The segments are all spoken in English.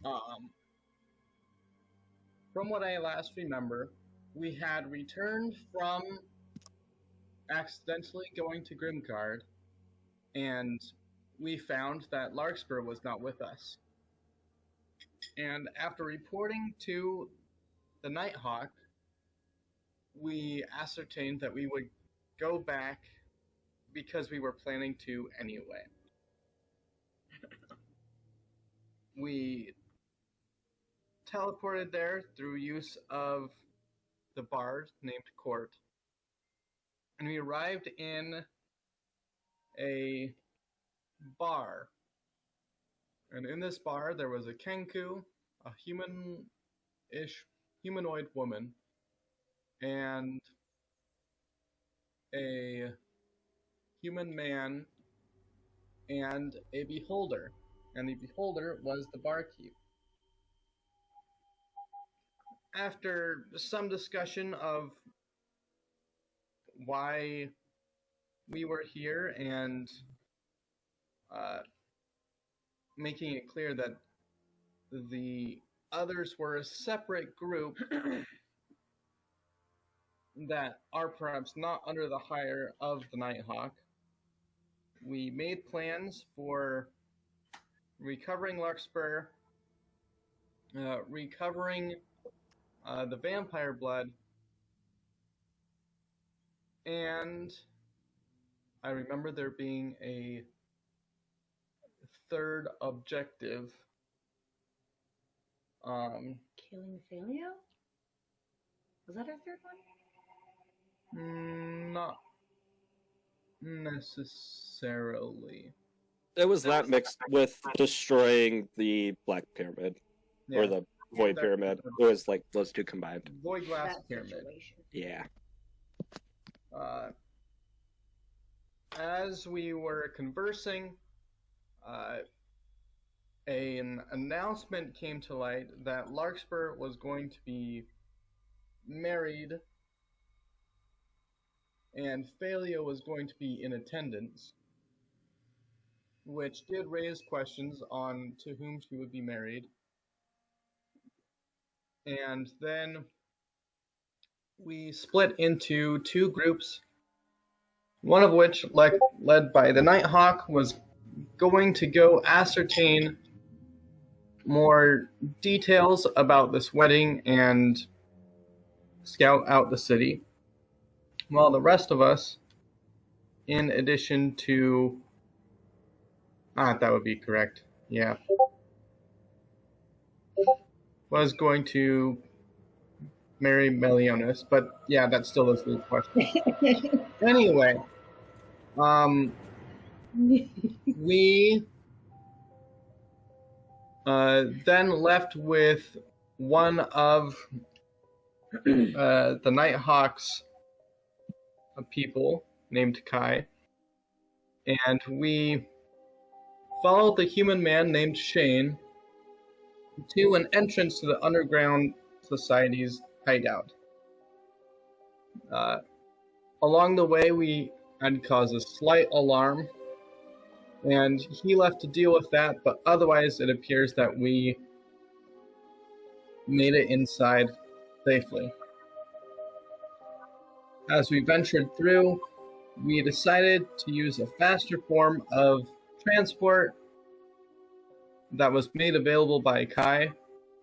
Um, from what I last remember, we had returned from accidentally going to Grimgard, and we found that Larkspur was not with us. And after reporting to the Nighthawk, we ascertained that we would go back because we were planning to anyway. We teleported there through use of the bard named Court, and we arrived in a bar. And in this bar, there was a Kenku, a humanoid woman, and a human man, and a beholder. And the beholder was the barkeep. After some discussion of why we were here and making it clear that the others were a separate group that are perhaps not under the hire of the Nighthawk, we made plans for recovering Larkspur, recovering the vampire blood, and I remember there being a third objective. Killing Thalio? Was that our third one? Not necessarily. It was that mixed with destroying the Black Pyramid, or the Void Pyramid. It was like those two combined. Void Glass That Pyramid. situation. Yeah. As we were conversing, an announcement came to light that Larkspur was going to be married and Thalia was going to be in attendance, which did raise questions on to whom she would be married. And then we split into two groups, one of which, led by the Nighthawk, was going to go ascertain more details about this wedding and scout out the city, while the rest of us, in addition to... that would be correct, yeah, was going to marry Meliodas, but yeah, that still is the question. Anyway, we then left with one of the Nighthawk's people named Kai, and we followed the human man named Shane to an entrance to the underground society's hideout. Along the way, we had caused a slight alarm, and he left to deal with that, but otherwise it appears that we made it inside safely. As we ventured through, we decided to use a faster form of transport that was made available by Kai,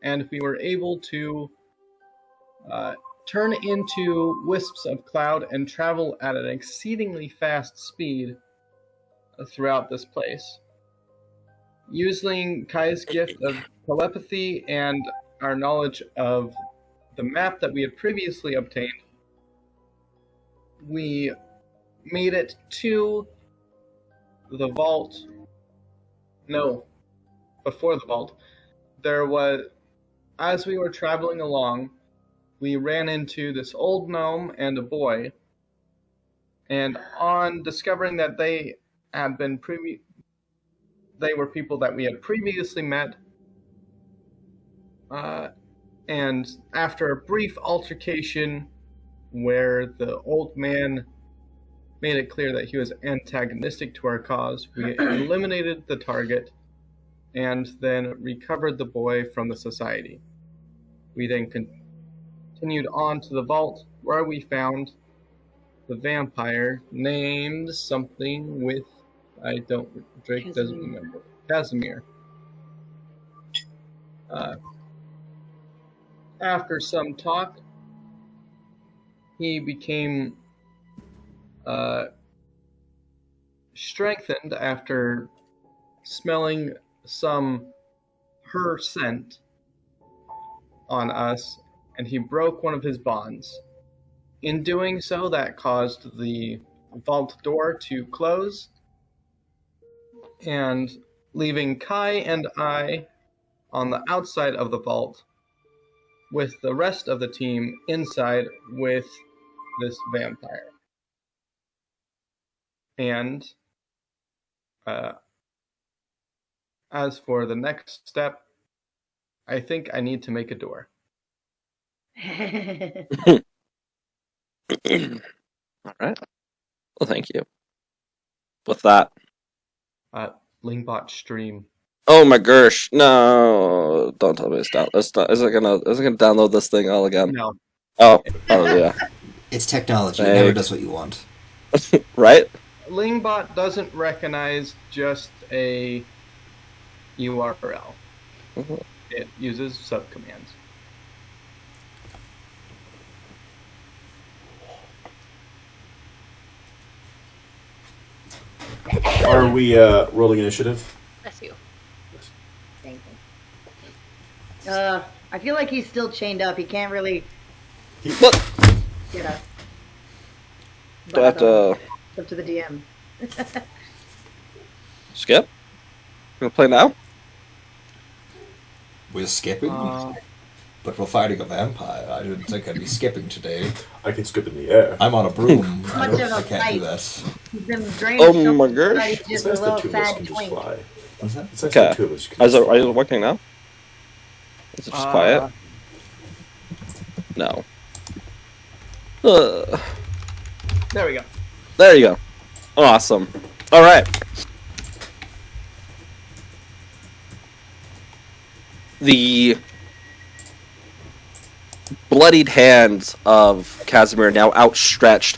and we were able to turn into wisps of cloud and travel at an exceedingly fast speed throughout this place. Using Kai's gift of telepathy and our knowledge of the map that we had previously obtained, we made it to the vault. No, before the vault. There was, as we were traveling along, we ran into this old gnome and a boy, and on discovering that they had been they were people that we had previously met, and after a brief altercation where the old man made it clear that he was antagonistic to our cause, we eliminated the target and then recovered the boy from the society. We then continued on to the vault, where we found the vampire named something with Drake doesn't remember. Casimir. After some talk, he became strengthened after smelling her scent on us, and he broke one of his bonds. In doing so, that caused the vault door to close, and leaving Kai and I on the outside of the vault with the rest of the team inside with this vampire. And as for the next step, I think I need to make a door. All right. Well, thank you. With that. Lingbot stream. Oh my gosh! No, don't tell me it's down. Is it gonna download this thing all again? No. Oh, yeah. It's technology. It never does what you want. Right? Lingbot doesn't recognize just a URL. Mm-hmm. It uses subcommands. Are we rolling initiative? Bless you. Thank you. I feel like he's still chained up. He can't really get us. But, it's up to the DM. Skip? You wanna play now? We're skipping? But we're fighting a vampire. I didn't think I'd be skipping today. I can skip in the air. I'm on a broom. Much of a I can't do fight. that. He's been drained Oh so my much gosh. that he's It's just nice a that little two of us fat can just twink. fly. What's that? It's nice Okay. that two of us can just Are you working now? Is it just quiet? No. There we go. There you go. Awesome. All right. The bloodied hands of Casimir now outstretched,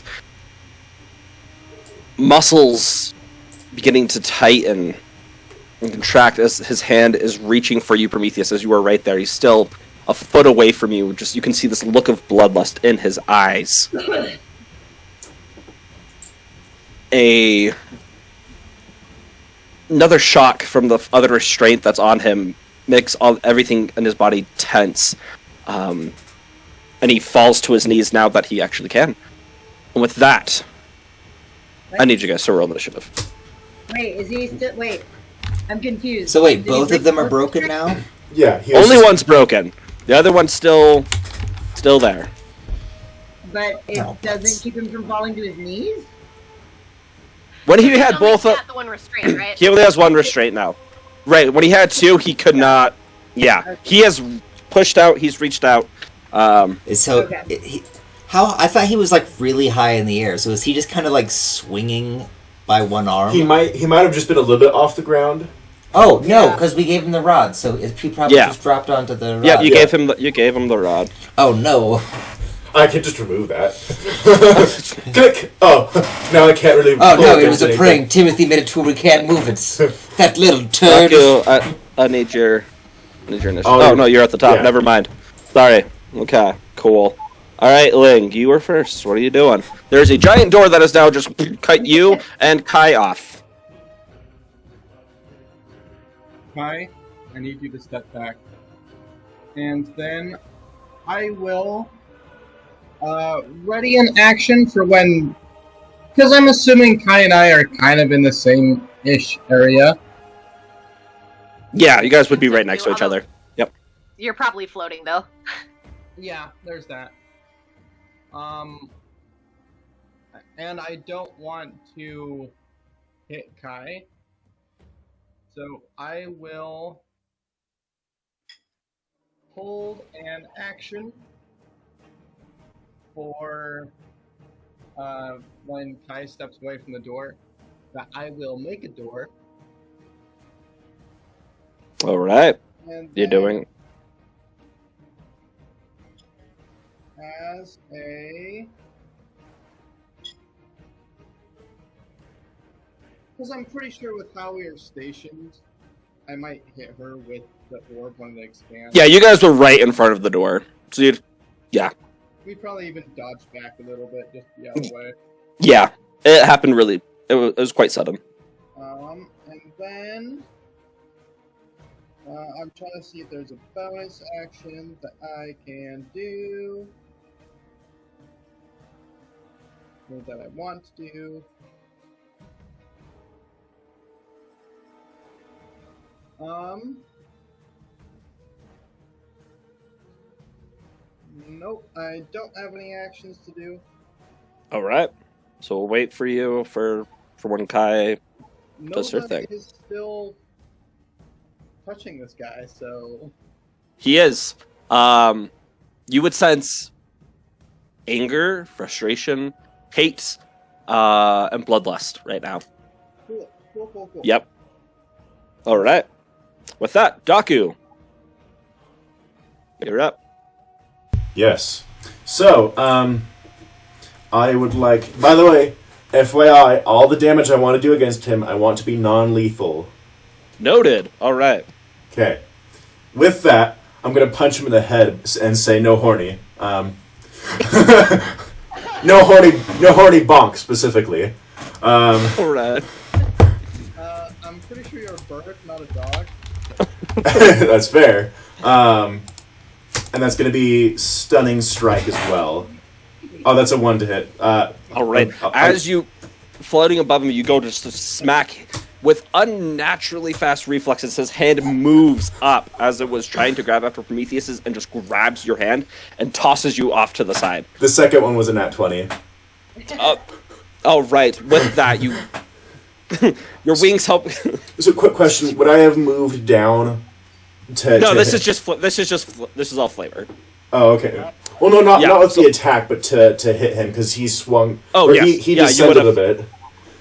muscles beginning to tighten and contract as his hand is reaching for you, Prometheus, as you are right there. He's still a foot away from you. Just you can see this look of bloodlust in his eyes. Another shock from the other restraint that's on him makes everything in his body tense. And he falls to his knees now that he actually can. And with that, I need you guys to roll initiative. Wait, is he still... Wait, I'm confused. So wait, Did he both break of them are both broken restrictions? now? Yeah, he Only one's broken. The other one's still there. But it Oh, doesn't keep him from falling to his knees? When he had He only both, got the one restraint, right? he only has one restraint now. Right. When he had two, he could not. Yeah, he has pushed out. He's reached out. So, Okay. I thought he was like really high in the air. So is he just kind of like swinging by one arm? He might have just been a little bit off the ground. Oh no, because we gave him the rod, so he probably just dropped onto the rod. Yeah, you gave him the rod. Oh no. I can just remove that. Click. Oh, now I can't really. Oh pull no, it against was a anything. prank. Timothy made it to where we can't move it. That little turd. I need your initiative. Oh, Oh no, you're at the top. yeah. Never mind. Sorry. Okay, cool. All right, Ling, you were first. What are you doing? There's a giant door that has now just cut you and Kai off. Kai, I need you to step back. And then I will ready an action for when... Because I'm assuming Kai and I are kind of in the same-ish area. Yeah, you guys would be right next to each other. Yep. You're probably floating, though. Yeah, there's that. And I don't want to hit Kai. So I will hold an action for when Kai steps away from the door, that I will make a door. All right. And You're then doing. as a. Because I'm pretty sure with how we are stationed, I might hit her with the orb when it expands. Yeah, you guys were right in front of the door. So you'd. Yeah. We probably even dodged back a little bit just the other way. Yeah. It happened really. It was quite sudden. And then I'm trying to see if there's a bonus action that I can do. Or that I want to do. Nope, I don't have any actions to do. All right. So we'll wait for you for when Kai does her Nobody thing. is still touching this guy, so He is. You would sense anger, frustration, hate, and bloodlust right now. cool. Yep. All right. With that, Daku, you're up. Yes. So, I would like. By the way, FYI, all the damage I want to do against him, I want to be non-lethal. Noted. All right. Okay. With that, I'm gonna punch him in the head and say no horny. No horny bonk specifically. All right. I'm pretty sure you're a bird, not a dog. That's fair. And that's gonna be stunning strike as well. Oh, that's a 1 to hit. All right. As you floating above him, you go just to smack with unnaturally fast reflexes. His hand moves up as it was trying to grab after Prometheus's and just grabs your hand and tosses you off to the side. The second one was a nat 20. All right. With that, you your wings help. So, quick question: would I have moved down to? No, to this hit? this is all flavor. Oh, okay. Well, no, not with so- the attack, but to hit him because he swung. Oh, or yes. he Yeah, you descended a would've- bit.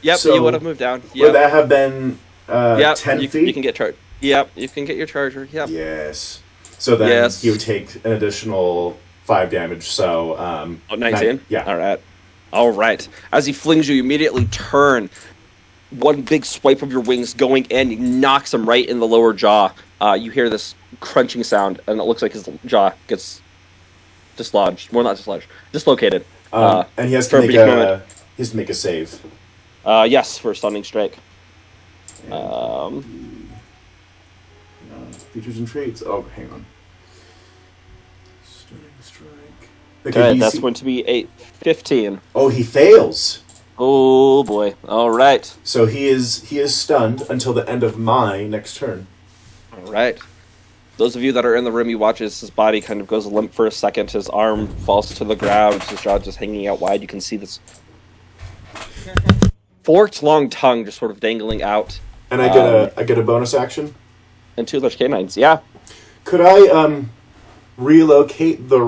Yep, So, you would have moved down. Would Yep. that have been Yep. 10 you, feet? you can get charged. Yep, you can get your charger. Yep. Yes. So then Yes. he would take an additional 5 damage. So 19? Yeah. All right. All right. As he flings you, you immediately turn. One big swipe of your wings going in, he knocks him right in the lower jaw. You hear this crunching sound, and it looks like his jaw gets dislodged. Well, not dislodged. Dislocated. And he has for to a make brief moment. a save. Yes, for a stunning strike. Features and traits. Oh, hang on. Stunning strike. Okay, DC. that's going to be a 15. Oh, he fails. Oh boy. All right. So he is stunned until the end of my next turn. All right. Those of you that are in the room, you watch as his body kind of goes limp for a second. His arm falls to the ground. His jaw just hanging out wide. You can see this forked long tongue just sort of dangling out. And I get a bonus action. And 2 large canines. Yeah. Could I relocate the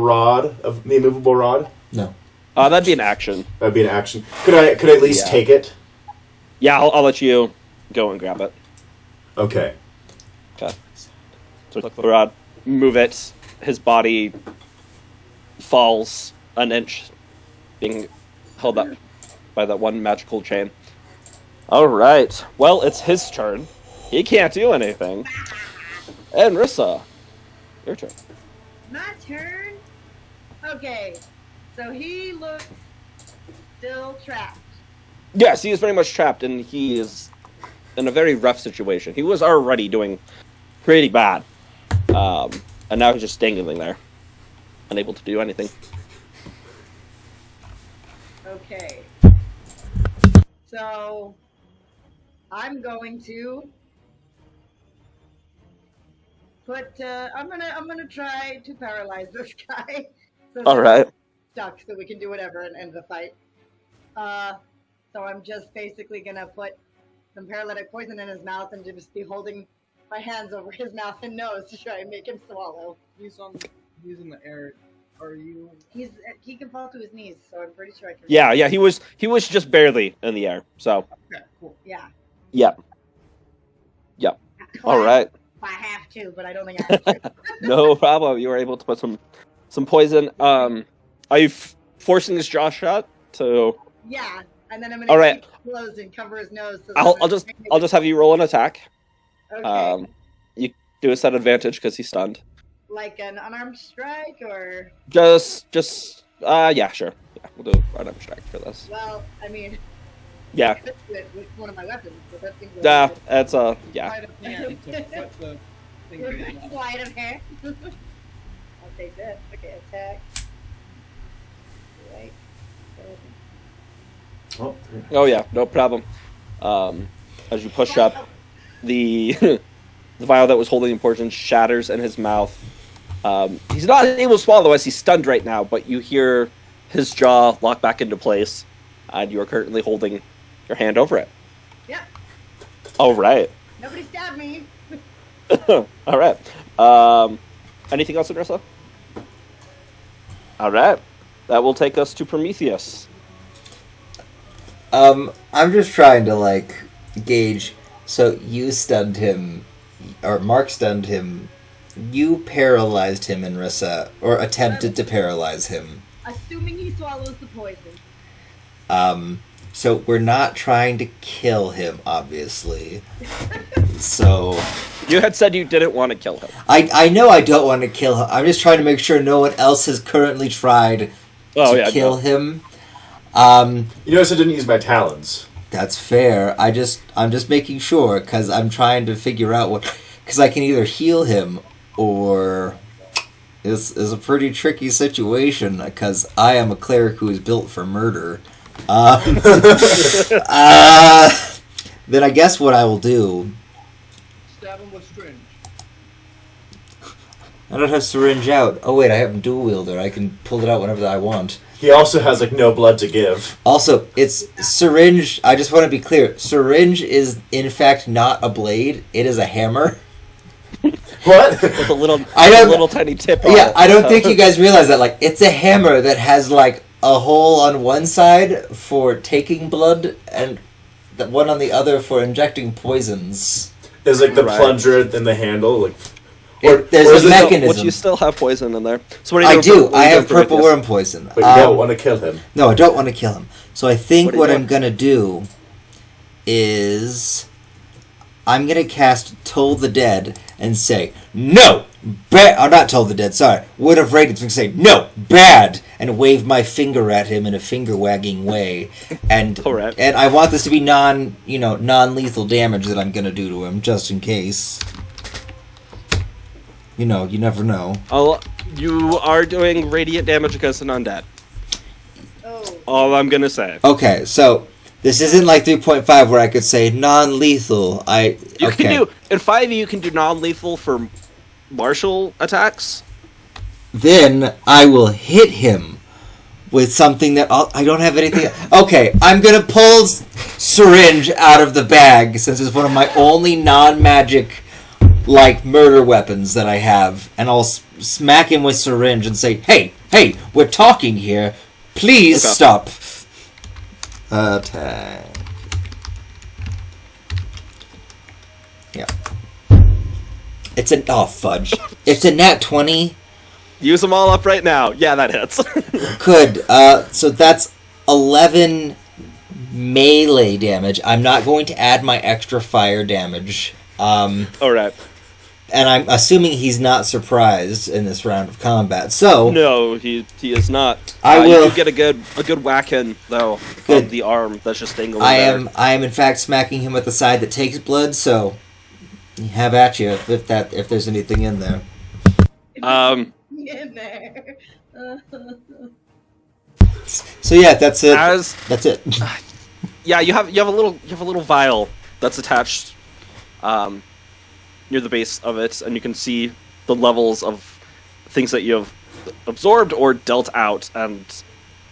immovable rod? No. That'd be an action. That'd be an action. Could I at least Yeah. take it? Yeah, I'll let you go and grab it. Okay. Okay. So the rod, move it. His body falls an inch, being held up by that one magical chain. All right. Well, it's his turn. He can't do anything. And Rissa, your turn. My turn? Okay, so he looks still trapped. Yes, he is very much trapped, and he is in a very rough situation. He was already doing pretty bad, and now he's just dangling there, unable to do anything. Okay. So I'm going to put I'm gonna try to paralyze this guy. So All right. stuck so we can do whatever and end the fight. So I'm just basically gonna put some paralytic poison in his mouth and just be holding my hands over his mouth and nose to try and make him swallow. He's in the air. Are you? He can fall to his knees, so I'm pretty sure I can. Yeah, he was just barely in the air. So, Okay, cool. Yeah. yep. All right. I have to, but I don't think I have to. No problem. You were able to put some poison. Are you forcing his jaw shut? So Yeah, and then I'm gonna all right. close and cover his nose. So I'll just have you roll an attack. Okay. You do a set advantage because he's stunned. Like an unarmed strike, or Yeah, sure. Yeah, we'll do an arm strike for this. well, I mean, Yeah. I could do it with one of my weapons, but that seems Yeah, it's yeah. Sleight of hand to put the thing down. Sleight of hand. I'll take that. Okay, attack. Right. Oh, Oh yeah, no problem. As you push up, the the vial that was holding the poison shatters in his mouth. He's not able to swallow as he's stunned right now, but you hear his jaw lock back into place, and you are currently holding your hand over it. Yeah. All right. Nobody stabbed me. All right. Anything else, Idrissa? All right. That will take us to Prometheus. I'm just trying to, like, gauge. So you stunned him, or Mark stunned him. You paralyzed him, Inrissa, or attempted to paralyze him. Assuming he swallows the poison. So we're not trying to kill him, obviously. So You had said you didn't want to kill him. I know I don't want to kill him. I'm just trying to make sure no one else has currently tried to kill him. you notice I didn't use my talons. That's fair. I'm just making sure because I'm trying to figure out because I can either heal him or is a pretty tricky situation because I am a cleric who is built for murder. Then I guess what I will do. Stab him with syringe. I don't have syringe out. Oh wait, I have dual wielder. I can pull it out whenever I want. He also has like no blood to give. Also, it's syringe. I just want to be clear. Syringe is in fact not a blade. It is a hammer. What? With a little, tiny tip on Yeah, it. I don't think you guys realize that. Like, it's a hammer that has like a hole on one side for taking blood and the one on the other for injecting poisons. Is like the Right. plunger and the handle like. There's or a is it- mechanism. Would you still have poison in there? So what are I you doing do. for- what are I you have doing for purple Prometheus? worm poison. But you don't want to kill him. No, I don't want to kill him. So I think What are what you I'm doing? gonna do is I'm gonna cast Toll the Dead and say no, bad. Or not Toll the Dead. Sorry, Word of Radiance. And say no, bad, and wave my finger at him in a finger wagging way. And Alright. and I want this to be non-lethal damage that I'm gonna do to him, just in case. You know, you never know. You are doing radiant damage against an undead. Oh. All I'm gonna say. Okay, so this isn't like 3.5 where I could say non-lethal. You can do in 5e. You can do non-lethal for martial attacks. Then I will hit him with something that I don't have anything. Okay, I'm gonna pull syringe out of the bag since it's one of my only non-magic like murder weapons that I have, and I'll smack him with syringe and say, "Hey, we're talking here. Please Okay. stop." Attack. Yeah. It's an fudge. It's a nat 20. Use them all up right now. Yeah, that hits. Good. So that's 11 melee damage. I'm not going to add my extra fire damage. All right. And I'm assuming he's not surprised in this round of combat. So No, he is not. I will- You do get a good whack in though Good. of the arm that's just dangling I there. am in fact smacking him with the side that takes blood. So have at you if there's anything in there. In there. So yeah, that's it. As That's it. yeah, you have a little vial that's attached near the base of it, and you can see the levels of things that you have absorbed or dealt out, and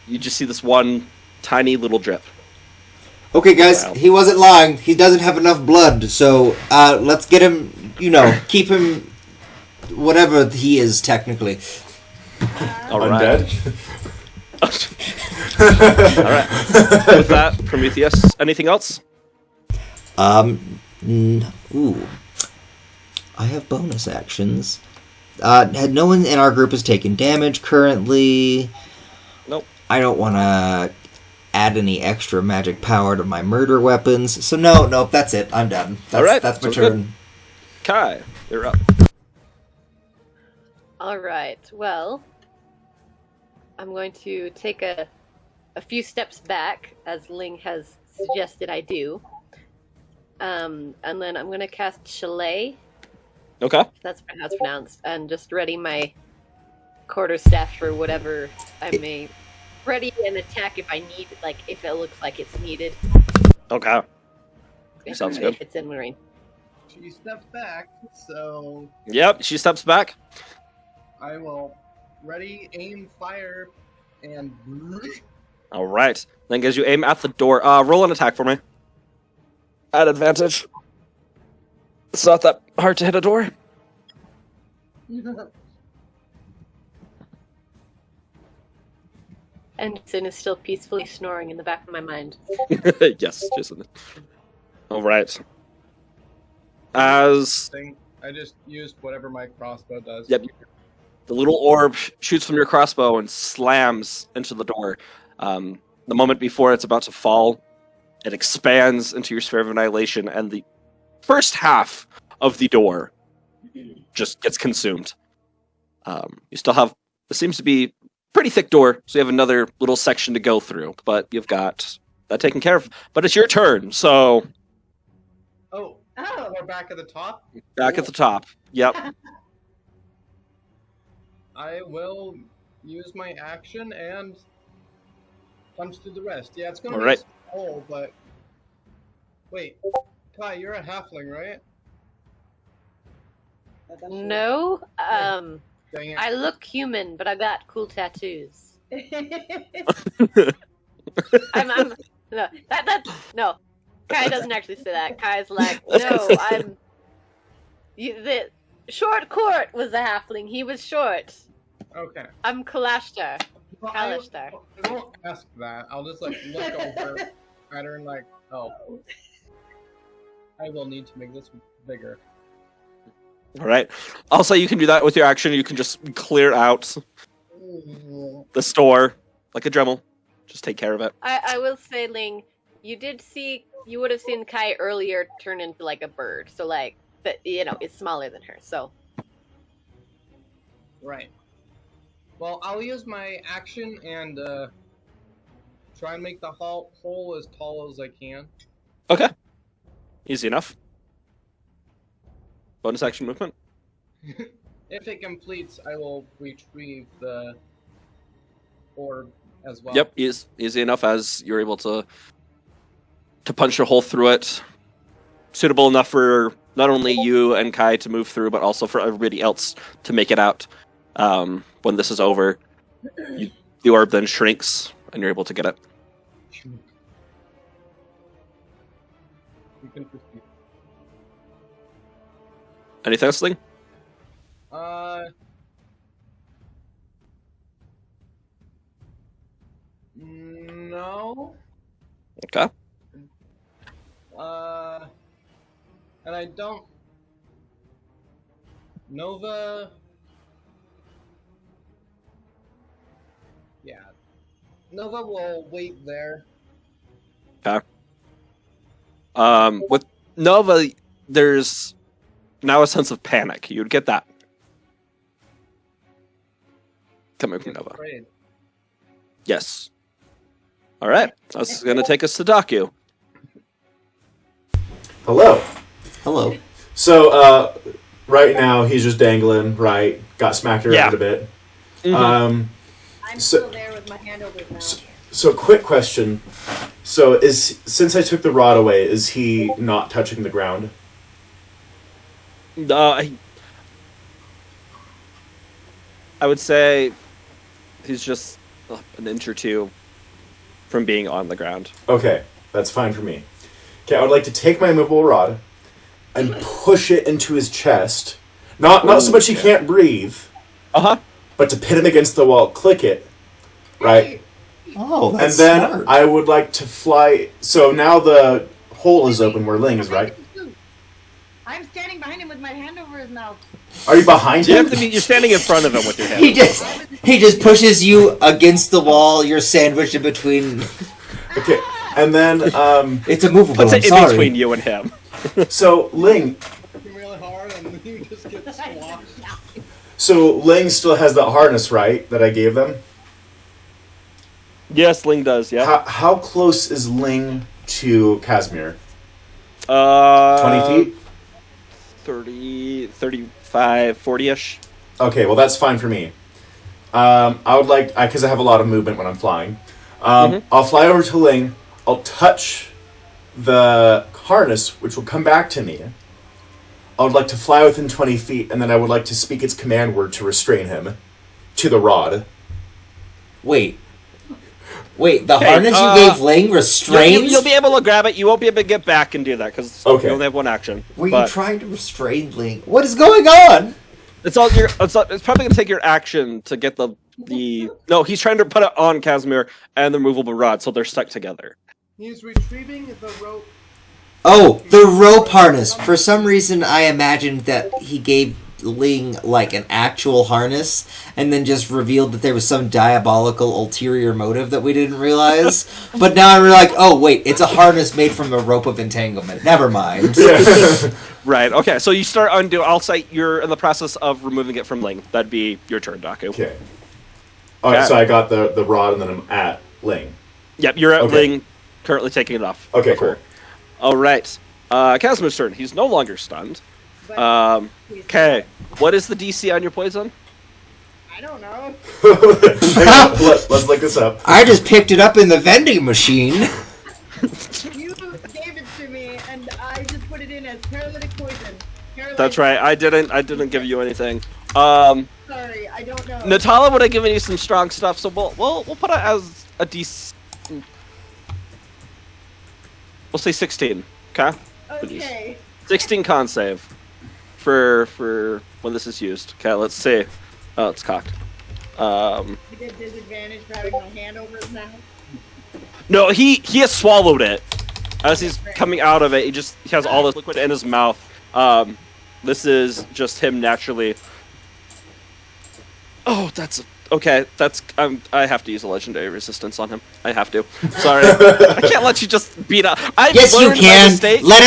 you just see this one tiny little drip. Okay, guys, Wow. he wasn't lying. He doesn't have enough blood, so let's get him. Keep him. Whatever he is technically. All right. Undead. All right. With that, Prometheus, anything else? Ooh. I have bonus actions. No one in our group has taken damage currently. Nope. I don't want to add any extra magic power to my murder weapons. So no, that's it. I'm done. All right, That's my sounds good. turn. Kai, you're up. All right. Well, I'm going to take a few steps back, as Ling has suggested I do. And then I'm going to cast Chalet, Okay. if that's how it's pronounced, and just ready my quarterstaff for whatever I may ready an attack if I need, like if it looks like it's needed. Okay. Sounds good. If it's in range. She steps back, so Yep, she steps back. I will ready, aim, fire, and All right. Then as you aim at the door, roll an attack for me. At advantage. It's not that hard to hit a door. Anderson is still peacefully snoring in the back of my mind. Yes, Jason. All right. As thing. I just used whatever my crossbow does. Yep. The little orb shoots from your crossbow and slams into the door. The moment before it's about to fall, it expands into your sphere of annihilation, and the first half of the door just gets consumed. You still have, it seems to be pretty thick door, so you have another little section to go through, but you've got that taken care of. But it's your turn, so Oh, we're back at the top. back at the top. Yep. I will use my action and punch through the rest. Yeah, it's gonna All be right. small, but wait, Kai, you're a halfling, right? No, Dang it. I look human, but I got cool tattoos. I'm no, no. Kai doesn't actually say that. Kai's like, no, the short court was a halfling. He was short. Okay. I'm Kalashtar. Well, Kalashtar. I won't ask that. I'll just like look over at her and like, oh, I will need to make this bigger. All right. Also, you can do that with your action. You can just clear out the store like a Dremel. Just take care of it. I will say, Ling, you would have seen Kai earlier turn into like a bird. So like, but it's smaller than her. So Right. Well, I'll use my action and try and make the hole as tall as I can. Okay. Easy enough. Bonus action movement. If it completes, I will retrieve the orb as well. Yep, easy enough as you're able to punch a hole through it. Suitable enough for not only you and Kai to move through, but also for everybody else to make it out. When this is over, the orb then shrinks, and you're able to get it. You can proceed. Anything else, Ling? No. Okay. And I don't. Nova. Yeah. Nova will wait there. Okay. With Nova, there's now a sense of panic. You'd get that coming from Nova. Afraid. Yes. All right. So this is going to take us to Daku. Hello. Hello. So, right now he's just dangling, right? Got smacked around Yeah. a bit. Mhm. I'm So- still there with my hand over his mouth. So, quick question. So, since I took the rod away, is he not touching the ground? I would say he's just an inch or two from being on the ground. Okay, that's fine for me. Okay, I would like to take my immovable rod and push it into his chest. Not so much he can't breathe, Uh-huh. but to pit him against the wall, click it, right? Oh, And that's then smart. I would like to fly. So now the hole is open where Ling is, right? I'm standing behind him with my hand over his mouth. Are you behind him? You're standing in front of him with your hand. He just pushes you against the wall. You're sandwiched in between. Okay, and then It's a movable. Puts I'm it in sorry. between you and him. so Ling, Really hard, and you just get squashed. so Ling still has that harness, right? That I gave them. Yes, Ling does. Yeah. How close is Ling to Casimir? 20 feet. 30, 35, 40-ish. Okay, well that's fine for me. I would like because I have a lot of movement when I'm flying. I'll fly over to Ling. I'll touch the harness, which will come back to me. I would like to fly within 20 feet, and then I would like to speak its command word to restrain him to the rod. Wait, the Okay, harness you gave Ling restrains? You'll be able to grab it. You won't be able to get back and do that because Okay. you only have one action. Were But you trying to restrain Ling? What is going on? it's probably going to take your action to get the. No, he's trying to put it on Casimir and the removable rod, so they're stuck together. He's retrieving the rope. Oh, the rope harness. For some reason, I imagined that he gave Ling, like, an actual harness, and then just revealed that there was some diabolical ulterior motive that we didn't realize. But now I'm like, oh, wait, it's a harness made from a rope of entanglement. Never mind. Right. Okay. So you start undo. I'll say you're in the process of removing it from Ling. That'd be your turn, Daku. Okay. Alright, so I got the rod, and then I'm at Ling. Yep. You're at Okay. Ling, currently taking it off. Okay, cool. All right. Casimir's turn. He's no longer stunned. Okay. What is the DC on your poison? I don't know. Let's look this up. I just picked it up in the vending machine. You gave it to me, and I just put it in as paralytic poison. That's right. I didn't give you anything. Sorry, I don't know. Natala would have given you some strong stuff, so we'll put it as a DC. We'll say 16. Okay. Okay. 16 con save for when this is used. Okay, let's see. Oh, it's cocked. You get disadvantage for having my hand over his mouth. No, he has swallowed it. As he's coming out of it, he has all this liquid in his mouth. This is just him naturally. Oh, that's okay. That's I have to use a legendary resistance on him. I have to. Sorry, I can't let you just beat up. Yes, you can. Let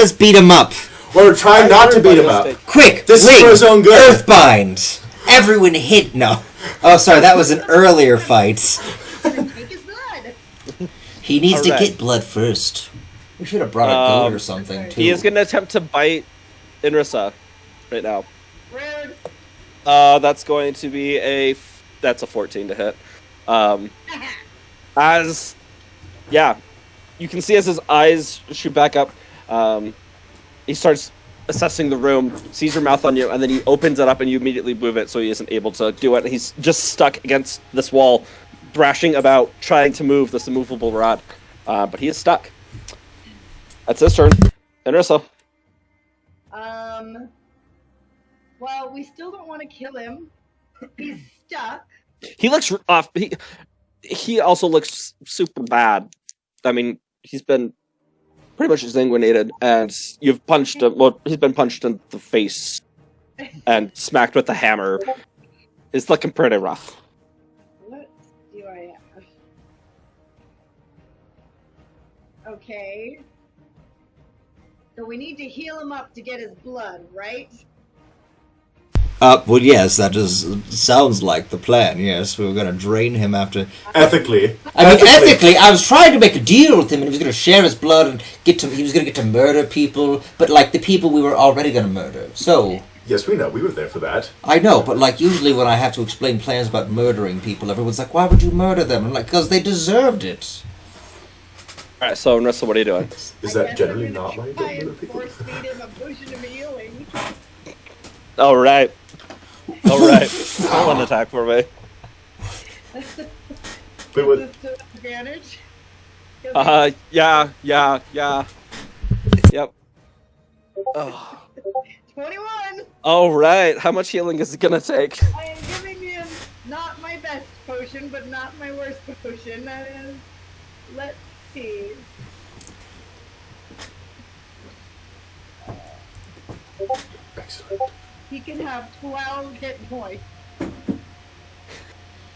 us beat him up. We're trying not to beat him up. Quick, This is for his own good. Earthbind. Everyone hit. No. Oh, sorry. That was an earlier fight. Take his blood. He needs to Alright. get blood first. We should have brought a goat or something too. He is going to attempt to bite Inrisa right now. Rude. That's going to be that's a 14 to hit. You can see as his eyes shoot back up, he starts assessing the room, sees your mouth on you, and then he opens it up and you immediately move it so he isn't able to do it. He's just stuck against this wall, thrashing about, trying to move this immovable rod. But he is stuck. That's his turn. Inrisa. Well, we still don't want to kill him. He's stuck. He looks off. He also looks super bad. I mean, he's been pretty much exsanguinated, and you've punched him. Well, he's been punched in the face and smacked with a hammer. It's looking pretty rough. What do I have? Okay. So we need to heal him up to get his blood, right? Well, yes, that sounds like the plan. Yes, we were going to drain him after. Ethically. I mean, ethically, I was trying to make a deal with him, and he was going to share his blood and he was going to get to murder people, but like the people we were already going to murder. So. Yes, we know. We were there for that. I know, but like usually when I have to explain plans about murdering people, everyone's like, "Why would you murder them?" I'm like, "Because they deserved it." All right, so Nessa, what are you doing? Is that generally not why you don't murder people? Force feed him a potion of healing. All right. Roll an attack for me. Wait, what? Advantage. Yeah. Yep. Oh. 21. All right. How much healing is it gonna take? I am giving him not my best potion, but not my worst potion. That is, let's see. Excellent. He can have 12 hit points.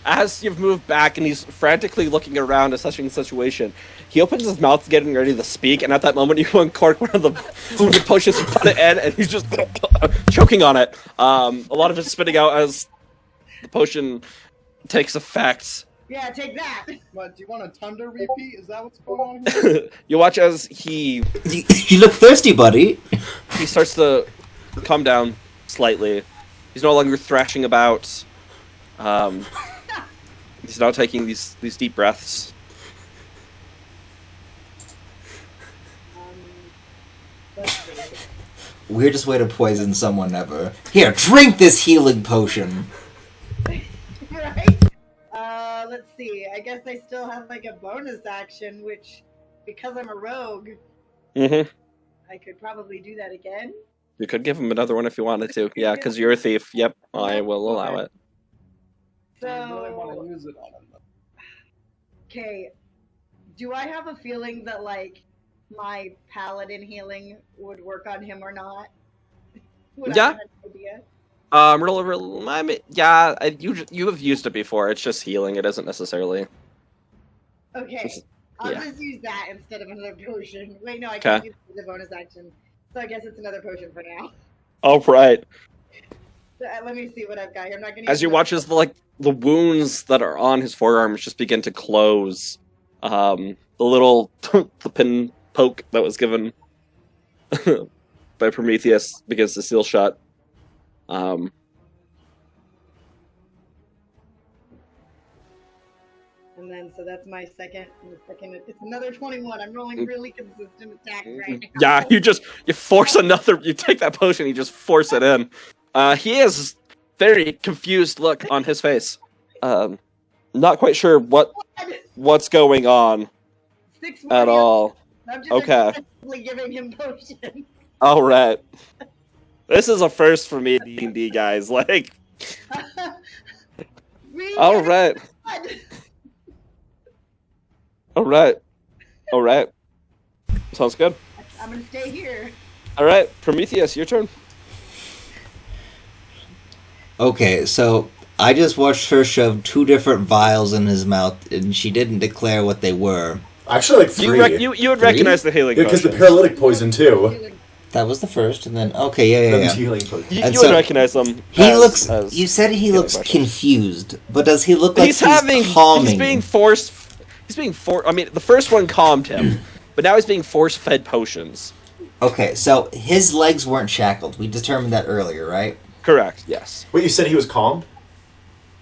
As you've moved back and he's frantically looking around, assessing the situation, he opens his mouth, getting ready to speak, and at that moment you uncork one of the food potions, you put it in, and he's just choking on it. A lot of it's spitting out as the potion takes effect. Yeah, take that. What, do you want a thunder repeat? Is that what's going on here? You watch as he You look thirsty, buddy. starts to calm down slightly. He's no longer thrashing about. He's now taking these deep breaths. Let's see. Weirdest way to poison someone ever. Here, drink this healing potion. Right? Let's see. I guess I still have like a bonus action, which, because I'm a rogue, Mm-hmm. I could probably do that again. You could give him another one if you wanted to. Yeah, because you're a thief. Yep, I will allow it. I really want So, to use it on him. okay. Do I have a feeling that like my paladin healing would work on him or not? Would Yeah. I have an idea? I mean, yeah, you have used it before. It's just healing. It isn't necessarily. Okay. I'll yeah. just use that instead of another potion. Wait, no, I Okay. can't use the bonus action. So I guess it's another potion for now. All right. So, let me see what I've got here. I'm not gonna. As you watch as the wounds that are on his forearms just begin to close, the little the pin poke that was given by Prometheus begins to seal shut. And then, so that's my second. It's another 21. I'm rolling really consistent attacks right now. Yeah, you force another. You take that potion, you just force it in. He has very confused look on his face. Not quite sure what's going on 6 at all. I'm just Okay. aggressively giving him potions. All right. This is a first for me, D&D guys. Like, all right, all right, all right. Sounds good. I'm gonna stay here. All right, Prometheus, your turn. Okay, so I just watched her shove 2 different vials in his mouth, and she didn't declare what they were. Actually, like 3. You would recognize the healing Yeah, because the potions. paralytic poison too. That was the first, and then okay, yeah. Them's healing potion. You And would so recognize them. He as- looks. as You said he healing looks potions. confused, but does he look like He's having. calming? He's being forced. He's being forced. I mean, the first one calmed him, but now he's being force-fed potions. Okay, so his legs weren't shackled. We determined that earlier, right? Correct. Yes. Wait, you said he was calmed?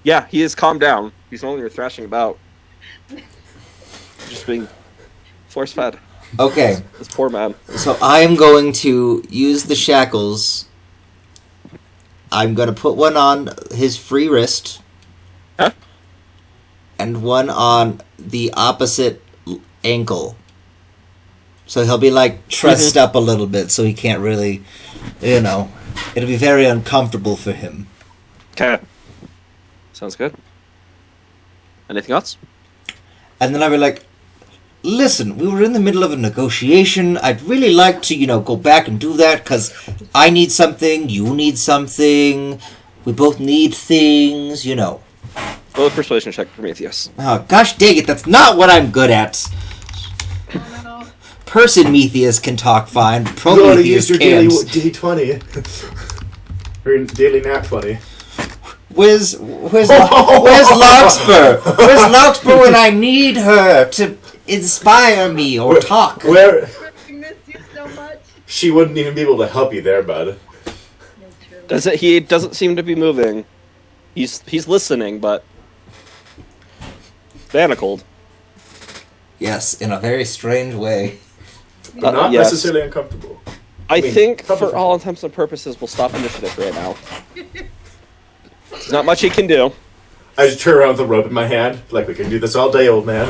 Yeah, he is calmed down. He's no longer thrashing about. Just being force-fed. Okay, This poor man. so I am going to use the shackles. I'm going to put one on his free wrist. Huh? And one on the opposite ankle. So he'll be like trussed up a little bit, so he can't really, it'll be very uncomfortable for him. Okay. Sounds good. Anything else? And then I'll be like, listen, we were in the middle of a negotiation. I'd really like to, go back and do that, because I need something, you need something, we both need things, Roll a persuasion check, Prometheus. Oh, gosh dang it, that's not what I'm good at. Person-Metheus can talk fine, You already Prometheus used your daily can't. D20. Or your daily nat 20. Where's Larkspur? Where's Larkspur when I need her to inspire me or talk? Where I miss you so much. she wouldn't even be able to help you there, bud. He doesn't seem to be moving. He's listening, but manacled. Yes, in a very strange way. But not yes. necessarily uncomfortable. I mean, think, couple for all intents and purposes, we'll stop initiative right now. There's not much he can do. I just turn around with a rope in my hand, like we can do this all day, old man.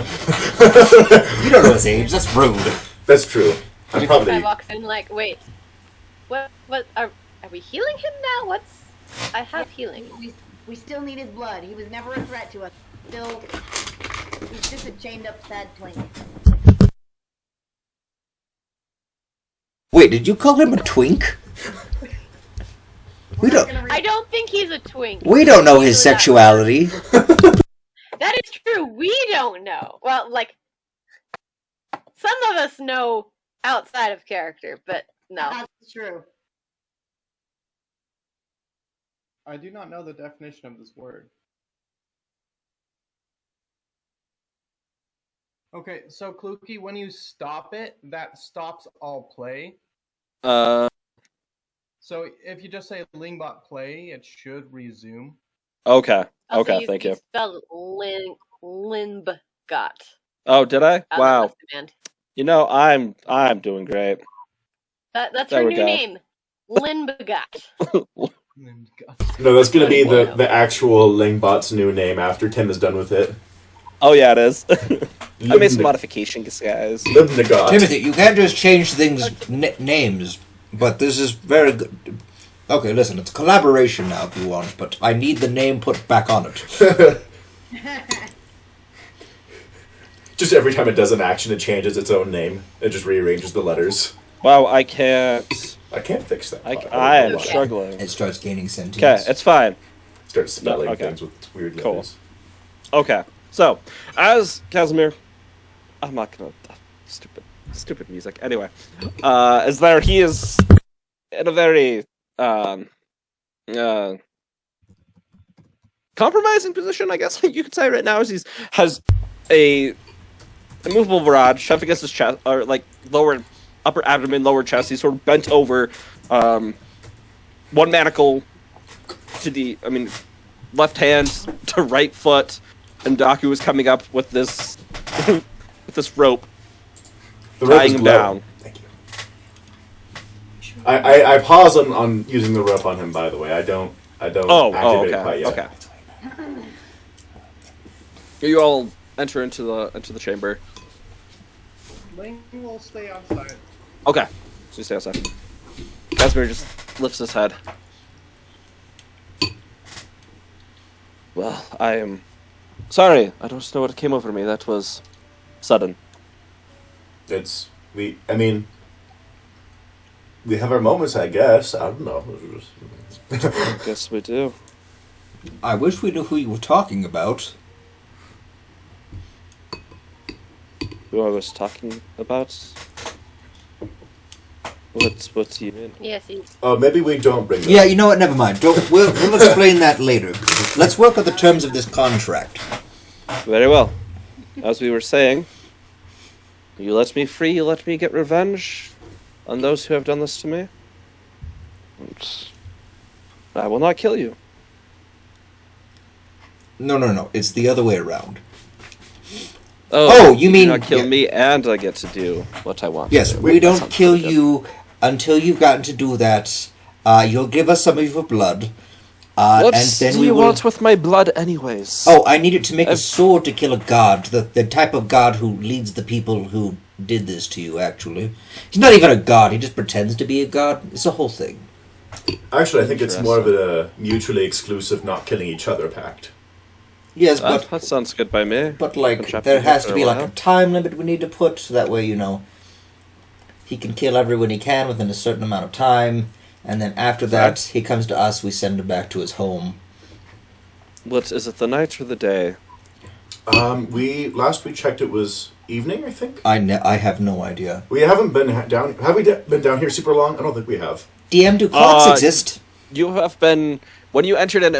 You don't know his age, that's rude. That's true. I'm I probably. walk in like, wait, what are we healing him now? I have healing. We still need his blood. He was never a threat to us. He's just a chained up sad twink. Wait, did you call him a twink? We don't. I don't think he's a twink. We don't know his Either that- sexuality. That is true. We don't know. Well, like, some of us know outside of character, but no. That's true. I do not know the definition of this word. Okay, so Kluki, when you stop it, that stops all play. Uh, So if you just say Lingbot play, it should resume. okay. Also, Okay, thank you. spelled Limbgot. Oh, did I? On the Wow. left command. You know, I'm doing great. That's There her we new go. name. Limbgot. No, that's gonna be the actual Lingbot's new name after Tim is done with it. Oh yeah, it is. I made some Libna- modifications, guys. Libnagot. Timothy, you can't just change things names. But this is very good. Okay, listen, it's a collaboration now if you want, but I need the name put back on it. Just every time it does an action, it changes its own name. It just rearranges the letters. Wow, I can't. I can't fix that. I am Okay. struggling. It starts gaining sentience. Okay, it's fine. Start spelling No, okay. things with weird Cool. letters. Okay, so as Casimir, I'm not gonna stupid music. Anyway, as there he is in a very compromising position, I guess you could say right now, as he has a immovable rod shoved against his chest, or like upper abdomen, lower chest. He's sort of bent over, one manacle to left hand to right foot, and Daku is coming up with this with this rope, The rope tying is him low. down. Thank you. I pause on using the rope on him. By the way, I don't activate it quite okay, yet. okay. You all enter into the chamber. Ling will stay outside. Okay, so you stay outside. Casimir just lifts his head. Well, I am sorry. I don't know what came over me. That was sudden. We have our moments, I guess. I don't know. I guess we do. I wish we knew who you were talking about. Who I was talking about? What do you mean? Yes, he. Oh, maybe we don't bring. Yeah, you know what? Never mind. We'll explain that later. Let's work on the terms of this contract. Very well. As we were saying, you let me free, you let me get revenge on those who have done this to me. And I will not kill you. No. It's the other way around. Oh, you do mean- not kill yeah. me, and I get to do what I want. Yes, to do. we That don't sounds kill pretty good. you until you've gotten to do that. You'll give us some of your blood. What and then do we you will... want with my blood, anyways? Oh, I needed to make a I've- sword to kill a god. The type of god who leads the people who did this to you, actually. He's not even a god, he just pretends to be a god. It's a whole thing. Actually, I think it's more of a mutually exclusive, not killing each other pact. Yes, but that sounds good by me. But Been like, trapped there in here has for to a be like while. a time limit we need to put, so that way, he can kill everyone he can within a certain amount of time, and then after that, he comes to us, we send him back to his home. What is it? The night or the day? Last we checked, it was evening, I think. I have no idea. We haven't been down. Have we been down here super long? I don't think we have. DM, do clocks exist? You have been when you entered in.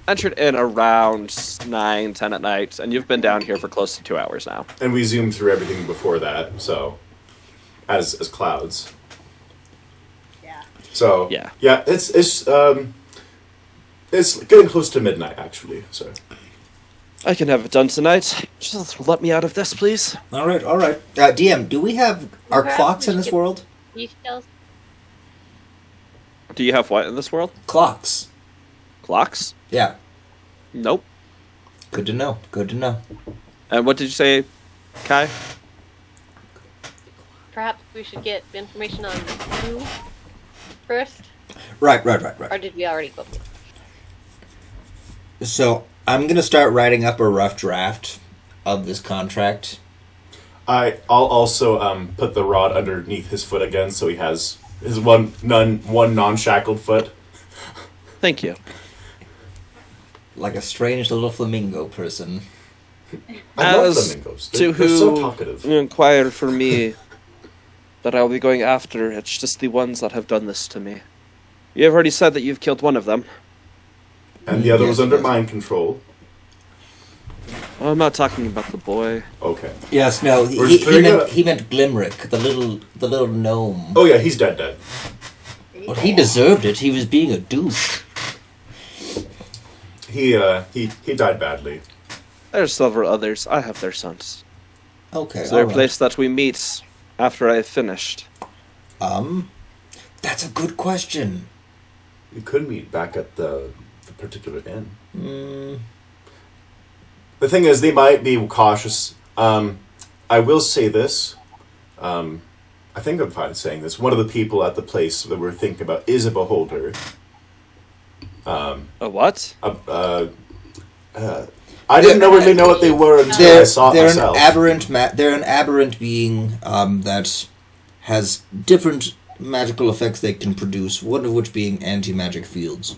Entered in around 9-10 at night, and you've been down here for close to 2 hours now. And we zoomed through everything before that, so as clouds. Yeah. So Yeah. it's getting close to midnight actually. So I can have it done tonight. Just let me out of this, please. Alright. DM, do we have our Perhaps clocks we in this should- world? Details. Do you have what in this world? Clocks. Clocks? Yeah. Nope. Good to know. And what did you say, Kai? Perhaps we should get information on you first, Right. or did we already go? So, I'm gonna start writing up a rough draft of this contract. I'll also put the rod underneath his foot again, so he has his one non-shackled foot. Thank you. Like a strange little flamingo person. I love As flamingos. to They're so who talkative. inquire for me that I'll be going after, it's just the ones that have done this to me. You have already said that you've killed one of them. And the other Yes, was under yes. mind control. Oh, I'm not talking about the boy. Okay. Yes, no, We're just clearing it up. he meant Glimrick, the little gnome. Oh yeah, he's dead. Well, he deserved it. He was being a douche. He died badly. There's several others. I have their sons. Okay, Is there a alright. place that we meet after I have finished? That's a good question. We could meet back at the particular inn. Mm, The thing is, they might be cautious. I will say this. I think I'm fine saying this. One of the people at the place that we're thinking about is a beholder. A what? I didn't really know what they were until I saw it they're myself. they're an aberrant being that has different magical effects they can produce, one of which being anti-magic fields.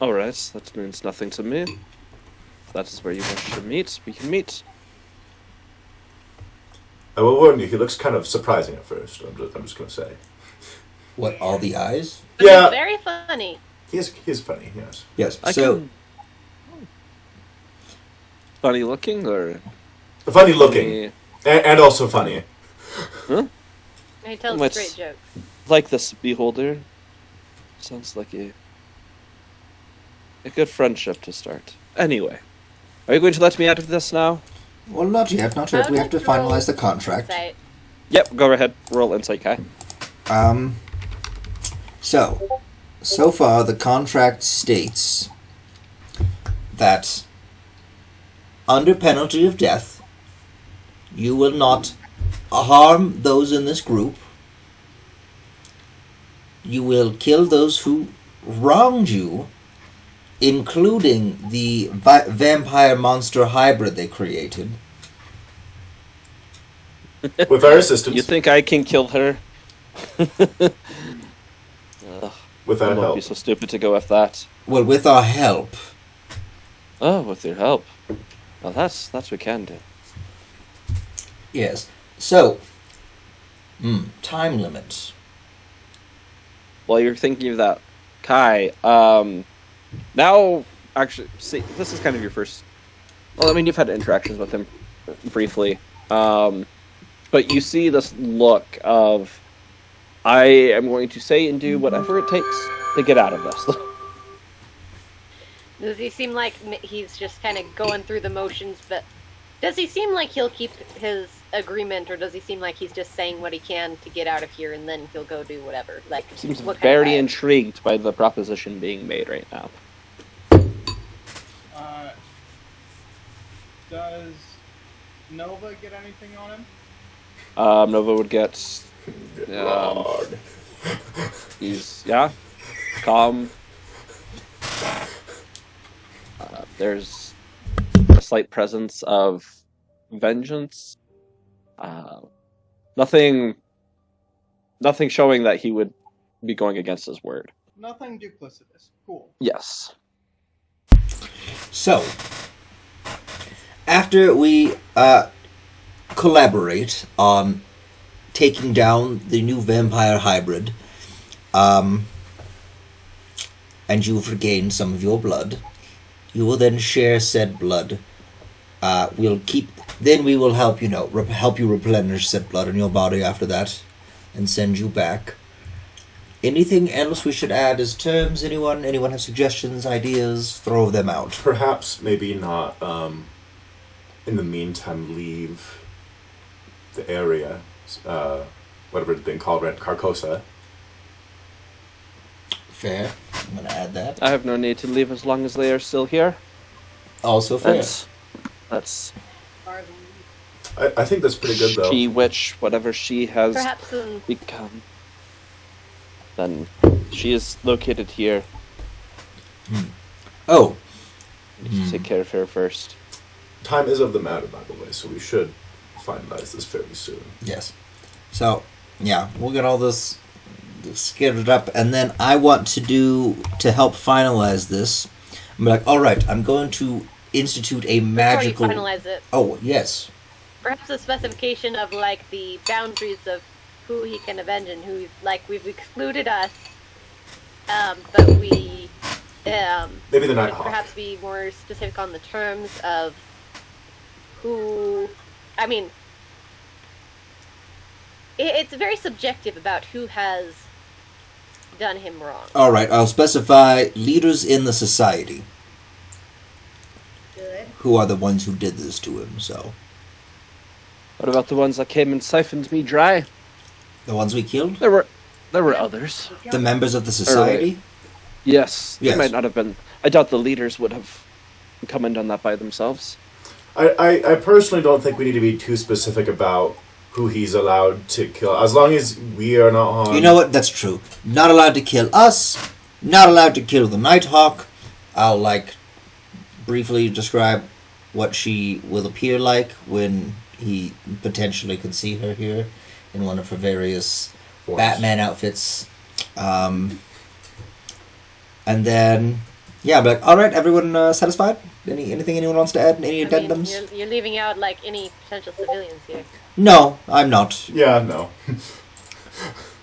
Alright, that means nothing to me. If that is where you wish to meet, we can meet. I will warn you, he looks kind of surprising at first. I'm just going to say. What, all the eyes? But Yeah. he's very funny. He's funny, yes. Yes, I so... can... Funny looking, or... Funny looking. And also funny. Huh? And he tells What's- great jokes. Like this beholder. Sounds like a good friendship to start. Anyway, are you going to let me out of this now? Well, not yet, not yet. How We have to did roll finalize the contract. Insight. Yep, go ahead. Roll insight, Kai. So far the contract states that under penalty of death, you will not harm those in this group. You will kill those who wronged you, including the vampire monster hybrid they created. With our assistance. You think I can kill her? With I our won't help. be so stupid to go with that. Well, with our help. Oh, with your help. Well, that's what we can do. Yes. So, time limit. While you're thinking of that, Kai, now, actually, see, this is kind of your first... Well, I mean, you've had interactions with him briefly, but you see this look of, I am going to say and do whatever it takes to get out of this. Does he seem like he's just kind of going through the motions, but does he seem like he'll keep his agreement, or does he seem like he's just saying what he can to get out of here and then he'll go do whatever? Like, Seems what kind of very guy? intrigued by the proposition being made right now. Does Nova get anything on him? Nova would get... God. He's, calm. There's a slight presence of vengeance. Nothing showing that he would be going against his word. Nothing duplicitous. Cool. Yes. So, after we collaborate on taking down the new vampire hybrid, and you've regained some of your blood, you will then share said blood. Then we will help help you replenish said blood in your body after that, and send you back. Anything else we should add as terms? Anyone have suggestions, ideas? Throw them out. Perhaps maybe not, in the meantime, leave the area, whatever it's been called, Carcosa. Fair. I'm gonna add that. I have no need to leave as long as they are still here. Also fair. That's I think that's pretty good, though. she, witch, whatever she has Perhaps become. Then she is located here. Oh, We need to take care of her first. Time is of the matter, by the way, so we should finalize this fairly soon. yes. So, yeah, we'll get all this scale it up, and then I want to help finalize this. I'm like, all right, I'm going to institute a magical. Before you finalize it, Oh yes. perhaps a specification of like the boundaries of who he can avenge and who, like, we've excluded us, but we Maybe the could Nighthawk. perhaps be more specific on the terms of who. I mean, it's very subjective about who has done him wrong. All right, I'll specify leaders in the society Good. who are the ones who did this to him. So What about the ones that came and siphoned me dry? the ones we killed, There were others. the members of the society. Yes, Yes. they might not have been. I doubt the leaders would have come and done that by themselves. I personally don't think we need to be too specific about who he's allowed to kill, as long as we are not harmed. You know what? That's true. Not allowed to kill us. Not allowed to kill the Nighthawk. I'll briefly describe what she will appear like when he potentially could see her here in one of her various Forms. Batman outfits. And then, yeah, I'll be like, all right, everyone satisfied? Anything anyone wants to add? Any I mean, addendums? you're leaving out like any potential civilians here. No, I'm not. Yeah, no.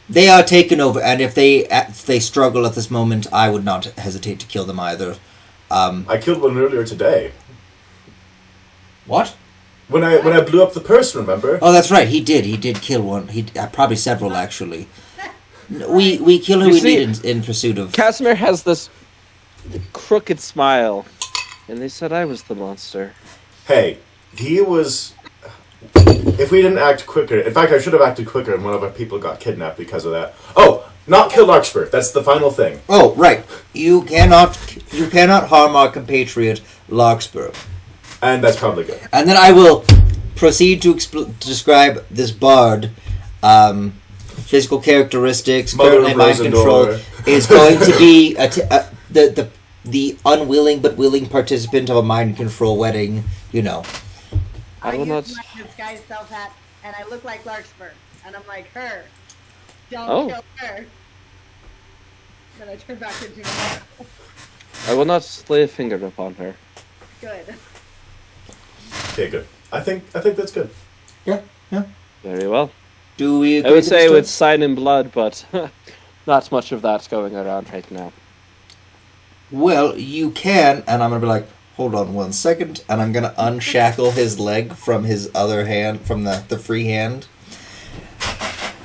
They are taken over, and if they struggle at this moment, I would not hesitate to kill them either. I killed one earlier today. What? When I blew up the person, remember? Oh, that's right. He did kill one. He probably several actually. We kill who You we see, need in pursuit of. Casimir has this crooked smile, and they said I was the monster. Hey, he was... If we didn't act quicker... In fact, I should have acted quicker, and one of our people got kidnapped because of that. Oh, not kill Larkspur. That's the final thing. Oh, right. You cannot harm our compatriot Larkspur. And that's probably good. And then I will proceed to describe this bard. Physical characteristics, Mother currently of mind control, Rosendor. is going to be the unwilling but willing participant of a mind control wedding. You know. I I will not. use my disguised self hat, and I look like Larkspur, and I'm like, her. Don't Oh. kill her. Then I turn back into her. I will not lay a finger upon her. Good. Okay, good. I think that's good. Yeah. Very well. Do we? I would say it would sign in blood, but not much of that going around right now. Well, you can, and I'm gonna be like, hold on 1 second, and I'm gonna unshackle his leg from his other hand, from the free hand,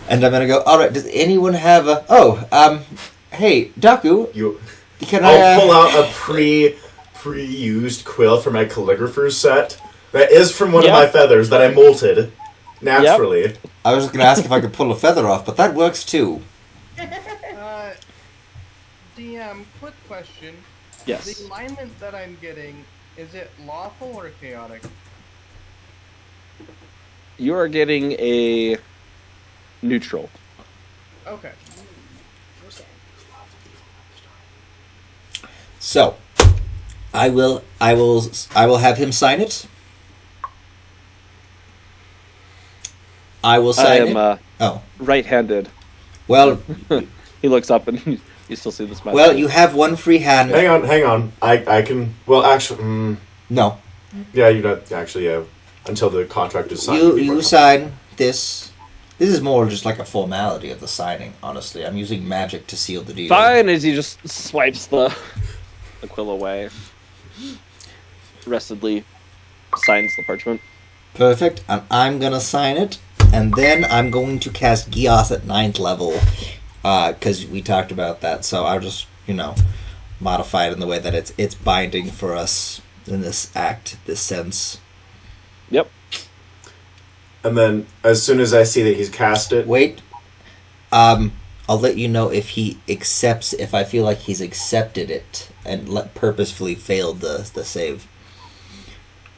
and I'm gonna go. All right, does anyone have a? Hey, Daku, can I'll pull out a pre-used quill for my calligrapher's set. That is from one of my feathers that I molted naturally. I was just gonna ask if I could pull a feather off, but that works too. DM, quick question. Yes. The alignment that I'm getting, is it lawful or chaotic? You are getting a neutral. Okay. So, I will have him sign it. I will I sign am it. Oh, right-handed. well, He looks up and you still see the smile. well, you have one free hand. Hang on. I can. Well, actually, No, yeah, you don't actually. Yeah, until the contract is signed. you people are- sign this. This is more just like a formality of the signing. Honestly, I'm using magic to seal the deal. Fine, as he just swipes the quill away. Restedly signs the parchment. Perfect, and I'm gonna sign it, and then I'm going to cast Gios at 9th level, because we talked about that, so I'll just, modify it in the way that it's binding for us in this act, this sense. Yep. And then, as soon as I see that he's cast it, Wait, I'll let you know if he accepts, if I feel like he's accepted it, and purposefully failed the save.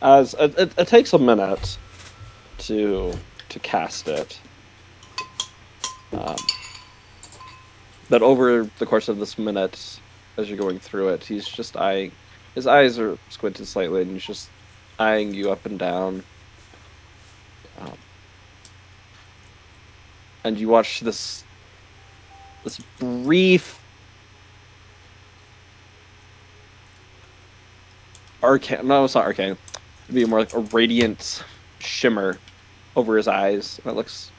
As it takes a minute to cast it. But over the course of this minute, as you're going through it, he's just eyeing. His eyes are squinted slightly, and he's just eyeing you up and down. And you watch this this brief arcane. No, it's not arcane. It'd be more like a radiant shimmer over his eyes. And it looks.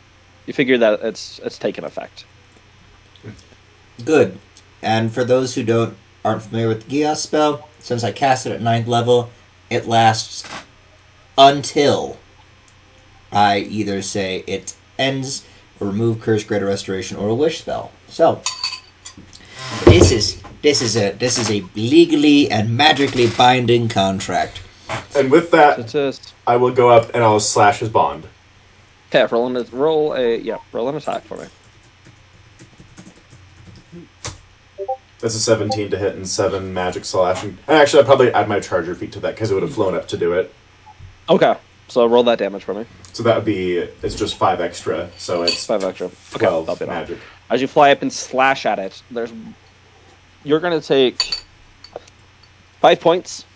You figure that it's taken effect. Good. And for those who aren't familiar with the Gias spell, since I cast it at 9th level, it lasts until I either say it ends, or remove curse, greater restoration, or a wish spell. So this is a legally and magically binding contract. And with that, I will go up and I'll slash his bond. Okay, roll an attack for me. That's a 17 to hit and 7 magic slashing. And actually, I'd probably add my charger feat to that because it would have flown up to do it. Okay, so roll that damage for me. So that would be, it's just 5 extra, so it's 5 extra. Okay, 12 that'll be magic. As you fly up and slash at it, you're going to take 5 points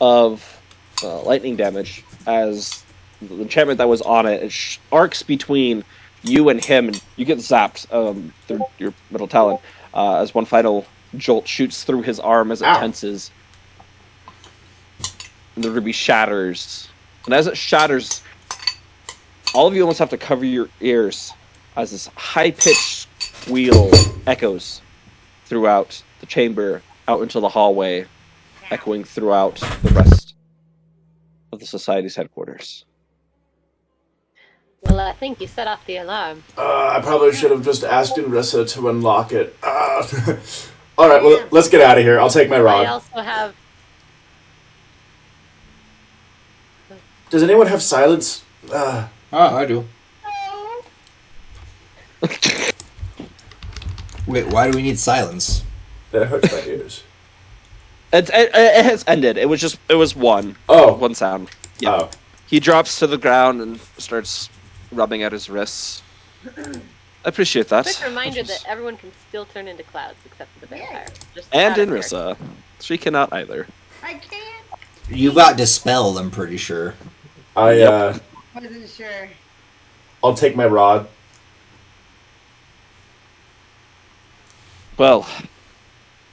of lightning damage as the enchantment that was on it arcs between you and him, and you get zapped through your middle talon as one final jolt shoots through his arm as it tenses. And the ruby shatters. And as it shatters, all of you almost have to cover your ears as this high-pitched squeal echoes throughout the chamber, out into the hallway, echoing throughout the rest of the Society's headquarters. Well, I think you set off the alarm. I probably should have just asked Inrissa to unlock it. Alright, well, let's get out of here. I'll take my rod. I also have... Does anyone have silence? I do. Wait, why do we need silence? That hurts my ears. It has ended. It was one. Oh. One sound. Yeah. Oh. He drops to the ground and starts rubbing at his wrists. I appreciate that. Quick reminder that everyone can still turn into clouds except for the vampire. Just And out of Inrissa. She cannot either. I can't. You got dispelled, I'm pretty sure. Wasn't sure. I'll take my rod. Well,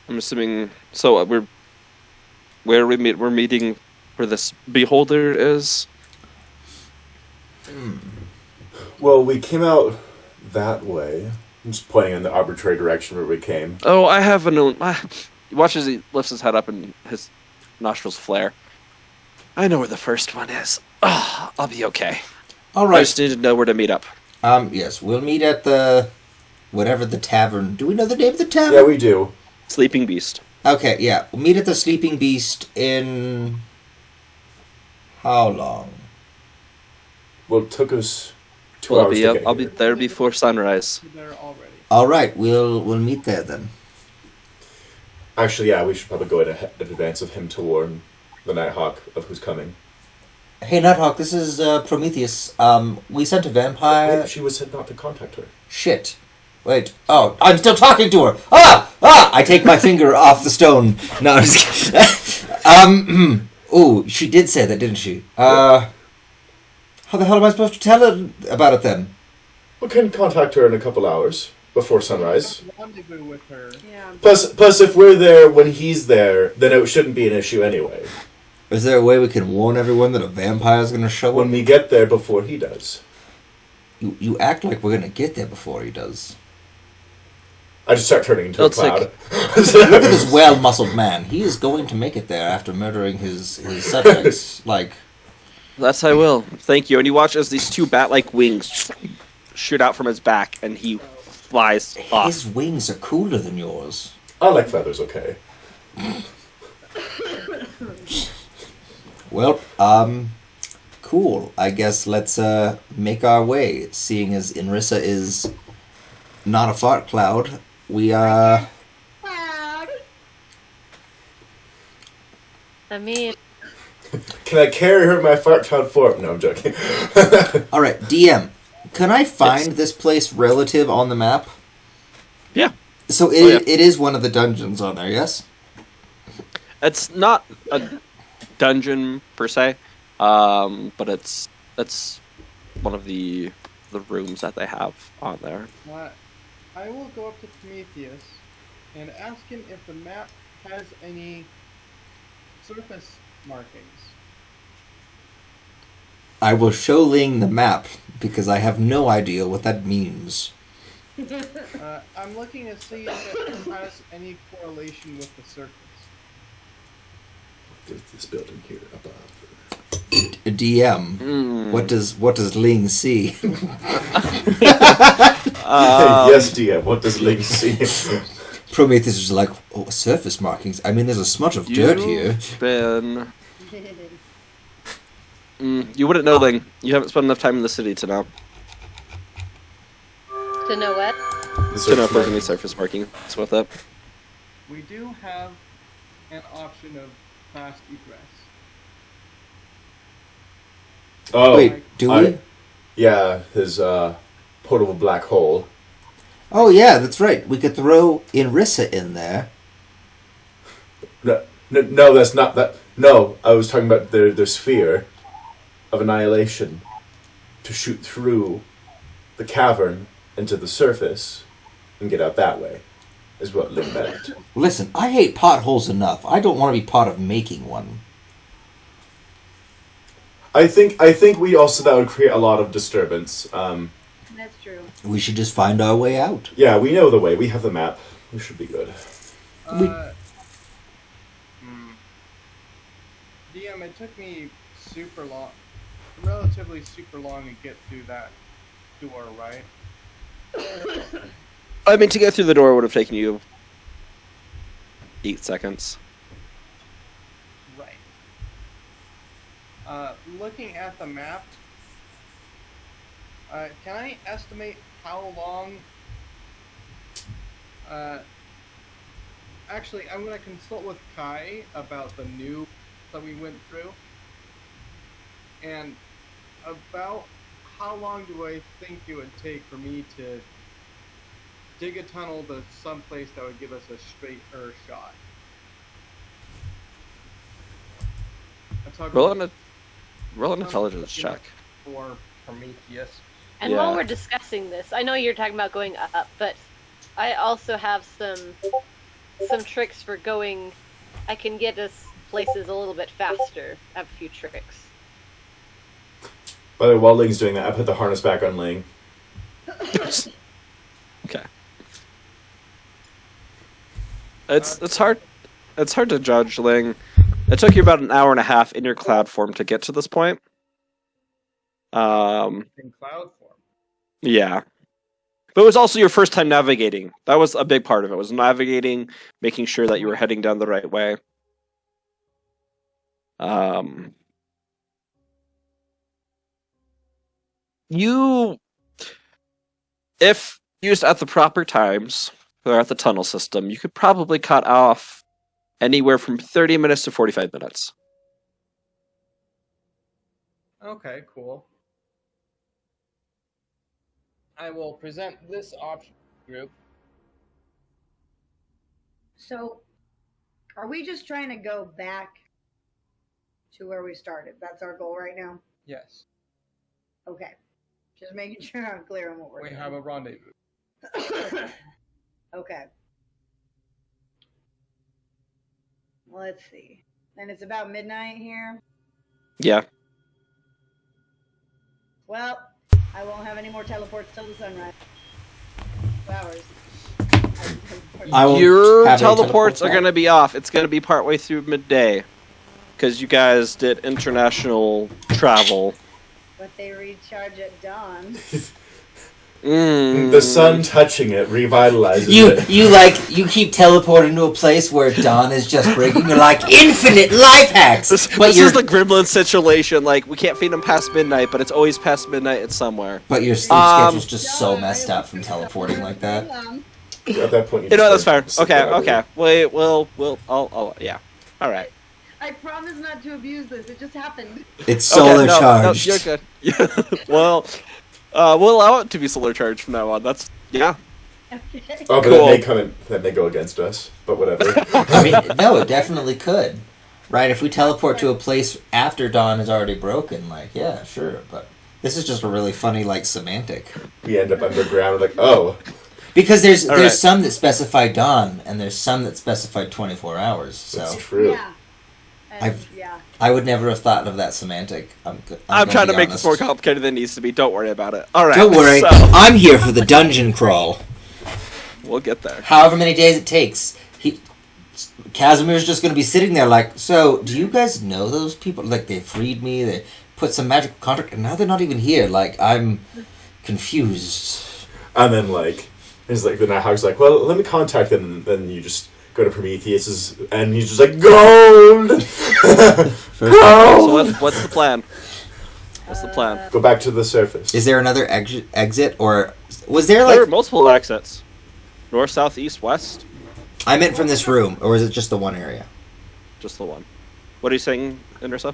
I'm assuming. So we're meeting where this beholder is. Well, we came out that way. I'm just pointing in the arbitrary direction where we came. Oh, I have a known. He watches. He lifts his head up and his nostrils flare. I know where the first one is. Oh, I'll be okay. All I right. just need to know where to meet up. Yes, we'll meet at the whatever the tavern. Do we know the name of the tavern? Yeah, we do. Sleeping Beast. Okay, yeah. We'll meet at the Sleeping Beast in how long? Well, it took us 2 hours to get I'll be here. there before sunrise. There already. All right, we'll meet there then. Actually, yeah, we should probably go in advance of him to warn the Nighthawk of who's coming. Hey, Nighthawk, this is Prometheus. We sent a vampire. Wait, she was said not to contact her. Shit. Wait. Oh, I'm still talking to her. I take my finger off the stone. No, I'm just kidding. Ooh, she did say that, didn't she? How the hell am I supposed to tell her about it then? We can contact her in a couple hours before sunrise. Rendezvous with her. Yeah. Plus, if we're there when he's there, then it shouldn't be an issue anyway. Is there a way we can warn everyone that a vampire is going to show When up? we get there before he does. You act like we're going to get there before he does. I just start turning into That's a cloud. Look at this well-muscled man. He is going to make it there after murdering his subjects. Like, That's I will. Thank you. And you watch as these two bat-like wings shoot out from his back, and he flies off. his wings are cooler than yours. I like feathers, okay. Well, cool. I guess let's make our way. Seeing as Inrissa is not a fart cloud, we Cloud. I mean, Can I carry her in my fart cloud form? No, I'm joking. all right. DM, can I find this place relative on the map? Yeah. So yeah. it is one of the dungeons on there. Yes. It's not a dungeon per se, but it's one of the rooms that they have on there. I will go up to Prometheus and ask him if the map has any surface markings. I will show Ling the map because I have no idea what that means. I'm looking to see if it has any correlation with the surface. There's this building here above. A DM. What does Ling see? Yes, DM. What does Link see? Prometheus is like, oh, surface markings. I mean, there's a smudge of dirt here. Been... you wouldn't know, Ling. You haven't spent enough time in the city to know. To know what? To know if there's any surface marking. What's with that? We do have an option of fast egress. Oh, Wait, do we? Yeah, his portable black hole. Oh yeah, that's right. We could throw Inrissa in there. No, that's not that. No, I was talking about their sphere of annihilation to shoot through the cavern into the surface and get out that way, is what Link meant. Listen, I hate potholes enough. I don't want to be part of making one. I think we also that would create a lot of disturbance. That's true. We should just find our way out. Yeah, we know the way. We have the map. We should be good. DM, it took me relatively super long to get through that door, right? I mean, to get through the door would have taken you 8 seconds. Right. Looking at the map, can I estimate how long... actually, I'm going to consult with Kai about the new that we went through. And about how long do I think it would take for me to dig a tunnel to someplace that would give us a straight shot? Roll an intelligence check. For Prometheus. And Yeah. while we're discussing this, I know you're talking about going up, but I also have some tricks for going. I can get us places a little bit faster. I have a few tricks. By the way, while Ling's doing that, I put the harness back on Ling. Okay. It's hard. It's hard to judge, Ling. It took you about an hour and a half in your cloud form to get to this point. In cloud form. Yeah. But it was also your first time navigating. That was a big part of it. Was navigating, making sure that you were heading down the right way. You, if used at the proper times throughout the tunnel system, you could probably cut off anywhere from 30 minutes to 45 minutes. Okay, cool. I will present this option group. So, are we just trying to go back to where we started? That's our goal right now? Yes. Okay. Just making sure I'm clear on what we're We doing. have a rendezvous. Okay. Let's see. And it's about midnight here. Yeah. Well, I won't have any more teleports till the sunrise. 2 hours. I won't Your have any teleports are back. going to be off. It's going to be partway through midday. Because you guys did international travel. But they recharge at dawn. The sun touching it revitalizes it. You keep teleporting to a place where dawn is just breaking. You're like, infinite life hacks. This is the gremlin situation. Like, we can't feed them past midnight, but it's always past midnight. It's somewhere. But your sleep schedule's just so messed up from teleporting like that. At that point, You know, that's fair. just sit Okay, down. okay. Wait, I'll, yeah. All right. I promise not to abuse this. It just happened. It's Okay, solar no, charged. No, you're good. Yeah. Well, we'll allow it to be solar charged from now on. That's, yeah. Okay. Oh, but Cool. that may go against us. But whatever. I mean, no, it definitely could. Right? If we teleport to a place after dawn is already broken, like, yeah, sure. But this is just a really funny, like, semantic. We end up underground, like, oh, Because there's All right. some that specify dawn, and there's some that specify 24 hours. So That's true. Yeah. And, I've- yeah. I would never have thought of that semantic. I'm I'm trying to be make this honest. more complicated than it needs to be. Don't worry about it. All right. Don't worry, So, I'm here for the dungeon crawl. we'll get there. However many days it takes. Casimir's just going to be sitting there like, so, do you guys know those people? Like, they freed me, they put some magical contract, and now they're not even here. Like, I'm confused. And then it's like the Nighthawk's like, well, let me contact them. And then you just go to Prometheus's, and he's just like, gold. So what's the plan? What's the plan? Go back to the surface. Is there another exit, or was there, There are like... multiple exits. North, south, east, west. I meant from this room, or is it just the one area? Just the one. What are you saying, Indrisa?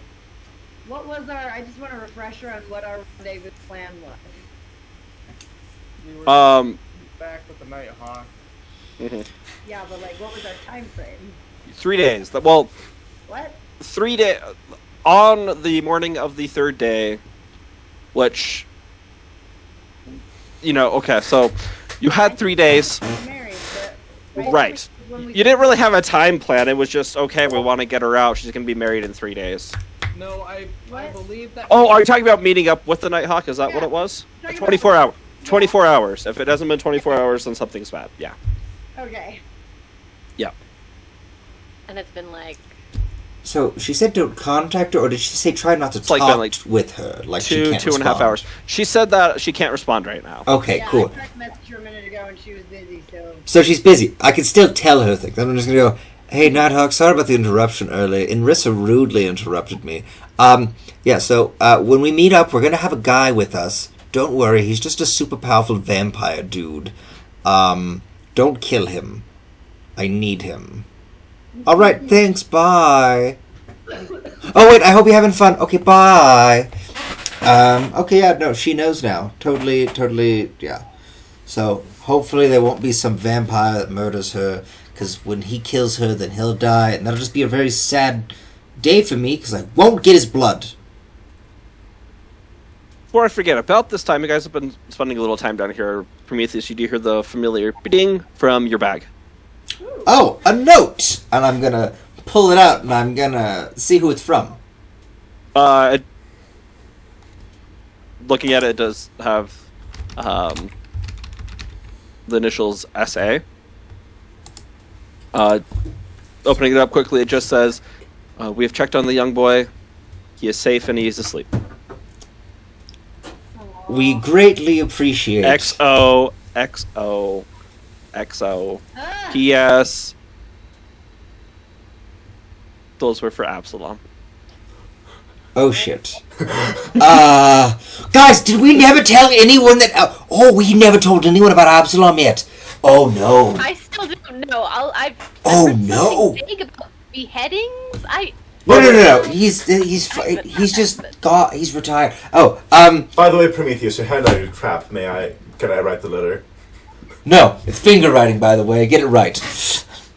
What was I just want a refresher on what our rendezvous plan was. We were back with the Nighthawk. Yeah, but what was our time frame? 3 days. Well, What? 3 days. On the morning of the third day, which, okay, so you had 3 days. Married, but Right. when we- You didn't really have a time plan. It was just, okay, we want to get her out. She's going to be married in 3 days. No, I What? believe that. Oh, are you talking about meeting up with the Nighthawk? Is that what Yeah. it was? Talking 24 about- hours. 24 hours. If it hasn't been 24 hours, then something's bad. Yeah. Okay. And it's been So, she said don't contact her, or did she say try not to It's like talk been, like, with her? Like she Two can't and a half respond? hours. She said that she can't respond right now. Okay, Yeah, cool. I tried to message her a minute ago and she was busy, so. So she's busy. I can still tell her things. I'm just gonna go, hey, Nighthawk, sorry about the interruption earlier. Inrissa rudely interrupted me. Yeah, so, when we meet up, we're gonna have a guy with us. Don't worry, he's just a super powerful vampire dude. Don't kill him. I need him. Alright, thanks, bye. Oh, wait, I hope you're having fun. Okay, bye. Okay, yeah, no, she knows now. Totally, yeah. So, hopefully there won't be some vampire that murders her, because when he kills her, then he'll die, and that'll just be a very sad day for me, because I won't get his blood. Before I forget, about this time, you guys have been spending a little time down here. Prometheus, you do hear the familiar ding from your bag. Oh, a note! And I'm gonna pull it out, and I'm gonna see who it's from. Looking at it, it does have the initials SA. Opening it up quickly, it just says, we have checked on the young boy. He is safe and he is asleep. We greatly appreciate... XO. P.S. Those were for Absalom. Oh, shit. Guys, did we never tell anyone that... we never told anyone about Absalom yet. Oh, no. I still don't know. I've Oh, heard no. something vague about beheadings. No. He's just got... He's retired. Oh, By the way, Prometheus, your handwriting crap. Can I write the letter? no. It's finger writing, by the way. Get it right.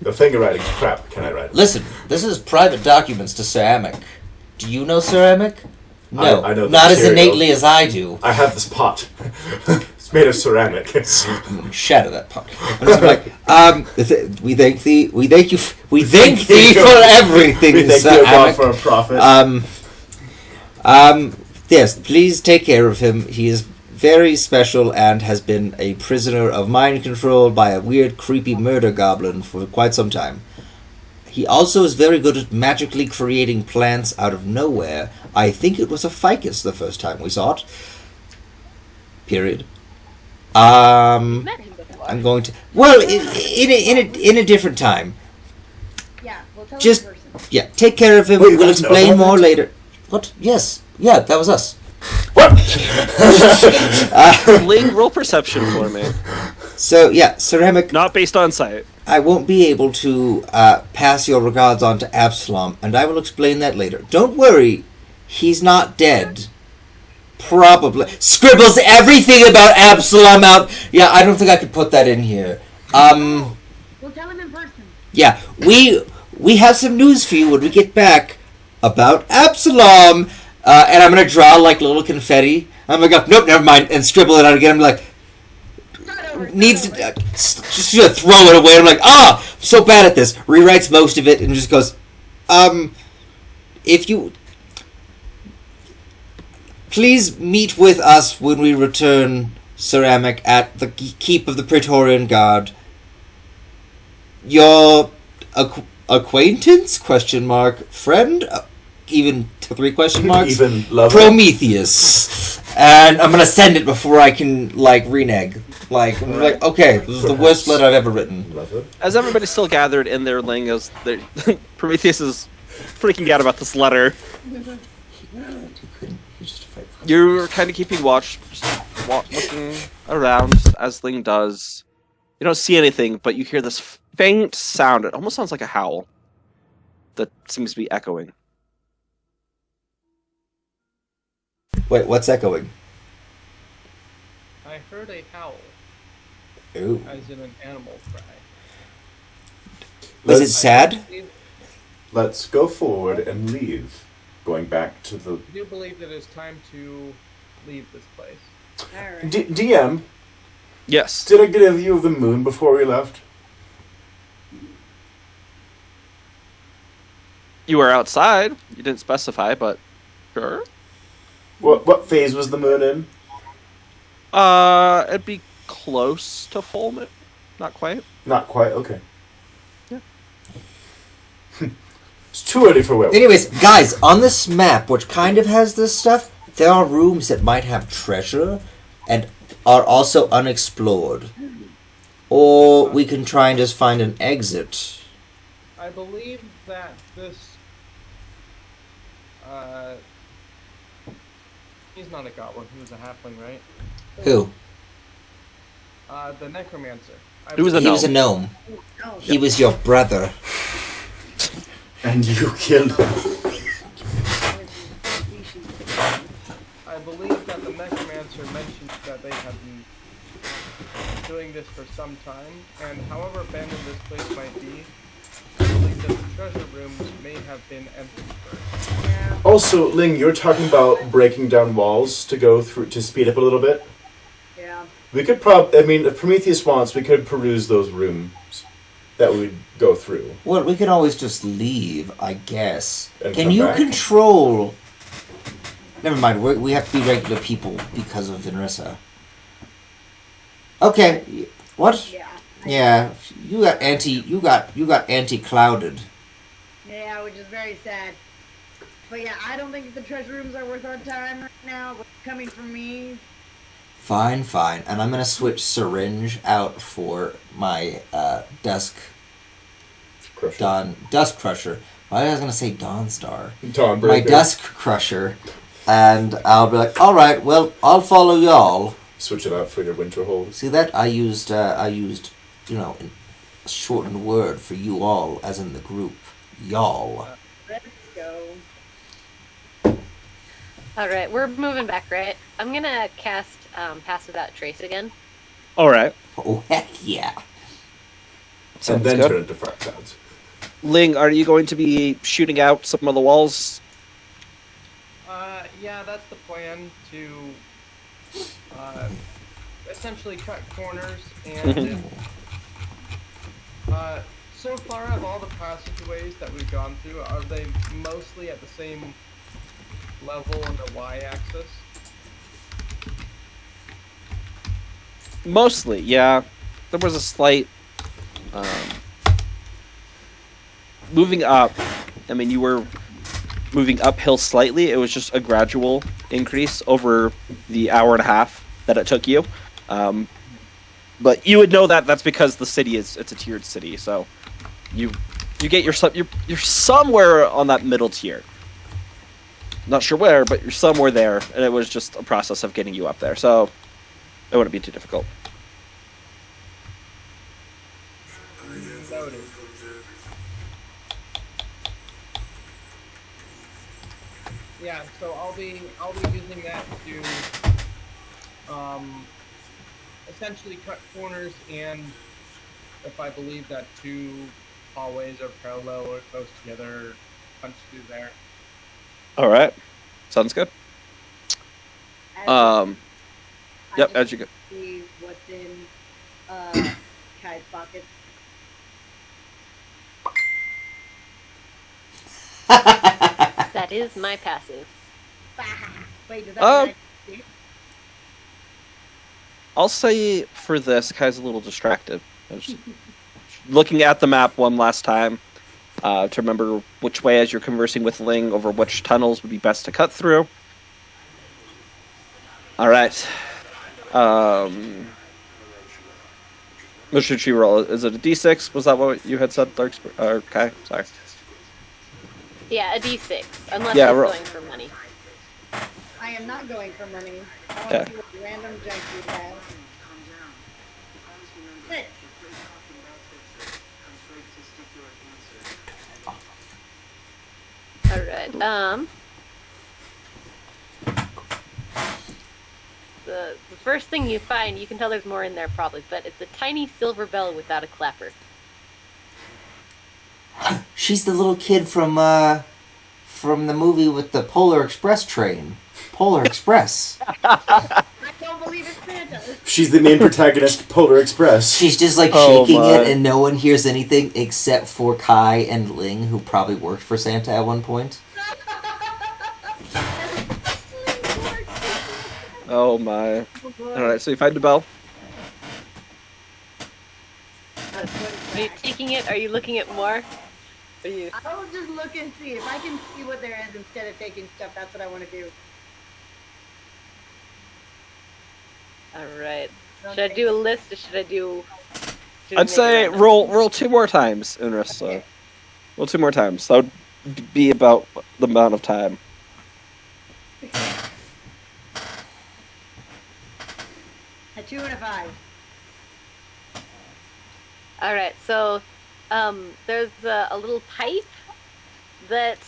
The finger writing crap. Can I write it? Listen, this is private documents to ceramic. Do you know ceramic? No, I know the not as material. innately as I do. I have this pot. It's made of ceramic. Shatter that pot. I'm just like, we thank thee. We thank you. We thank Thank thee you. for everything, We thank Sir you, God, Amic. for a prophet. Yes, please take care of him. He is very special and has been a prisoner of mind control by a weird, creepy murder goblin for quite some time. He also is very good at magically creating plants out of nowhere. I think it was a ficus the first time we saw it. Period. Met him before. I'm going to... Well, in a different time. Yeah, we'll tell Just- the person. Yeah, take care of him. Wait, We'll that's explain not more that? later. What? Yes. Yeah, that was us. Ling, roll perception for me. So, yeah, Ceramic, Not based on sight. I won't be able to pass your regards on to Absalom, and I will explain that later. Don't worry, he's not dead. Probably. Scribbles everything about Absalom out. Yeah, I don't think I could put that in here. We'll tell him in person. Yeah, we have some news for you when we get back about Absalom. And I'm gonna draw like little confetti. I'm gonna go, nope, never mind, and scribble it out again. I'm like, needs to just gonna throw it away. I'm like, I'm so bad at this. Rewrites most of it and just goes, if you please meet with us when we return ceramic at the keep of the Praetorian Guard. Your acquaintance? Question mark. Friend? Even 3 question marks. Even lover. Prometheus. And I'm gonna send it before I can renege. Okay, this is the worst letter I've ever written. Lover. As everybody's still gathered in their lingos, Prometheus is freaking out about this letter. You're kind of keeping watch, just looking around as Ling does. You don't see anything, but you hear this faint sound. It almost sounds like a howl that seems to be echoing. Wait, what's echoing? I heard a howl, Ooh. as in an animal cry. Was it sad? Let's go forward and leave. Going back to the... I do believe that it's time to leave this place. Alright. DM, Yes. did I get a view of the moon before we left? You were outside. You didn't specify, but sure. What phase was the moon in? It'd be close to full moon. Not quite. Not quite, okay. Yeah. It's too early for werewolves. Anyways, guys, on this map, which kind of has this stuff, there are rooms that might have treasure and are also unexplored. Or we can try and just find an exit. I believe that this. He's not a goblin. He was a halfling, right? Who? The necromancer. He was a He was a gnome. gnome. He was your brother. And you killed him. I believe that the necromancer mentioned that they have been doing this for some time, and however abandoned this place might be, I believe that the treasure rooms may have been empty first. Also, Ling, you're talking about breaking down walls to go through, to speed up a little bit? Yeah. We could if Prometheus wants, we could peruse those rooms that we would go through. Well, we can always just leave, I guess. And Can come you back? control... Never mind, we have to be regular people because of Vinrissa. Okay, what? Yeah. Yeah, you got anti-clouded. Yeah, which is very sad. But yeah, I don't think the treasure rooms are worth our time right now. But coming from me, Fine. And I'm gonna switch syringe out for my dusk Crusher. dust crusher. I was gonna say Dawn Star. Dawn My Breaker. dusk crusher, and I'll be like, all right, well, I'll follow y'all. Switch it out for your winter holes. See that? I used a shortened word for you all, as in the group, y'all. let's go. Alright, we're moving back, right? I'm gonna cast Pass Without Trace again. All right. Oh heck yeah! And Sounds then good. turn it to fire clouds. Ling, are you going to be shooting out some of the walls? Yeah, that's the plan, to essentially cut corners and so far of all the passageways that we've gone through, are they mostly at the same level on the y-axis? Mostly, yeah. There was a slight moving up. I mean, you were moving uphill slightly. It was just a gradual increase over the hour and a half that it took you. But you would know that that's because the city it's a tiered city, so you get you're somewhere on that middle tier. Not sure where, but you're somewhere there, and it was just a process of getting you up there. So it wouldn't be too difficult. Noted. Yeah, so I'll be using that to essentially cut corners, and if I believe that two hallways are parallel or close together, punch through there. All right, sounds good. As Yep, I as you go. see what's in Kai's pockets. That is my passive. Wait, does that Um, mean I see? I'll say for this, Kai's a little distracted. I was looking at the map one last time to remember which way, as you're conversing with Ling, over which tunnels would be best to cut through. All right. What should she roll? Is it a D6? Was that what you had said, Dark? Kai? Sorry. Yeah, a d6, unless Yeah, he's roll. going for money. I am not going for money. I want Okay. to see what random junk you have. 6. Alright, the first thing you find, you can tell there's more in there probably, but it's a tiny silver bell without a clapper. She's the little kid from the movie with the Polar Express train. Polar Express. I don't believe it's Santa. She's the main protagonist, Polar Express. She's just like Oh, shaking my. it, and no one hears anything except for Kai and Ling, who probably worked for Santa at one point. Oh my. Alright, so you find the bell. Are you taking it? Are you looking at more? Are you... I will just look and see. If I can see what there is instead of taking stuff, that's what I want to do. Alright. Should I do a list or should I do... I'd say roll 2 more times, Inris. So. Roll 2 more times. That would be about the amount of time. A 2 and a 5. Alright, so there's a little pipe that...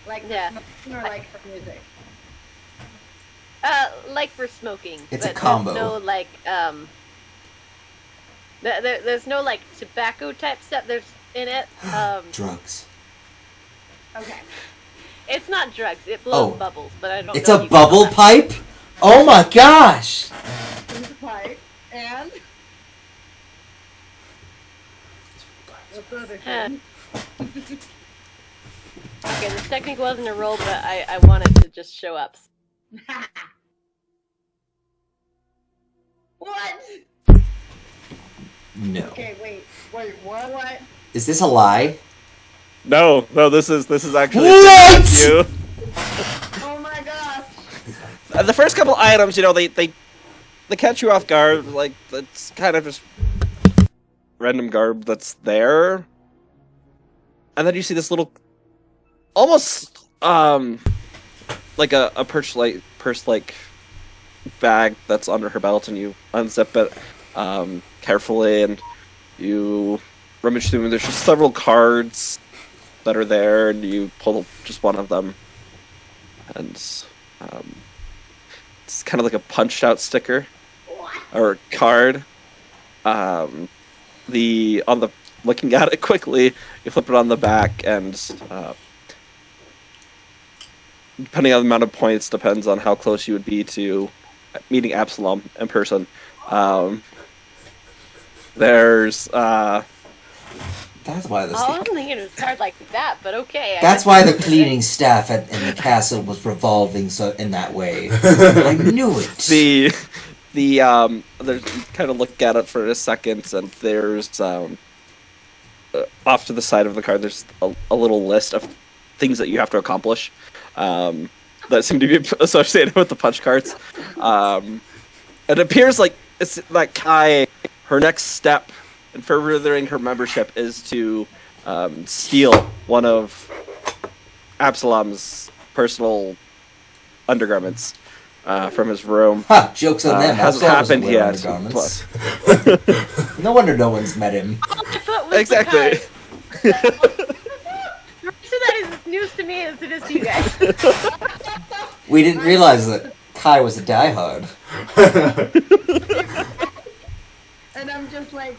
Like for Yeah. smoking or like for music? like for smoking. It's a but combo. There's no, like, there's no, like, tobacco type stuff there's in it. Drugs. Okay. It's not drugs. It blows Oh. bubbles, but I don't It's know a if you can bubble tell that. pipe? Oh my gosh! Here's a pipe. And? What's the other Huh. thing? Okay, this technique wasn't a roll, but I wanted to just show up. What? No. Okay, wait, what? What? Is this a lie? No, this is actually What? you. Oh my gosh. The first couple items, they catch you off guard. Like, that's kind of just random garb that's there. And then you see this little, almost like a purse-like bag that's under her belt, and you unzip it carefully, and you rummage through, and there's just several cards that are there, and you pull just one of them, and it's kind of like a punched out sticker or card. Looking at it quickly, you flip it on the back, and depending on the amount of points, depends on how close you would be to meeting Absalom in person. There's That's why the I wasn't thinking it was hard like that, but okay. That's why the cleaning staff in the castle was revolving so in that way. I knew it. there's kind of look at it for a second, and there's off to the side of the card, there's a little list of things that you have to accomplish that seem to be associated with the punch cards. It appears like it's like Kai, her next step in furthering her membership is to steal one of Absalom's personal undergarments from his room. Ha! Joke's on them. Hasn't Absalom doesn't happened wear yet. undergarments. No wonder no one's met him. All I thought was Exactly. the so that is as news to me as it is to you guys. We didn't realize that Kai was a diehard. And I'm just like,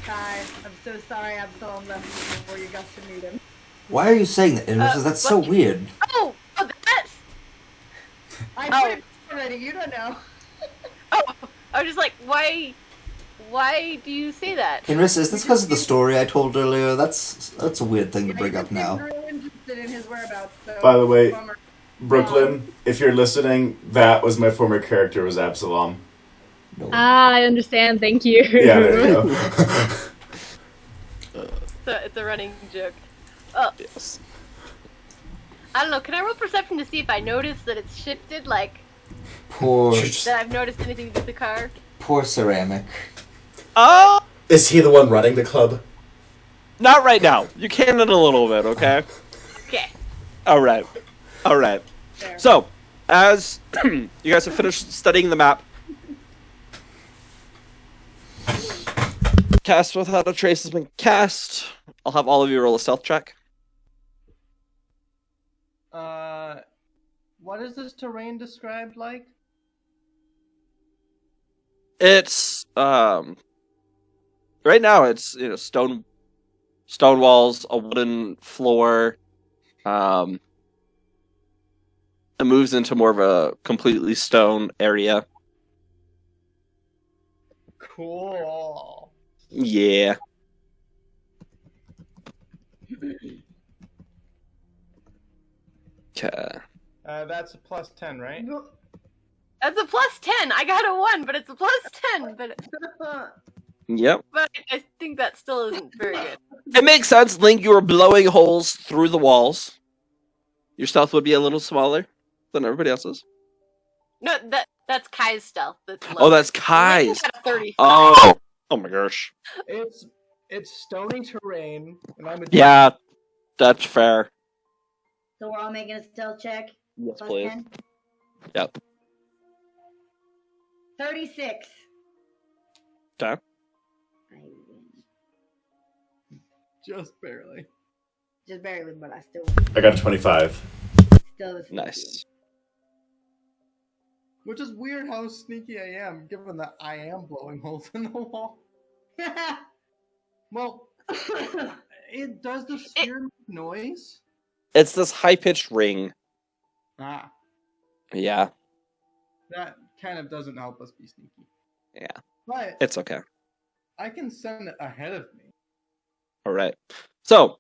Kai, I'm so sorry Absalom left you before you got to meet him. Why are you saying that? And that's so weird. Oh, that. I Oh. put it already, you don't know. Oh, I was just like, why do you say that? Inris, is this because of the story I told earlier? That's a weird thing to bring up I'm now. real interested in his whereabouts. So By the way, bummer. Brooklyn, if you're listening, that was my former character, was Absalom. Ah, I understand. Thank you. Yeah, there you go. It's a running joke. Oh, Yes. I don't know. Can I roll perception to see if I notice that it's shifted? Like Poor that I've noticed anything with the car? poor ceramic. Oh, Is he the one running the club? not right now. You can in a little bit, okay? Okay. All right. So, as you guys have finished studying the map, cast without a trace has been cast. I'll have all of you roll a stealth check. What is this terrain described like? It's right now it's stone walls, a wooden floor. It moves into more of a completely stone area. Cool. Yeah. Okay. That's a plus 10, right? That's a plus 10. I got a 1, but it's a plus 10. But Yep. I think that still isn't very good. It makes sense, Link. You are blowing holes through the walls. Your stealth would be a little smaller than everybody else's. No, that's Kai's stealth. That's low. Oh, that's Link Kai's. got a 35. Oh my gosh. It's stony terrain, and I'm a Yeah, that's fair. So we're all making a stealth check. Yes, Plus please. 10. Yep. 36. Okay. I win. just barely. Just barely, but I still I got a 25. still the sneaky. Nice. Which is weird how sneaky I am, given that I am blowing holes in the wall. Well, it does the sphere make noise? It's this high-pitched ring. Ah, Yeah. that kind of doesn't help us be sneaky. Yeah. But It's okay. I can send it ahead of me. All right. So,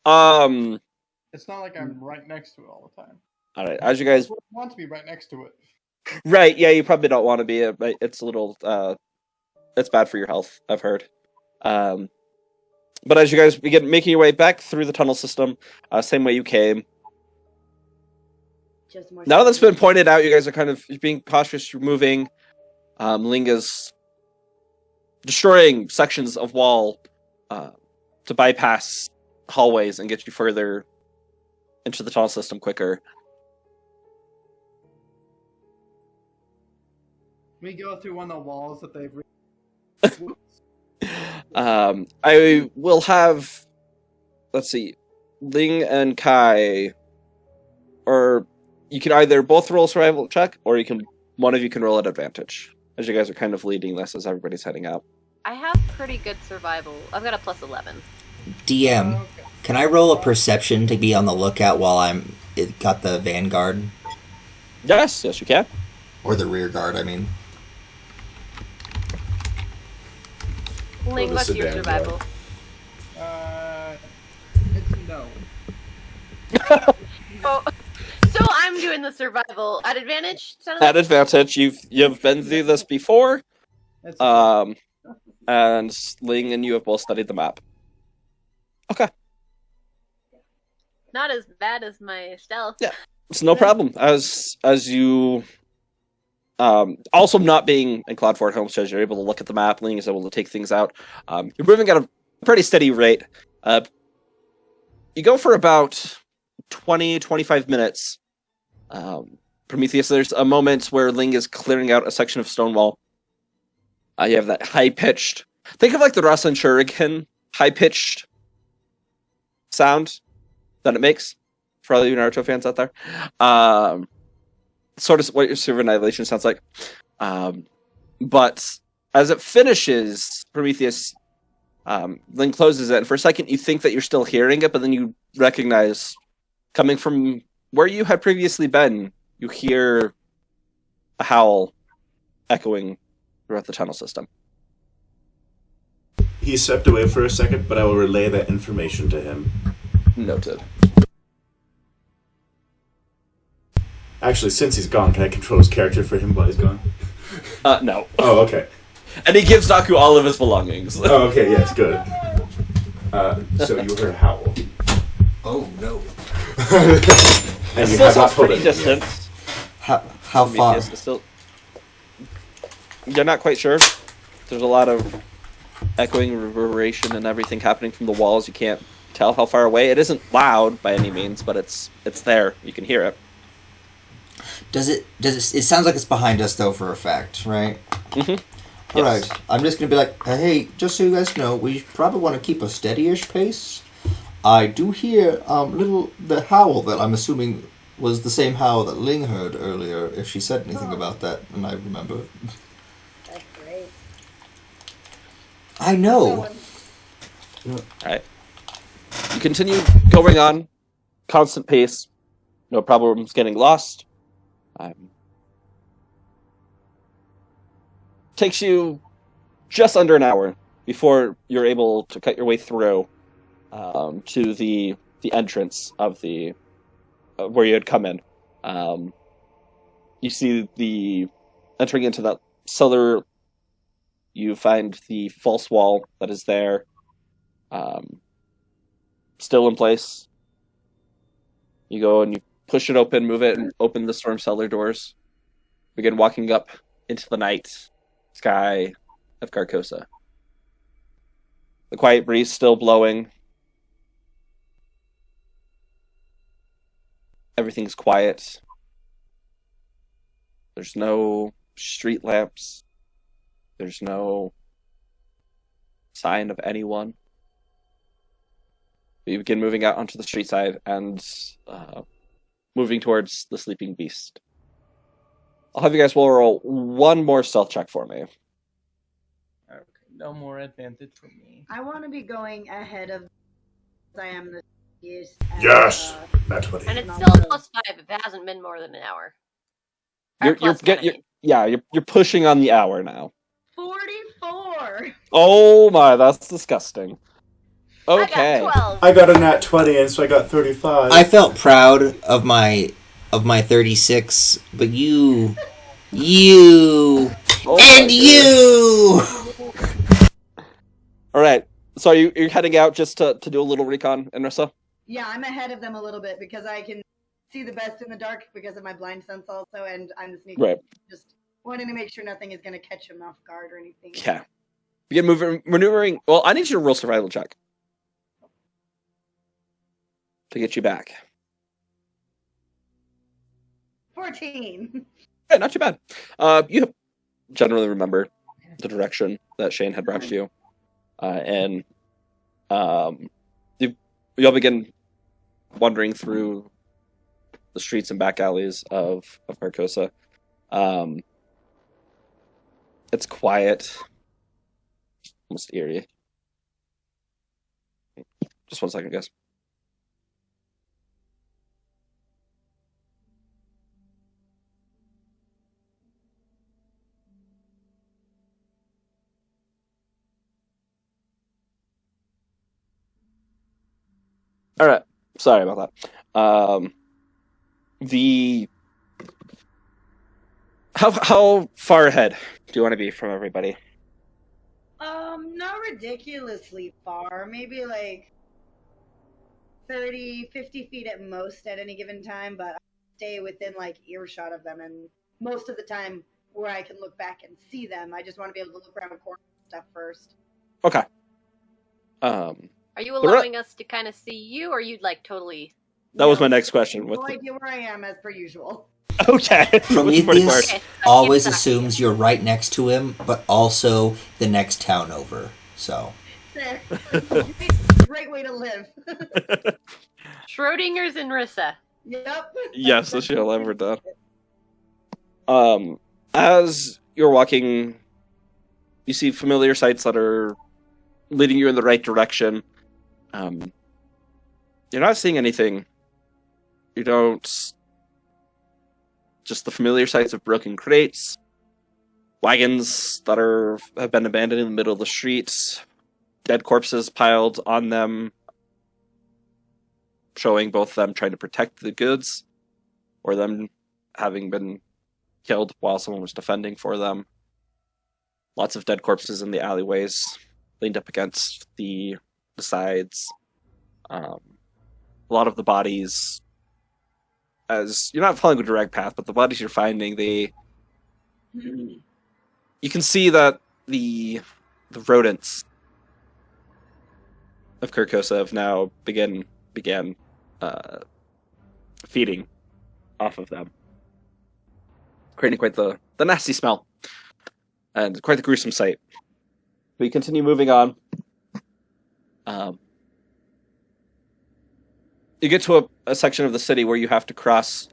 It's not like I'm right next to it all the time. all right. As you guys, I want to be right next to it. right? Yeah, you probably don't want to be. But it's a little. It's bad for your health. I've heard. But as you guys begin making your way back through the tunnel system, same way you came. Just more Now that's been pointed out, you guys are kind of being cautious. You're moving. Ling is destroying sections of wall to bypass hallways and get you further into the tunnel system quicker. We go through one of the walls that they've. I will have, let's see, Ling and Kai, or you can either both roll a survival check, or one of you can roll at advantage, as you guys are kind of leading this as everybody's heading out. I have pretty good survival. I've got a plus 11. DM, Okay. can I roll a perception to be on the lookout while it got the vanguard Yes, you can. or the rear guard? I mean, Ling, what's your survival? It's no. Oh, so I'm doing the survival at advantage? At advantage, you've been through this before, It's and Ling and you have both studied the map. Okay, Not as bad as my stealth. Yeah. it's no problem. As you, also not being in Cloud Fort Homestead, you're able to look at the map. Ling is able to take things out. You're moving at a pretty steady rate. You go for about 20-25 minutes. Prometheus, there's a moment where Ling is clearing out a section of stone wall. You have that high-pitched... Think of like the Rasen Shuriken high-pitched sound that it makes, for all you Naruto fans out there. Sort of what your Silver Annihilation sounds like. But as it finishes, Prometheus, Ling closes it, and for a second you think that you're still hearing it, but then you recognize, coming from where you had previously been, you hear a howl echoing throughout the tunnel system. He stepped away for a second, but I will relay that information to him. Noted. Actually, since he's gone, can I control his character for him while he's gone? No. Oh, okay. And he gives Naku all of his belongings. Oh, okay, yes, good. So you heard a howl. Oh no. And you Still have not sounds told pretty it. distant. How far? It's still... You're not quite sure. There's a lot of echoing, reverberation, and everything happening from the walls. You can't tell how far away. It isn't loud by any means, but it's there. You can hear it. Does it? It sounds like it's behind us though, for a fact, right? Mm-hmm. All Yes. right. I'm just gonna be like, hey, just so you guys know, we probably want to keep a steady-ish pace. I do hear the howl that I'm assuming was the same howl that Ling heard earlier. If she said anything about that, and I remember. That's great. I know. Alright. You continue going on, constant pace, no problems getting lost. Takes you just under an hour before you're able to cut your way through to the entrance of the where you had come in. You see the entering into that cellar. You find the false wall that is there, still in place. You go and you push it open, move it, and open the storm cellar doors. Begin walking up into the night sky of Carcosa. The quiet breeze still blowing. Everything's quiet. There's no street lamps. There's no sign of anyone. You begin moving out onto the street side and moving towards the sleeping beast. I'll have you guys roll one more stealth check for me. Okay, no more advantage for me. I want to be going ahead of. I am the. Yes! That's what And he it's still a +5 if it hasn't been more than an hour. Or You're pushing on the hour now. 44. Oh my, that's disgusting. Okay. I got 12. I got a nat 20, and so I got 35. I felt proud of my 36, but you, Oh and my you. All right. So you're heading out just to do a little recon, Enrissa? Yeah, I'm ahead of them a little bit because I can see the best in the dark because of my blind sense also, and I'm the sneaky. Right. Just wanting to make sure nothing is going to catch him off guard or anything. Yeah. Begin maneuvering. Well, I need you to roll survival check to get you back. 14. Yeah, not too bad. You generally remember the direction that Shane had brought you, and you'll begin wandering through the streets and back alleys of Carcosa. It's quiet, almost eerie. Just 1 second, guys. All right, sorry about that. How far ahead do you want to be from everybody? Not ridiculously far. Maybe like 30, 50 feet at most at any given time, but I stay within like earshot of them, and most of the time where I can look back and see them. I just want to be able to look around corners and stuff first. Okay. Are you allowing us to kind of see you, or you'd like totally... That was my next question. No idea where I am as per usual. Okay. Prometheus Okay, always keep talking. assumes you're right next to him, but also the next town over. So There. Great way to live. Schrodinger's and Rissa. Yep. Yes, that she'll ever done. As you're walking, you see familiar sights that are leading you in the right direction. You're not seeing anything. You don't. Just the familiar sights of broken crates, wagons that have been abandoned in the middle of the street, dead corpses piled on them, showing both them trying to protect the goods or them having been killed while someone was defending for them. Lots of dead corpses in the alleyways, leaned up against the sides. A lot of the bodies, as you're not following a direct path, but the bodies you're finding, you can see that the rodents of Kirkosa have now began feeding off of them, creating quite the nasty smell and quite the gruesome sight. We continue moving on. You get to a section of the city where you have to cross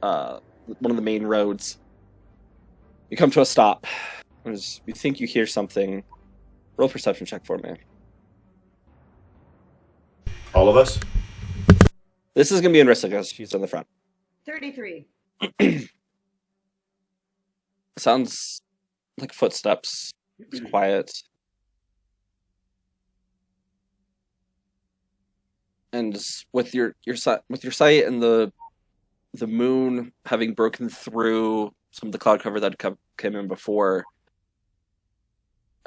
one of the main roads. You come to a stop. You think you hear something. Roll a perception check for me. All of us? This is going to be Enrissa because she's on the front. 33. Sounds like footsteps. It's quiet. And with your sight and the moon having broken through some of the cloud cover that came in before,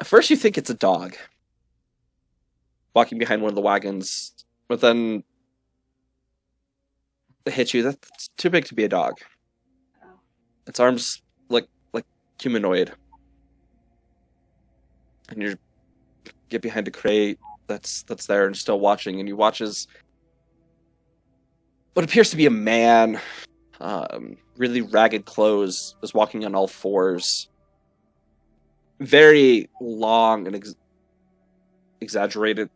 at first you think it's a dog walking behind one of the wagons, but then it hits you. That's too big to be a dog. Its arms like humanoid, and you get behind a crate that's there and still watching, and you watch as what appears to be a man, really ragged clothes, is walking on all fours, very long and exaggerated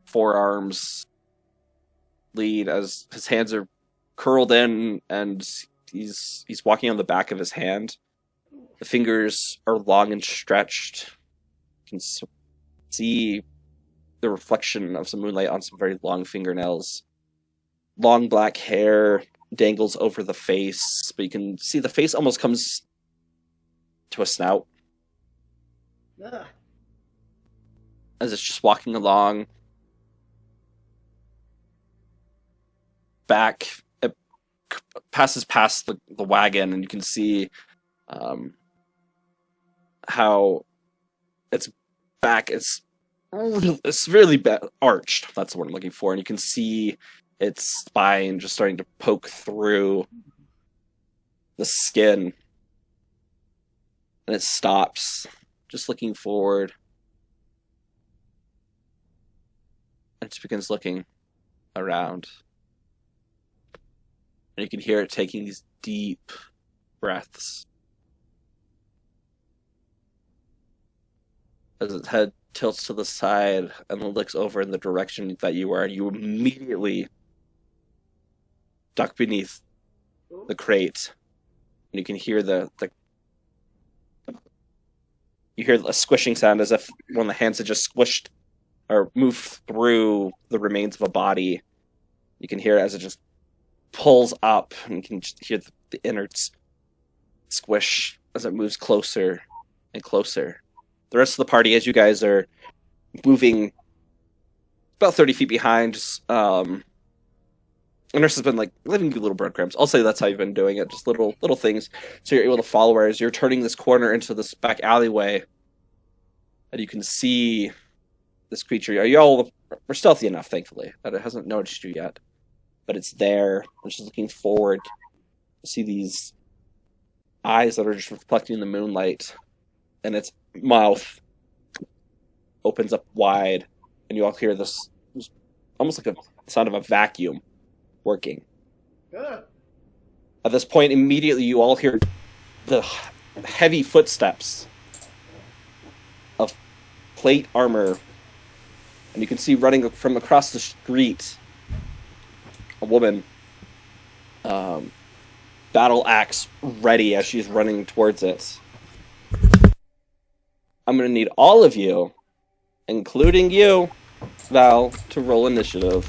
forearms lead as his hands are curled in, and he's walking on the back of his hand. The fingers are long and stretched. You can see the reflection of some moonlight on some very long fingernails. Long black hair dangles over the face, but you can see the face almost comes to a snout. Ugh. As it's just walking along. Back, it passes past the wagon, and you can see how its back is really arched. That's the word I'm looking for. And you can see its spine just starting to poke through the skin. And it stops, just looking forward. And it just begins looking around. And you can hear it taking these deep breaths. As its head tilts to the side and looks over in the direction that you are, and you immediately duck beneath the crate. And you can hear you hear a squishing sound as if one of the hands had just squished or moved through the remains of a body. You can hear it as it just pulls up, and you can just hear the innards squish as it moves closer and closer. The rest of the party, as you guys are moving about 30 feet behind, and Nurse has been leaving you little breadcrumbs. I'll say that's how you've been doing it, just little things, so you're able to follow her as you're turning this corner into this back alleyway, and you can see this creature. We're stealthy enough, thankfully, that it hasn't noticed you yet, but it's there, and she's looking forward to see these eyes that are just reflecting the moonlight, and its mouth opens up wide, and you all hear this almost like a sound of a vacuum working. At this point, immediately you all hear the heavy footsteps of plate armor, and you can see running from across the street a woman, battle axe ready as she's running towards it. I'm going to need all of you, including you, Val, to roll initiative.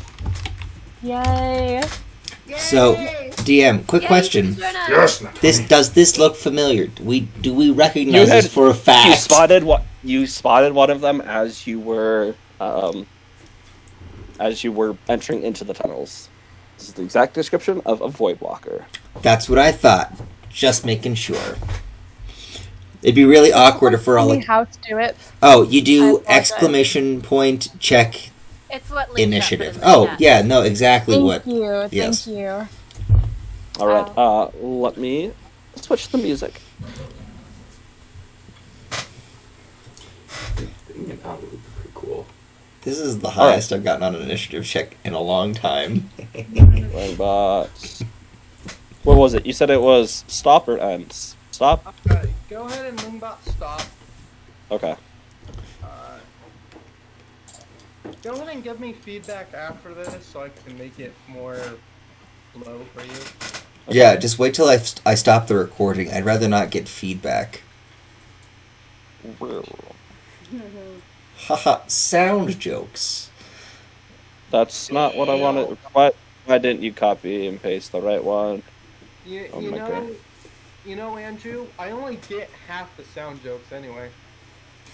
Yay! So, DM, quick Yay, question. join us. Yes. Does this look familiar? Do we recognize You had- this for a fact? You spotted one of them as you were entering into the tunnels. This is the exact description of a void walker. That's what I thought. Just making sure. It'd be really awkward if we're all Tell me like, how to do it. oh, you I do apologize. exclamation point check It's what Link initiative. got put in the Oh, chat. yeah, no, exactly Thank what. you. yes. Thank you. All right. Let me switch the music. Thinking that would be pretty cool. This is the right. highest I've gotten on an initiative check in a long time. Wingbot. What was it? You said it was stop or end? Stop? Go ahead and Wingbot stop. Okay. Go ahead and give me feedback after this so I can make it more low for you. Yeah, just wait till I stop the recording. I'd rather not get feedback. Haha, sound jokes. That's not what I wanted. Why didn't you copy and paste the right one? You, Oh you my know, God. you know, Andrew, I only get half the sound jokes anyway.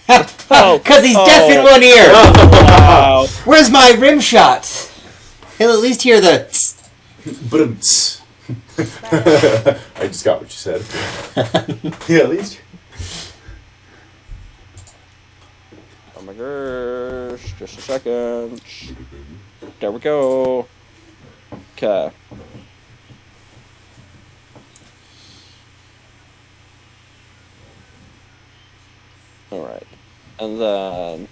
Oh, Because he's oh. deaf in one ear! Wow. Where's my rim shot? He'll at least hear the But I just got what you said. Yeah, at least. Oh my gosh. Just a second. There we go. Okay. Alright. And then...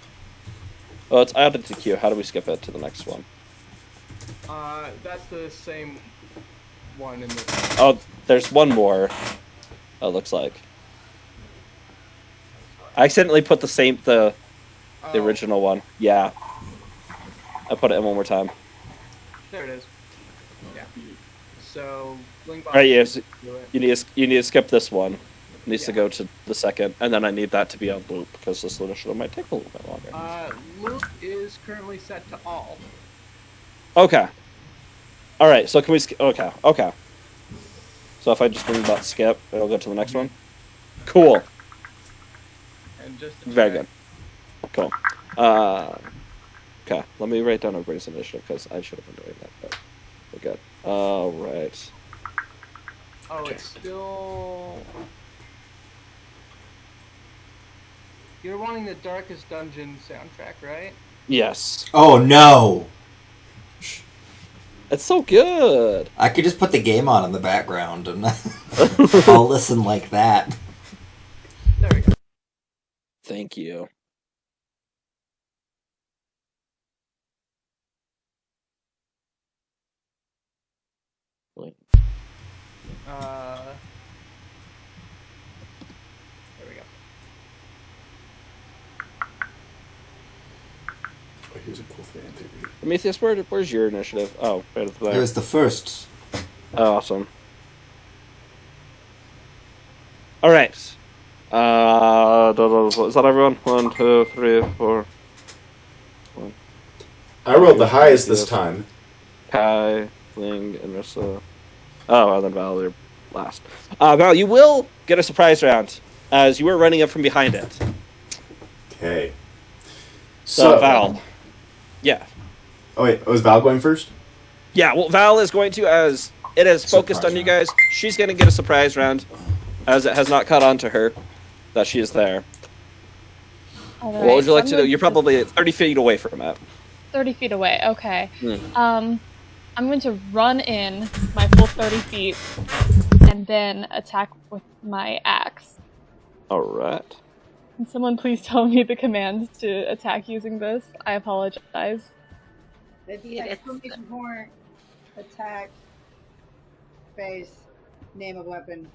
Oh, it's added to queue. How do we skip it to the next one? That's the same one in the. Oh, there's one more. It looks like. I accidentally put the original one. Yeah. I put it in one more time. There it is. Yeah. So, Wingbot. Right, yes. Do it. You need to skip this one. It needs to go to the second, and then I need that to be on loop because this initiative might take a little bit longer. Loop is currently set to all. Okay. All right. So can we? Okay. So if I just bring about skip, it'll go to the next one. Cool. And just to Very check, good. Cool. Okay. Let me write down everybody's initiative because I should have been doing that. But we're good. All right. Oh, it's still. You're wanting the Darkest Dungeon soundtrack, right? Yes. Oh no! It's so good. I could just put the game on in the background and I'll listen like that. There we go. Thank you. Wait. There we go. Oh, here's a cool thing to read. Prometheus, where's your initiative? Oh, right up there. It was the first. Oh, awesome. All right. Is that everyone? 1, 2, 3, 4. I rolled the highest this time. Kai, Ling, and Rissa. Oh, and then Val, you're last. Val, you will get a surprise round as you were running up from behind it. Okay. So Val. Yeah. Oh wait, was Val going first? Yeah, well, Val is going to, as it is focused Surprise on you round. guys, she's going to get a surprise round, as it has not caught on to her that she is there. All What would you like so to I'm do? You're going probably 30 feet away from it. 30 feet away. Okay. Hmm. I'm going to run in my full 30 feet and then attack with my axe. Alright. Can someone please tell me the command to attack using this? I apologize. It's Yeah, it's- exclamation point, attack, space, name of weapon.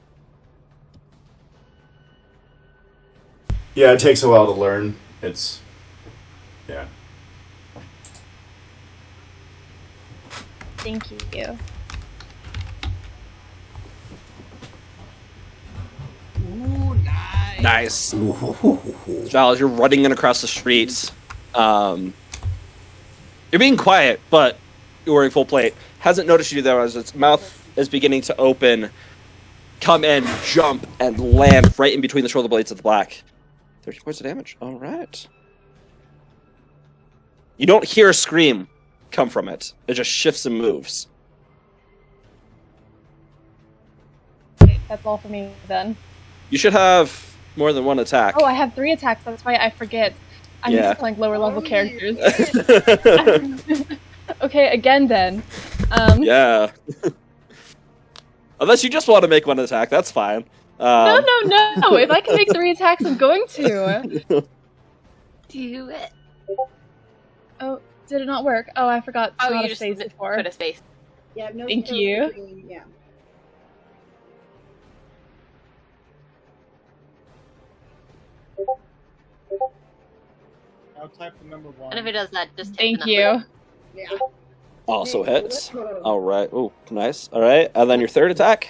Yeah, it takes a while to learn. It's yeah. Thank you. Ooh, nice. Nice. Val, as you're running in across the streets, you're being quiet, but you're wearing full plate, hasn't noticed you there as its mouth is beginning to open, come in, jump, and land right in between the shoulder blades of the black. 30 points of damage. All right. You don't hear a scream come from it. It just shifts and moves. That's all for me then. You should have more than one attack. Oh, I have 3 attacks. That's why I forget. I'm Yeah. used to playing lower level characters. Okay, again then. Yeah. Unless you just want to make one attack, that's fine. No. If I can make 3 attacks, I'm going to. Do it. Oh, did it not work? Oh, I forgot. Oh, not you a just space before. put a space. Yeah, no. Thank space you. between- Yeah. I'll type the number 1. And if it does that, just take Thank the you. number. Yeah. Also hits. All right. Oh, nice. All right. And then your third attack.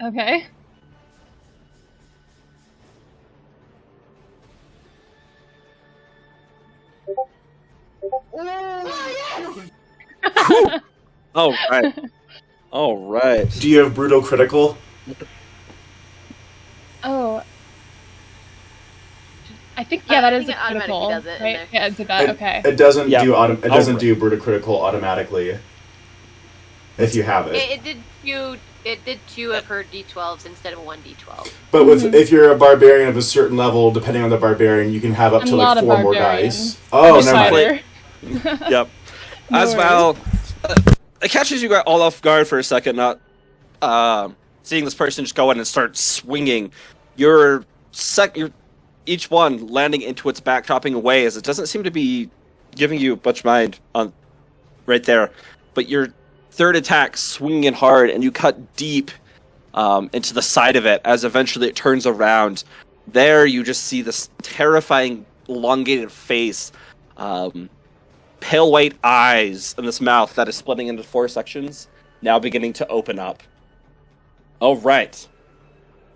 Okay. All right. All right. Do you have brutal critical? Oh. I think that I is a think it automatically critical, does it in right? there. Yeah, it did that. Okay. It doesn't Yeah. do it doesn't Alright. do brutal critical automatically. If you have it. It did 2 of her d12s instead of 1 d12. But with if you're a barbarian of a certain level, depending on the barbarian, you can have up I'm to not like a 4 more barbarian. dice. Oh, I'm never mind. fighter. Yep. No As worries. well, it catches you all off guard for a second, not seeing this person just go in and start swinging. You're each one landing into its back, chopping away, as it doesn't seem to be giving you much mind on right there. But your third attack swinging in hard, and you cut deep into the side of it as eventually it turns around. There you just see this terrifying elongated face, pale white eyes, and this mouth that is splitting into 4 sections, now beginning to open up. All right.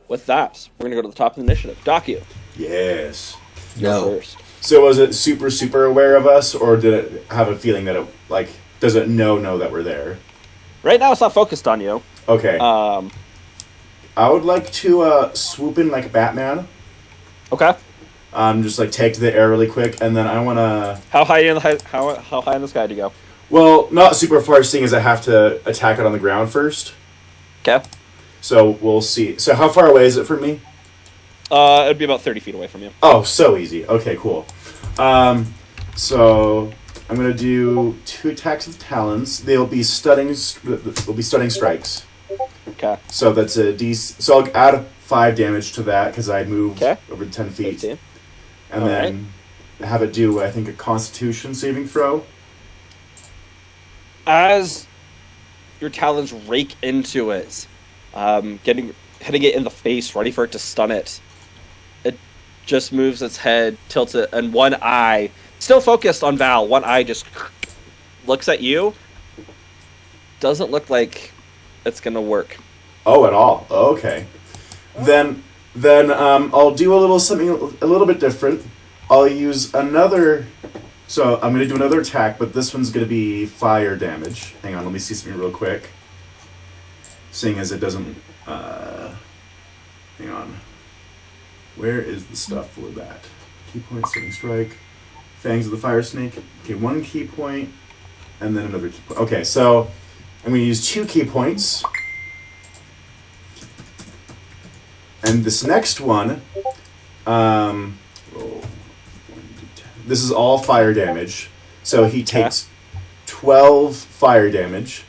With that, we're going to go to the top of the initiative. Docu, Yes. go No. first. So was it super aware of us, or did it have a feeling that it does it know that we're there? Right now, it's not focused on you. Okay. I would like to swoop in like Batman. Okay. Just like take to the air really quick, and then I want to. How high in the how high in the sky do you go? Well, not super far, seeing as I have to attack it on the ground first. Okay. So we'll see. So how far away is it from me? It'd be about 30 feet away from you. Oh, so easy. Okay, cool. So I'm gonna do 2 attacks with talons. They'll be stunning. They'll be stunning strikes. Okay. So that's a D. So I'll add 5 damage to that because I moved Okay. over 10 feet, 15. and All then have it do I think a Constitution saving throw. As your talons rake into it, hitting it in the face, ready for it to stun it, it just moves its head, tilts it, and one eye, still focused on Val, one eye just looks at you. Doesn't look like it's gonna work. Oh, at all? Okay. Then I'll do something a little bit different. I'll use another. So I'm gonna do another attack, but this one's gonna be fire damage. Hang on, let me see something real quick. Seeing as it doesn't. Hang on. Where is the stuff for that? Key point, stunning strike, fangs of the fire snake. Okay, 1 key point, and then another key point. Okay, so I'm gonna use 2 key points. And this next one, this is all fire damage. So he takes 12 fire damage.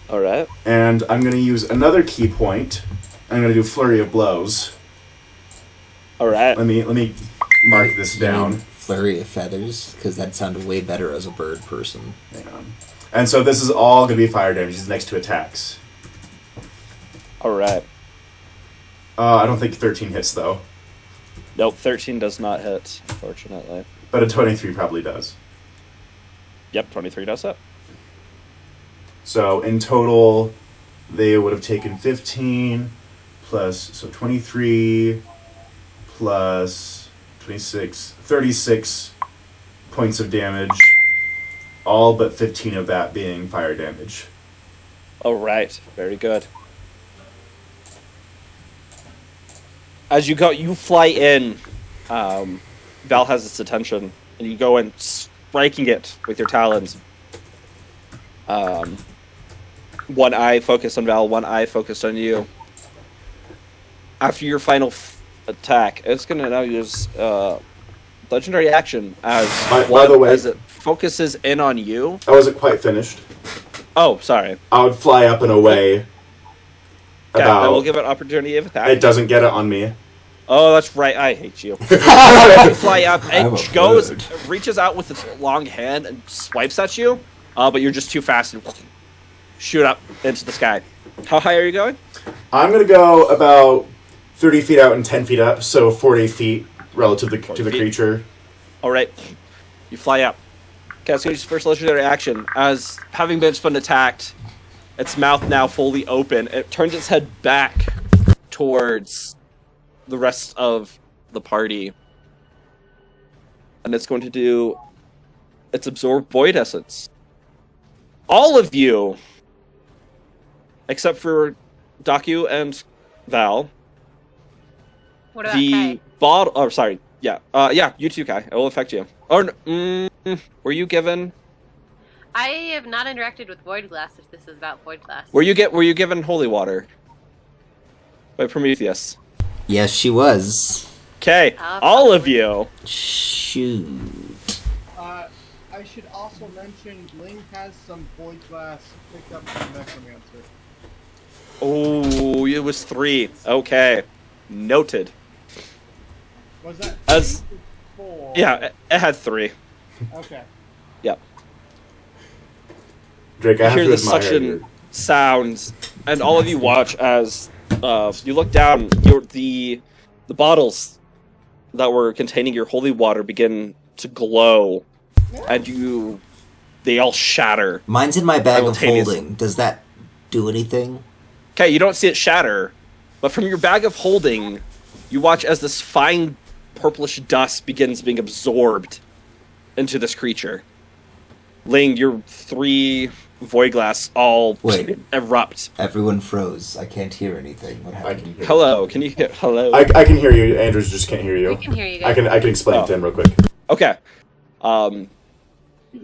All right. And I'm going to use another key point. I'm going to do Flurry of Blows. All right. Let me mark this You mean down. Flurry of feathers, because that sounded way better as a bird person. Hang on. And so this is all going to be fire damage. These next 2 attacks. All right. I don't think 13 hits, though. Nope, 13 does not hit, unfortunately. But a 23 probably does. Yep, 23 does it. So in total, they would have taken 15 plus, so 23 plus 26, 36 points of damage. all but 15 of that being fire damage. All right, very good. As you go, you fly in. Val has its attention, and you go in, striking it with your talons. One eye focused on Val, one eye focused on you. After your final attack, it's going to now use legendary action as by the way, as it focuses in on you. I wasn't quite finished. Oh, sorry. I would fly up and away. Okay, I will give it opportunity of attack. It doesn't get it on me. Oh, that's right. I hate you. You fly up, it goes, reaches out with its long hand and swipes at you, but you're just too fast and shoot up into the sky. How high are you going? I'm going to go about 30 feet out and 10 feet up, so 40 feet relative to the creature. All right. You fly up. Okay, so use first legendary action. As having been spun attacked, its mouth now fully open, it turns its head back towards the rest of the party. And it's going to do its absorb void essence. All of you, except for Daku and Val, What about the Kai? bottle. Oh, sorry. Yeah. Yeah. You too, Kai. It will affect you. Or were you given? I have not interacted with Void Glass. If this is about Void Glass. Were you given holy water by Prometheus? Yes, she was. Okay. All of you. Shoot. I should also mention Ling has some void glass picked up from Necromancer. Oh, it was 3. Okay. Noted. Was that As 3 or 4? yeah, it had 3. Okay. Yep. Drake, I You have hear to the admire suction you. sounds, and all of you watch as you look down. The bottles that were containing your holy water begin to glow, and they all shatter. Mine's in my bag of Simultaneous. holding. Does that do anything? Okay, you don't see it shatter, but from your bag of holding, you watch as this fine purplish dust begins being absorbed into this creature. Ling, your 3 void glass all Wait. erupt. Everyone froze. I can't hear anything. What I happened? can hear Hello, can you hear? Hello. I can hear you. Andrews just can't hear you. We can hear you I guys. can explain it to him real quick. Okay.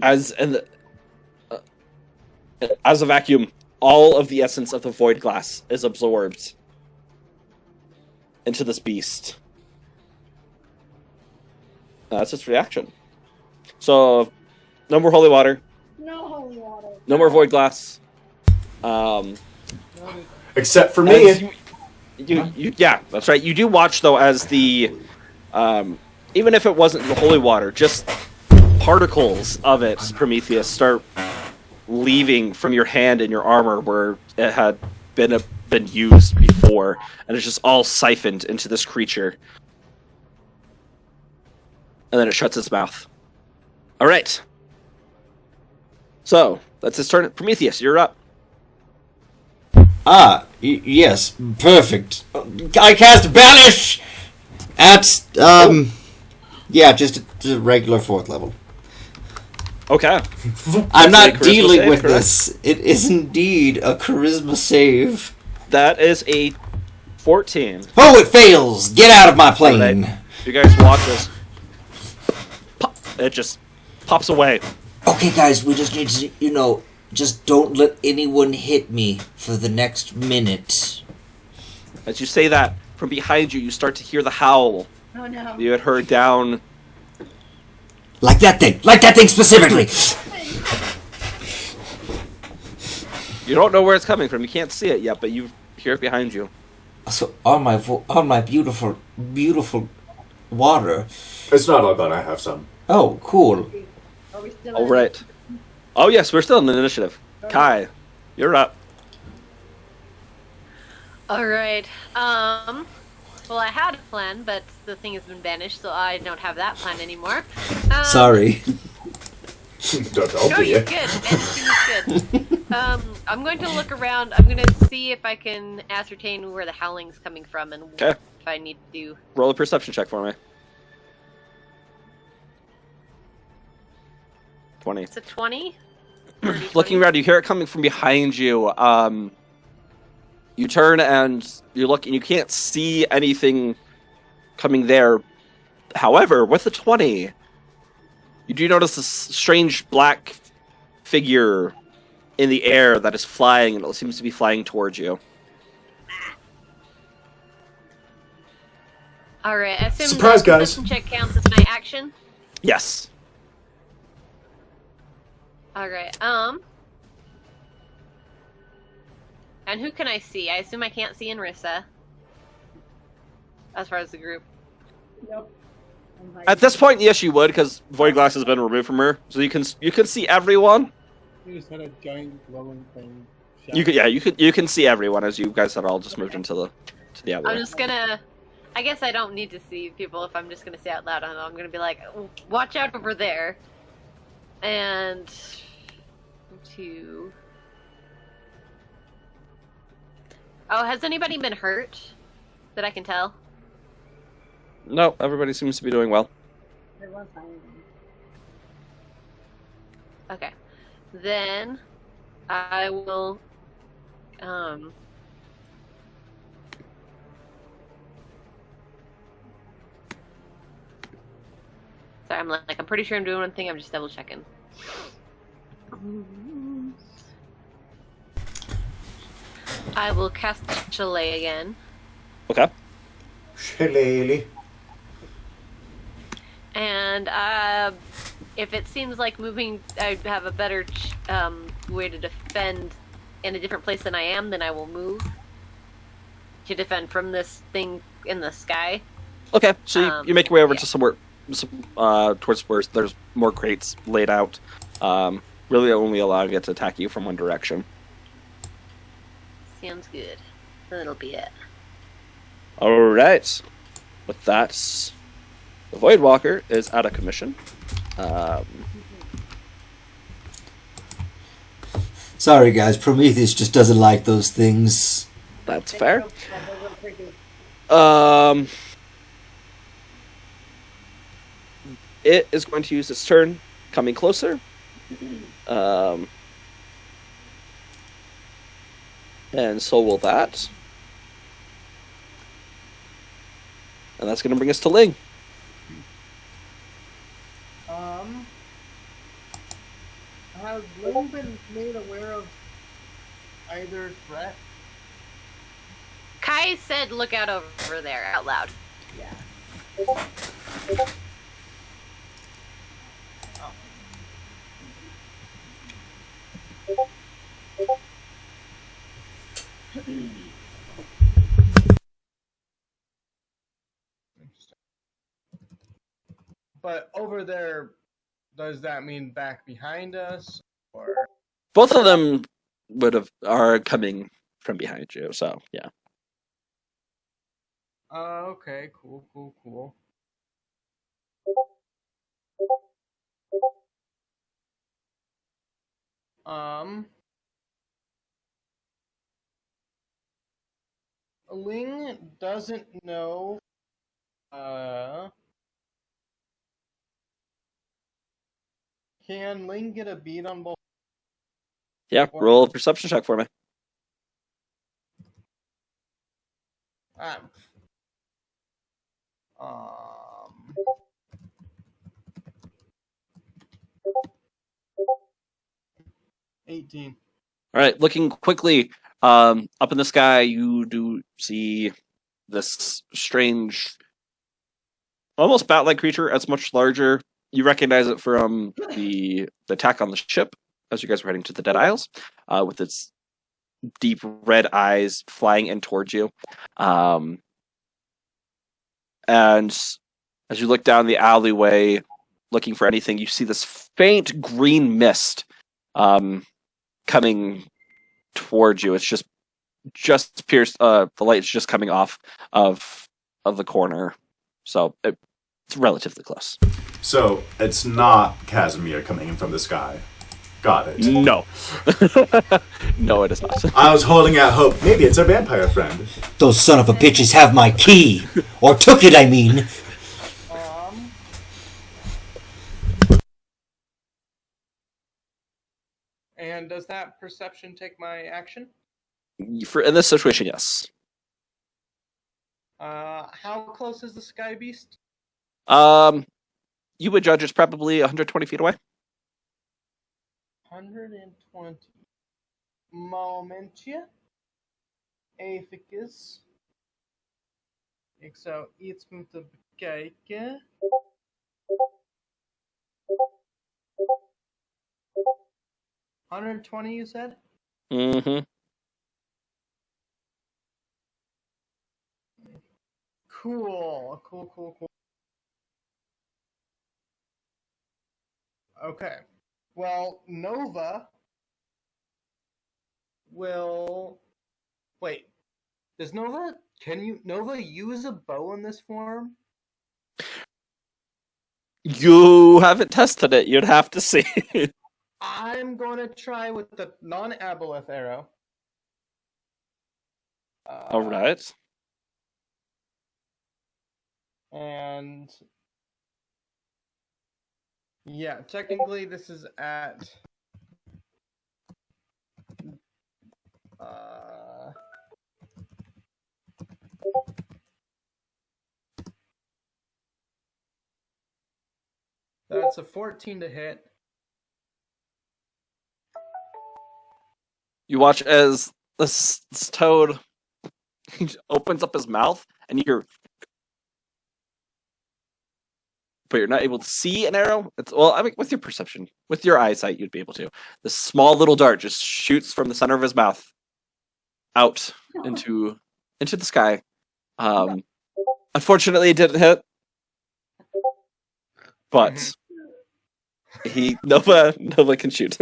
As a vacuum, all of the essence of the void glass is absorbed into this beast. That's its reaction. So, no more holy water. No holy water. No more void glass. Except for As me. yeah, that's right. You do watch though as the, even if it wasn't the holy water, just particles of it, Prometheus, start leaving from your hand and your armor where it had been used before, and it's just all siphoned into this creature. And then it shuts its mouth. All right. So that's its turn. Prometheus, you're up. Yes, perfect. I cast Banish at, yeah, just a regular 4th level. Okay. I'm That's a not charisma dealing save, with correct? this. It is indeed a charisma save. That is a 14. Oh, it fails! Get out of my plane! Alright. You guys watch this. Pop. It just pops away. Okay, guys, we just need to, just don't let anyone hit me for the next minute. As you say that, from behind you, you start to hear the howl Oh no. you had heard down. Like that thing specifically! You don't know where it's coming from. You can't see it yet, but you hear it behind you. So, on my beautiful, beautiful water. It's not all gone. I have some. Oh, cool. Are we still All right. Oh yes, we're still in the initiative. Kai, you're up. All right. Well, I had a plan, but the thing has been banished, so I don't have that plan anymore. Sorry. Don't No, be you're it. good. Banishing is good. I'm going to look around. I'm going to see if I can ascertain where the howling's coming from and Okay. if I need to do. Roll a perception check for me. 20. It's a 20. 30, Looking 20. around, you hear it coming from behind you. You turn and you look, and you can't see anything coming there. However, with the 20, you do notice this strange black figure in the air that is flying, and it seems to be flying towards you. All right. I assume Surprise, the guys. perception check counts as my action. Yes. All right. And who can I see? I assume I can't see Inrissa. As far as the group. Yep. At this point, yes, you would, because Void Glass has been removed from her, so you can see everyone. You just had a giant glowing thing. You can see everyone as you guys had all just moved into the alleyway. I'm just gonna. I guess I don't need to see people if I'm just gonna say out loud. I'm gonna be like, watch out over there. And 2. Oh, has anybody been hurt that I can tell? No, everybody seems to be doing well. Everyone's fine. Okay. Then I will sorry, I'm pretty sure I'm doing one thing, I'm just double checking. I will cast Chalet again. Okay. Shillelagh. And if it seems like moving, I have a better way to defend in a different place than I am, then I will move to defend from this thing in the sky. Okay, so you make your way over yeah. to somewhere towards where there's more crates laid out, really only allowing it to attack you from one direction. Sounds good. That'll be it. Alright. With that, the Voidwalker is out of commission. Sorry, guys. Prometheus just doesn't like those things. That's fair. That's a little tricky. It is going to use its turn, coming closer. And so will that. And that's going to bring us to Ling. Has Lynn been made aware of either threat? Kai said, "Look out over there," out loud. Yeah. But over there, does that mean back behind us, or? Both of them are coming from behind you, so yeah. Okay, cool. Ling doesn't know, can Ling get a beat on both? Yeah, roll a perception check for me. Um, 18. All right, looking quickly up in the sky, you do see this strange, almost bat-like creature. It's much larger. You recognize it from the attack on the ship as you guys were heading to the Dead Isles, with its deep red eyes flying in towards you. And as you look down the alleyway, looking for anything, you see this faint green mist coming towards you. It's just pierced. The light's just coming off of the corner, so it's relatively close. So it's not Casimir coming in from the sky. Got it. No, no, it is not. I was holding out hope. Maybe it's a vampire friend. Those son of a bitches have my key. Or took it, I mean. And does that perception take my action? In this situation, yes. How close is the sky beast? You would judge it's probably 120 feet away. 120. Momentje. Eventjes. Ik zou iets moeten bekijken. $120, you said? Mm-hmm. Cool. Okay. Well, Nova will... Wait. Can Nova use a bow in this form? You haven't tested it. You'd have to see. I'm going to try with the non-aboleth arrow. All right. And yeah, technically this is at that's a 14 to hit. You watch as this toad opens up his mouth, and but you're not able to see an arrow. With your perception, with your eyesight, you'd be able to. This small little dart just shoots from the center of his mouth out into the sky. Unfortunately, it didn't hit, but Nova can shoot.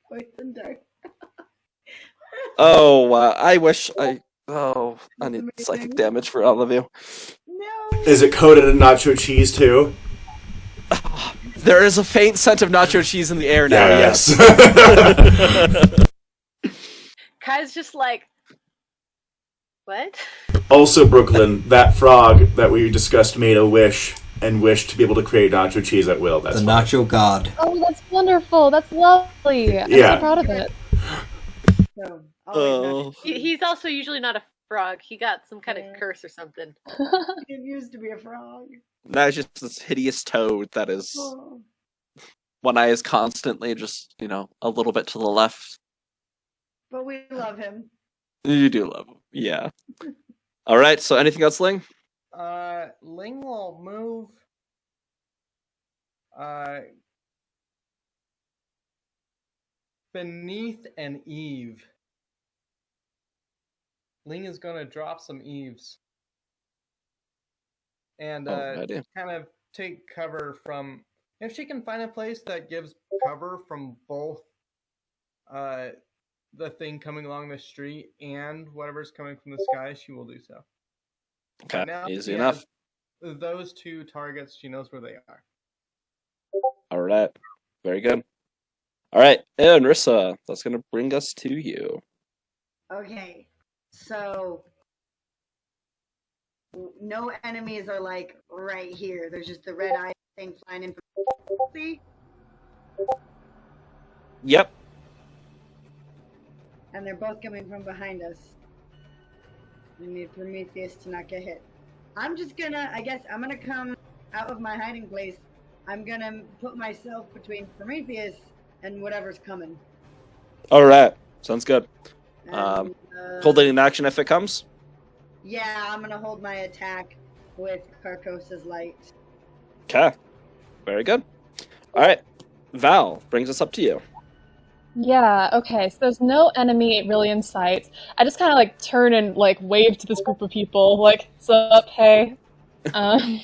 Poison dart. I wish I need psychic damage for all of you. No. Is it coated in nacho cheese too? There is a faint scent of nacho cheese in the air now. Yes. Kai's just like, what? Also, Brooklyn, that frog that we discussed made a wish and wished to be able to create nacho cheese at will. That's The fine. nacho god. Oh, that's wonderful. That's lovely. I'm Yeah. so proud of it. No. Oh. He's also usually not a frog. He got some kind of curse or something. It used to be a frog. Now it's just this hideous toad that is Oh. one eye is constantly just, a little bit to the left. But we love him. You do love him. Yeah. All right, so anything else, Ling? Ling will move beneath an eave. Ling is going to drop some eaves and Alrighty. kind of take cover from... If she can find a place that gives cover from both the thing coming along the street and whatever's coming from the sky, she will do so. Okay, Now easy she enough. has those two targets, she knows where they are. All right, very good. All right, and Rissa, that's going to bring us to you. Okay. So no enemies are like right here. There's just the red eye thing flying in. See? Yep. And they're both coming from behind us. We need Prometheus to not get hit. I'm gonna come out of my hiding place. I'm gonna put myself between Prometheus and whatever's coming. All right, sounds good. And, Hold it in action if it comes. Yeah, I'm gonna hold my attack with Carcosa's light. Okay, very good. All right, Val, brings us up to you. Yeah, okay, so there's no enemy really in sight. I just kind of turn and wave to this group of people, what's up, hey? And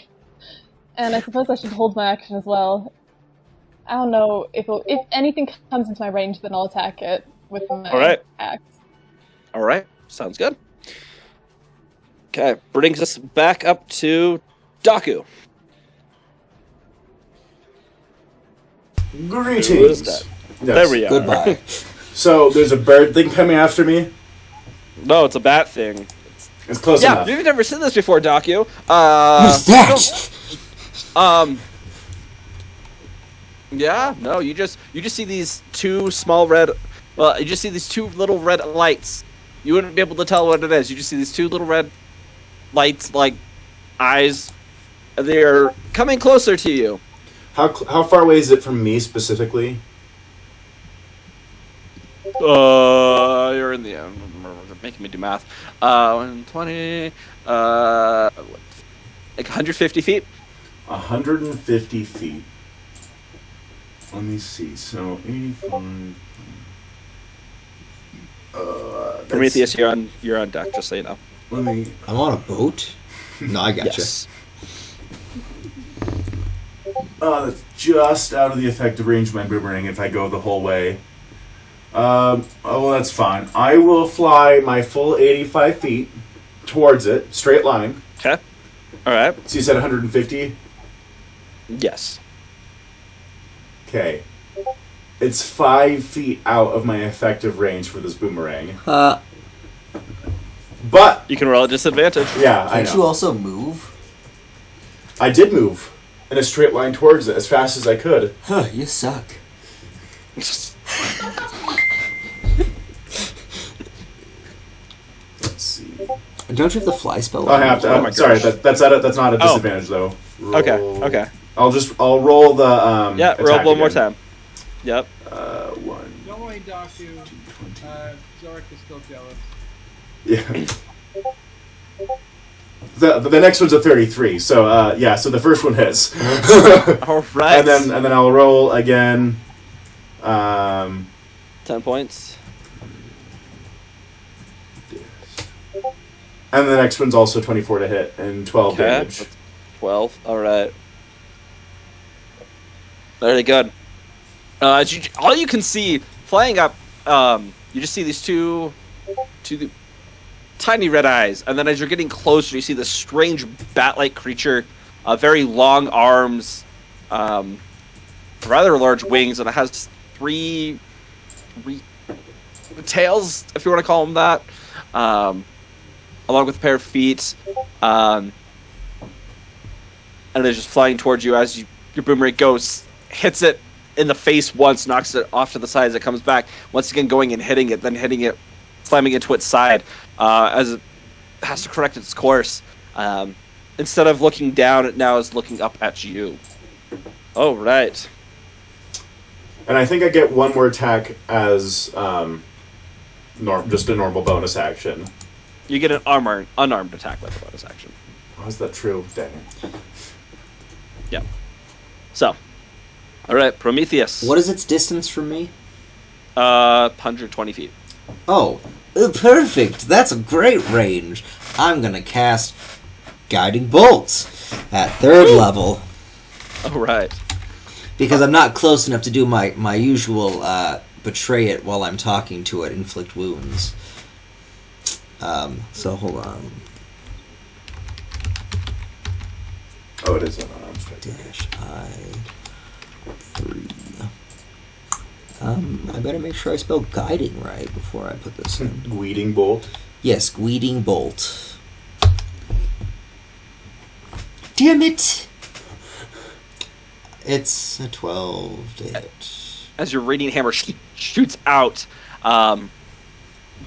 I suppose I should hold my action as well. I don't know if anything comes into my range, then I'll attack it with my axe. All right, sounds good. Okay, brings us back up to Daku. Greetings. Who is that? Yes. There we are. Goodbye. So there's a bird thing coming after me. No, it's a bat thing. It's close enough. You've never seen this before, Daku. Who's that? Yeah, no, you just see these two small red. Well, you just see these two little red lights. You wouldn't be able to tell what it is. You just see these two little red lights, like eyes. They're coming closer to you. How far away is it from me specifically? You're in the making me do math. 120, like 150 feet. 150 feet. Let me see. So 85. Prometheus, you're on deck. Just so you know. Let me. I'm on a boat? No, I gotcha. Yes. That's just out of the effective range of my boomerang if I go the whole way. Oh, well, that's fine. I will fly my full 85 feet towards it, straight line. Okay. All right. So you said 150? Yes. Okay. It's 5 feet out of my effective range for this boomerang. But You can roll a disadvantage. yeah, I Can't know. you also move? I did move in a straight line towards it as fast as I could. Huh, you suck. Let's see. Don't you have the fly spell? I have to. Oh my sorry, gosh. that's not a disadvantage though. Okay. Roll- Okay. I'll roll the Yeah. Roll attack one more again. time. Yep. 1. Don't worry, Daku. Zorik is still jealous. Yeah. The next one's a 33. So yeah. So the first one hits. All right. And then I'll roll again. 10 points. And the next one's also 24 to hit and 12 Okay. damage. That's 12. All right. Very good. All you can see flying up, you just see these two tiny red eyes, and then as you're getting closer, you see this strange bat-like creature, very long arms, rather large wings, and it has three tails, if you want to call them that, along with a pair of feet, and it's just flying towards you as your boomerang goes, hits it in the face once, knocks it off to the side as it comes back, once again going and hitting it, then hitting it, slamming into its side, as it has to correct its course. Instead of looking down, it now is looking up at you. Oh, right. And I think I get one more attack as just a normal bonus action. You get an unarmed attack with a bonus action. Oh, is that true? Dang it. Yeah. So, all right, Prometheus. What is its distance from me? 120 feet. Oh, perfect. That's a great range. I'm going to cast Guiding Bolts at 3rd level. All right. Because I'm not close enough to do my usual betray it while I'm talking to it, inflict wounds. So hold on. Oh, it is an arm strike. Dash I 3. I better make sure I spell guiding right before I put this in. Weeding bolt. Yes, Guiding Bolt. Damn it! It's a 12 to hit. As your radiant hammer shoots out,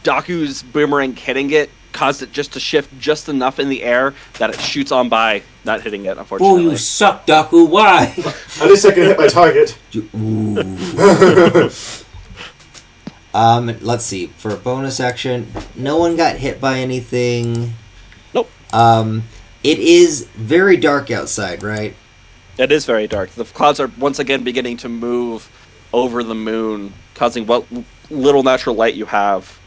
Daku's boomerang hitting it caused it just to shift just enough in the air that it shoots on by, not hitting it, Oh, unfortunately. you suck, Daku. Why? At least I can hit my target. Ooh. Let's see. For a bonus action, no one got hit by anything. Nope. It is very dark outside, right? It is very dark. The clouds are once again beginning to move over the moon, causing what little natural light you have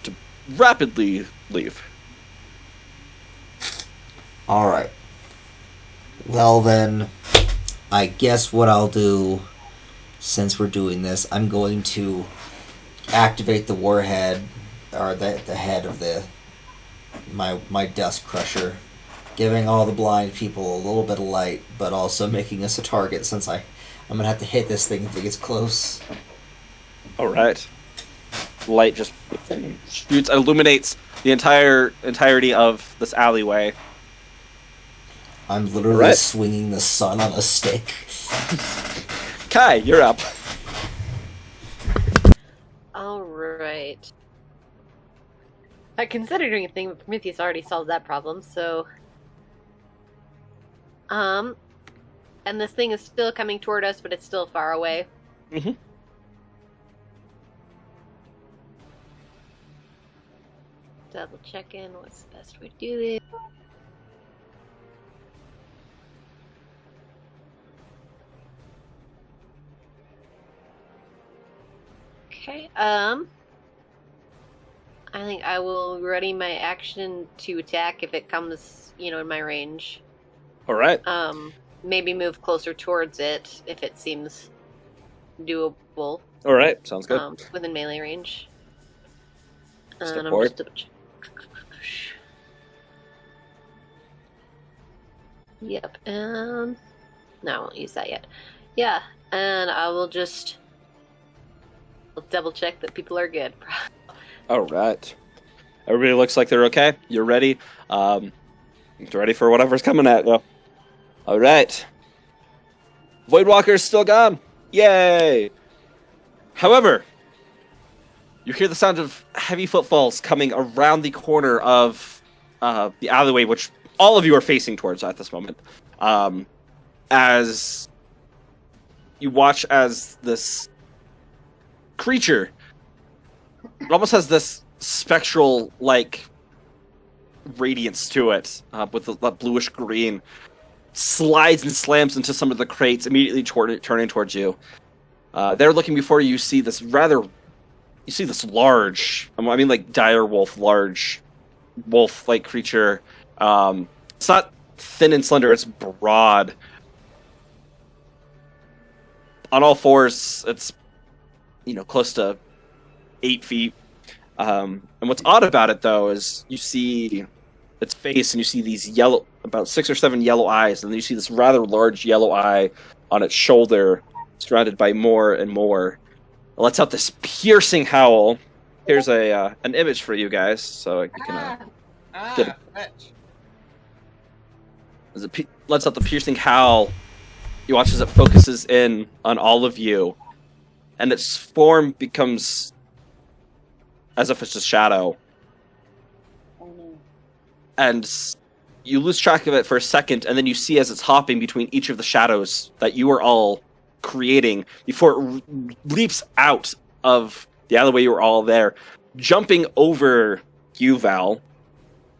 to rapidly leave. Alright. Well then, I guess what I'll do, since we're doing this, I'm going to activate the warhead, or the head of my dust crusher, giving all the blind people a little bit of light, but also making us a target, since I'm gonna have to hit this thing if it gets close. Alright. Light just shoots, illuminates the entirety of this alleyway. I'm literally Right. swinging the sun on a stick. Kai, you're up. Alright. I considered doing a thing, but Prometheus already solved that problem, so... And this thing is still coming toward us, but it's still far away. Mm-hmm. Double check in what's the best way to do this. Okay, I think I will ready my action to attack if it comes, in my range. Alright. Maybe move closer towards it if it seems doable. Alright, sounds good. Within melee range. Step And I'm forward. just double check. Yep, no, I won't use that yet. Yeah, and I will just double check that people are good. Alright. Everybody looks like they're okay. You're ready. Ready for whatever's coming at you. Alright. Voidwalker's still gone. Yay! However, you hear the sound of heavy footfalls coming around the corner of the alleyway, which all of you are facing towards at this moment. As you watch as this creature, it almost has this spectral-like radiance to it, with the bluish green, slides and slams into some of the crates, immediately turning towards you. They're looking before you. You see this large, I mean like dire wolf, large wolf-like creature. It's not thin and slender, it's broad. On all fours, it's, close to 8 feet. And what's odd about it, though, is you see its face and you see these about 6 or 7 yellow eyes, and then you see this rather large yellow eye on its shoulder, surrounded by more and more. It lets out this piercing howl. Here's an image for you guys, so you can get it. As it lets out the piercing howl, you watch as it focuses in on all of you, and its form becomes as if it's a shadow. Oh no. And you lose track of it for a second, and then you see as it's hopping between each of the shadows that you are all creating before it leaps out of the alleyway you were all there, jumping over you, Val.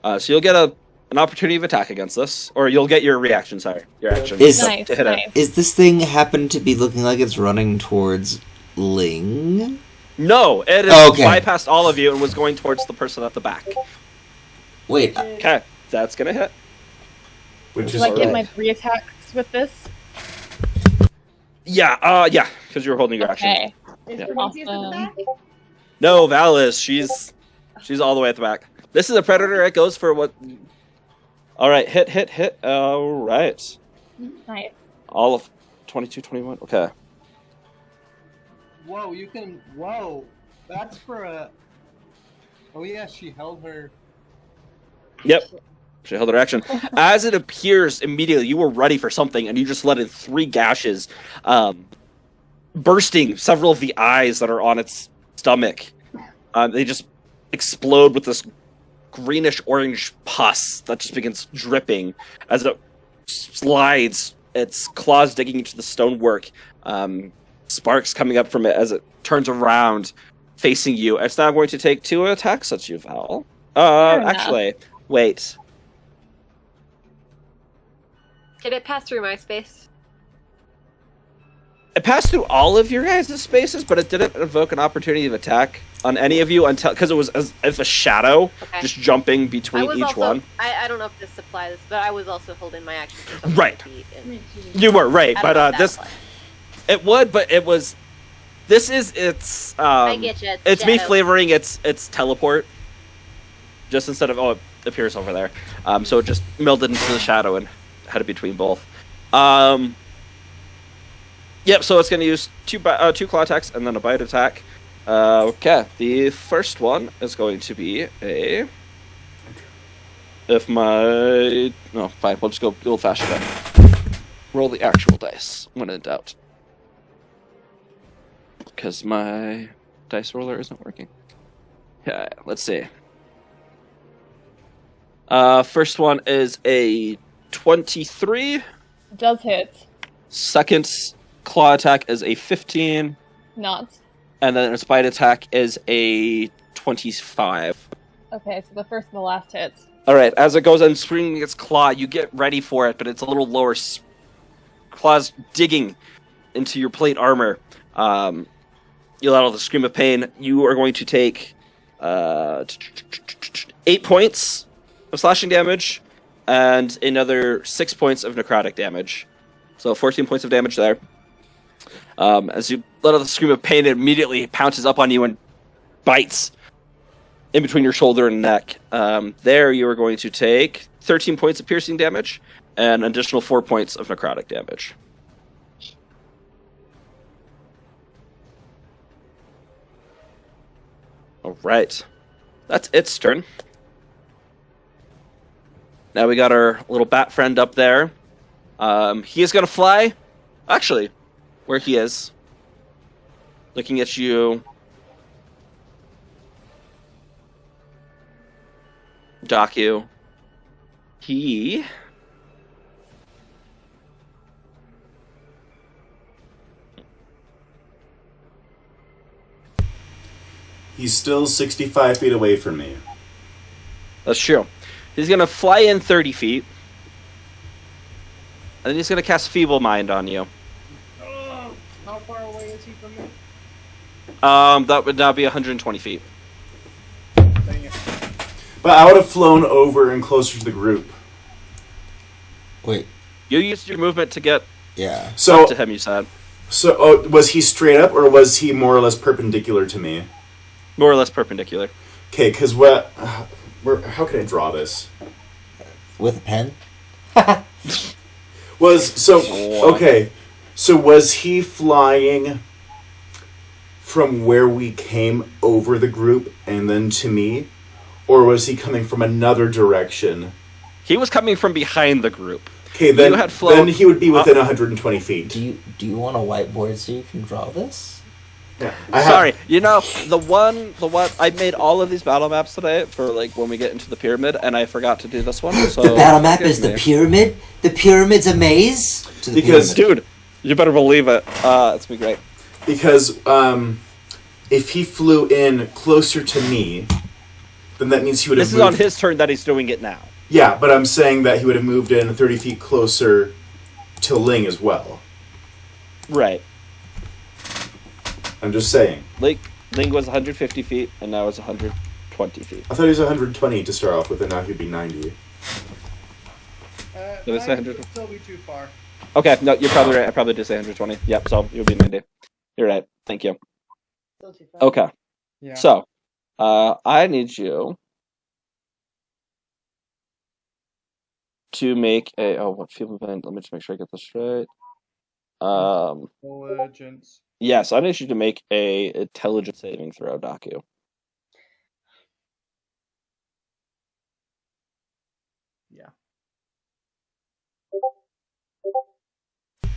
So you'll get an opportunity of attack against this, or you'll get your reaction, your action Is- to Nice, hit it. nice. Is this thing happen to be looking like it's running towards Ling? No, it has Okay. bypassed all of you and was going towards the person at the back. Wait, Okay, that's gonna hit. Which Do is I get alright. my 3 attacks with this? Yeah, because you were holding your action. Okay. Is Yeah. Prometheus at the Awesome. back? No, Val is. She's all the way at the back. This is a predator. It goes for what? All right, hit. All right. Nice. All of 22, 21. Okay. Whoa, you can. Whoa. That's for a. Oh, yeah, she held her. Yep. She held her action. As it appears immediately, you were ready for something, and you just let in 3 gashes, bursting several of the eyes that are on its stomach. They just explode with this greenish orange pus that just begins dripping as it slides, its claws digging into the stonework, sparks coming up from it as it turns around, facing you. It's now going to take 2 attacks at you, Val. Fair enough. Actually, wait. Did it pass through my space? It passed through all of your guys' spaces, but it didn't invoke an opportunity of attack on any of you until, because it was as if a shadow Okay. just jumping I between was each also, one. I don't know if this applies, but I was also holding my action. for double Right. feet, and You were right, I don't but know if that this applies. it would, but it was. This is its. I get you. It's me shadow. flavoring its teleport. Just instead of it appears over there, so it just melded into the shadow and had it between both. Yep. So it's going to use 2 claw attacks and then a bite attack. Okay. The first one is going to be a. No, fine. We'll just go old fashioned. Roll the actual dice when in doubt. because my dice roller isn't working. Okay, let's see. First one is a 23. Does hit. Second claw attack is a 15. Not. And then its bite attack is a 25. Okay, so the first and the last hits. Alright, as it goes and swinging its claw, you get ready for it, but it's a little lower. Claws digging into your plate armor. You let out the scream of pain. You are going to take 8 points of slashing damage and another 6 points of necrotic damage. So 14 points of damage there. As you let out the scream of pain, it immediately pounces up on you and bites in between your shoulder and neck. There you are going to take 13 points of piercing damage and an additional 4 points of necrotic damage. Alright. That's its turn. Now we got our little bat friend up there. He is going to fly. Actually, where he is. Looking at you. Daku. He... He's still 65 feet away from me. That's true. He's going to fly in 30 feet. And then he's going to cast Feeble Mind on you. How far away is he from me? That would now be 120 feet. Dang it. But I would have flown over and closer to the group. Wait. You used your movement to get Yeah. So, up to him, you said. so was he straight up, or was he more or less perpendicular to me? More or less perpendicular. Okay, because how can I draw this? With a pen? Okay, so was he flying from where we came over the group and then to me, or was he coming from another direction? He was coming from behind the group. Okay, then, You had flown then he would be within 120 feet. Do you want a whiteboard so you can draw this? Yeah, Sorry, you know, the one I made all of these battle maps today for like when we get into the pyramid, and I forgot to do this one. So The battle map is the pyramid? The pyramid's a maze? To the Because- pyramid. dude, you better believe it. It's gonna be great. Because if he flew in closer to me, then that means he would have This is on his turn that he's doing it now. Yeah, but I'm saying that he would have moved in 30 feet closer to Ling as well. Right. I'm just saying. Ling was 150 feet, and now it's 120 feet. I thought he was 120 to start off with, and now he'd be 90. Did I say 100? Would still be too far. Okay, no, you're probably right. I probably did say 120. Yep, so you'll be 90. You're right. Thank you. Still too far. Okay, Yeah. so I need you to make a what field event? Let me just make sure I get this right. Intelligence. Yes, I need you to make a intelligence saving throw, Daku. Yeah.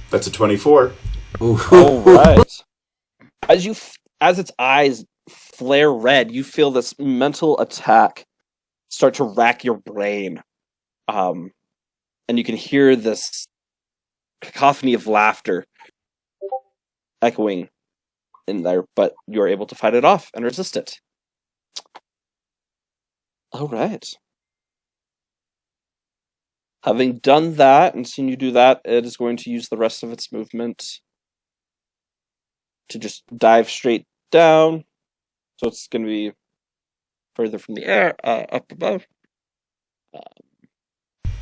That's a 24. All right. As its eyes flare red, you feel this mental attack start to rack your brain, and you can hear this cacophony of laughter echoing in there, but you're able to fight it off and resist it. All right. Having done that and seen you do that, it is going to use the rest of its movement to just dive straight down. So it's going to be further from the air, up above.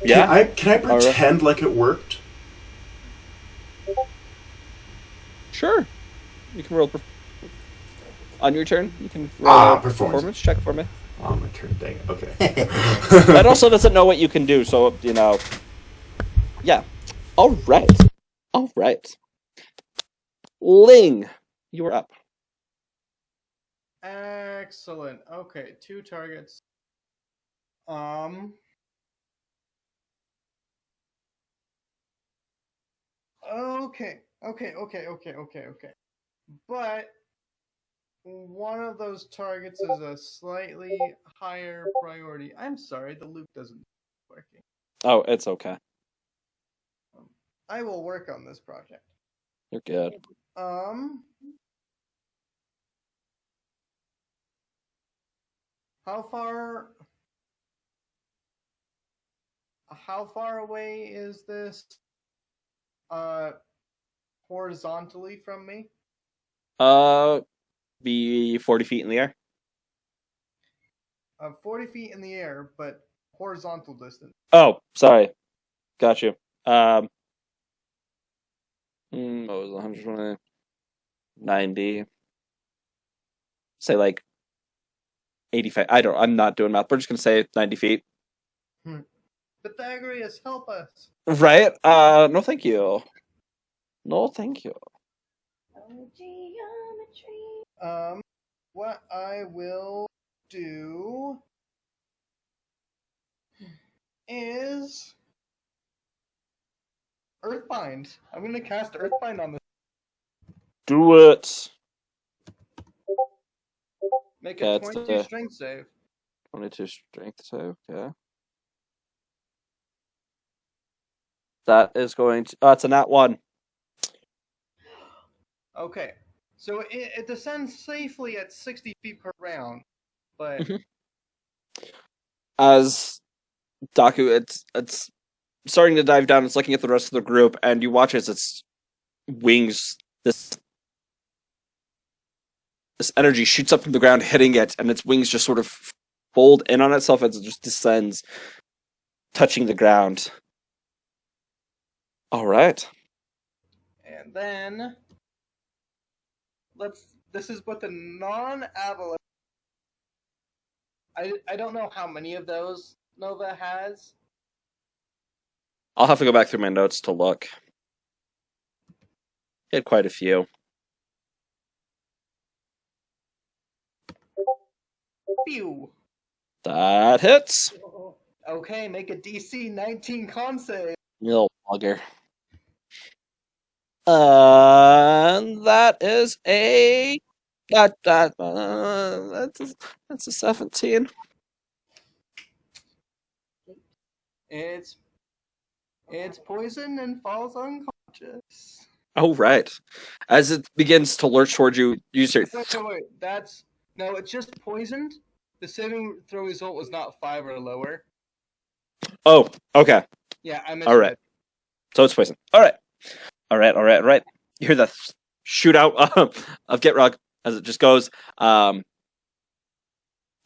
Yeah. Can I pretend like it worked? Sure. You can roll on your turn. You can roll a performance check for me. Oh, my turn. Dang it. Okay. That also doesn't know what you can do, so yeah. All right. Ling, you are up. Excellent. Okay, 2 targets. Okay. But one of those targets is a slightly higher priority. I'm sorry, the loop doesn't working. Oh, it's okay. I will work on this project. You're good. How far away is this horizontally from me? Be 40 feet in the air. 40 feet in the air, but horizontal distance. Oh, sorry. Got you. What was 120? 90. Say like 85. I'm not doing math. We're just gonna say 90 feet. Pythagoras, help us. Right? No thank you. No thank you. What I will do is Earthbind. I'm gonna cast Earthbind on this. Do it. Make a That's 22 strength save. 22 strength save, okay. That is going to... Oh, it's a nat 1. Okay. So it descends safely at 60 feet per round, but... As Daku, it's starting to dive down, it's looking at the rest of the group, and you watch as its wings, this energy shoots up from the ground, hitting it, and its wings just sort of fold in on itself as it just descends, touching the ground. All right. And then this is with the non-avalanche. I don't know how many of those Nova has. I'll have to go back through my notes to look. He had quite a few. Phew. That hits. Okay, make a DC 19 con save. You little bugger. That is a... that's a 17. It's poison and falls unconscious. Oh, right. As it begins to lurch towards you, you say... Wait. No, it's just poisoned. The saving throw result was not 5 or lower. Oh, okay. Yeah, I missed All right. it. So it's poison. All right. You hear the shootout of Gitrog as it just goes. You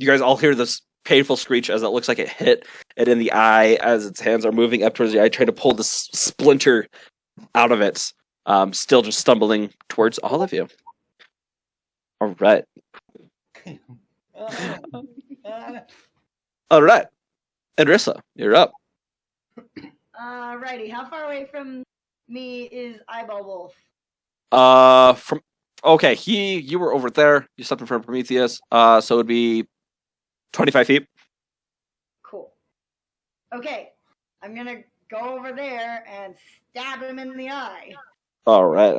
guys all hear this painful screech as it looks like it hit it in the eye as its hands are moving up towards the eye, trying to pull this splinter out of it. Still just stumbling towards all of you. All right. All right. Idrissa, you're up. Righty. How far away from me is Eyeball Wolf? You were over there. You stepped in front of Prometheus. So it would be 25 feet. Cool. Okay, I'm gonna go over there and stab him in the eye. All right.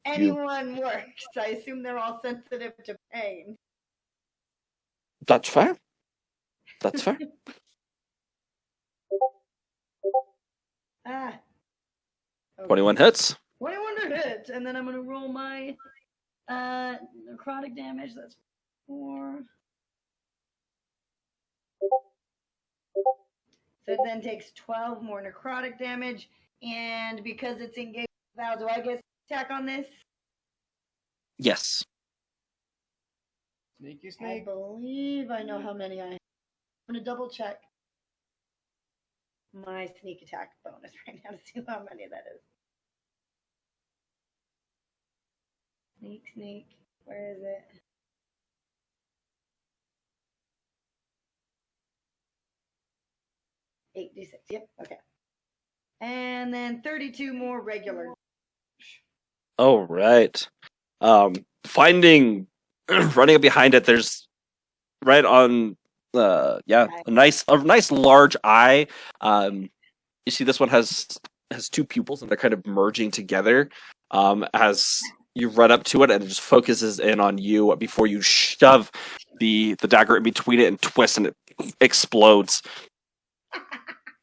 Anyone works. I assume they're all sensitive to pain. That's fair. That's fair. Okay. 21 hits. 21 to hit, and then I'm gonna roll my necrotic damage. That's 4. So it then takes 12 more necrotic damage, and because it's engaged now, do I get attack on this? Yes. Sneaky I sneak. believe I know how many I have. I'm gonna double check my sneak attack bonus right now to see how many that is. Sneak. Where is it? $8d6. Yep. Okay. And then 32 more regular. All right. Finding running up behind it. There's right on. A nice large eye. You see this one has 2 pupils and they're kind of merging together. As you run up to it and it just focuses in on you before you shove the dagger in between it and twist and it explodes.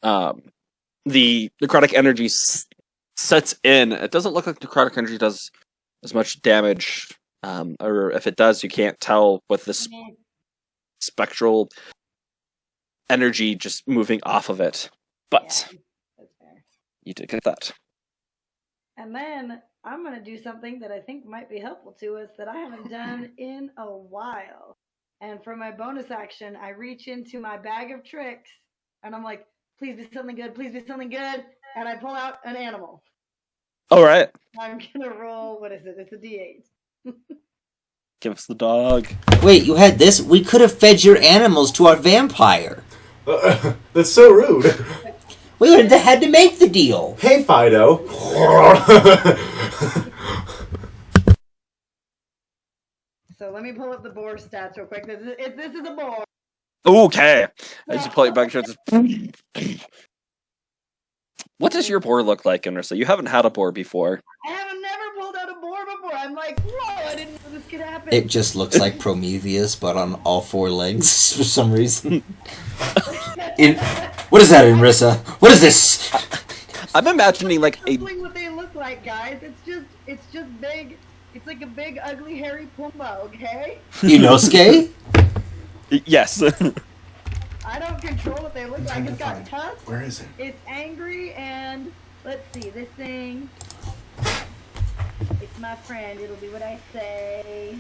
The necrotic energy sets in. It doesn't look like necrotic energy does as much damage, or if it does, you can't tell with this spectral energy just moving off of it. But Yeah, that's fair. you did get that. And then I'm going to do something that I think might be helpful to us that I haven't done in a while. And for my bonus action, I reach into my bag of tricks and I'm like, please be something good, please be something good. And I pull out an animal. All right, I'm going to roll, what is it? It's a D8. give us the dog. Wait, you had this? We could have fed your animals to our vampire. That's so rude. We would have had to make the deal. Hey, Fido. So let me pull up the boar stats real quick. This is a boar. Okay, as you pull it back, what does your boar look like, Inrissa? You haven't had a boar before. I haven't never pulled out a boar before. I'm like, whoa, I didn't know this could happen. It just looks like Prometheus, but on all four legs for some reason. What is that, Inrissa? What is this? I'm imagining like a. That's what they look like, guys. It's just big. It's like a big, ugly, hairy Pumbaa, okay? Inosuke? Yes. I don't control what they look like. It's got tusks. Where is it? It's angry, and let's see, this thing. It's my friend. It'll do what I say.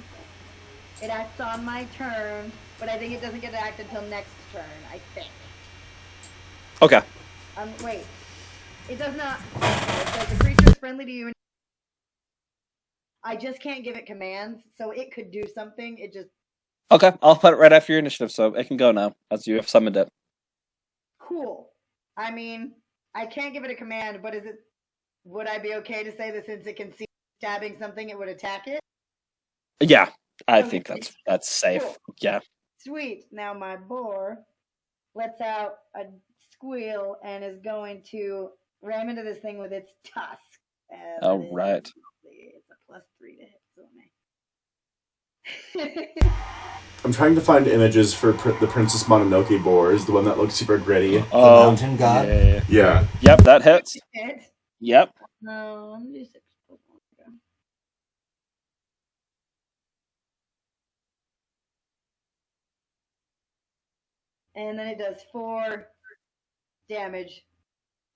It acts on my turn, but I think it doesn't get to act until next turn, I think. Okay. Wait. It does not. It says the creature is friendly to you. And I just can't give it commands, so it could do something. It just. Okay, I'll put it right after your initiative, so it can go now, as you have summoned it. Cool. I mean, I can't give it a command, but would I be okay to say that since it can see stabbing something, it would attack it? Yeah, I Okay. think that's safe. Cool. Yeah. Sweet. Now my boar lets out a squeal and is going to ram into this thing with its tusk. All right. It's a +3 to hit, so I'm trying to find images for the Princess Mononoke boars, the one that looks super gritty. The mountain god? Yeah. Yeah. Yep, that hits. hit. Yep. No, let me do 6. And then it does 4 damage.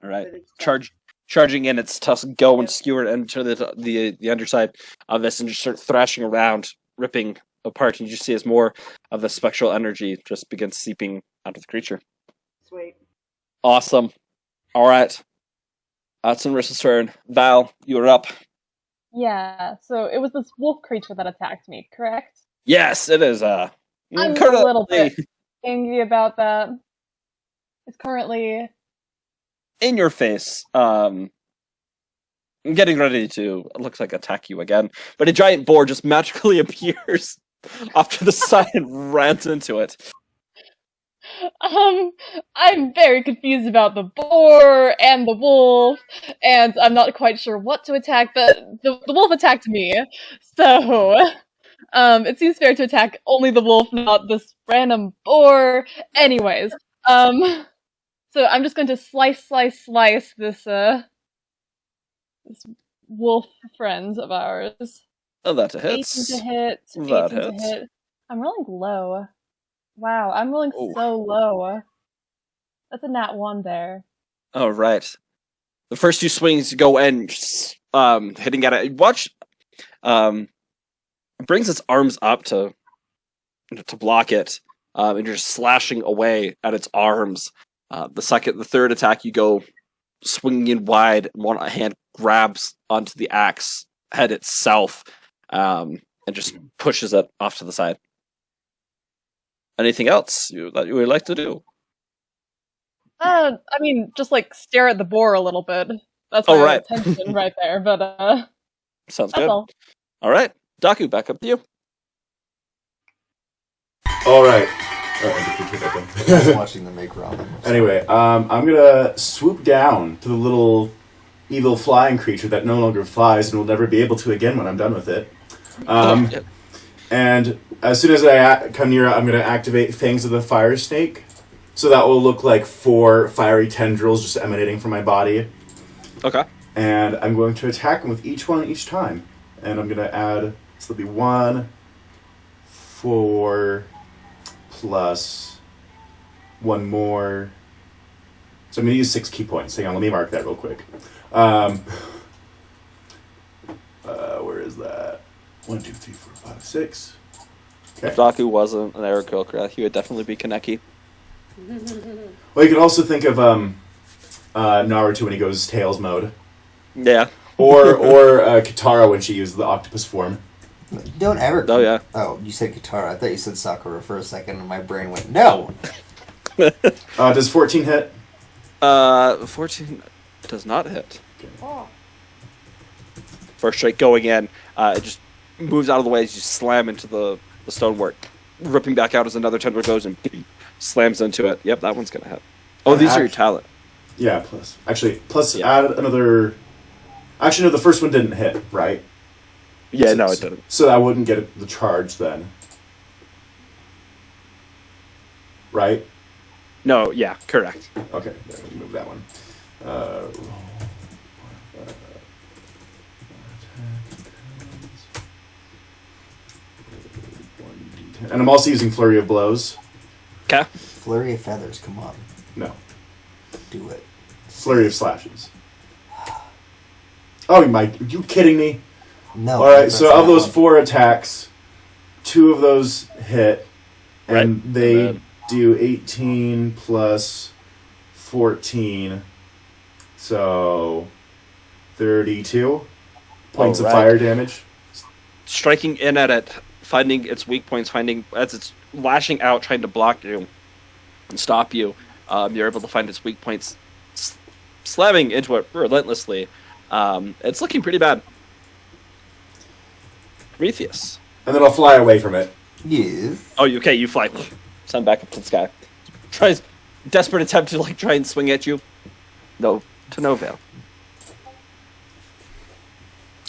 All right. with its tusk. Charging in its tusk, go and skewer it into the underside of this, and just start thrashing around, ripping apart. And you just see as more of the spectral energy just begins seeping out of the creature. Sweet. Awesome. All right. It's Marissa's turn. Val, you're up. Yeah, so it was this wolf creature that attacked me, correct? Yes, it is. I'm a currently- little bit angry about that. It's currently in your face. Getting ready to, it looks like, attack you again. But a giant boar just magically appears off to the side and runs into it. I'm very confused about the boar and the wolf, and I'm not quite sure what to attack, but the wolf attacked me, so it seems fair to attack only the wolf, not this random boar. Anyways, so I'm just going to slice this wolf friend of ours. Oh, that 18 hits. to hit. That 18 hits. to hit. I'm rolling low. Wow, I'm rolling Ooh. so low. That's a nat 1 there. Oh, right. The first 2 swings go in, hitting at it. Watch, it brings its arms up to block it, and you're just slashing away at its arms. The third attack, you go swinging in wide, and one hand grabs onto the axe head itself, and just pushes it off to the side. Anything else that you would like to do? I mean, just like stare at the boar a little bit. That's Oh, my right. attention right there, but Sounds that's good. all. All right, Daku, back up to you. All right. Oh, I was watching them make ramen. anyway, I'm gonna swoop down to the little evil flying creature that no longer flies and will never be able to again when I'm done with it. And as soon as I come near, I'm going to activate Fangs of the Fire Snake. So that will look like 4 fiery tendrils just emanating from my body. Okay. And I'm going to attack him with each one each time. And I'm going to add, so there'll be 1, 4, plus 1 more. So I'm going to use 6 ki points. Hang on, let me mark that real quick. Where is that? 1, 2, 3, 4, 5, 6. Okay. If Daku wasn't an Aarakocra, he would definitely be Kaneki. Well, you can also think of Naruto when he goes Tails mode. Yeah. Or Katara when she uses the octopus form. Don't ever. Oh, yeah. Oh, you said Katara. I thought you said Sakura for a second, and my brain went no. Does 14 hit? 14 does not hit. Oh. First strike going in. It just moves out of the way as you slam into the stonework. Ripping back out as another tendril goes and slams into it. Yep, that one's going to hit. Oh, these are your talent. Yeah, plus. Actually, add another... Actually, no, the first one didn't hit, right? Yeah, So- no, it didn't. So I wouldn't get the charge then. Right? No, yeah, correct. Okay, yeah, move that one. And I'm also using Flurry of Blows. Okay. Flurry of feathers. Come on, No. do it. Flurry of Slashes. Oh, are you kidding me? No. Alright, that's so of not those one. 4 attacks, 2 of those hit, and Right. they do 18 plus 14, so 32 points of Alright. fire damage. Striking in at it, finding its weak points, finding as it's lashing out, trying to block you and stop you. You're able to find its weak points, slamming into it relentlessly. It's looking pretty bad. Prometheus. And then I'll fly away from it. Yes. Oh, okay, you fly. Send back up to the sky. Tries desperate attempt to try and swing at you. No, to no avail.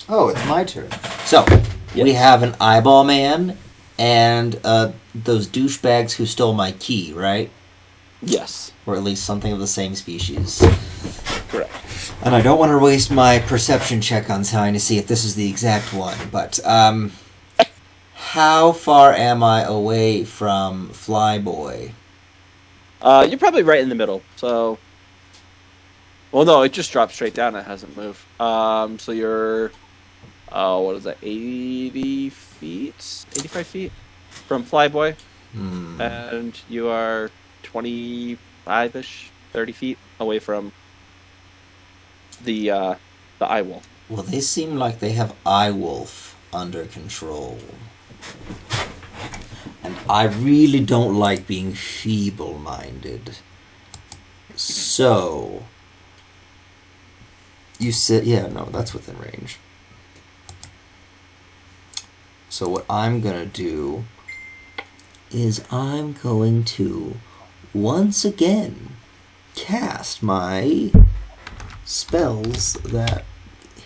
Oh, it's my turn. So, we Yes. have an eyeball man and those douchebags who stole my key, right? Yes, Or at least something of the same species. correct. And I don't want to waste my perception check on trying to see if this is the exact one, but how far am I away from Flyboy? You're probably right in the middle. So, well, no, it just dropped straight down. It hasn't moved. So you're, what is that? 80 feet, 85 feet from Flyboy, and you are 25ish, 30 feet away from the eye wolf. Well, they seem like they have Eyewolf under control. And I really don't like being feeble-minded. So... You said... Yeah, no, that's within range. So what I'm gonna do is I'm going to once again cast my spells that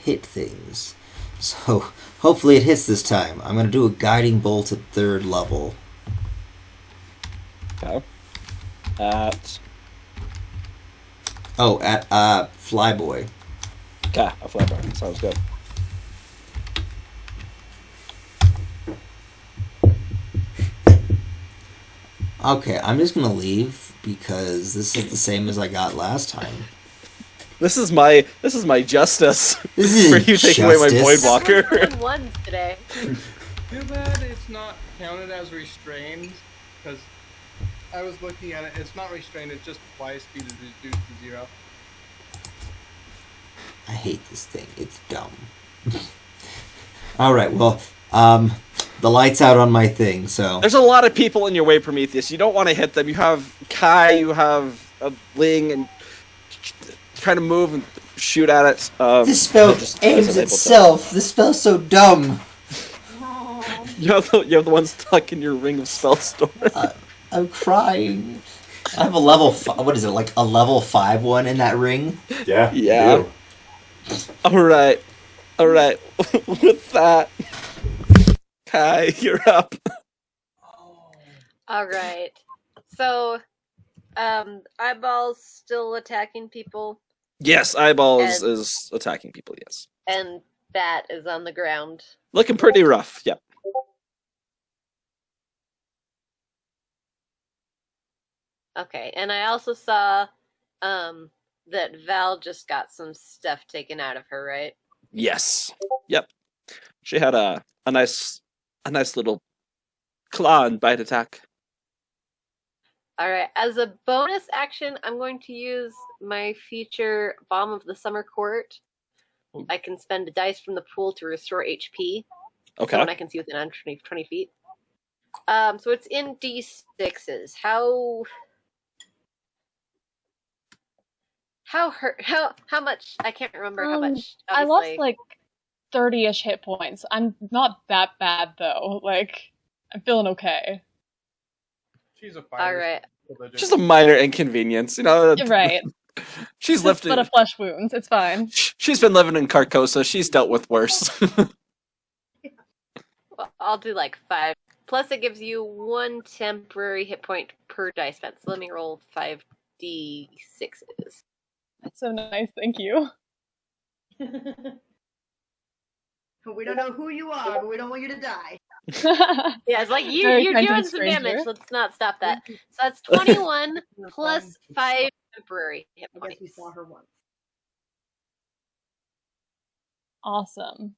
hit things. So hopefully it hits this time. I'm going to do a guiding bolt at 3rd level. Okay. At Flyboy. okay, a Flyboy. Sounds good. Okay, I'm just going to leave because this is the same as I got last time. This is my justice This is for you taking away my justice. Void Walker. Everyone's doing ones today. Too bad it's not counted as restrained, because I was looking at it. It's not restrained. It's just fly speed is reduced to 0. I hate this thing. It's dumb. Alright, well, the light's out on my thing, so... There's a lot of people in your way, Prometheus. You don't want to hit them. You have Kai, you have a Ling, and trying to move and shoot at it. This spell it just aims isn't able to. itself. This spell's so dumb. You have the one stuck in your ring of spell storm. I'm crying. I have a level... What is it, like a level 5 one in that ring? Yeah. Yeah. you Alright. With that, Kai, you're up. All right. So, Eyeball's still attacking people, Yes, Eyeballs And- is attacking people, yes. and Bat is on the ground. Looking pretty rough, yep. Okay, and I also saw that Val just got some stuff taken out of her, right? Yes. Yep. She had a nice little claw and bite attack. All right. As a bonus action, I'm going to use my feature Bomb of the Summer Court. I can spend a dice from the pool to restore HP. Okay. Someone I can see within 20 feet. So it's in D6s. How much? I can't remember how much. I lost obviously. like 30-ish hit points. I'm not that bad though. Like, I'm feeling okay. She's a All fighter. right. Just a minor inconvenience, you know. You're right. She's Just lived but a flesh wound. It's fine. She's been living in Carcosa. She's dealt with worse. Well, I'll do like 5. Plus, it gives you 1 temporary hit point per dice spent. So let me roll 5d6s. That's so nice. Thank you. We don't know who you are, but we don't want you to die. Yeah, it's like Very you're kind to doing the some stranger. damage. Let's not stop that. So that's 21 plus 5 temporary hit I guess we points. saw her once. Awesome.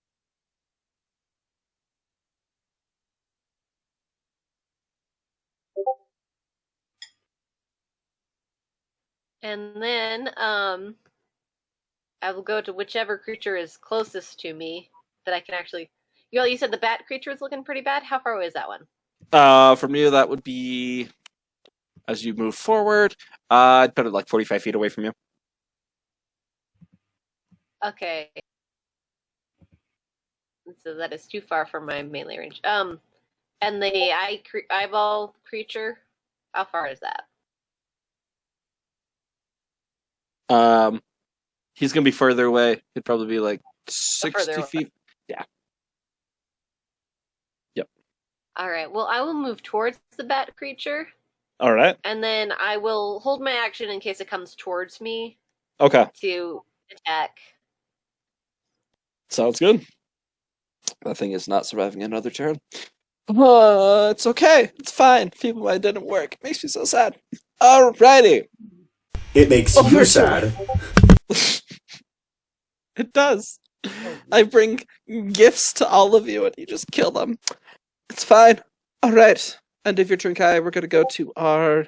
And then I will go to whichever creature is closest to me that I can actually. You said the bat creature is looking pretty bad. How far away is that one? From you, that would be as you move forward. I'd put it like 45 feet away from you. Okay. So that is too far from my melee range. And the eyeball creature, how far is that? He's gonna be further away. He'd probably be like Further 60 away. feet. Yeah. Yep. All right. Well, I will move towards the bat creature, All right. and then I will hold my action in case it comes towards me Okay. to attack. Sounds good. That thing is not surviving another turn. It's okay. It's fine. People, why it didn't work. It makes me so sad. Alrighty. It makes Oh, you for sad. It does. I bring gifts to all of you and you just kill them. It's fine. Alright. End of your turn, Kai. We're gonna go to our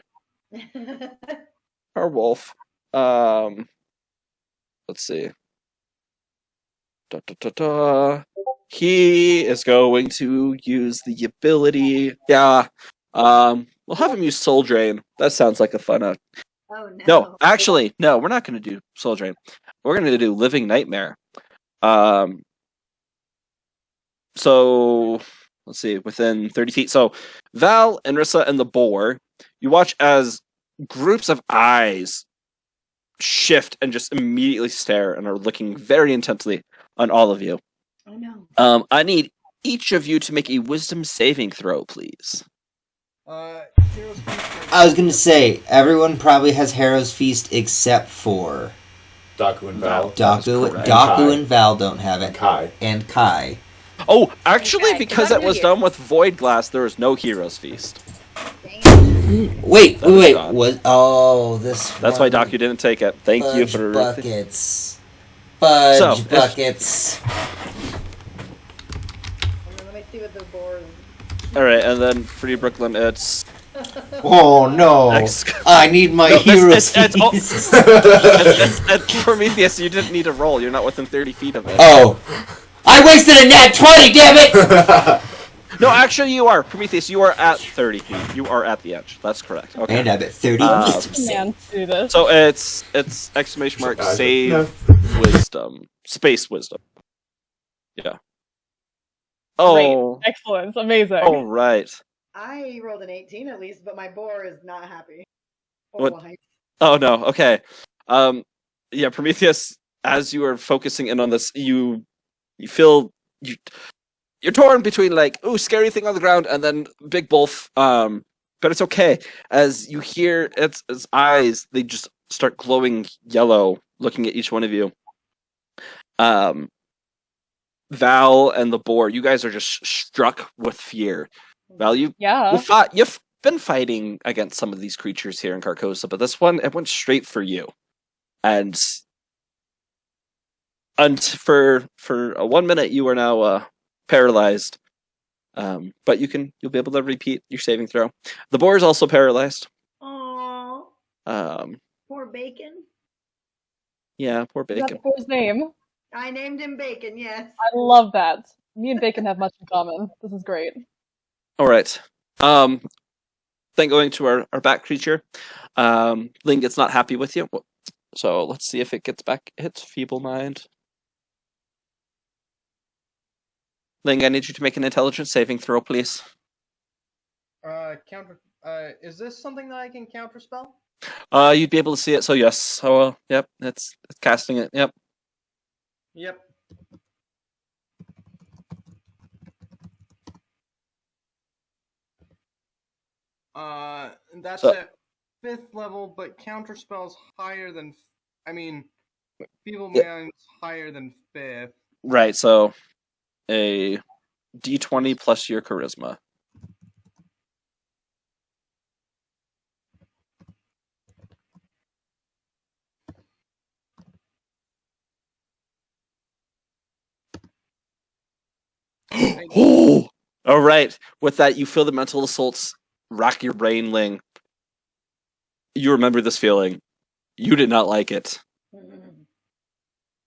wolf. Let's see. He is going to use the ability. Yeah. We'll have him use Soul Drain. That sounds like a fun. Oh no. No, actually, no. We're not going to do Soul Drain. We're going to do Living Nightmare. So let's see. Within 30 feet. So Val, Enrissa, and the boar. You watch as groups of eyes shift and just immediately stare and are looking very intensely on all of you. Oh no. I need each of you to make a wisdom saving throw, please. Heroes Feast. I was gonna say, everyone probably has Harrow's Feast except for Daku and Val. Daku. correct. Daku Kai. and Val don't have And it. Kai. And Kai. Oh, actually, Okay, because I'm it was new done with Void Glass, there is no Heroes Feast. Wait, That was wait, gone. this That's why one- Docu didn't take it. Thank you Fudge for. buckets. Fudge So, if- buckets. Let me see what the board. All right, and then for you, Brooklyn, it's Oh no! X. I need my No, Hero's it's all- Feast. it's Prometheus. You didn't need a roll. You're not within 30 feet of it. Oh, I wasted a nat 20. Damn it! No, actually, you are Prometheus. You are at 30 feet. You are at the edge. That's correct. Okay. And I'm at 30 Uh, wisdom save. Man, do this. So it's exclamation mark save No. wisdom space wisdom. Yeah. Oh. Great. Excellent. Amazing. All right. I rolled an 18 at least, but my boar is not happy. Or What? why. Oh no. Okay. Yeah. Prometheus as you are focusing in on this, you feel you're torn between like, ooh, scary thing on the ground, and then big wolf. But it's okay as you hear its eyes. They just start glowing yellow, looking at each one of you. Val and the boar, you guys are just struck with fear. Val, you've been fighting against some of these creatures here in Carcosa, but this one, it went straight for you. And for a 1 minute, you are now paralyzed. But you'll be able to repeat your saving throw. The boar is also paralyzed. Aww. Poor Bacon. Yeah, poor Is that Bacon. the boy's name? I named him Bacon, yes. I love that. Me and Bacon have much in common. This is great. All right. Then going to our bat creature. Ling gets not happy with you. So let's see if it gets back its feeble mind. Ling, I need you to make an intelligence saving throw, please. Counter. Is this something that I can counterspell? You'd be able to see it, so yes. So, yep, it's casting it. Yep. Yep. That's at 5th level, but counterspell's higher than. Feeble Mind's higher than 5th. Right. So, a D20 plus your charisma. Oh! All right. With that, you feel the mental assaults rack your brain, Ling. You remember this feeling. You did not like it.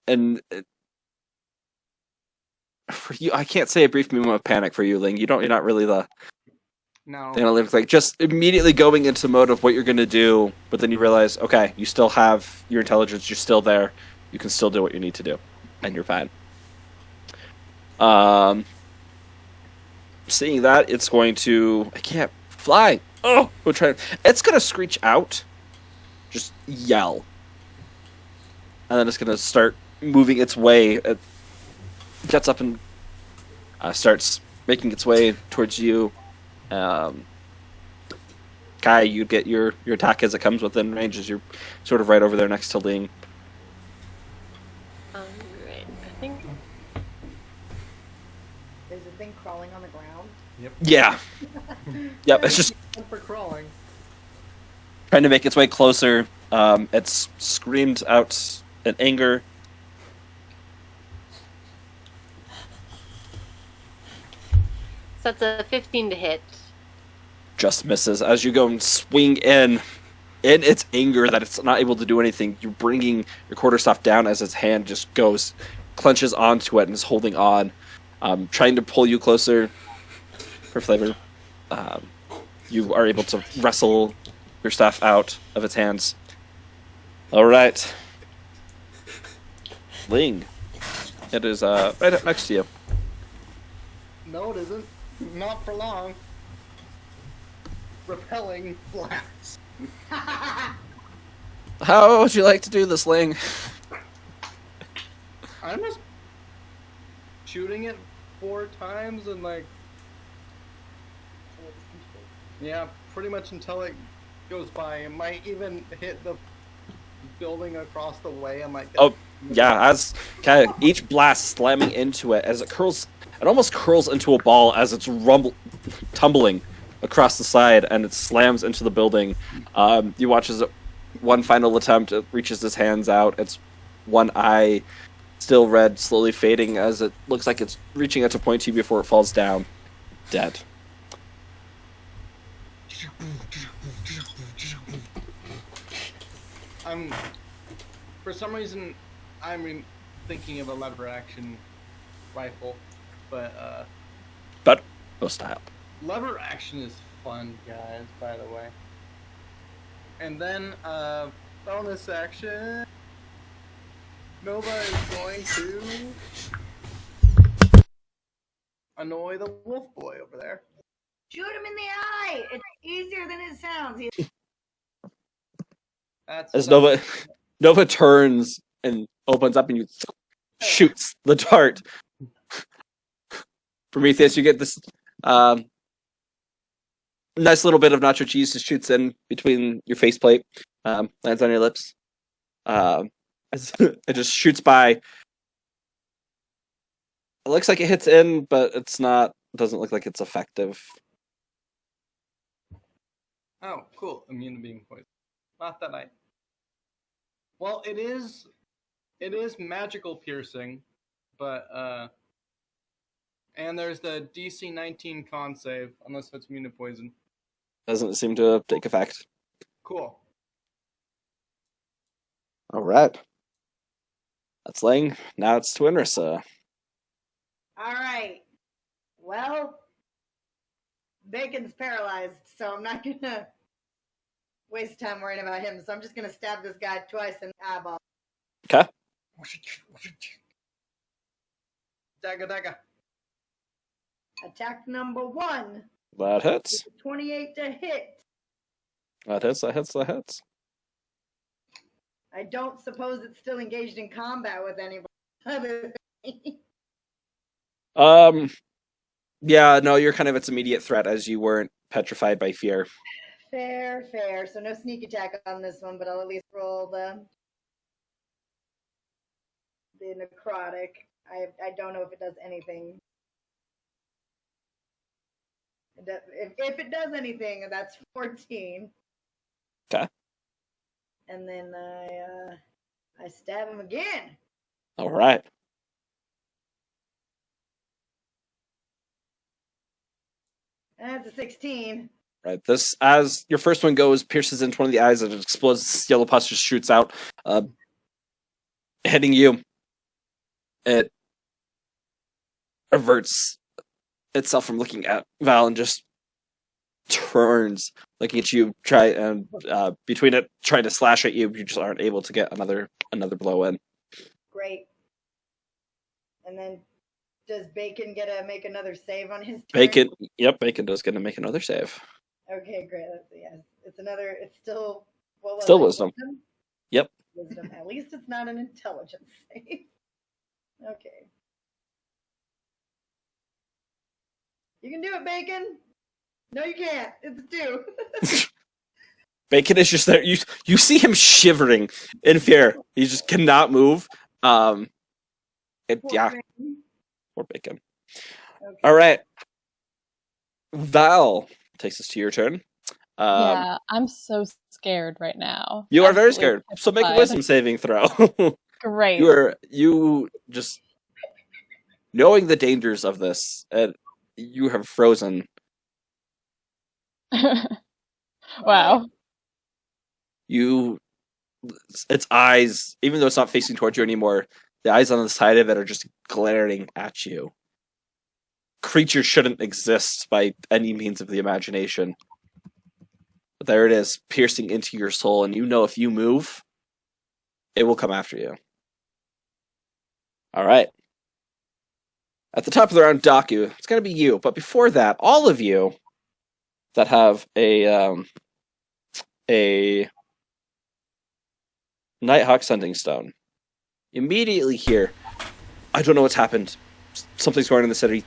And for you, I can't say a brief moment of panic for you, Ling. You're not really the. No. Like just immediately going into mode of what you're going to do, but then you realize, okay, you still have your intelligence. You're still there. You can still do what you need to do, and you're fine. Seeing that, it's going to. I can't fly. Oh, we'll try. It's going to screech out, just yell, and then it's going to start moving its way. It gets up and starts making its way towards you. Kai, you get your attack as it comes within range, as you're sort of right over there next to Ling. Right, I think. Is the thing crawling on the ground? Yep. Yeah. Yep, it's just for crawling. trying to make its way closer. It's screamed out in anger. So that's a 15 to hit. Just misses. As you go and swing in its anger that it's not able to do anything, you're bringing your quarterstaff down as its hand just clenches onto it and is holding on, trying to pull you closer for flavor. You are able to wrestle your staff out of its hands. All right. Ling. It is right up next to you. No, it isn't. Not for long. Repelling blast. How would you like to do this, Ling? I'm just shooting it 4 times and yeah, pretty much until it goes by. It might even hit the building across the way. I'm like, oh yeah, as kind of each blast slamming into it as it curls. It almost curls into a ball as it's tumbling across the side, and it slams into the building. You watch as one final attempt, it reaches its hands out. Its one eye, still red, slowly fading as it looks like it's reaching out to point to you before it falls down, dead. For some reason, I'm thinking of a lever action rifle. But no style. Lever action is fun, guys, by the way. And then, bonus action. Nova is going to annoy the wolf boy over there. Shoot him in the eye! It's easier than it sounds. As Nova turns and opens up and you shoots the dart. Prometheus, you get this nice little bit of nacho cheese just shoots in between your faceplate, lands on your lips. It just shoots by. It looks like it hits in, but it's not. Doesn't look like it's effective. Oh, cool. Immune to being poisoned. Not that I. Well, it is magical piercing, but and there's the DC 19 con save unless it's immune to poison. Doesn't seem to take effect. Cool. All right. That's Ling. Now it's to Inrissa. All right. Well, Bacon's paralyzed, so I'm not gonna waste time worrying about him. So I'm just gonna stab this guy twice in the eyeball. Okay. Dagger. Attack number 1. That hits. 28 to hit. That hits. I don't suppose it's still engaged in combat with anybody other than me. Yeah, no, you're kind of its immediate threat as you weren't petrified by fear. Fair. So no sneak attack on this one, but I'll at least roll the necrotic. I don't know if it does anything. If it does anything, that's 14. Okay. And then I stab him again. All right. That's a 16. Right. This, as your first one goes, pierces into one of the eyes and it explodes. Yellow pus just shoots out, hitting you. It averts itself from looking at Val and just turns, looking at you. Between it trying to slash at you, you just aren't able to get another blow in. Great. And then does Bacon get to make another save on his turn? Bacon. Yep, Bacon does get to make another save. Okay, great. It's another. It's still. What was Still it? wisdom. Yep. Wisdom. At least it's not an intelligence save. Okay. You can do it, Bacon. No, you can't. It's a 2. Bacon is just there. You see him shivering in fear. He just cannot move. Poor Yeah. Bacon. Poor Bacon. Okay. All right. Val takes us to your turn. Yeah, I'm so scared right now. You are very Absolutely scared. So make a petrified. wisdom saving throw. Great. You just knowing the dangers of this, and you have frozen. Wow. Its eyes, even though it's not facing towards you anymore, the eyes on the side of it are just glaring at you. Creatures shouldn't exist by any means of the imagination. But there it is, piercing into your soul, and you know if you move, it will come after you. Alright. At the top of the round, Daku, it's going to be you. But before that, all of you that have a Nighthawk Sending Stone, immediately hear, I don't know what's happened. Something's going on in the city.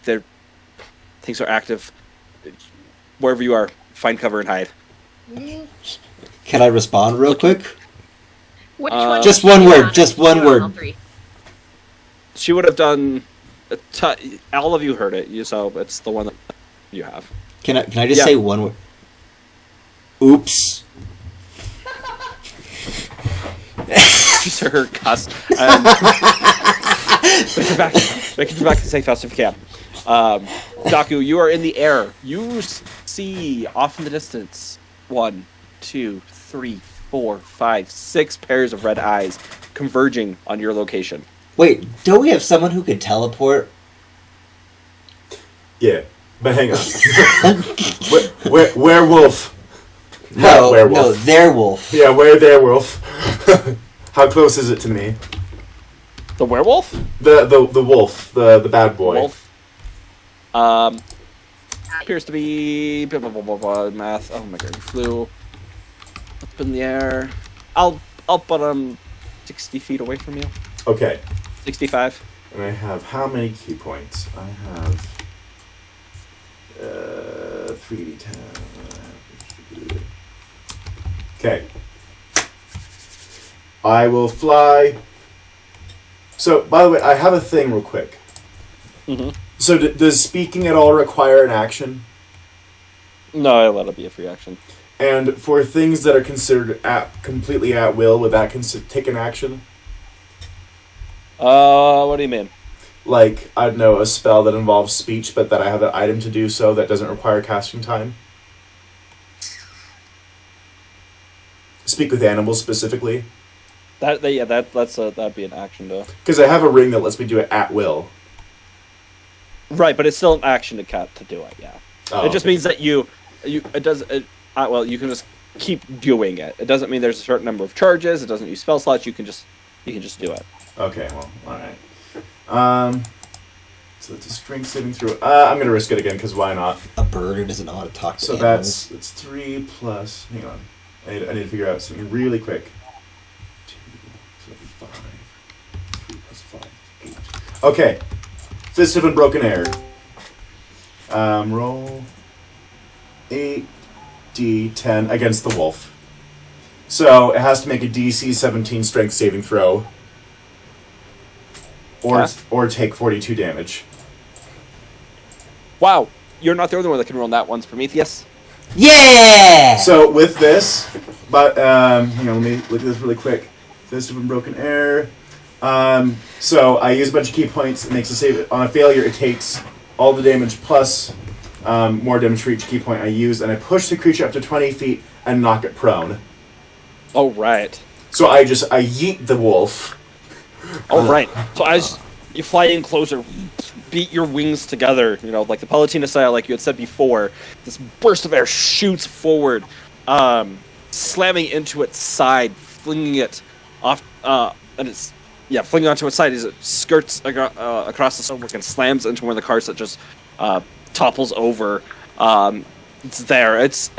Things are active. Wherever you are, find cover and hide. Can I respond real quick? Which one? Just did one she word, want? just She one wrote word. all 3. She would have done. All of you heard it, so it's the one that you have. Can I just Yeah. say one word? Oops. She's her cuss. Make it back to safe house if you can. Daku, you are in the air. You see off in the distance 1, 2, 3, 4, 5, 6 pairs of red eyes converging on your location. Wait, don't we have someone who can teleport? Yeah, but hang on. Werewolf. No, werewolf. their wolf. Yeah, where their wolf? How close is it to me? The werewolf? The wolf, the bad boy. Wolf. Appears to be math. Oh my god, he flew up in the air. I'll put him 60 feet away from you. Okay. 65. And I have how many key points? I have 3d10. Okay. I will fly. So, by the way, I have a thing real quick. Mm-hmm. So, does speaking at all require an action? No, I let it be a free action. And for things that are considered completely at will, would that take an action? What do you mean? Like, I don't know, a spell that involves speech, but that I have an item to do so that doesn't require casting time? Speak with animals specifically? That'd be an action though. Because I have a ring that lets me do it at will. Right, but it's still an action to do it. Yeah. Oh, It just means that you can just keep doing it. It doesn't mean there's a certain number of charges. It doesn't use spell slots. You can just do it. Okay, well, alright. So it's a strength saving throw. I'm going to risk it again, because why not? A bird who doesn't know how to talk to So animals. that's 3 plus... Hang on. I need to figure out something really quick. 2, 5, 3 plus 5, 8. Okay. Fist of Unbroken Air. Roll 8d10 against the wolf. So it has to make a DC 17 strength saving throw. Or take 42 damage. Wow, you're not the only one that can roll that once, Prometheus. Yeah! So with this, but hang on, let me look at this really quick. Fist of Unbroken Air. So I use a bunch of key points. It makes a save. On a failure, it takes all the damage plus more damage for each key point I use, and I push the creature up to 20 feet and knock it prone. Oh right. So I yeet the wolf. Oh right. So as you fly in closer, beat your wings together, like the Palutena style, like you had said before. This burst of air shoots forward, slamming into its side, flinging it off, flinging onto its side as it skirts across the stonework and slams into one of the cars that just topples over. It's there. It's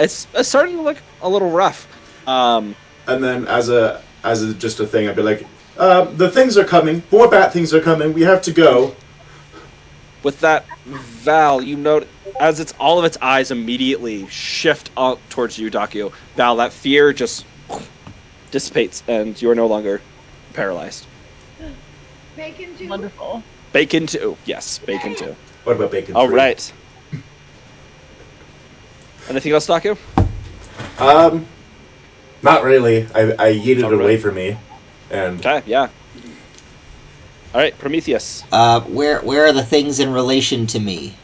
starting to look a little rough. And then as just a thing, I'd be like, the things are coming. More bad things are coming. We have to go. With that, Val, you note as all of its eyes immediately shift out towards you, Daku. Val, that fear just dissipates, and you are no longer paralyzed. Bacon too. Wonderful. Bacon 2. Yes, Bacon 2. What about Bacon 3? All right. Anything else, Daku? Not really. I yeeted it Not away really. from me. And Okay, yeah. All right, Prometheus. Where are the things in relation to me?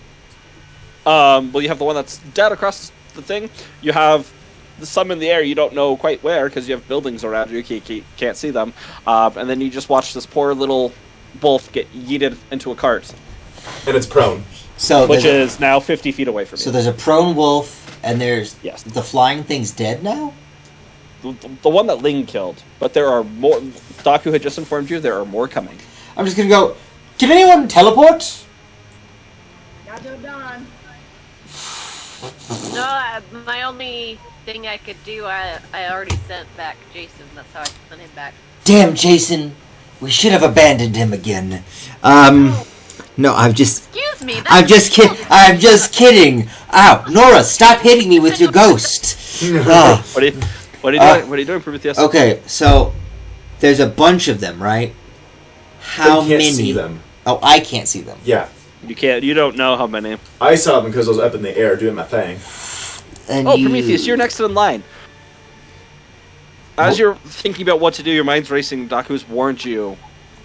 Well, you have the one that's dead across the thing. You have some in the air. You don't know quite where because you have buildings around you. You can't see them. And then you just watch this poor little wolf get yeeted into a cart, it's prone. So which there's is now 50 feet away from you. so there's a prone wolf, and there's Yes. the flying thing's dead now. The one that Ling killed. But there are more. Daku had just informed you there are more coming. I'm just gonna go. Can anyone teleport? Gato Don. No, my only thing I could do, I already sent back Jason. That's how I sent him back. Damn, Jason. We should have abandoned him again. No, I'm just Excuse me. I'm just kidding. Ow, Nora, stop hitting me with your ghost. Oh. What are you doing? What are you doing, Prometheus? Okay, so there's a bunch of them, right? How You can't many? see them. Oh, I can't see them. Yeah. You don't know how many. I saw them because I was up in the air doing my thing. And Oh, Prometheus, you're next in line. As you're thinking about what to do, your mind's racing. Daku's warned you.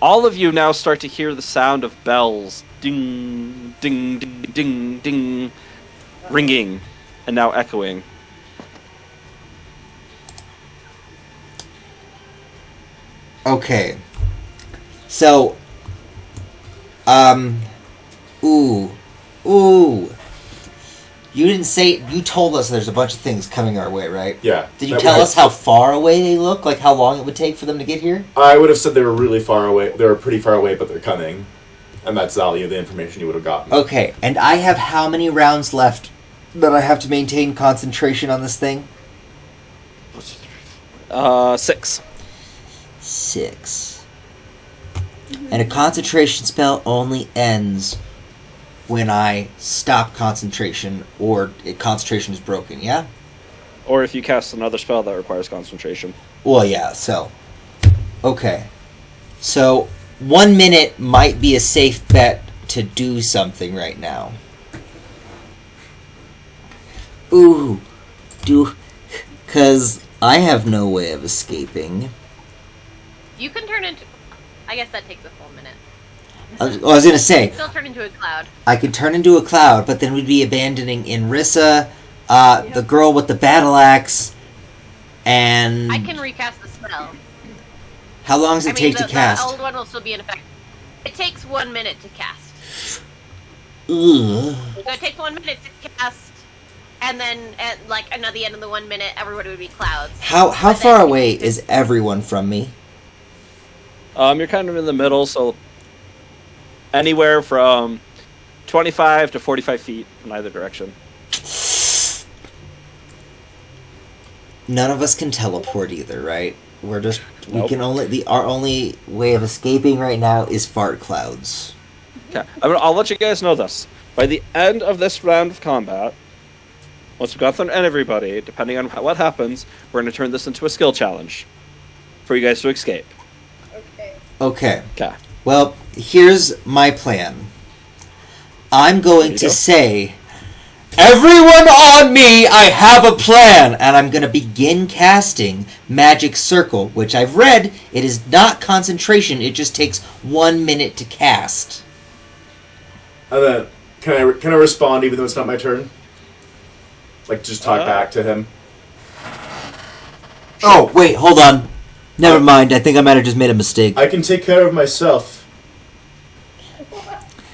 All of you now start to hear the sound of bells. Ding, ding, ding, ding, ding. Ringing. And now echoing. Okay. So, ooh. You didn't say, you told us there's a bunch of things coming our way, right? Yeah. Did you tell us how far away they look? Like how long it would take for them to get here? I would have said they were really far away. They were pretty far away, but they're coming. And that's all the information you would have gotten. Okay, and I have how many rounds left that I have to maintain concentration on this thing? 6. 6. And a concentration spell only ends when I stop concentration or concentration is broken, yeah? Or if you cast another spell that requires concentration. Well, yeah, so. Okay. So, 1 minute might be a safe bet to do something right now. Ooh. Because I have no way of escaping. You can turn into. I guess that takes a full minute. I was going to say, Still turn into a cloud. I could turn into a cloud, but then we'd be abandoning Inrissa, the girl with the battle axe, and... I can recast the spell. How long does it take to cast? The old one will still be in effect. It takes 1 minute to cast. Ugh. So it takes 1 minute to cast, and then at the end of the 1 minute, everybody would be clouds. How far away is everyone from me? You're kind of in the middle, so anywhere from 25 to 45 feet in either direction. None of us can teleport either, right? We're just Nope. we can only our only way of escaping right now is fart clouds. Okay, I'll let you guys know this. By the end of this round of combat, once we've got through everybody, depending on what happens, we're going to turn this into a skill challenge for you guys to escape. Okay. Okay. Well, here's my plan. I'm going to say, everyone on me, I have a plan! And I'm going to begin casting Magic Circle, which I've read, it is not concentration, it just takes 1 minute to cast. And then, can I respond even though it's not my turn? Like, just talk back to him? Oh, wait, hold on. Never mind, I think I might have just made a mistake. I can take care of myself.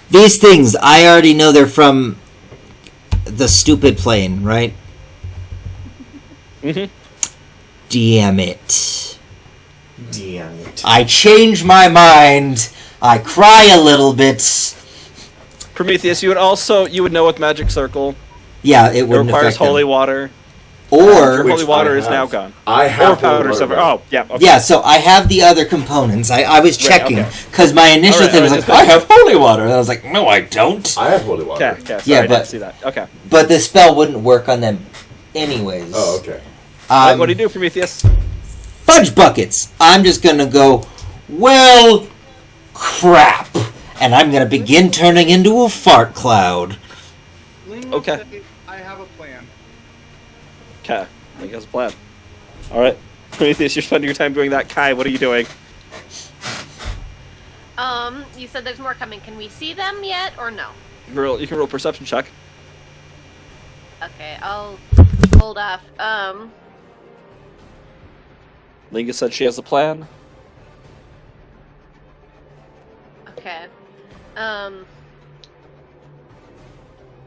These things, I already know they're from the stupid plane, right? Mm-hmm. Damn it. Damn it. I change my mind. I cry a little bit. Prometheus, you would know with Magic Circle. Yeah, it It wouldn't requires affect them. holy water. Or Holy water I is now have. gone. I Or have powder water. silver. Oh, yeah. Okay. yeah, so I have the other components. I was checking okay. because my initial Alright, thing was alright, like, I have holy water, and I was like, no, I don't. I have holy water. Okay, sorry, Yeah, I but- didn't see that. Okay. But the spell wouldn't work on them, anyways. Oh, okay. What do you do, Prometheus? Fudge buckets. I'm just gonna go. Well, crap, and I'm gonna begin turning into a fart cloud. Ling will Okay. say, I have a plan. Okay, I think that's a plan. Alright. Prometheus, you're spending your time doing that. Kai, what are you doing? You said there's more coming. Can we see them yet, or no? You can roll perception check. Okay, I'll hold off. Linga said she has a plan. Okay.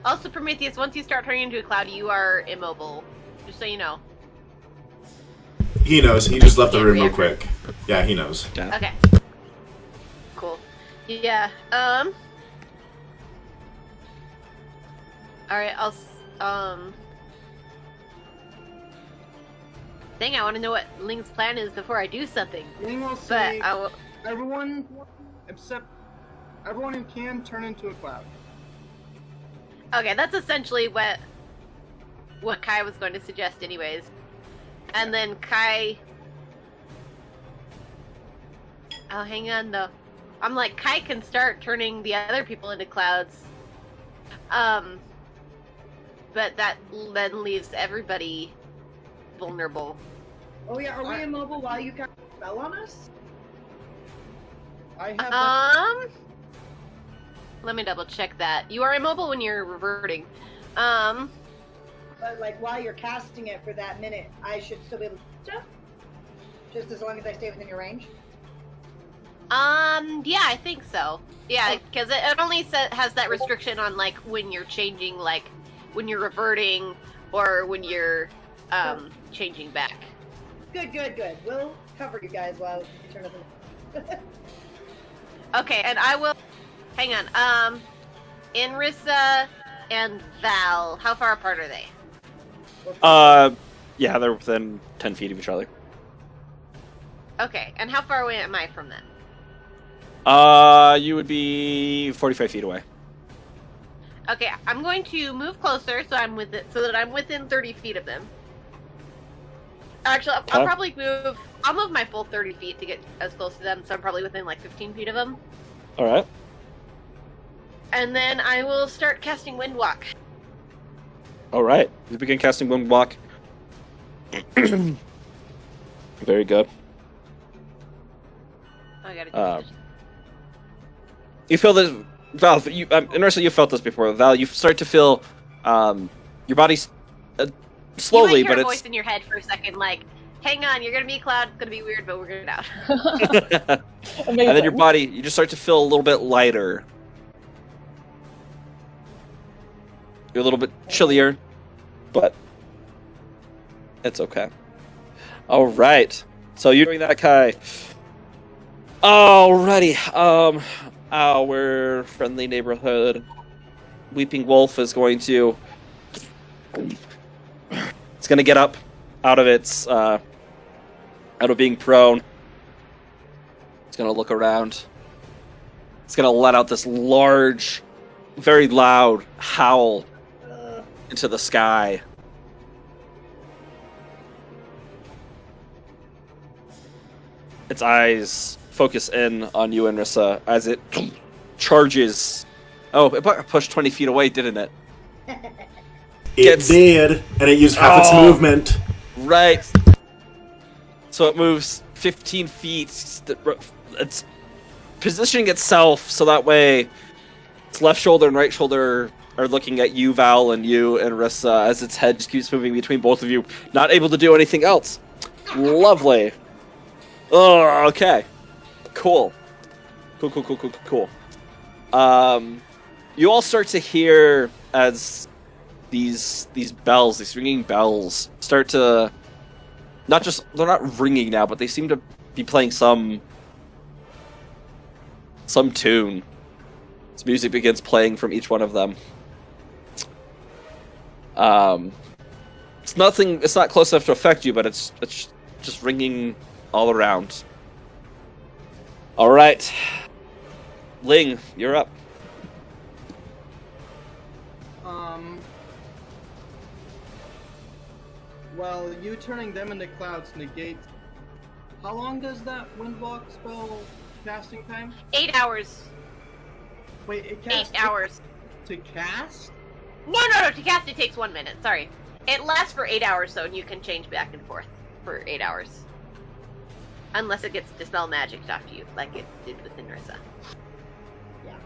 Also, Prometheus, once you start turning into a cloud, you are immobile. Just so you know. He knows. He just left the Yeah, room real yeah. quick. Yeah, he knows. Yeah. Okay. Cool. Yeah. Alright, Dang, I want to know what Ling's plan is before I do something. Ling will But say, I will. everyone who can turn into a cloud. Okay, that's essentially what Kai was going to suggest, anyways. And then Kai. Oh, hang on though. I'm like, Kai can start turning the other people into clouds. But that then leaves everybody vulnerable. Oh yeah, are we immobile while you cast a spell on us? I have Let me double check that. You are immobile when you're reverting. But like while you're casting it for that minute, I should still be able to jump? Just as long as I stay within your range? Yeah, I think so. Yeah, because it only has that restriction on, like, when you're changing, like, when you're reverting or when you're, changing back. Good. We'll cover you guys while you turn up. Okay, and I will... Hang on, Inrissa and Val, how far apart are they? Yeah, they're within 10 feet of each other. Okay, and how far away am I from them? You would be 45 feet away. Okay, I'm going to move closer so that I'm within 30 feet of them. Actually, I'll probably move. I'll move my full 30 feet to get as close to them, so I'm probably within like 15 feet of them. All right. And then I will start casting Wind Walk. All right. You begin casting Wind Walk. Very good. I gotta do You feel this, Val. Inversely, you felt this before. Val, you start to feel your body's slowly, you might hear but a it's voice in your head for a second, like, "Hang on, you're gonna be Cloud. It's gonna be weird, but we're gonna get out." and then your body, you just start to feel a little bit lighter. You're a little bit chillier, but it's okay. All right. So you're doing that, Kai. Alrighty. Our friendly neighborhood Weeping Wolf is going to. It's going to get up out of its out of being prone. It's going to look around. It's going to let out this large, very loud howl into the sky. Its eyes focus in on you and Rissa as it charges. Oh, it pushed 20 feet away, didn't it? It did, and it used half its movement. Right. So it moves 15 feet. It's positioning itself so that way its left shoulder and right shoulder are looking at you, Val, and you and Rissa as its head just keeps moving between both of you, not able to do anything else. Lovely. Oh, okay. Cool. Cool. You all start to hear as these bells, these ringing bells, start to they're not ringing now, but they seem to be playing some tune. This music begins playing from each one of them. It's not close enough to affect you, but it's just ringing all around. All right, Ling, you're up. Well, you turning them into clouds negates. How long does that Windwalk spell casting time? 8 hours. Wait, it casts 8 hours. to cast? No. To cast it takes 1 minute. Sorry. It lasts for 8 hours, so you can change back and forth for 8 hours. Unless it gets dispel magic after you, like it did with Inrissa. Yeah.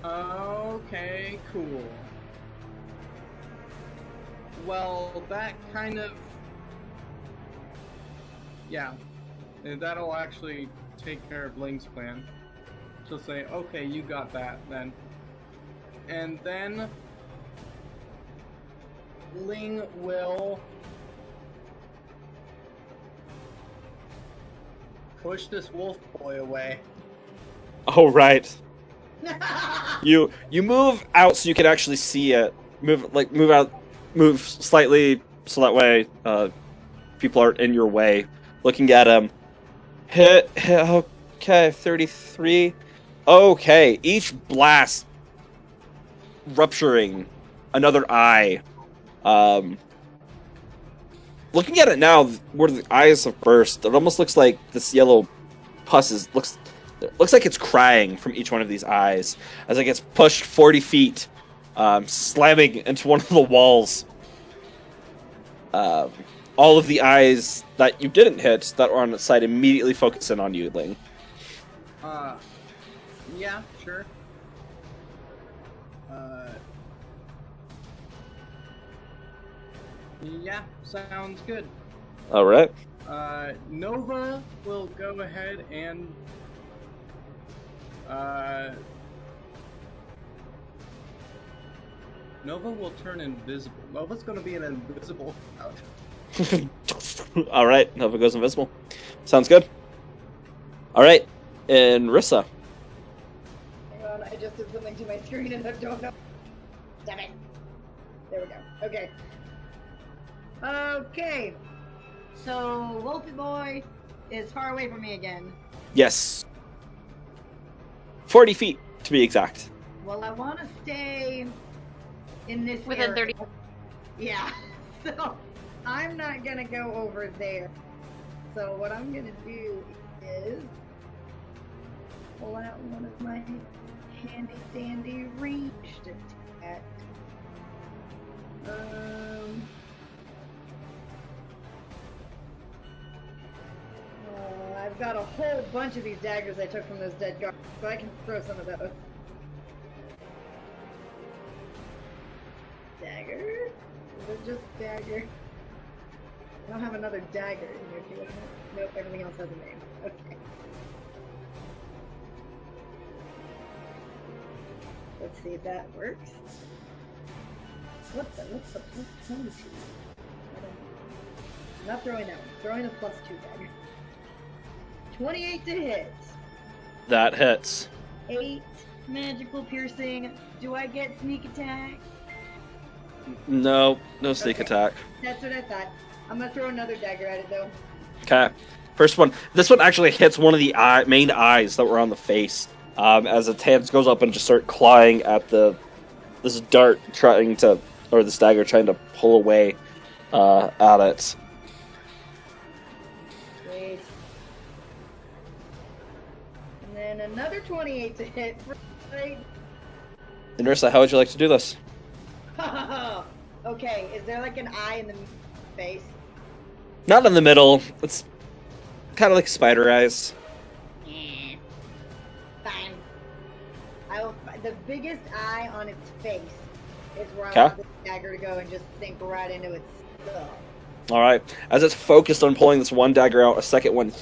Okay, cool. Well, that kind of... Yeah. That'll actually take care of Ling's plan. She'll say, okay, you got that, then. And then... Ling will... push this wolf boy away. Oh, right. You move out so you can actually see it. Move slightly so that way people aren't in your way. Looking at him. Hit, okay, 33. Okay, each blast rupturing another eye. Looking at it now, where the eyes have burst, it almost looks like this yellow pus looks like it's crying from each one of these eyes as it gets pushed 40 feet, slamming into one of the walls. All of the eyes that you didn't hit that were on the side immediately focus in on you, Ling. Yeah, sure. Yeah, sounds good. All right. Nova will go ahead and Nova will turn invisible. Nova's gonna be an invisible cloud. All right, Nova goes invisible. Sounds good. All right, and Rissa. Hang on, I just did something to my screen and I don't know. Damn it. There we go. Okay. Okay. So, Wolfie Boy is far away from me again. Yes. 40 feet, to be exact. Well, I want to stay in this Within area. 30. Yeah. So I'm not gonna go over there. So what I'm gonna do is pull out one of my handy dandy ranged attack. I've got a whole bunch of these daggers I took from those dead guards, so I can throw some of those. Dagger? Is it just dagger? I don't have another dagger in here, do I? Nope, everything else has a name. Okay. Let's see if that works. What's the plus 22? I'm not throwing that one. I'm throwing a +2 dagger. 28 to hit. That hits. 8 magical piercing. Do I get sneak attack? No sneak Okay. attack. That's what I thought. I'm gonna throw another dagger at it though. Okay. First one. This one actually hits one of the main eyes that were on the face. As its hands goes up and just start clawing at this dart this dagger trying to pull away at it. Great. And then another 28 to hit. Right. Inrissa, how would you like to do this? Okay, is there like an eye in the face? Not in the middle. It's kind of like spider eyes. Fine. The biggest eye on its face is where I Okay. want the dagger to go and just sink right into its skull. All right. As it's focused on pulling this one dagger out, a second one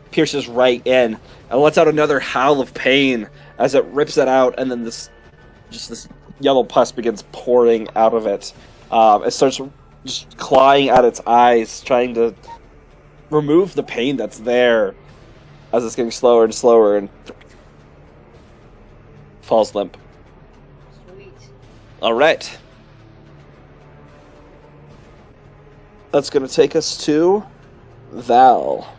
pierces right in and lets out another howl of pain as it rips it out, and then this yellow pus begins pouring out of it. It starts just clawing at its eyes, trying to remove the pain that's there as it's getting slower and slower and falls limp. Sweet. All right. That's going to take us to Val.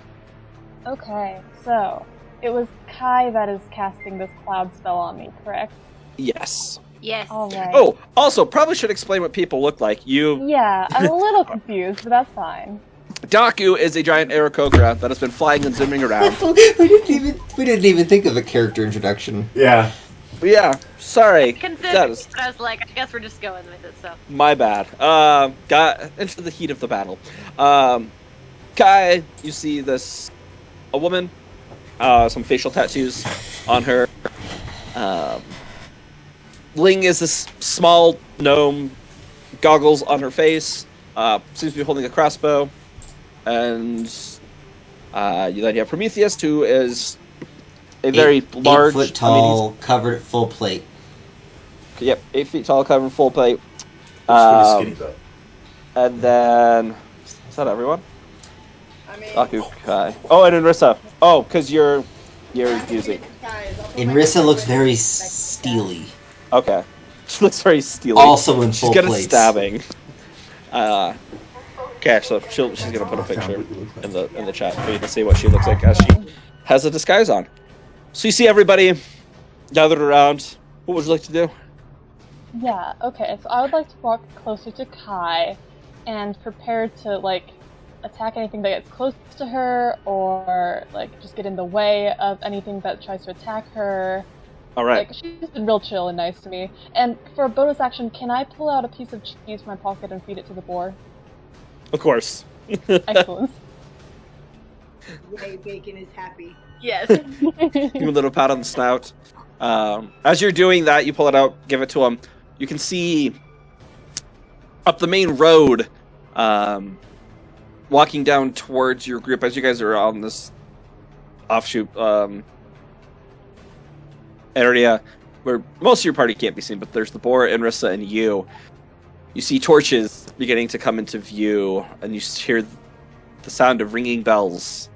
Okay, so it was Kai that is casting this cloud spell on me, correct? Yes. Yes. Alright. Oh, also, probably should explain what people look like. Yeah, I'm a little confused, but that's fine. Daku is a giant Aarakocra that has been flying and zooming around. we didn't even think of a character introduction. Yeah. But yeah, sorry. That Considering, is but I was like, I guess we're just going with it, so. my bad. Got into the heat of the battle. Kai, you see a woman, some facial tattoos on her. Ling is this small gnome, goggles on her face, seems to be holding a crossbow. And then you have Prometheus, who is a very large... 8 foot tall, covered at full plate. Yep, 8 feet tall, covered full plate. It's pretty skinny, though. And then... Is that everyone? I mean, Daku, Kai. Oh, and Inrissa. Oh, because you're using... Inrissa looks very steely. Okay. She looks very steely. Also in full She's good plates. at stabbing. Okay, so she's gonna put a picture in the chat for you to see what she looks like as she has a disguise on. So you see everybody gathered around. What would you like to do? Yeah, okay, so I would like to walk closer to Kai and prepare to, like, attack anything that gets close to her, or, like, just get in the way of anything that tries to attack her. Alright. Like, she's been real chill and nice to me. And for a bonus action, can I pull out a piece of cheese from my pocket and feed it to the boar? Of course. Excellent. Yay, bacon is happy. Yes. Give him a little pat on the snout. As you're doing that, you pull it out, give it to him. You can see up the main road, walking down towards your group as you guys are on this offshoot area where most of your party can't be seen, but there's the boar, Inrissa, and you. You see torches beginning to come into view, and you hear the sound of ringing bells.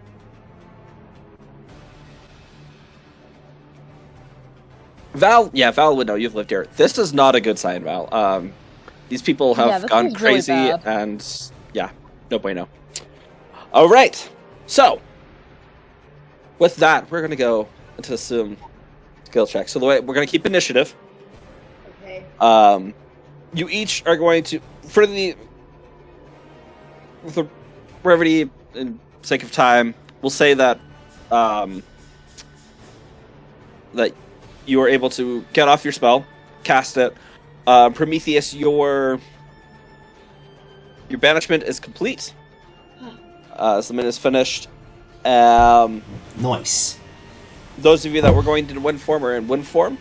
Val would know. You've lived here. This is not a good sign, Val. These people have this gone is really crazy, bad. and yeah, no bueno. All right, so with that, we're gonna go into some skill check. So the way we're going to keep initiative. Okay. You each are going to, for the brevity and sake of time, we'll say that that you are able to get off your spell, cast it. Prometheus, your banishment is complete. Summon is finished. Nice. Those of you that were going to win form are in win form.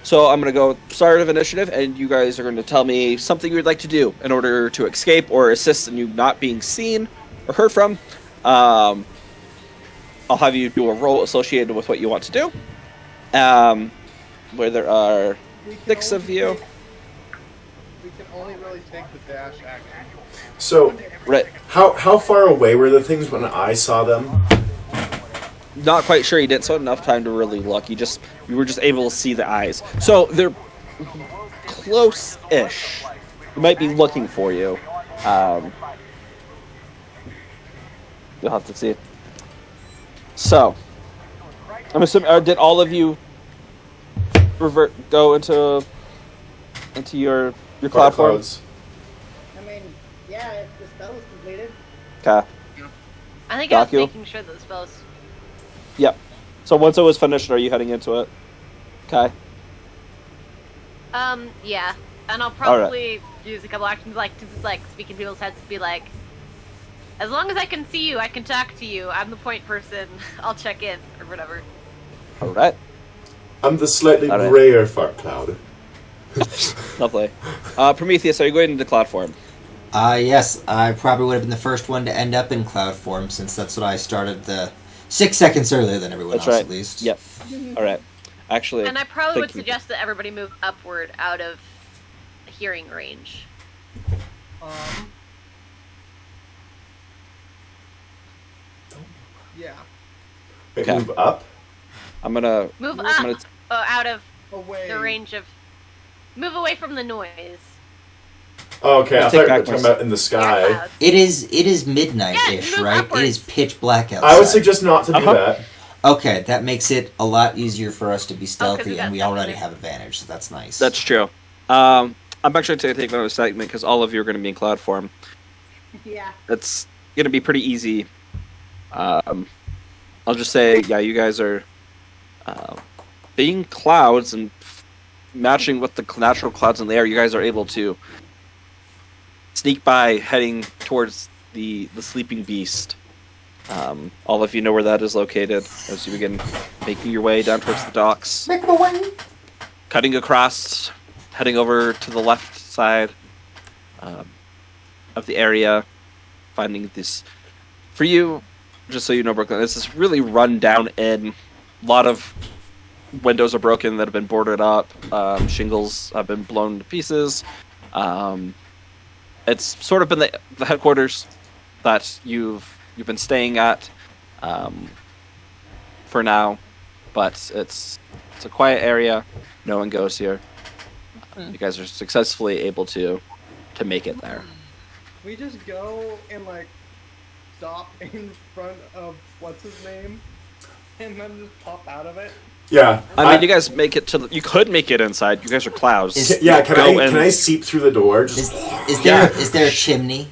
So I'm going to go start of initiative, and you guys are going to tell me something you would like to do in order to escape or assist in you not being seen or heard from. I'll have you do a roll associated with what you want to do. Where there are 6 of you. We can only really take the dash action. So, Right. how far away were the things when I saw them? Not quite sure. You didn't spend enough time to really look. You were just able to see the eyes. So they're close-ish. They might be looking for you. You'll have to see. So, I'm assuming. Did all of you go into your cloud form? Clouds. I mean, yeah, if the spell was completed. Okay. I think I was Docu? making sure that the spells. Yep. So once it was finished, are you heading into it? Okay. Yeah. And I'll probably use a couple actions, like, to, like, speak in people's heads to be like, as long as I can see you, I can talk to you. I'm the point person. I'll check in, or whatever. Alright. I'm the slightly All right. grayer fart cloud. Lovely. Prometheus, are you going into cloud form? Yes, I probably would have been the first one to end up in cloud form since that's what I started the 6 seconds earlier than everyone That's else, right. at least. Yep. Alright. Actually, And I probably would thank you. suggest that everybody move upward out of hearing range. Yeah. Wait, Okay. move up? I'm gonna... Move I'm up gonna out of Away. the range of. Move away from the noise. Oh, okay, I'll I take thought you were back talking my- about in the Yeah, sky. clouds. It is midnight-ish, Yeah, move right? It upwards. is pitch black outside. I would suggest not to do Uh-huh. that. Okay, that makes it a lot easier for us to be we stealthy, got and we stuff already in have advantage, so that's nice. That's true. I'm actually going to take another segment because all of you are going to be in cloud form. Yeah. It's going to be pretty easy. I'll just say, yeah, you guys are being clouds and matching with the natural clouds in the air. You guys are able to sneak by, heading towards the sleeping beast. All of you know where that is located as you begin making your way down towards the docks. Cutting across, heading over to the left side of the area, finding this. For you, just so you know, Brooklyn, this is really run down inn. A lot of windows are broken that have been boarded up. Shingles have been blown to pieces. It's sort of been the headquarters that you've been staying at for now, but it's a quiet area. No one goes here. You guys are successfully able to make it there. We just go and like stop in front of what's his name, and then just pop out of it. Yeah. I mean, you guys make it to. You could make it inside. You guys are clouds. Is- Yeah, can Go I and- can I seep through the door? Is, Just is there a chimney?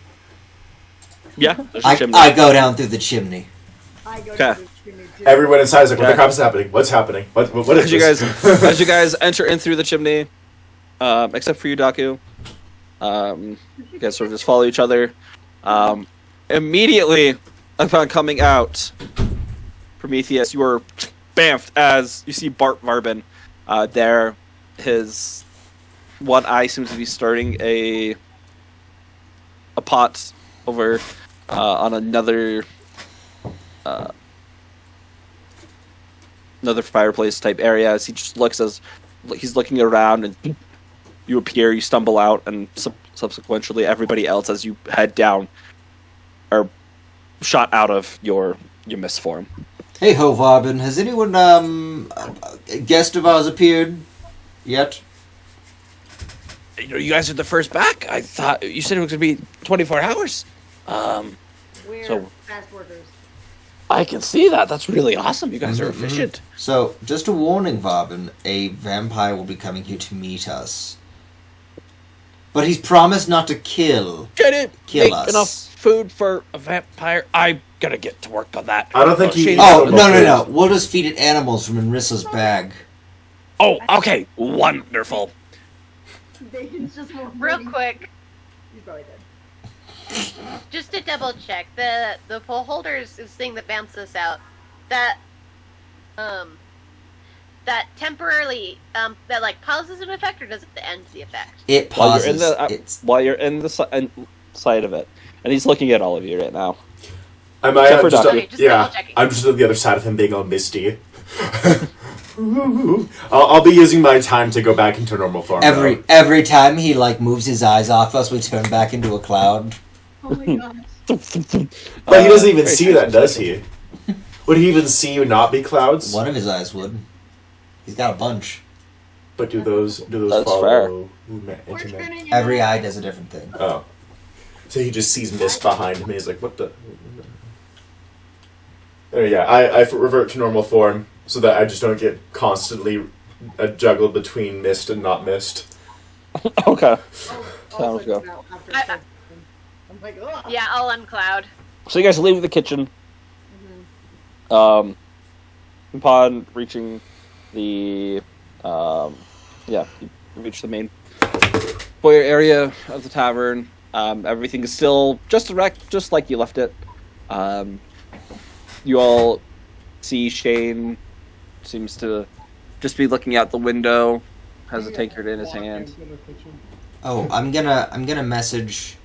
Yeah, there's a I chimney. go down through the chimney. I go Okay. to the chimney too. everyone inside is like, what the Okay. crap is happening? What's happening? What is As you this? guys as you guys enter in through the chimney, except for you, Daku, you guys sort of just follow each other. Immediately upon coming out, Prometheus, you are bamfed as you see Bart Varbin there. His one eye seems to be starting a pot over on another fireplace type area as he just looks as he's looking around, and you appear, you stumble out, and subsequently everybody else as you head down are shot out of your misform. Hey ho, Varbin. Has anyone, a guest of ours appeared yet? You know, you guys are the first back. I thought you said it was going to be 24 hours. We're So- fast workers. I can see that. That's really awesome. You guys are Mhm. efficient. So, just a warning, Varbin, a vampire will be coming here to meet us. But he's promised not to kill. Didn't Kill make us. enough food for a vampire. I'm gonna get to work on that. I don't think he- Shane- Oh, Animal no. food. We'll just feed it animals from Arissa's bag. Oh, okay. Wonderful. Bacon's just more Real pretty. quick, He's probably dead. just to double check, the pole holder is thing that vamps us out. That that temporarily that like pauses an effect, or does it end the effect? It While pauses. you're in the It's while you're in the side of it, and he's looking at all of you right now. Am I Except for just Ducky. Okay, just yeah, double-checking. I'm just on the other side of him being all misty. I'll be using my time to go back into normal form. though. every time he like moves his eyes off us, we turn back into a cloud. Oh my gosh. But he doesn't even very see that, does he? Would he even see you not be clouds? One of his eyes would. He's got a bunch. But do those That's follow We're into me? turning Every eye does a different thing. Oh. So he just sees mist behind him and he's like, what the? There, yeah, I revert to normal form so that I just don't get constantly juggled between mist and not mist. Okay. Oh, Sounds good. after I- I'm like, ugh. Yeah, I'll uncloud. So you guys leave the kitchen. Upon reaching the, you reach the main foyer area of the tavern. Everything is still just direct, just like you left it. You all see Shane seems to just be looking out the window, has a tankard in his hand. Oh, I'm gonna message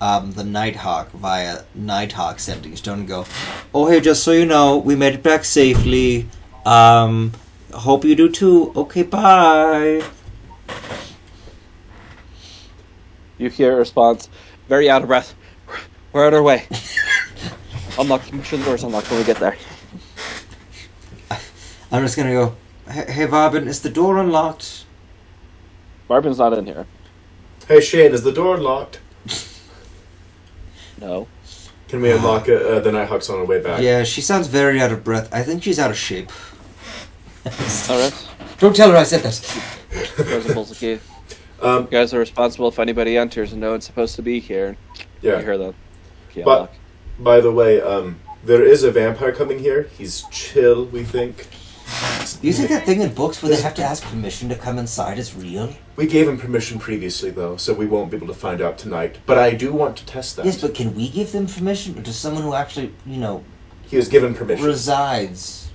the Nighthawk via Nighthawk Sending Stone and go, oh hey, just so you know, we made it back safely. Hope you do too. Okay, bye. You hear a response, very out of breath. We're on our way. Unlock, make sure the door's unlocked when we get there. I'm just gonna go, hey Varbin, is the door unlocked? Barbin's not in here. Hey Shane, is the door locked? No. Can we unlock it? The Nighthawk's on our way back. Yeah, she sounds very out of breath. I think she's out of shape. Alright. Don't tell her I said that. Goes and pulls the key. You guys are responsible if anybody enters and no one's supposed to be here. You Yeah. hear the key But- unlock. By the way, there is a vampire coming here. He's chill, we think. You think that thing in books where they have to ask permission to come inside is real? We gave him permission previously, though, so we won't be able to find out tonight. But I do want to test that. Yes, but can we give them permission? Or does someone who actually, He was given permission. resides?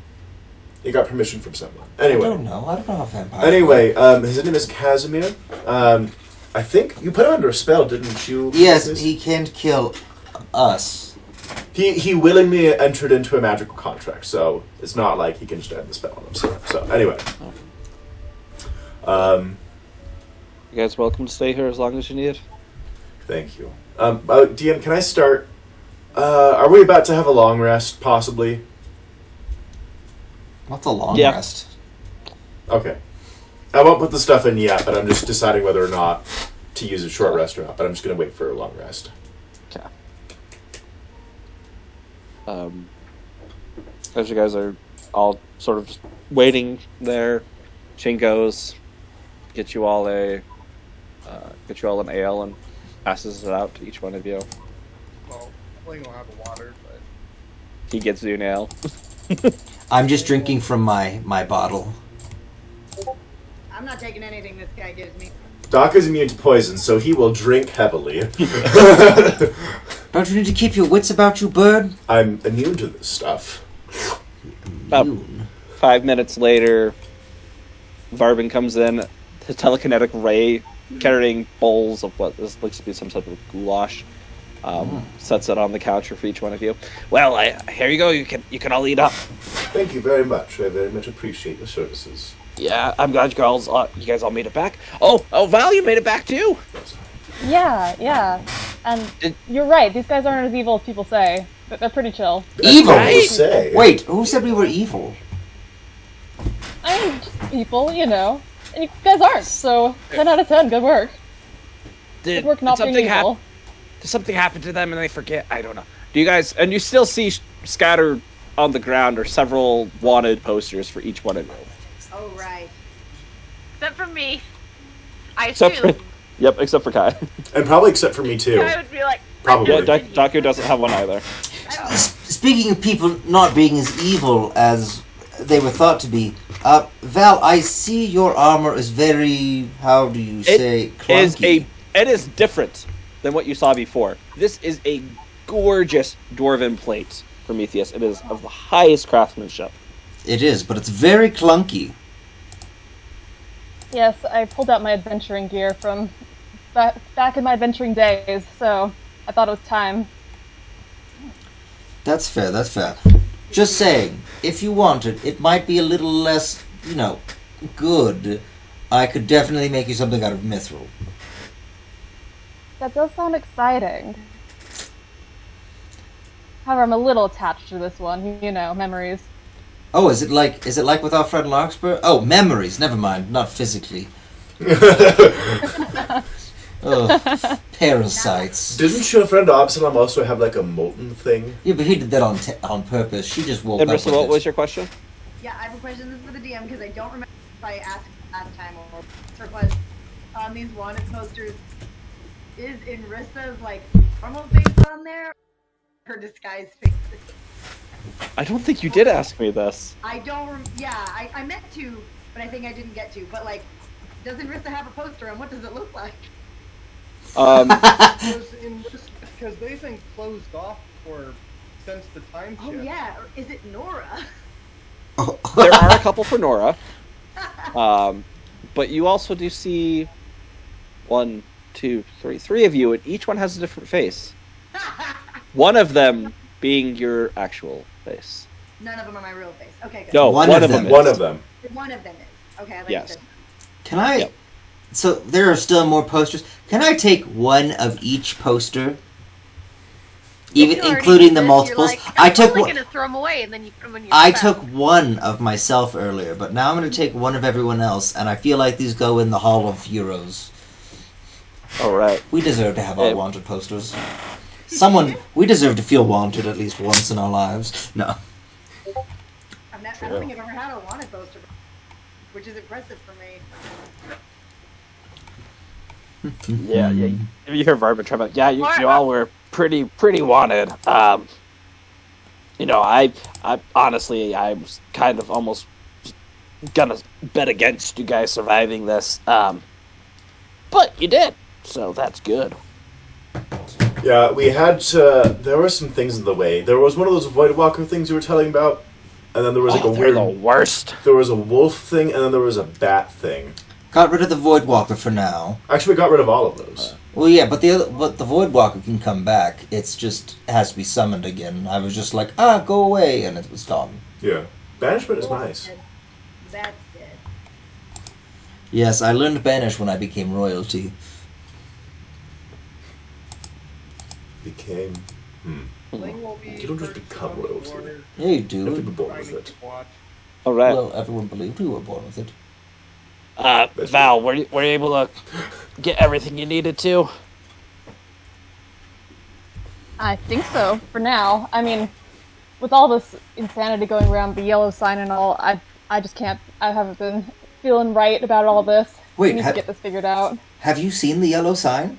He got permission from someone. I Anyway. don't know. I don't know how vampires Anyway, his name is Casimir. I think you put him under a spell, didn't you? Yes, Lucas? he can't kill us. He willingly entered into a magical contract, so it's not like he can just end the spell on himself. So anyway, You guys welcome to stay here as long as you need. thank you. DM, can I start? Are we about to have a long rest, possibly? What's a long Yeah. rest? Okay. I won't put the stuff in yet, but I'm just deciding whether or not to use a short rest or not. But I'm just going to wait for a long rest. Okay. As you guys are all sort of just waiting there, Shane goes, get you all an ale and passes it out to each one of you. Well, Ling will have a water, but He gets you an ale. I'm just drinking from my bottle. I'm not taking anything this guy gives me. Doc is immune to poison, so he will drink heavily. Don't you need to keep your wits about you, bird? I'm immune to this stuff. About Immune. 5 minutes later, Varbin comes in, the telekinetic ray, carrying bowls of what this looks to be some type of goulash. Sets it on the counter for each one of you. Well, here you go. You can all eat up. Thank you very much. I very much appreciate your services. Yeah, I'm glad you guys all made it back. Oh, Val, you made it back too. Yeah. And Did- you're right, these guys aren't as evil as people say. But they're pretty chill. Evil? That's what you say. Wait, who said we were evil? I mean, just people, you know. And you guys aren't, so 10 out of 10, good work. Good work not being evil. Did something happen to them and they forget? I don't know. Do you guys, and you still see scattered on the ground are several wanted posters for each one of you. Oh, right. Except for me. I Except assume. for, yep, except for Kai. And probably except for me too. I would be like, Probably. Yeah, Daku doesn't have one either. Speaking of people not being as evil as they were thought to be, Val, I see your armor is very, how do you say, clunky. It is different than what you saw before. This is a gorgeous dwarven plate, Prometheus. It is of the highest craftsmanship. It is, but it's very clunky. Yes, I pulled out my adventuring gear from back in my adventuring days, so I thought it was time. That's fair, that's fair. Just saying, if you wanted, it might be a little less, good. I could definitely make you something out of mithril. That does sound exciting. However, I'm a little attached to this one, memories. Oh, is it like with our friend Larkspur? Oh, memories, never mind, not physically. Oh, parasites. Didn't your friend Absalom also have like a molten thing? Yeah, but he did that on purpose. She just woke And up Rissa, with what it. was your question? Yeah, I have a question. This is for the DM because I don't remember if I asked last time or it was on these wanted posters. Is Inrissa's like normal face on there? Her disguise face. I don't think you did ask me this. I don't. I meant to, but I think I didn't get to. But like, does Inrissa have a poster, and what does it look like? Because they've been closed off since the time shift. Oh yeah, or is it Nora? There are a couple for Nora. But you also do see 1, 2, 3, 3 of you, and each one has a different face. One of them being your actual face. None of them are my real face. Okay, good. No, one of them. One of them. One of them is. Okay, I like Yes. it. Can I? Yep. So there are still more posters. Can I take one of each poster, even You already including did the this, multiples? You're like, I I'm took only one. gonna throw them away, and then you put them in your. I back. took one of myself earlier, but now I'm going to take one of everyone else, and I feel like these go in the Hall of Heroes. All right. We deserve to have our Yeah. wanted posters. We deserve to feel wanted at least once in our lives. No. I don't think I've ever had a wanted poster, which is impressive for me. Yeah. You hear Varman try about, yeah, you all were pretty wanted. I honestly, I was kind of almost gonna bet against you guys surviving this. But you did, so that's good. Yeah, we had to. There were some things in the way. There was one of those White Walker things you were telling about, and then there was like a they're weird. the worst. There was a wolf thing, and then there was a bat thing. Got rid of the Voidwalker for now. Actually, we got rid of all of those. Well, yeah, but the Voidwalker can come back. It's just it has to be summoned again. I was just like, go away, and it was gone. Yeah, banishment is nice. That's it. Yes, I learned Banish when I became royalty. Became. Ling will be You don't just first become on the royalty. order, Yeah, you do. People born trying with to it. keep watch. All right. Well, everyone believed we were born with it. Val, were you able to get everything you needed to? I think so, for now. I mean, with all this insanity going around, the yellow sign and all, I just can't, I haven't been feeling right about all this. Wait, we need to get this figured out. Have you seen the yellow sign?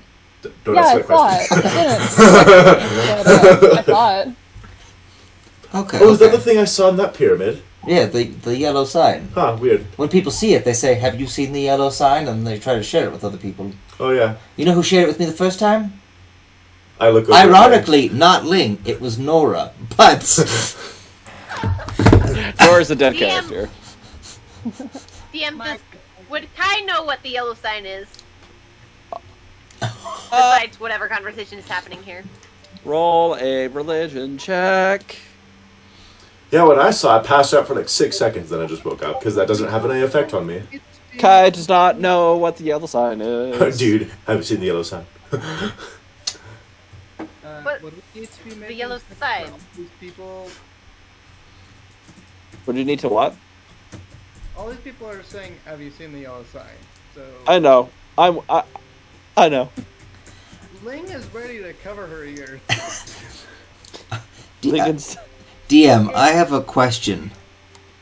Don't Yeah, ask I that saw question. it. I didn't. But, I saw it. Okay. Oh, is that okay. the thing I saw in that pyramid? Yeah, the yellow sign. Huh, weird. When people see it, they say, "Have you seen the yellow sign?" And they try to share it with other people. Oh, yeah. You know who shared it with me the first time? I look over Ironically, not Ling. It was Nora. But Nora's a dead DM. character. DM, would Kai know what the yellow sign is? Besides whatever conversation is happening here. Roll a religion check. Yeah, when I saw it, I passed out for like 6 seconds, then I just woke up, because that doesn't have any effect on me. Kai does not know what the yellow sign is. Dude, have you seen the yellow sign? What? Would we need to be making yellow some sign. from These people, Would you need to what? all these people are saying, "Have you seen the yellow sign?" So I know. I know. Ling is ready to cover her ears. Lincoln's DM, I have a question.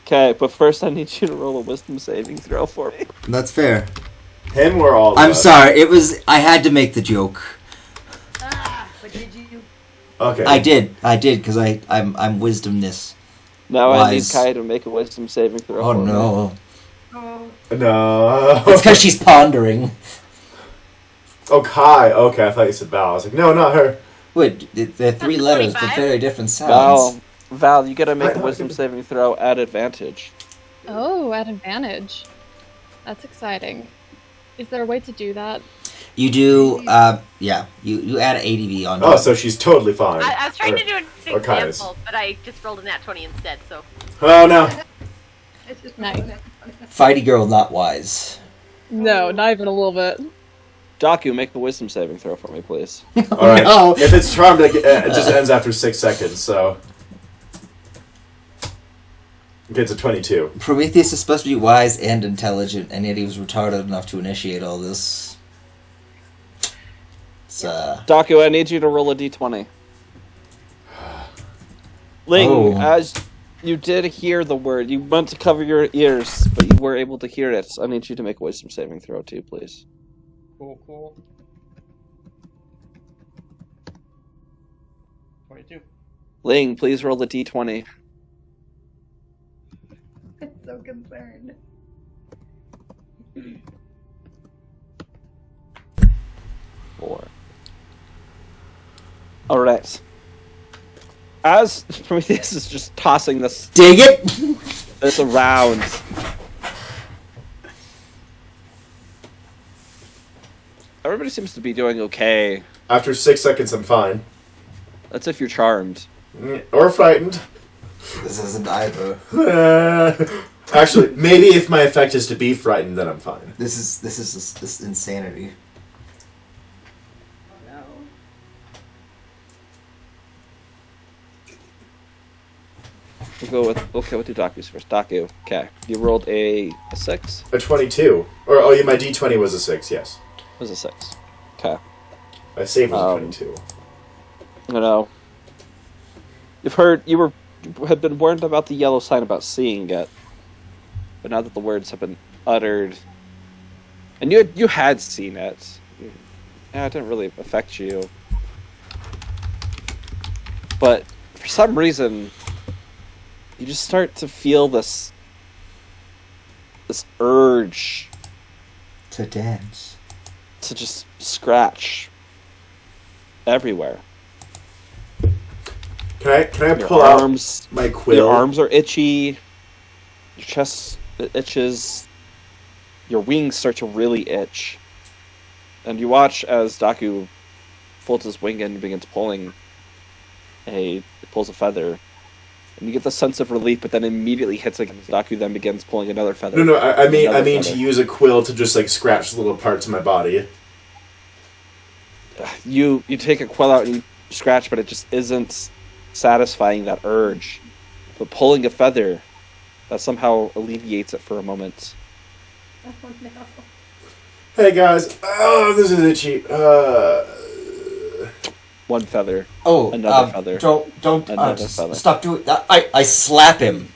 Okay, but first I need you to roll a wisdom saving throw for me. That's fair. Him or all of I'm us? sorry, I had to make the joke. But did you? Okay. I did, because I'm wisdomness. Now I need Wise. Kai to make a wisdom saving throw Oh for me. no. Oh. No. It's because she's pondering. Oh, Kai. Okay, I thought you said Val. I was like, no, not her. Wait, they're three letters, but 25. very different sounds. Val, you gotta make a I- wisdom saving throw at advantage. Oh, at advantage. That's exciting. Is there a way to do that? You do, yeah, you add ADV on. Oh, so she's totally fine. I was trying Or- to do an or Kai's. example, but I just rolled a nat 20 instead, so. Oh, no. It's just Nice. Fighty girl, not wise. No, not even a little bit. Daku, make a wisdom saving throw for me, please. All right. No. If it's charmed, it just ends after 6 seconds, so. Okay, it's a 22. Prometheus is supposed to be wise and intelligent, and yet he was retarded enough to initiate all this. It's, Daku, I need you to roll a d20. Ling, Oh. as you did hear the word, you went to cover your ears, but you were able to hear it. I need you to make a wisdom saving throw too, please. Cool. 22. Ling, please roll a d20. I'm so concerned. Four. Alright. As Prometheus is just tossing this dig it! around, everybody seems to be doing okay. After 6 seconds, I'm fine. That's if you're charmed. Or frightened. This isn't either. Actually, maybe if my effect is to be frightened, then I'm fine. This is insanity. No. We'll do Daku's first. Daku, okay. You rolled a 6? A 22. Or, oh yeah, my d20 was a 6, yes. It was a 6. Okay. My save was a Um, 22. I know. You had been warned about the yellow sign about seeing it, but now that the words have been uttered, and you had seen it, yeah, it didn't really affect you. But for some reason, you just start to feel this urge To dance. to just scratch everywhere. Can I Your pull out arms, my quill? Your arms are itchy. Your chest itches. Your wings start to really itch. And you watch as Daku folds his wing in and begins pulls a feather. And you get the sense of relief, but then immediately hits against Daku, then begins pulling another feather. No, I mean Another to feather. use a quill to just like scratch little parts of my body. You take a quill out and you scratch, but it just isn't satisfying that urge. But pulling a feather, that somehow alleviates it for a moment. Oh no. Hey guys, oh this is itchy. One feather. Oh, Another feather. Don't Another feather. stop doing that. I slap him.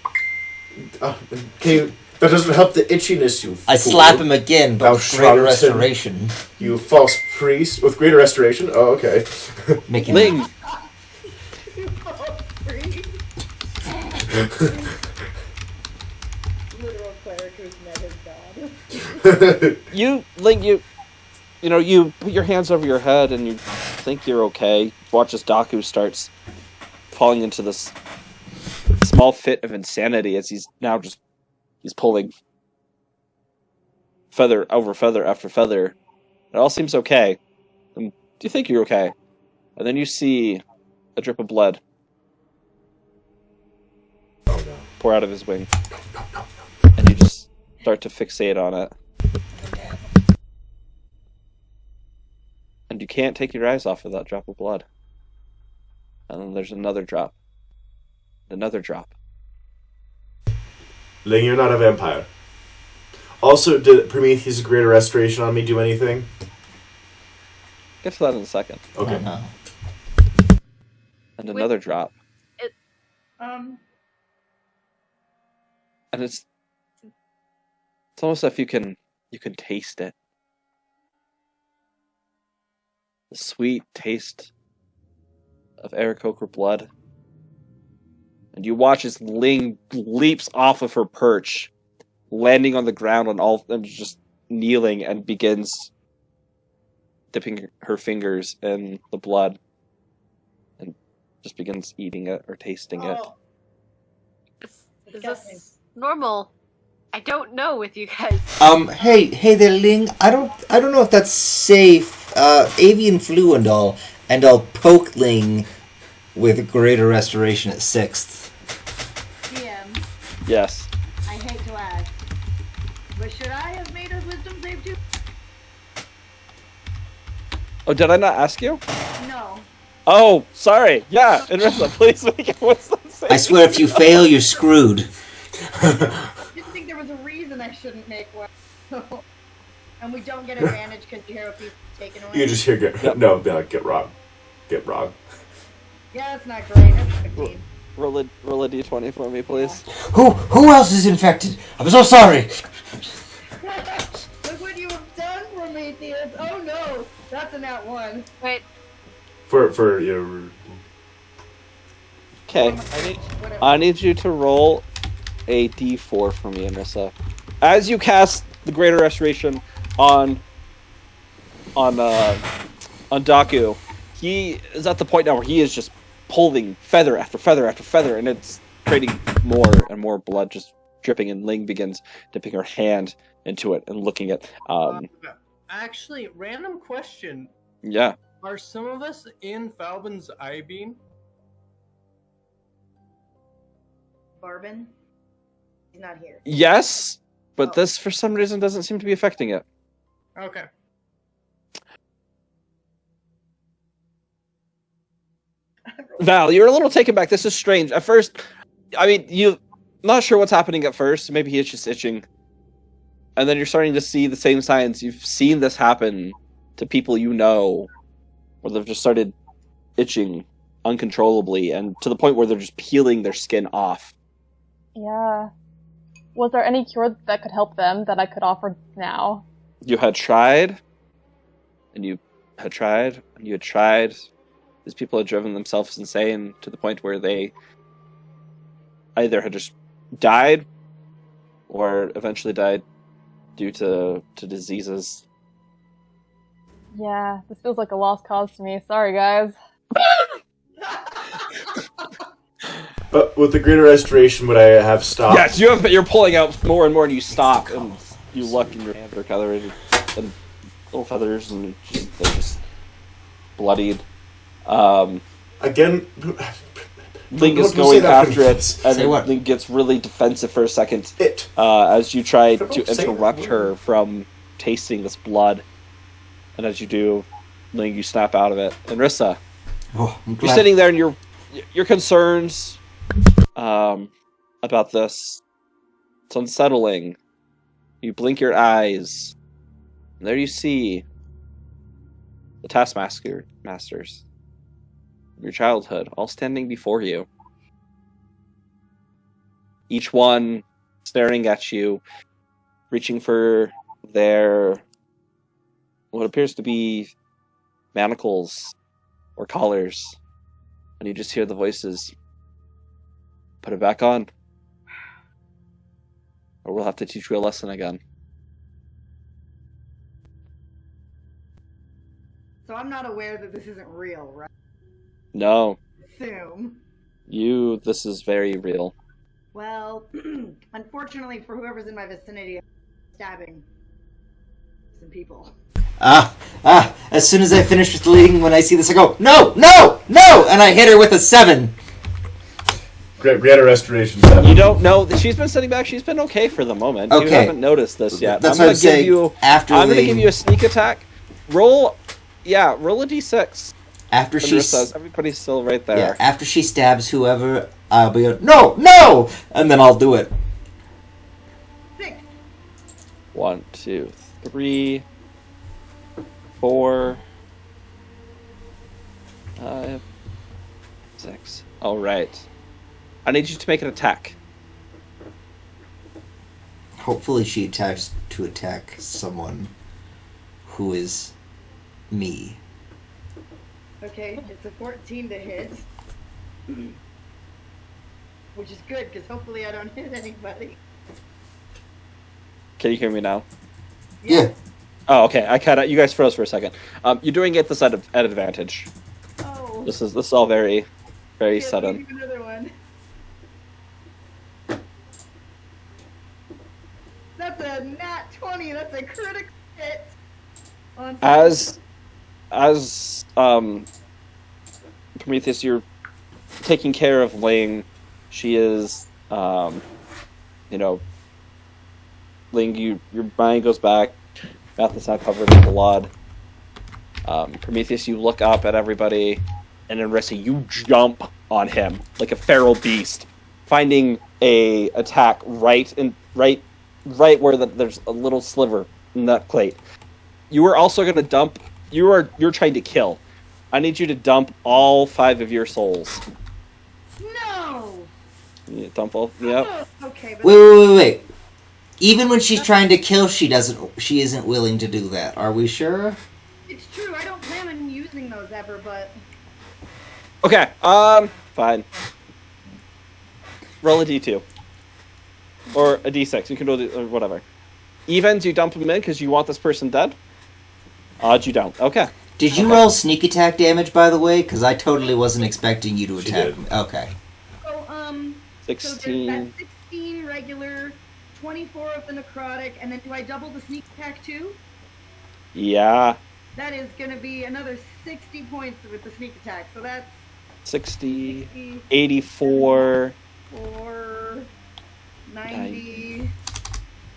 Can you? That doesn't help the itchiness, you. I fool. slap him again, but Thou with greater charlatan. restoration. You false priest with greater restoration. Oh, okay. Making Ling, Literal cleric who's met his god. you put your hands over your head and you think you're okay. Watch as Daku starts falling into this small fit of insanity as he's pulling feather over feather after feather. It all seems okay. And you think you're okay. And then you see a drip of blood Oh no. pour out of his wing. And you just start to fixate on it. And you can't take your eyes off of that drop of blood. And then there's another drop. Another drop. Ling, you're not a vampire. Also, did Prometheus' greater restoration on me do anything? Get to that in a second. Okay. no. And another drop. And it's almost as if you can taste it. The sweet taste of Aarakocra blood. And you watch as Ling leaps off of her perch, landing on the ground and just kneeling, and begins dipping her fingers in the blood and just begins eating it or tasting it. Is this normal? I don't know with you guys. Hey there, Ling. I don't know if that's safe. Avian flu and all. And I'll poke Ling with greater restoration at 6th. DM, Yes. I hate to ask, but should I have made a wisdom save too? Oh, did I not ask you? No. Oh, sorry. Yeah, Inrissa, please make a wisdom save. I swear if you fail, you're screwed. Didn't think there was a reason I shouldn't make one. And we don't get advantage because the hero piece is taken away. You just hear get robbed. Get robbed. Yeah, that's not great. That's 15. Roll a d20 for me, please. Who else is infected? I'm so sorry. Look what you have done for me, Theus. Oh no, that's a nat 1. Wait, For your. Okay. Whatever. I need you to roll a d4 for me, Inrissa. As you cast the Greater Restoration on Daku, he is at the point now where he is just pulling feather after feather after feather, and it's creating more and more blood just dripping, and Ling begins dipping her hand into it and looking at Actually, random question. yeah. Are some of us in Falbin's eye beam? Barbin? He's not here. Yes, but Oh. this for some reason doesn't seem to be affecting it. Okay. Val, you're a little taken back. This is strange. At first, I mean, you're not sure what's happening at first. Maybe he's just itching. And then you're starting to see the same signs. You've seen this happen to people you know, where they've just started itching uncontrollably, and to the point where they're just peeling their skin off. Yeah. Was there any cure that could help them that I could offer now? You had tried, and you had tried, and you had tried. These people had driven themselves insane to the point where they either had just died or eventually died due to diseases. Yeah, this feels like a lost cause to me. Sorry, guys. But with the Greater Restoration, would I have stopped? Yes, you're pulling out more and more, and you stop, and you look, and your hands are covered in little feathers, and they're just bloodied. Again, Ling is don't say going that, after it, please. and Say what? Ling gets really defensive for a second it. as you try Don't to say that interrupt word. her from tasting this blood. And as you do, Ling, you snap out of it. And Rissa, Oh, I'm you're glad. sitting there, and your concerns about this, it's unsettling. You blink your eyes, and there you see the Taskmasters of your childhood, all standing before you. Each one staring at you, reaching for their what appears to be manacles or collars, and you just hear the voices. Put it back on, or we'll have to teach you a lesson again. So I'm not aware that this isn't real, right? No, Assume. this is very real. Well, unfortunately for whoever's in my vicinity, I'm stabbing some people. As soon as I finish with Ling, when I see this, I go, no, no, no! And I hit her with a 7. Greater Restoration. You don't know. She's been sitting back. She's been okay for the moment. You Okay. haven't noticed this yet. That's I'm what I'm gonna give saying. you. After I'm gonna Ling, give you a sneak attack. Roll a d6. after she Says everybody's still right there. yeah, after she stabs whoever, I'll be like, no, no, and then I'll do it. 6. 1, 2, 3, 4, 5, 6. All right. I need you to make an attack. Hopefully she attacks to attack someone who is me. Okay, it's a 14 to hit. Which is good, because hopefully I don't hit anybody. Can you hear me now? Yeah. Oh, okay. You guys froze for a second. You're doing it this at advantage. Oh. This is all very, very Okay, sudden. give me another one. That's a nat 20. That's a critical hit. On As Prometheus, you're taking care of Ling. She is, Ling, your mind goes back. Mouth is now covered in blood. Prometheus, you look up at everybody, and then Rissa, you jump on him like a feral beast, finding a attack right where there's a little sliver in that plate. You are also going to dump. You're trying to kill. I need you to dump all 5 of your souls. No! You dump all. Yep. Okay, but Wait. Even when she's trying to kill, she isn't willing to do that. Are we sure? it's true. I don't plan on using those ever, but Okay. Fine. Roll a d2. Or a d6. You can roll or whatever. Evens, you dump them in because you want this person dead. Odds, you don't. Okay. Did you roll sneak attack damage, by the way? Because I totally wasn't expecting you to attack me. Okay. so So 16. there's that 16 regular, 24 of the necrotic, and then do I double the sneak attack too? Yeah. That is going to be another 60 points with the sneak attack. So that's 60. 60, 84. 4, 90,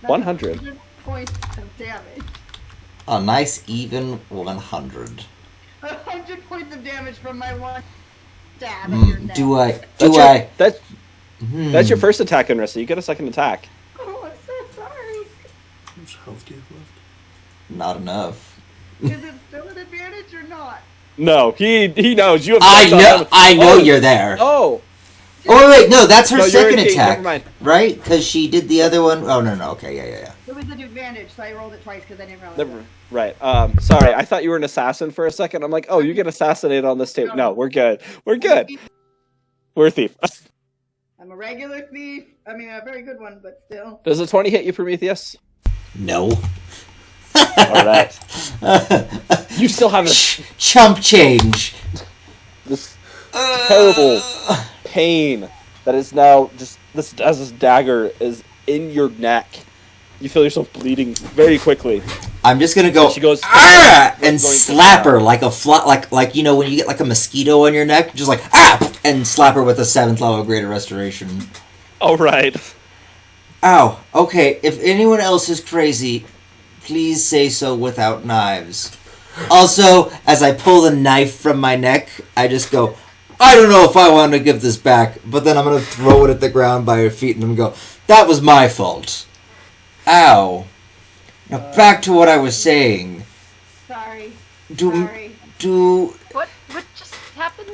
100. points of damage. A nice even 100. 100 points of damage from my one stab at your neck. That's your first attack, Enrissa. You get a second attack. Oh, I'm so sorry. How much health do you have left? Not enough. Is it still an advantage or not? No, he knows. You have I know you're there. Oh. Oh wait, no, that's her No, you're second okay, attack, never mind. right? Because she did the other one. Oh no, okay, yeah. It was an advantage, so I rolled it twice because I didn't realize. Never. Right. Sorry, I thought you were an assassin for a second. I'm like, oh, you get assassinated on this tape. No, we're good. We're good. We're a thief. I'm a regular thief. I mean, a very good one, but still. Does a 20 hit you, Prometheus? No. All right. You still have chump change. this terrible pain that is now just this dagger is in your neck. You feel yourself bleeding very quickly. I'm just gonna go. And she goes and slap her like a like you know when you get like a mosquito on your neck, just like and slap her with a 7th level greater restoration. All right. Ow. Okay. If anyone else is crazy, please say so without knives. Also, as I pull the knife from my neck, I just go, I don't know if I want to give this back, but then I'm going to throw it at the ground by her feet and I'm going to go, that was my fault. Ow. Now back to what I was saying. Sorry. Sorry. What just happened?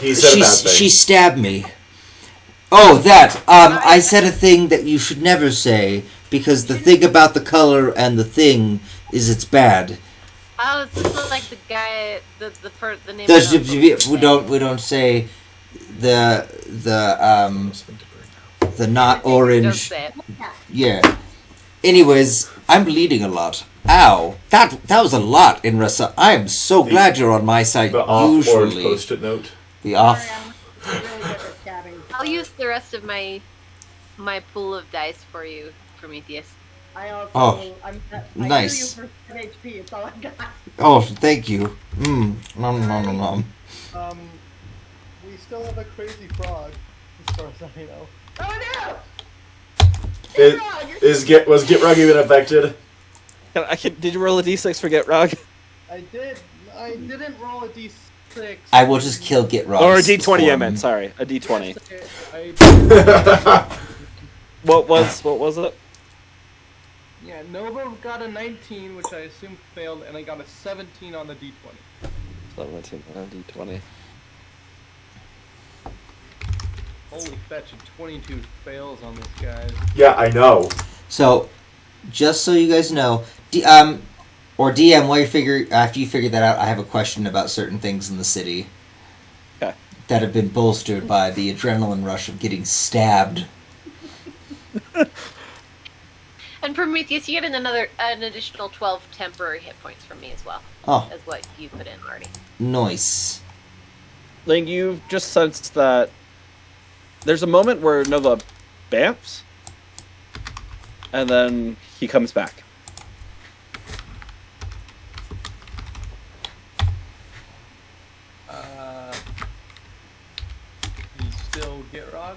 He said a bad thing. She stabbed me. Oh, that. I said a thing that you should never say, because the thing about the color and the thing is it's bad. Oh, it's just like the guy, the name. We don't say the not orange. Don't say it. Yeah. Anyways, I'm bleeding a lot. Ow. That was a lot, Inressa. I am so glad you're on my side. The off-board Usually. post-it note. The off. Sorry, I'm really good at stabbing. I'll use the rest of my pool of dice for you, Prometheus. I also. Oh, I nice. heal you for 10 HP. It's all I got. Oh, thank you. Nom. We still have a crazy frog, as far as I know. Oh no! Was Gitrog even affected? Did you roll a d6 for Get Rug? I did. I didn't roll a d6. I will just kill Gitrog. Or a d20, I meant. Sorry, a d20. What was it? Yeah, Nova got a 19, which I assume failed, and I got a 17 on the d20. 17 on a d20. Holy fetch, 22 fails on this, guys. Yeah, I know. So, just so you guys know, or DM, while after you figure that out, I have a question about certain things in the city. Okay. That have been bolstered by the adrenaline rush of getting stabbed. And Prometheus, you get an additional 12 temporary hit points from me as well. Oh. As what you put in already. Nice. Ling, you've just sensed that there's a moment where Nova bamps, and then he comes back. You still get Rog?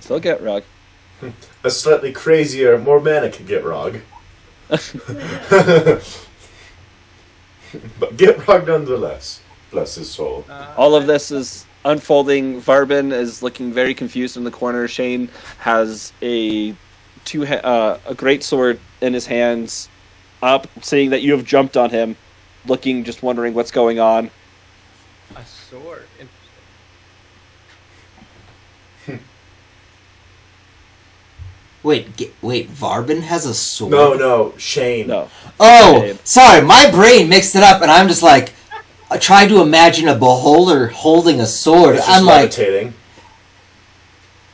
Still get Rog. A slightly crazier, more manic Gitrog. But Gitrog nonetheless. Bless his soul. All of this is unfolding. Varbin is looking very confused in the corner. Shane has a great sword in his hands, up, seeing that you have jumped on him, looking, just wondering what's going on. A sword. Interesting. Wait, Varbin has a sword? No, Shane. No. Oh, Shane. sorry, my brain mixed it up, and I'm just like, trying to imagine a beholder holding a sword. It's I'm just like, levitating.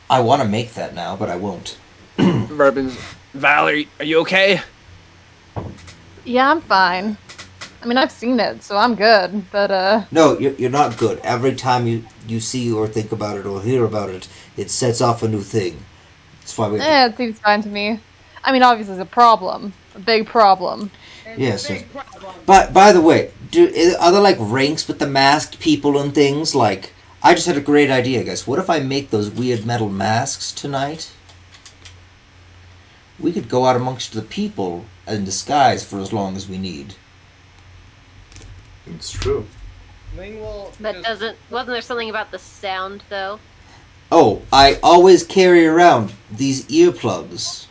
I want to make that now, but I won't. Varbin's, Valerie, are you okay? Yeah, I'm fine. I mean, I've seen it, so I'm good. But No, you're not good. Every time you see or think about it or hear about it, it sets off a new thing. That's why we. it seems fine to me. I mean, obviously, it's a problem, a big problem. Yes. But by the way, are there like ranks with the masked people and things? Like, I just had a great idea, guys. What if I make those weird metal masks tonight? We could go out amongst the people in disguise for as long as we need. It's true. Ling will. That just- wasn't there something about the sound though? Oh, I always carry around these earplugs.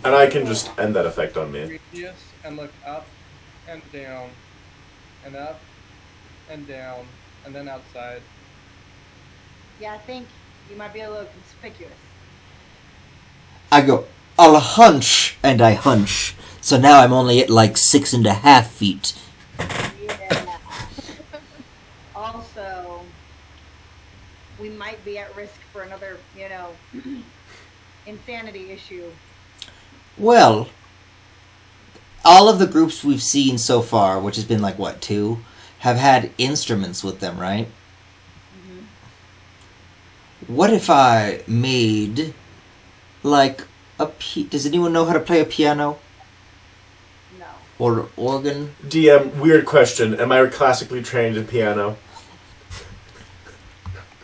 And I can just end that effect on me. Previous and look up and down and up and down and then outside. Yeah, I think you might be a little conspicuous. I go, I'll hunch, and I hunch. So now I'm only at like 6.5 feet. Yeah. Also, we might be at risk for another, insanity issue. Well, all of the groups we've seen so far, which has been like, what, 2, have had instruments with them, right? Mm-hmm. What if I made, like, does anyone know how to play a piano? No. Or organ? DM, weird question. Am I classically trained in piano?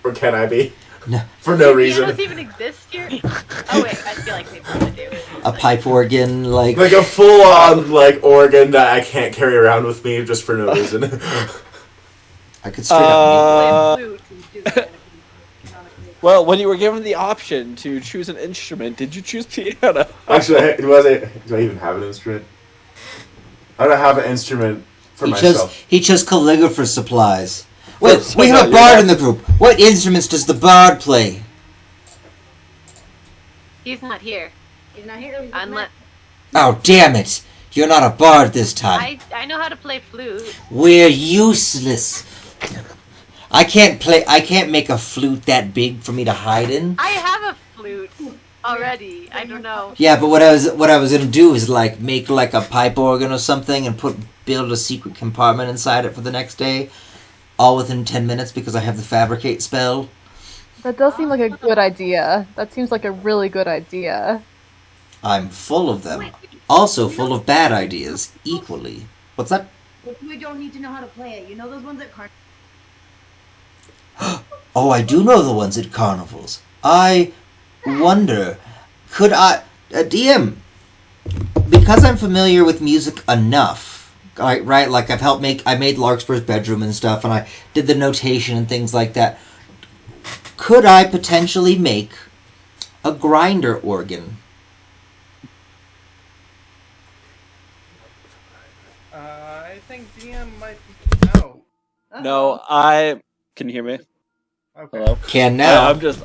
Or can I be? No. For no Do reason. pianos even exist here? Oh wait, I feel like they probably do. A pipe organ, like... Like a full-on, organ that I can't carry around with me just for no reason. I could straight up Play flute. Well, when you were given the option to choose an instrument, did you choose piano? Actually, do I even have an instrument? I don't have an instrument for myself. He chose calligrapher supplies. Wait, So we have no, a bard you're in the group. What instruments does the bard play? He's not here. He's not here. He's Unless Oh, damn it! You're not a bard this time. I know how to play flute. We're useless. I can't make a flute that big for me to hide in. I have a flute already. I don't know. Yeah, but what I was gonna do is make like a pipe organ or something and build a secret compartment inside it for the next day, all within 10 minutes because I have the fabricate spell. That does seem like a good idea. That seems like a really good idea. I'm full of them. Also full of bad ideas, equally. What's that? But we don't need to know how to play it. You know those ones at Oh, I do know the ones at carnivals. I wonder, could I... DM, because I'm familiar with music enough, right? Like, I made Larkspur's bedroom and stuff, and I did the notation and things like that. Could I potentially make a grinder organ? I think DM might be out. No, can you hear me? Okay. Hello. Can now. I'm just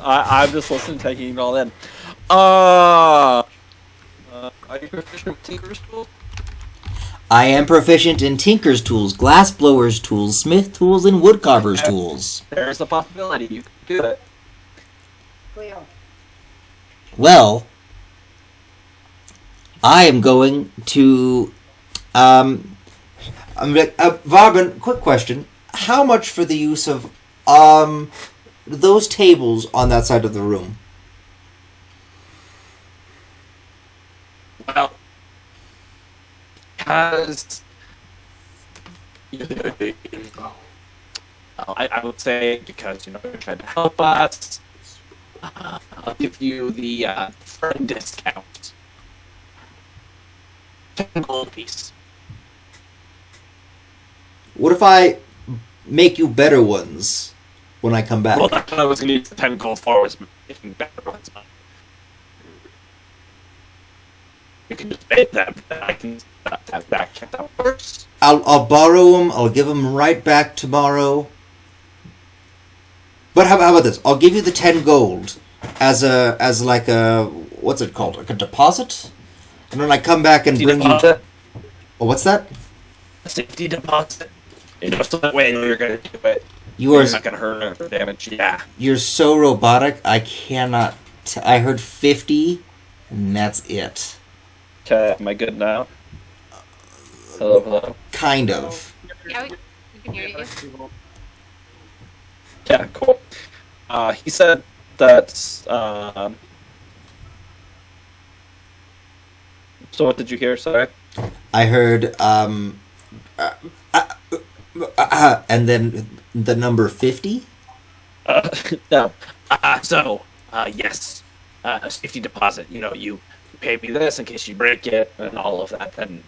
listening, taking it all in. Are you proficient with Tinker's Tool? I am proficient in tinker's tools, glass blower's tools, smith tools, and woodcarver's tools. There's a possibility you could do it. Cleo. Well, I am going to. Varbin, quick question: how much for the use of those tables on that side of the room? Well, because I would say because you're trying to help us, I'll give you the friend discount. 10 gold piece. What if I make you better ones when I come back? Well, that's what I was going to use the 10 gold for, was making better ones. You can just make them, then I can have that checked out first. I'll borrow them. I'll give them right back tomorrow. But how about this? I'll give you the 10 gold as like a what's it called? Like a deposit. And then I come back and bring you. Oh, what's that? A safety deposit. So that way I know you're going to do it. You're not going to hurt or damage. Yeah. You're so robotic. I cannot. I heard 50, and that's it. Okay, am I good now? Hello. Kind of. Yeah, we can hear you. Yeah, cool. He said that. So what did you hear? Sorry. I heard and then the number 50. No. Yes. A safety deposit. You pay me this in case you break it and all of that. Then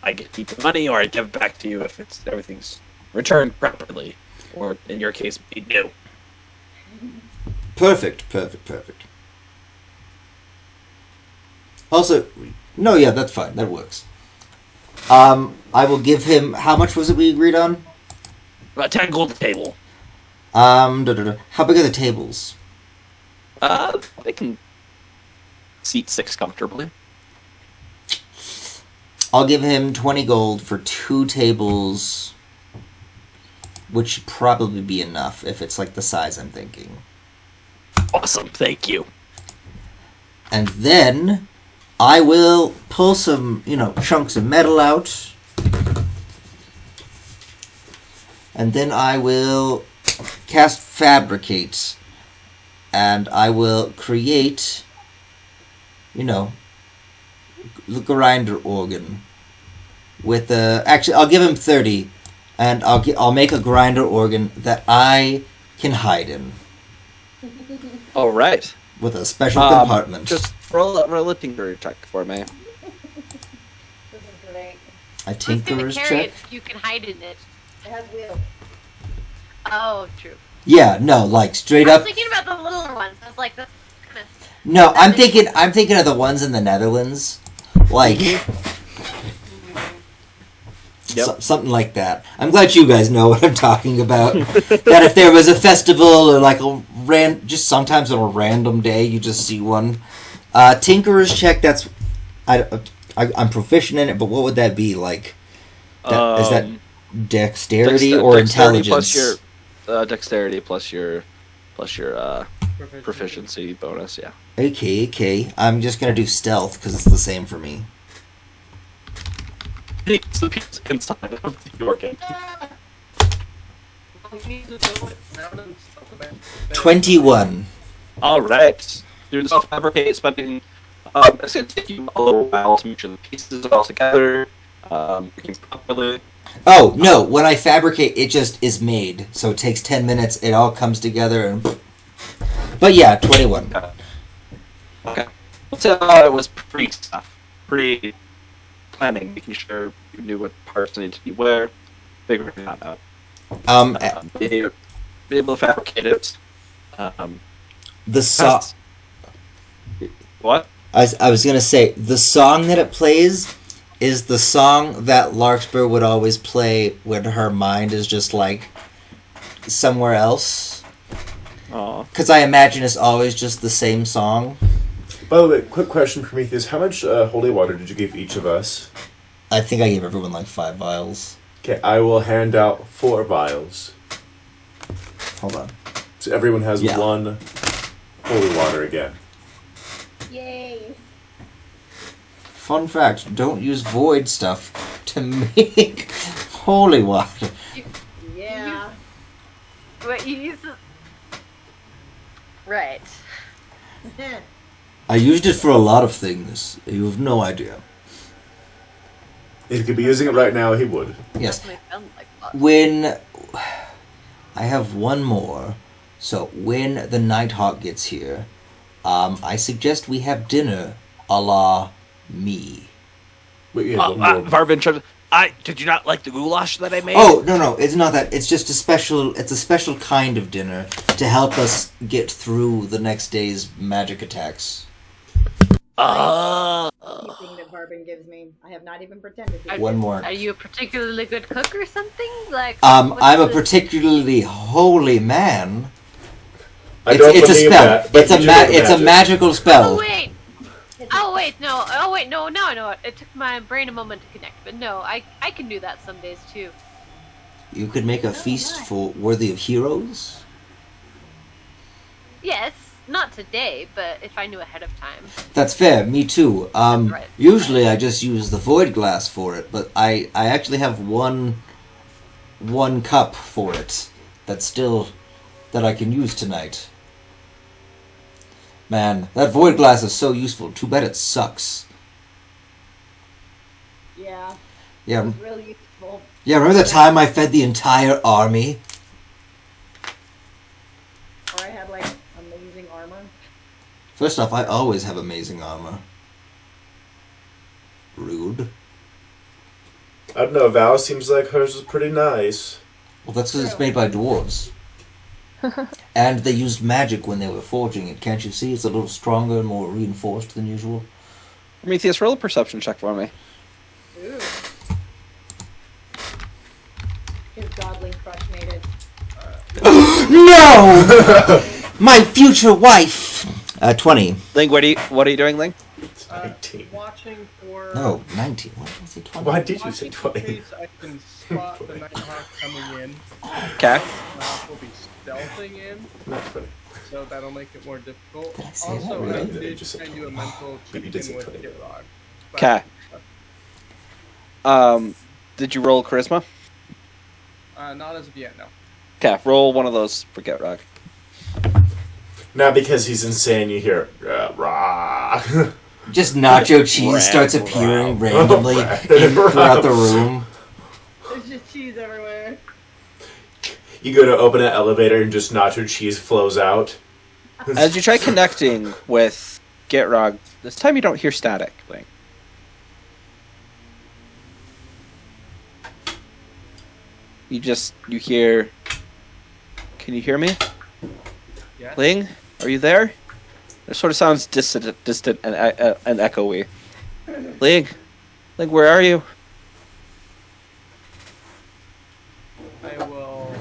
I get to keep the money, or I give it back to you if everything's returned properly, or in your case, be new. Perfect. Also, no, yeah, that's fine. That works. I will give him. How much was it we agreed on? About 10 gold a table. How big are the tables? They can seat 6 comfortably. I'll give him 20 gold for 2 tables, which should probably be enough if it's like the size I'm thinking. Awesome, thank you. And then I will pull some, chunks of metal out. And then I will cast Fabricate. And I will create, the grinder organ. With actually, I'll give him 30. And I'll make a grinder organ that I can hide in. All right. With a special compartment. Just roll a tinker check for me. This is great. A Who's gonna tinkerer's carry check? it if you can hide in it? It has wheels. Oh, true. Yeah, no, like straight I up. was thinking about the littler ones. I was like, that's kind of... No, I'm thinking of the ones in the Netherlands, like something like that. I'm glad you guys know what I'm talking about. That if there was a festival or like just sometimes on a random day you just see one. Tinkerer's check. That's I'm proficient in it, but what would that be like? Is that dexterity or intelligence? Plus your dexterity plus your proficiency bonus. Yeah. Okay. I'm just gonna do stealth because it's the same for me. It's the piece inside of the organ. 21. All right. Through the self-fabricate, spending. It's going to take you a little while to make sure the pieces are all together, working properly. Oh, no. When I fabricate, it just is made. So it takes 10 minutes. It all comes together. But yeah, 21. Okay. So it was pre-stuff. Pre-planning, making sure you knew what parts needed to be where, figuring that out. Be able to fabricate it. The song... What? I was going to say, the song that it plays is the song that Larkspur would always play when her mind is just, like, somewhere else. Aw. Because I imagine it's always just the same song. By the way, quick question, Prometheus. How much holy water did you give each of us? I think I gave everyone like 5 vials. Okay, I will hand out 4 vials. Hold on. So everyone has Yeah. 1 holy water again. Yay. Fun fact, don't use void stuff to make holy water. Yeah. What you use? Right. I used it for a lot of things. You have no idea. If he could be using it right now, he would. Yes. Definitely sounds like lots. When... I have one more. So, when the Nighthawk gets here, I suggest we have dinner a la me. But yeah, one more. Varvin, did you not like the goulash that I made? Oh, no, it's not that. It's just it's a special kind of dinner to help us get through the next day's magic attacks. Anything that Barbin gives me, I have not even pretended to. One more. Are you a particularly good cook or something? Like, I'm what's a the- particularly holy man. I don't It's a believe spell. that, but It's a you do know it's a magic. magical Oh spell. wait. No. Now I know it. It took my brain a moment to connect, but no, I can do that some days too. You could make a feast for worthy of heroes. Yes, not today, but if I knew ahead of time. That's fair. Me too. Right. Usually I just use the void glass for it, but I actually have one cup for it that I can use tonight. Man, that void glass is so useful. Too bad it sucks. Yeah, Yeah. it's real useful. Yeah, remember the time I fed the entire army? Or I had like amazing armor. First off, I always have amazing armor. Rude. I don't know, Val seems like hers is pretty nice. Well, that's because it's made by dwarves. And they used magic when they were forging it. Can't you see? It's a little stronger and more reinforced than usual. Prometheus, roll a perception check for me. Ooh. His godling crush made it. No! My future wife! 20. Ling, what are you doing, Ling? 19. Watching for. No, 19. What did I say 20? Why did you say watching in 20? case I can spot the Nighthawk coming in. Okay. We'll be stealthing in, Not 20. so that'll make it more difficult. Did I say Also, that I right? did Just said send you a 20. mental But you did say check-in with 20. Gitrog. Okay. Did you roll charisma? Not as of yet, no. Okay, roll one of those for Gitrog. Now because he's insane, you hear, rah. Just nacho cheese starts appearing randomly throughout the room. There's just cheese everywhere. You go to open an elevator and just nacho cheese flows out. As you try connecting with Gitrog, this time you don't hear static, Ling. You hear... Can you hear me? Yeah. Ling, are you there? It sort of sounds distant and echoey. Ling, where are you? I will.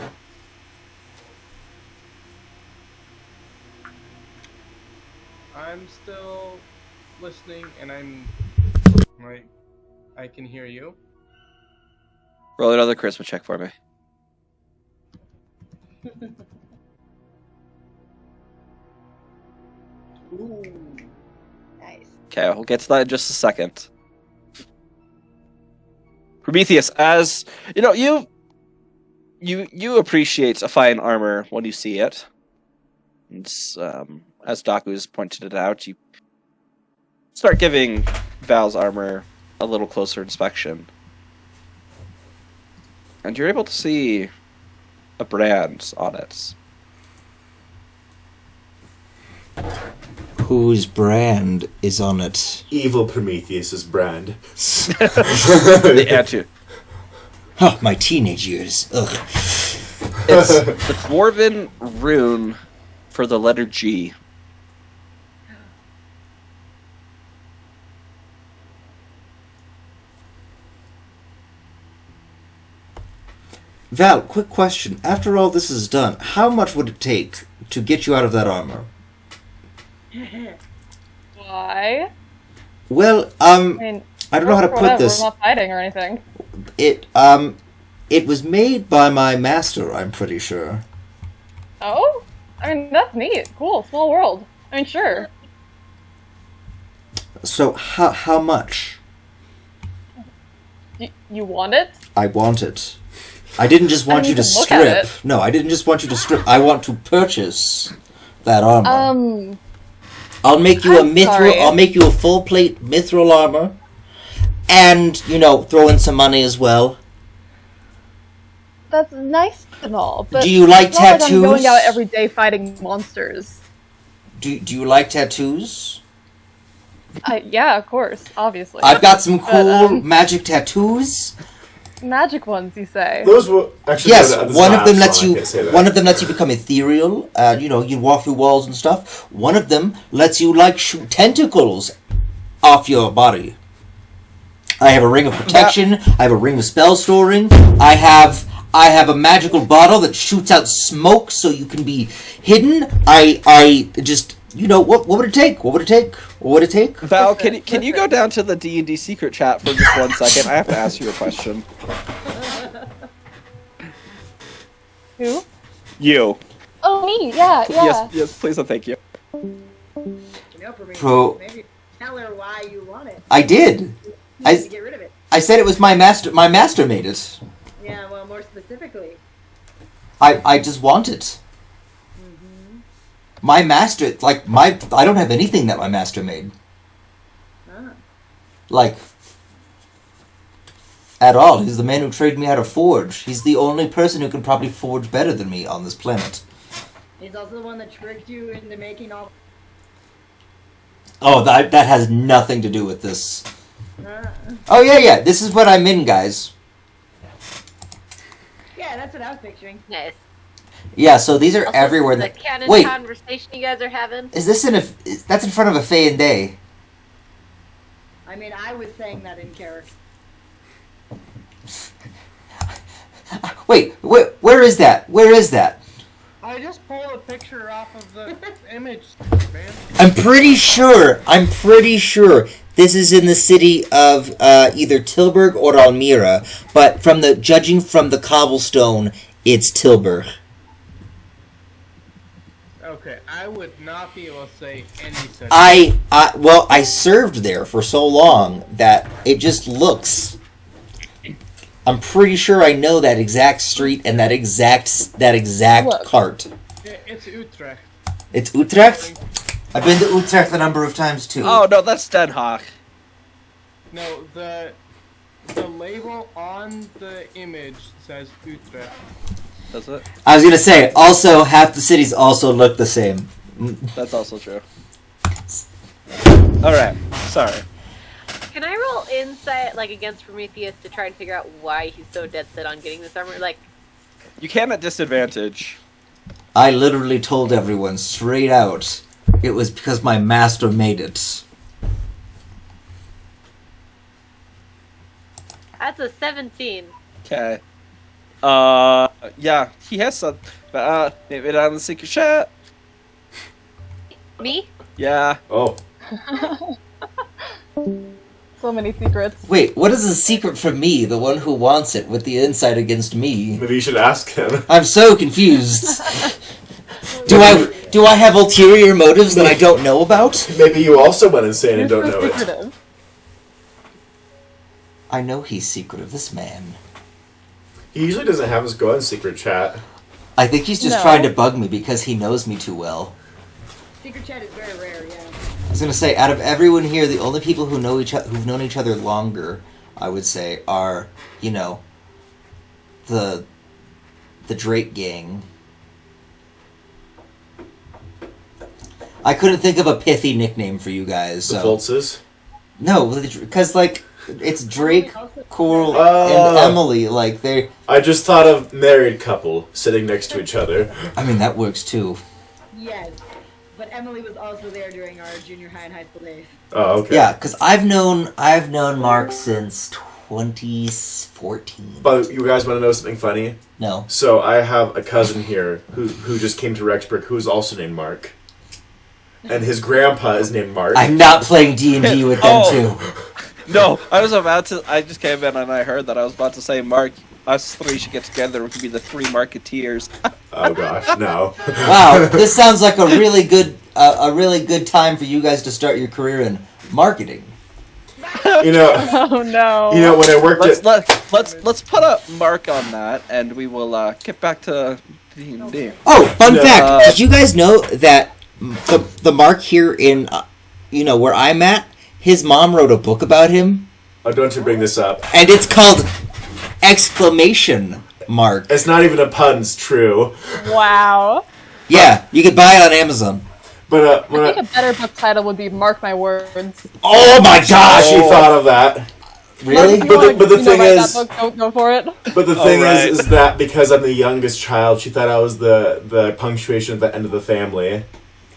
I'm still listening, and I'm. Right. I can hear you. Roll another charisma check for me. Ooh. Nice. Okay, we'll get to that in just a second. Prometheus, as you know, you appreciate a fine armor when you see it. It's, as Daku's pointed it out, you start giving Val's armor a little closer inspection, and you're able to see a brand on it. Whose brand is on it? Evil Prometheus's brand. The Atu. Huh, my teenage years. Ugh. It's the dwarven rune for the letter G. Val, quick question. After all this is done, how much would it take to get you out of that armor. Why? Well, I mean, I don't know how to put whatever, this. We're not fighting or anything. It was made by my master, I'm pretty sure. Oh? I mean, that's neat. Cool. Small world. I mean, sure. So, how much? You want it? I want it. I didn't just want I mean, you to you can look at strip. No, I didn't just want you to strip. I want to purchase that armor. I'll make you I'm a mithril. sorry. I'll make you a full plate mithril armor, and throw in some money as well. That's nice and all, but Do you like it's not like I'm tattoos? going out every day fighting monsters. Do you like tattoos? Yeah, of course, obviously. I've got some But, cool magic tattoos. magic ones, you say? Those will actually. Yes, no, this one is of them not lets song, I you. can't say that. One of them lets you become ethereal. You walk through walls and stuff. One of them lets you shoot tentacles off your body. I have a ring of protection. I have a ring of spell storing. I have a magical bottle that shoots out smoke so you can be hidden. I just what would it take? What would it take? What would it take? Val, can you go down to the D&D secret chat for just 1 second? I have to ask you a question. Who? You. Oh, me, yeah. Yes, please and thank you. Maybe tell her why you want it. I did. You need to get rid of it. I said it was my master. My master made it. Yeah, well, more specifically. I just want it. My master, I don't have anything that my master made. At all. He's the man who trained me how to forge. He's the only person who can probably forge better than me on this planet. He's also the one that tricked you into making all... Oh, that has nothing to do with this. Oh, yeah, this is what I'm in, guys. Yeah, that's what I was picturing. Nice. Yeah, so these are Also, everywhere. The canon Wait, conversation you guys are having. is this that's in front of a Fey and Day? I mean, I was saying that in character. Wait, where is that? Where is that? I just pulled a picture off of the image, man. I'm pretty sure this is in the city of either Tilburg or Almira, but judging from the cobblestone, it's Tilburg. Okay, I would not be able to say any such. I served there for so long that it just looks. I'm pretty sure I know that exact street and that exact Look. It's cart. Utrecht. It's Utrecht? I've been to Utrecht a number of times too. Oh no, that's Den Haag. No, the label on the image says Utrecht. Does it? I was gonna say, also half the cities also look the same. That's also true. Alright, sorry. Can I roll insight, against Prometheus to try and figure out why he's so dead set on getting this armor? You can at disadvantage. I literally told everyone straight out it was because my master made it. That's a 17. Okay. Yeah, he has some. Maybe down the secret chat. Me? Yeah. Oh. So many secrets. Wait, what is the secret for me, the one who wants it, with the insight against me? Maybe you should ask him. I'm so confused. Do I have ulterior motives that I don't know about? Maybe you also went insane and You're don't so know it. secretive. I know he's secretive, this man. He usually doesn't have us go in secret chat. I think he's just No. trying to bug me because he knows me too well. Secret chat is very rare, yeah. I was gonna say, out of everyone here, the only people who've known each other longer, I would say, are, the Drake gang. I couldn't think of a pithy nickname for you guys. The So. Fultzes. No, because it's Drake, Coral, Oh. and Emily. They. I just thought of married couple sitting next to each other. I mean, that works too. Yes. But Emily was also there during our junior high and high school days. Oh, okay. Yeah, because I've known Mark since 2014. But you guys want to know something funny? No. So I have a cousin here who just came to Rexburg who is also named Mark. And his grandpa is named Mark. I'm not playing D&D with them, too. No, I just came in and I heard that. I was about to say, Mark, us three should get together. We could be the three Marketeers. Oh gosh, no. Wow, this sounds like a really good time for you guys to start your career in marketing. You know, Oh no. you know when I worked at Let's put a mark on that, and we will get back to D&D. Oh, fun No. fact! Did you guys know that the Mark here in, where I'm at, his mom wrote a book about him, oh, don't you bring this up. and it's called Exclamation Mark. It's not even a pun, it's true. Wow. Yeah, you could buy it on Amazon. But when I think a better book title would be "Mark My Words." Oh my gosh! she thought of that. Really? Mark, if you wanna, But the thing write is- that book, go for it. But the thing right. is that because I'm the youngest child, she thought I was the punctuation at the end of the family,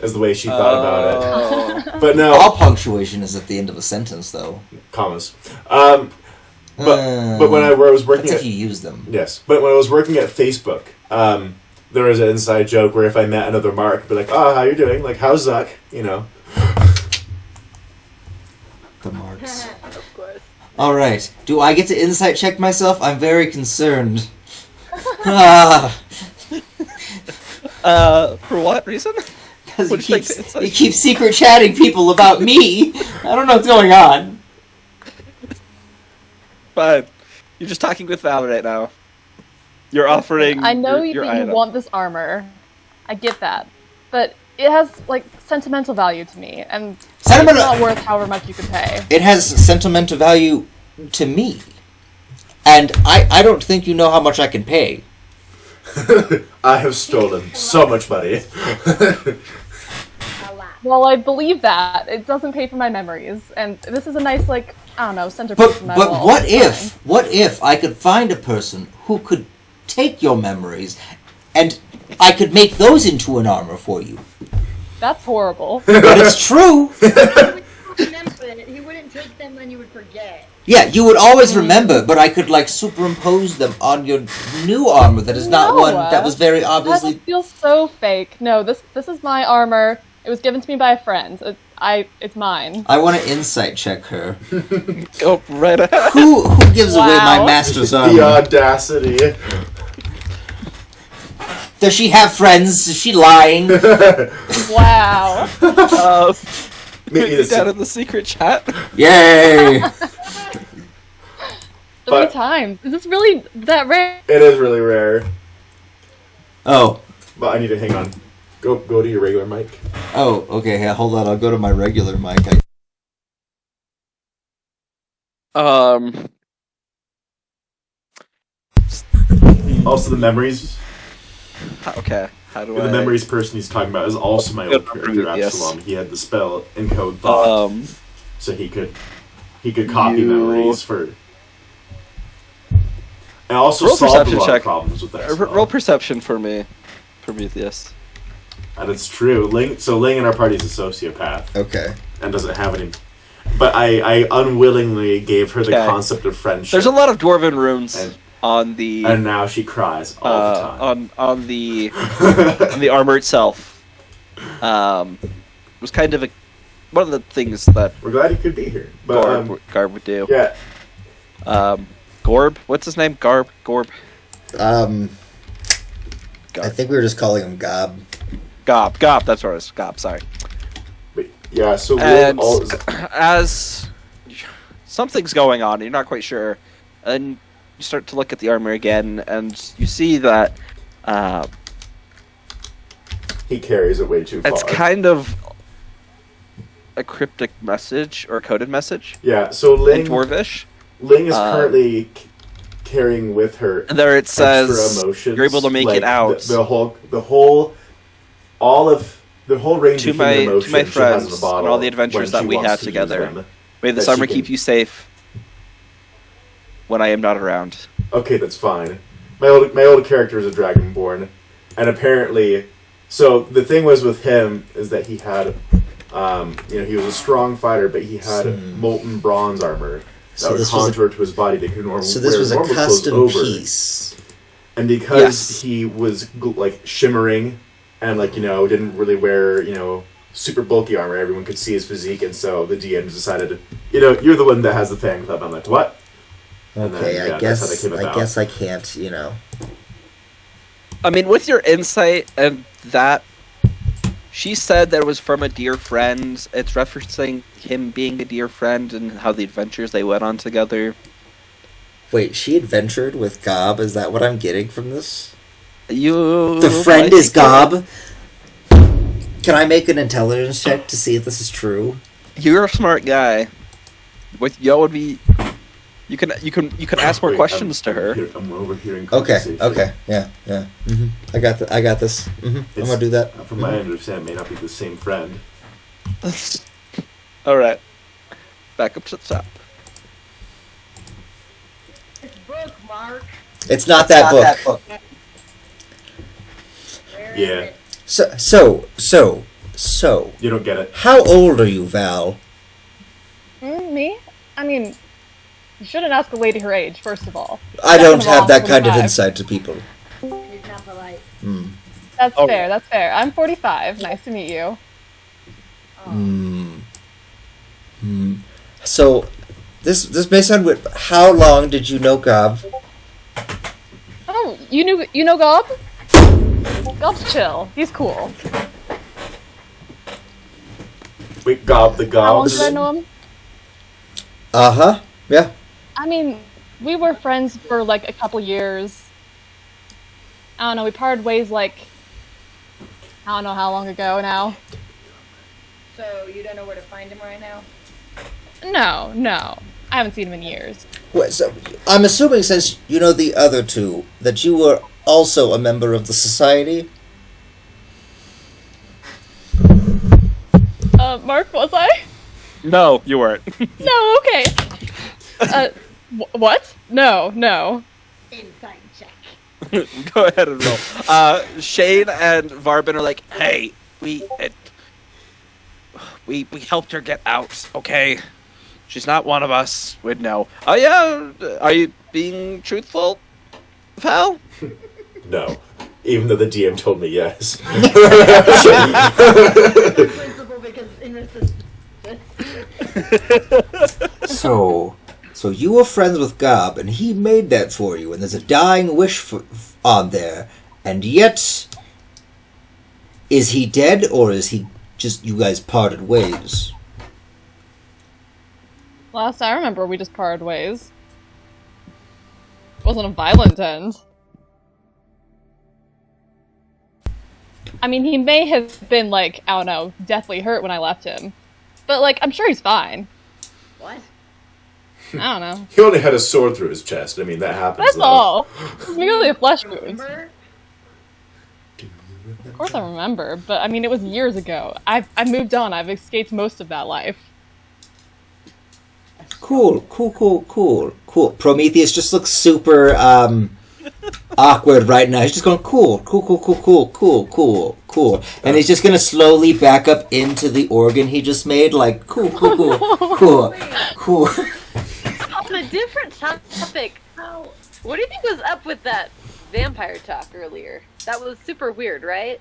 is the way she thought about it. But no, All punctuation is at the end of a sentence, though. commas. But when I was working That's at if you use them. yes, but when I was working at Facebook, there was an inside joke where if I met another Mark, I'd be like, "Oh, how you doing? Like, how's Zuck?" You know. The marks. Of course. All right. Do I get to insight check myself? I'm very concerned. Ah, For what reason? because Would you like to insight you keep secret chatting people about me. I don't know what's going on. Fine. You're just talking with Val right now. You're offering. I know your that you item. want this armor. I get that, but it has like sentimental value to me, and it's not worth however much you could pay. It has sentimental value to me, and I don't think you know how much I can pay. I have stolen so much money. A lot. Well, I believe that it doesn't pay for my memories, and this is a nice like I don't know centerpiece But for my but wall. what It's if I could find a person who could take your memories, and I could make those into an armor for you? fine. That's horrible. But it's true. He wouldn't remember it. He wouldn't take them, then you would forget. Yeah, you would always remember, but I could like superimpose them on your new armor that is not No. one that was very That obviously. feels so fake. No, this is my armor. It was given to me by a friend. It's mine. I want to insight check her. Go right ahead. Who gives away my Wow. master's The armor? audacity. Does she have friends? Is she lying? Wow. Maybe Put you down in the secret chat. Yay! 3 times. Is this really that rare? It is really rare. Oh. But I need to hang on. Go to your regular mic. Oh, okay, yeah, hold on, I'll go to my regular mic. Also, the memories. Okay. How do The I? memories person he's talking about is also my old character, Yes. Absalom. He had the spell encode thought, so he could copy memories for. And also Roll solved a perception lot check. of problems with that. Roll perception for me, Prometheus. And it's true. Ling in our party is a sociopath Okay. and doesn't have any. But I unwillingly gave her the Okay. concept of friendship. There's a lot of dwarven runes And- on the and now she cries all the time. on the on the armor itself. It was kind of one of the things that We're glad you could be here. But Garb would do. yeah, Gorb, what's his name? Gorb. I Gob. think we were just calling him Gob. Gob. That's what it is. Gob. Sorry. but yeah. So Ling And always, as something's going on, you're not quite sure, and you start to look at the armor again, and you see that he carries it way too far. it's kind of a cryptic message or a coded message Yeah. So in Ling Dwarvish. is currently carrying with her And there it extra says emotions. you're able to make like it out the whole range to of my human to my emotion she has in a friends bottle and all the adventures when that she we wants had to use together. them. May this that she armor can- keep you safe when I am not around. Okay, that's fine. My old character is a dragonborn, and apparently, so the thing was with him is that he had, he was a strong fighter, but he had molten bronze armor. that would contour to his body. They could normally So this was a normal clothes custom over. piece. And because Yes. he was like shimmering and like didn't really wear super bulky armor, everyone could see his physique, and so the DM decided, you're the one that has the fan club. I'm like, what? And Okay, then, I that's how guess they came about. I guess I can't, I mean, with your insight and that, she said that it was from a dear friend. It's referencing him being a dear friend and how the adventures they went on together. Wait, she adventured with Gob? Is that what I'm getting from this? You. The friend I is think Gob? Can I make an intelligence check to see if this is true? You're a smart guy. With Yo would be. You can ask more Wait, questions to her. I'm overhearing Okay, conversation. okay, yeah. I got this. I'm gonna do that. From my understanding, it may not be the same friend. All right. Back up to the top. It's bookmark. It's not that book. Where is Yeah. it? So, You don't get it. how old are you, Val? Me? I mean, you shouldn't ask a lady her age, first of all. I don't Second of all, have that kind of 45. insight to people. He's not polite. That's Oh. fair, that's fair. I'm 45. Nice to meet you. So, this may sound weird, but how long did you know Gob? Oh, you know Gob? Gob's chill. He's cool. Wait, Gob the How long Gob. did I know him? Uh-huh, yeah. I mean, we were friends for like a couple years. I don't know, we parted ways like, I don't know how long ago now. So you don't know where to find him right now? No. I haven't seen him in years. Wait, so, I'm assuming since you know the other two, that you were also a member of the society? Mark, was I? No, you weren't. No, okay. What? No. Inside check. Go ahead and roll. Shane and Varbin are like, hey, we helped her get out, okay? She's not one of us. We'd know. Oh yeah, are you being truthful, Val? No. Even though the DM told me yes. Principal, because So you were friends with Gob, and he made that for you, and there's a dying wish on there, and yet, is he dead, or is he just you guys parted ways? Last I remember, we just parted ways. It wasn't a violent end. I mean, he may have been, like, I don't know, deathly hurt when I left him. But, like, I'm sure he's fine. what? I don't know. He only had a sword through his chest. I mean, that happens. That's though. all. It's merely a flesh wound. Remember? Of course I remember, but I mean, it was years ago. I've moved on. I've escaped most of that life. Cool. Prometheus just looks super awkward right now. He's just going cool. And he's just gonna slowly back up into the organ he just made, like cool. On a different topic, what do you think was up with that vampire talk earlier? That was super weird, right?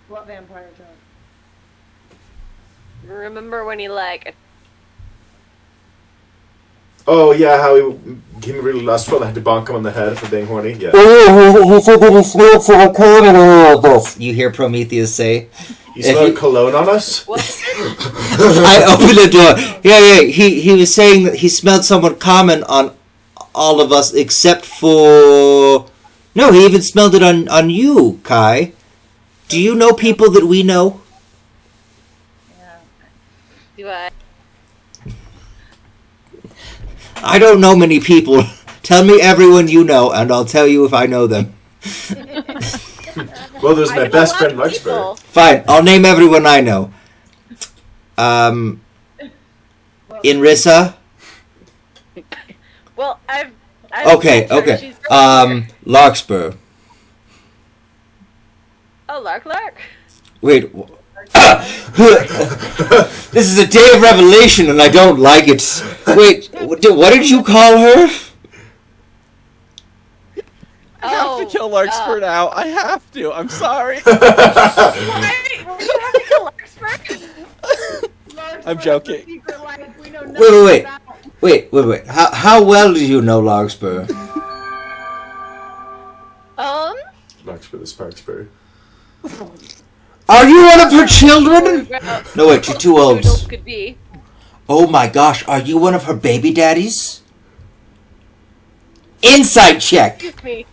What vampire talk? Remember when he, like... Oh, yeah, how he became really lustful and had to bonk him on the head for being horny? Yeah. You hear Prometheus say, You smelled cologne on us? What? I opened the door. Yeah, he was saying that he smelled someone common on all of us except for... No, he even smelled it on you, Kai. Do you know people that we know? Do I? I don't know many people. Tell me everyone you know, and I'll tell you if I know them. Well, there's I my know best a lot friend, of Larkspur. people. Fine, I'll name everyone I know. Inrissa? Well, I've Okay. met her. She's from here. Larkspur. Oh, Lark? Wait, This is a day of revelation, and I don't like it. Wait, what did you call her? I have to kill Larkspur now. I have to. I'm sorry. Why? You have to kill Larkspur? I'm joking. Wait. How well do you know Larkspur? Larkspur the Sparkspur. Are you one of her children? No, wait, you're too old. Could be. Oh my gosh, are you one of her baby daddies? Insight check! Excuse me.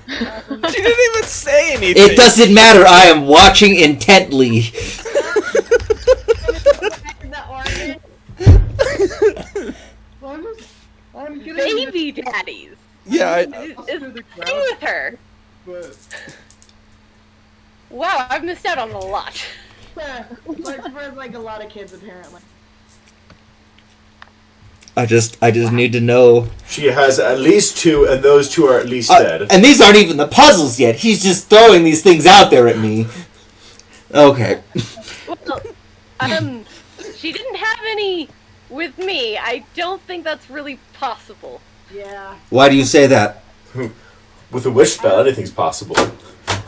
She didn't even say anything. It doesn't matter, I am watching intently. Baby daddies. Yeah, Is with her. Wow, I've missed out on a lot. Larkspur like a lot of kids apparently. I just need to know. She has at least 2, and those 2 are at least dead. And these aren't even the puzzles yet. He's just throwing these things out there at me. Okay. Well, she didn't have any with me. I don't think that's really possible. Yeah. Why do you say that? With a wish spell, anything's possible.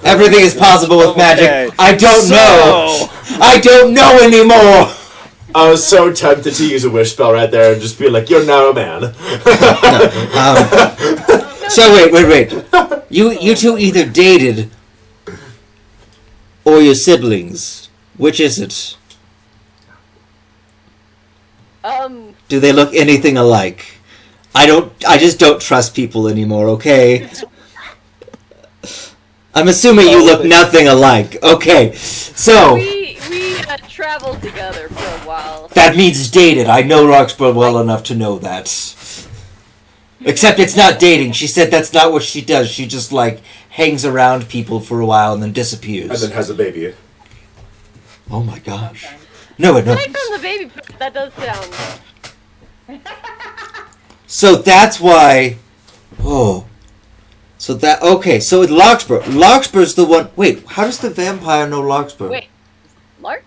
Everything is possible with magic. Okay. I don't know. I don't know anymore. I was so tempted to use a wish spell right there and just be like, "You're now a man." So wait. You two either dated or your siblings. Which is it? Do they look anything alike? I just don't trust people anymore, okay? I'm assuming you look nothing alike. Okay, so... We traveled together for a while. That means dated. I know Larkspur well enough to know that. Except it's not dating. She said that's not what she does. She just, like, hangs around people for a while and then disappears. And then has a baby. Oh my gosh. No, it Aside doesn't. from the baby, that does sound... So that's why... Oh... So that, okay, so with Larkspur. Larkspur's the one, wait, how does the vampire know Larkspur? Wait, Lark?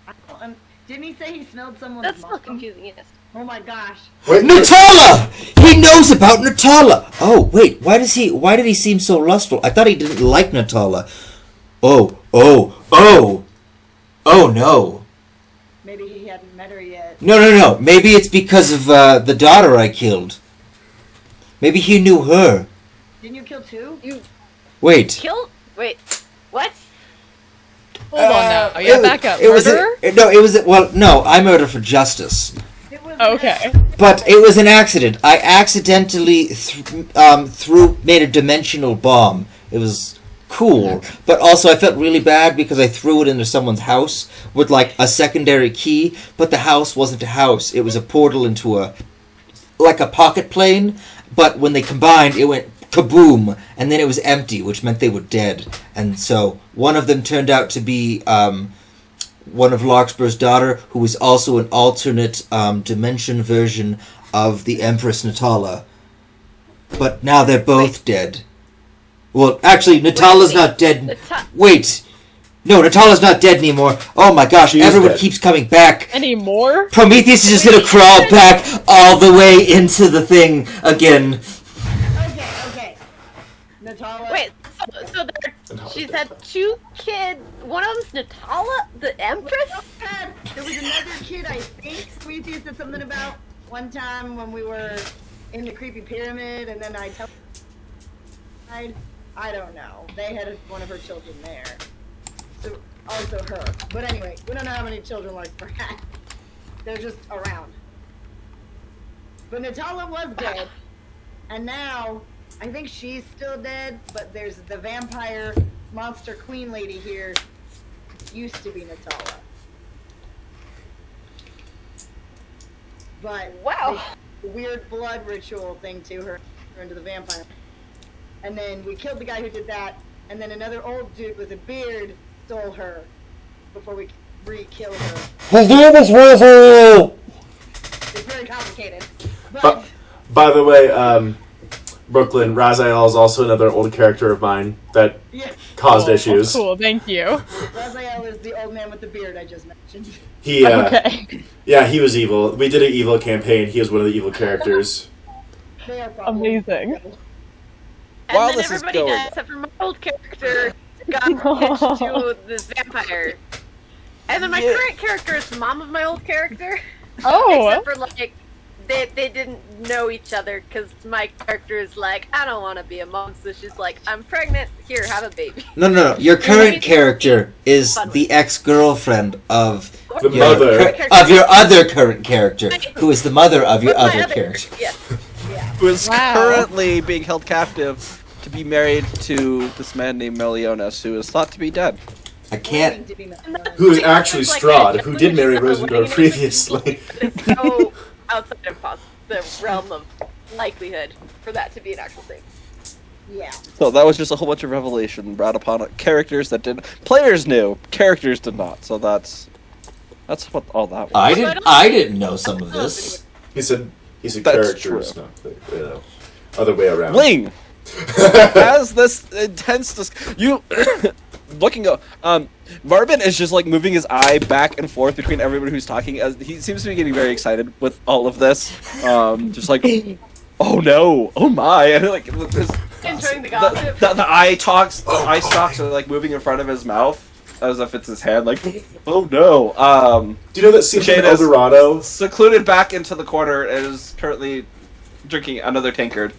Didn't he say he smelled someone's That's mom? not confusing, yes. Oh my gosh. Wait, Natala! He knows about Natala! Oh, wait, why did he seem so lustful? I thought he didn't like Natala. Oh no. Maybe he hadn't met her yet. No, maybe it's because of, the daughter I killed. Maybe he knew her. Didn't you kill 2? Wait. Wait, what? Hold on now. Yeah, back up. Murderer? No, I murder for justice. It was Okay. But it was an accident. I accidentally made a dimensional bomb. It was cool, but also I felt really bad because I threw it into someone's house with like a secondary key, but the house wasn't a house. It was a portal into a pocket plane, but when they combined, it went kaboom, and then it was empty, which meant they were dead. And so one of them turned out to be one of Larkspur's daughter, who was also an alternate dimension version of the Empress Natala. But now they're both dead. Well, actually, Natala's not dead. Wait. No, Natala's not dead anymore. Oh my gosh, everyone keeps coming back. Anymore? Prometheus is just gonna crawl back all the way into the thing again. Okay. Natala. Wait, so she's had 2 kids. One of them's Natala, the Empress? There was another kid, I think, Prometheus said something about one time when we were in the creepy pyramid, and then I don't know. They had one of her children there. So, also her. But anyway, we don't know how many children Larkspur had. They're just around. But Natala was dead. And now, I think she's still dead, but there's the vampire monster queen lady here. Used to be Natala. But Wow. the weird blood ritual thing to her into the vampire. And then we killed the guy who did that, and then another old dude with a beard stole her before we re-killed her. His name is Russell! It's very complicated. But By the way, Brooklyn, Raziel is also another old character of mine that yeah, caused issues. Cool, thank you. Raphael is the old man with the beard I just mentioned. He, Okay. yeah, he was evil. We did an evil campaign. He was one of the evil characters. They are probably Amazing. And While then this is everybody going died on. except for my old character got hitched to this vampire. And then my Yeah. current character is the mom of my old character. Oh, Except for like they didn't know each other because my character is like, I don't want to be a mom, so she's like, I'm pregnant. Here, have a baby. No. Your current character is the ex-girlfriend of The your mother. of your other current character, who is the mother of your With my other character. Yes. Who is Wow. currently being held captive to be married to this man named Meliodas, who is thought to be dead. I can't. Who is actually It's like Strahd, a who did marry gentleman Rosendor wedding previously. It's so outside of the realm of likelihood for that to be an actual thing. Yeah. So that was just a whole bunch of revelation brought upon characters that did. Players knew, characters did not. So that's what all that was. I didn't know some of this. He's a That's character, true. it's not the other way around. Ling has this intense. You looking up. Varbin is just like moving his eye back and forth between everybody who's talking, as he seems to be getting very excited with all of this. Just like, oh no, oh my, and like this, Enjoying the gossip. the eye talks, the eye stalks are like moving in front of his mouth as if it's his hand. Like, oh no. Do you know that scene from Shane El is Dorado? secluded back into the corner and is currently drinking another tankard.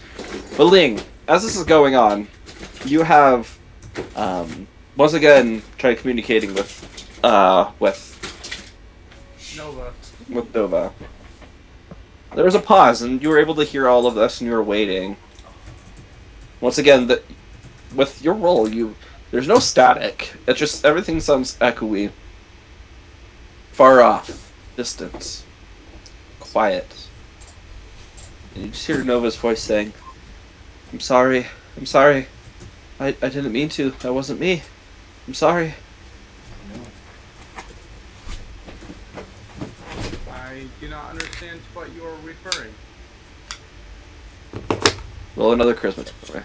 But Ling, as this is going on, you have once again tried communicating with Nova. Nova. There was a pause, and you were able to hear all of this, and you were waiting. Once again, with your role, there's no static. It's just everything sounds echoey, far off, distant, quiet. And you just hear Nova's voice saying, I'm sorry. I didn't mean to. That wasn't me. I'm sorry. I do not understand to what you are referring. Roll another charisma check for me.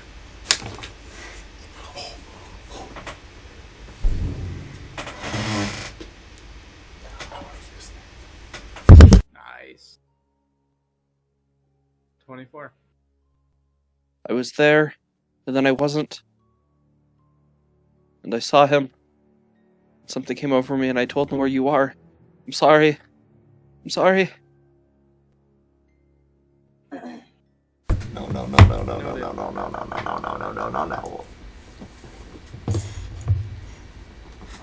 Nice. 24. I was there, and then I wasn't. And I saw him. Something came over me, and I told him where you are. I'm sorry. I'm sorry. No.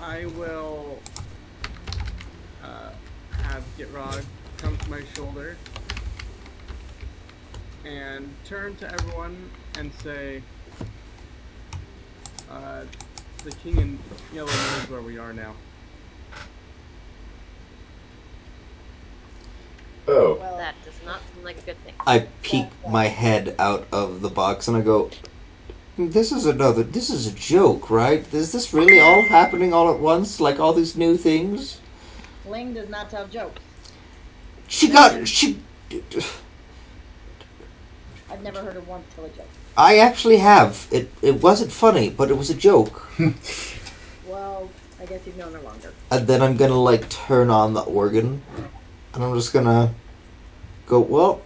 I will have Gitrog come to my shoulder and turn to everyone and say, the king in yellow knows where we are now. Oh. Well, That does not seem like a good thing. I peek my head out of the box and I go, this is a joke, right? Is this really all happening all at once? Like all these new things? Ling does not tell jokes. I've never heard her once tell a joke. I actually have. It wasn't funny, but it was a joke. Well, I guess you've known her longer. And then I'm gonna like turn on the organ, and I'm just gonna go. Well,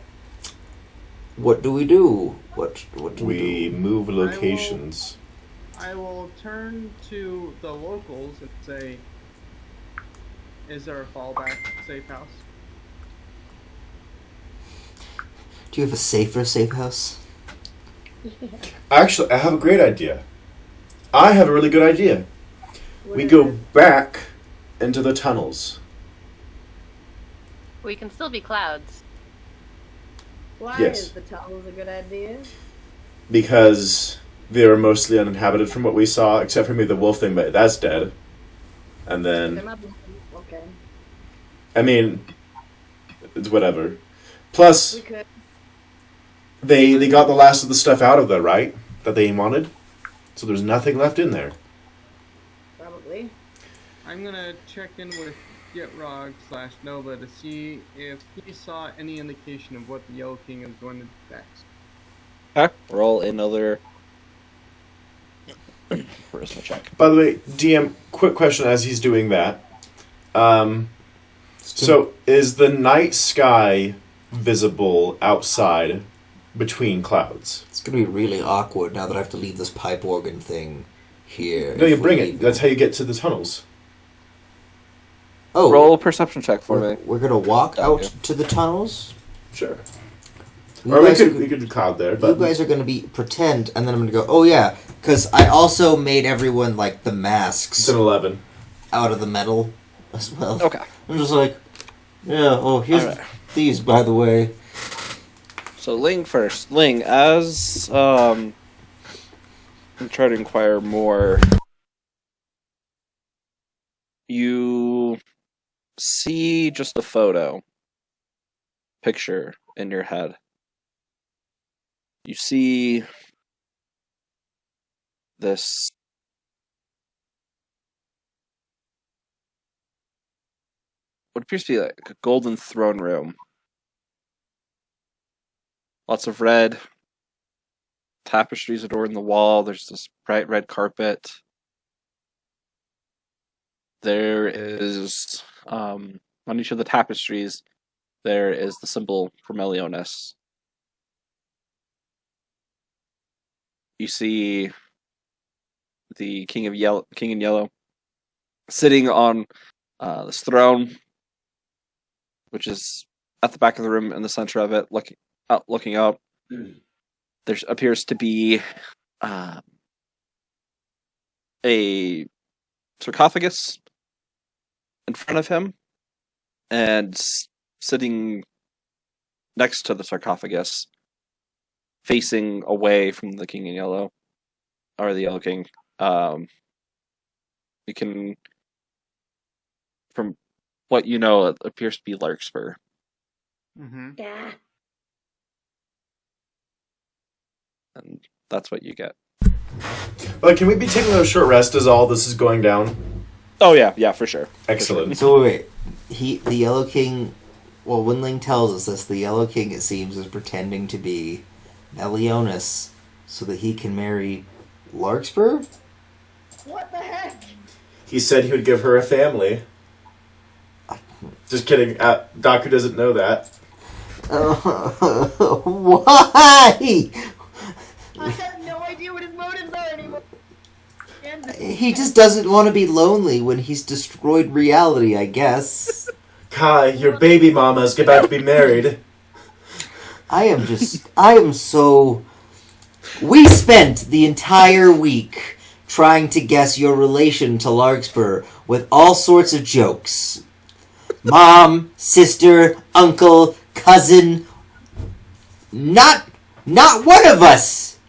what do we do? What do We do? move locations. I will turn to the locals and say, is there a fallback safe house? Do you have a safe house? Actually, I have a great idea. I have a really good idea. What We is go it? back into the tunnels. We can still be clouds. Why Yes. is the tunnels a good idea? Because they were mostly uninhabited from what we saw, except for maybe the wolf thing, but that's dead. And They're then, not okay. I mean, it's whatever. Plus, We could. they got the last of the stuff out of there, right? That they wanted. So there's nothing left in there. Probably. I'm gonna check in with Gitrog/Nova to see if he saw any indication of what the Yellow King is going to do next. Okay. Roll another Charisma check. By the way, DM, quick question as he's doing that. So, is the night sky visible outside between clouds? It's gonna be really awkward now that I have to leave this pipe organ thing here. No, you If bring we it. leave- That's how you get to the tunnels. Oh, Roll a perception check for me. we're gonna walk out Okay. to the tunnels. Sure. You Or we guys are- could do cloud there, You but guys are gonna be pretend, and then I'm gonna go. Oh yeah, because I also made everyone like the it's masks an 11. out of the metal as well. Okay. I'm just like, yeah. Oh, here's Alright. these, by the way. So Ling first. Ling, as I'm trying to inquire more. You see just a picture in your head. You see this what appears to be like a golden throne room. Lots of red tapestries adorn the wall. There's this bright red carpet. There is, on each of the tapestries, there is the symbol for Meliodas. You see the King in Yellow, sitting on this throne, which is at the back of the room in the center of it, looking up. There appears to be a sarcophagus in front of him, and sitting next to the sarcophagus, facing away from the King in Yellow, or the Yellow King. You can, from what you know, it appears to be Larkspur. Mm-hmm. Yeah. And that's what you get. Like, can we be taking a short rest as all this is going down? Oh yeah, for sure. Excellent. So wait, the Yellow King. Well, when Ling tells us this, the Yellow King, it seems, is pretending to be Meliodas so that he can marry Larkspur. What the heck? He said he would give her a family. Just kidding. Daku doesn't know that. Why? I have no idea what his motives are anymore. He just doesn't want to be lonely when he's destroyed reality, I guess. Kai, your baby mama's about to be married. I am so... We spent the entire week trying to guess your relation to Larkspur with all sorts of jokes. Mom, sister, uncle, cousin. Not one of us!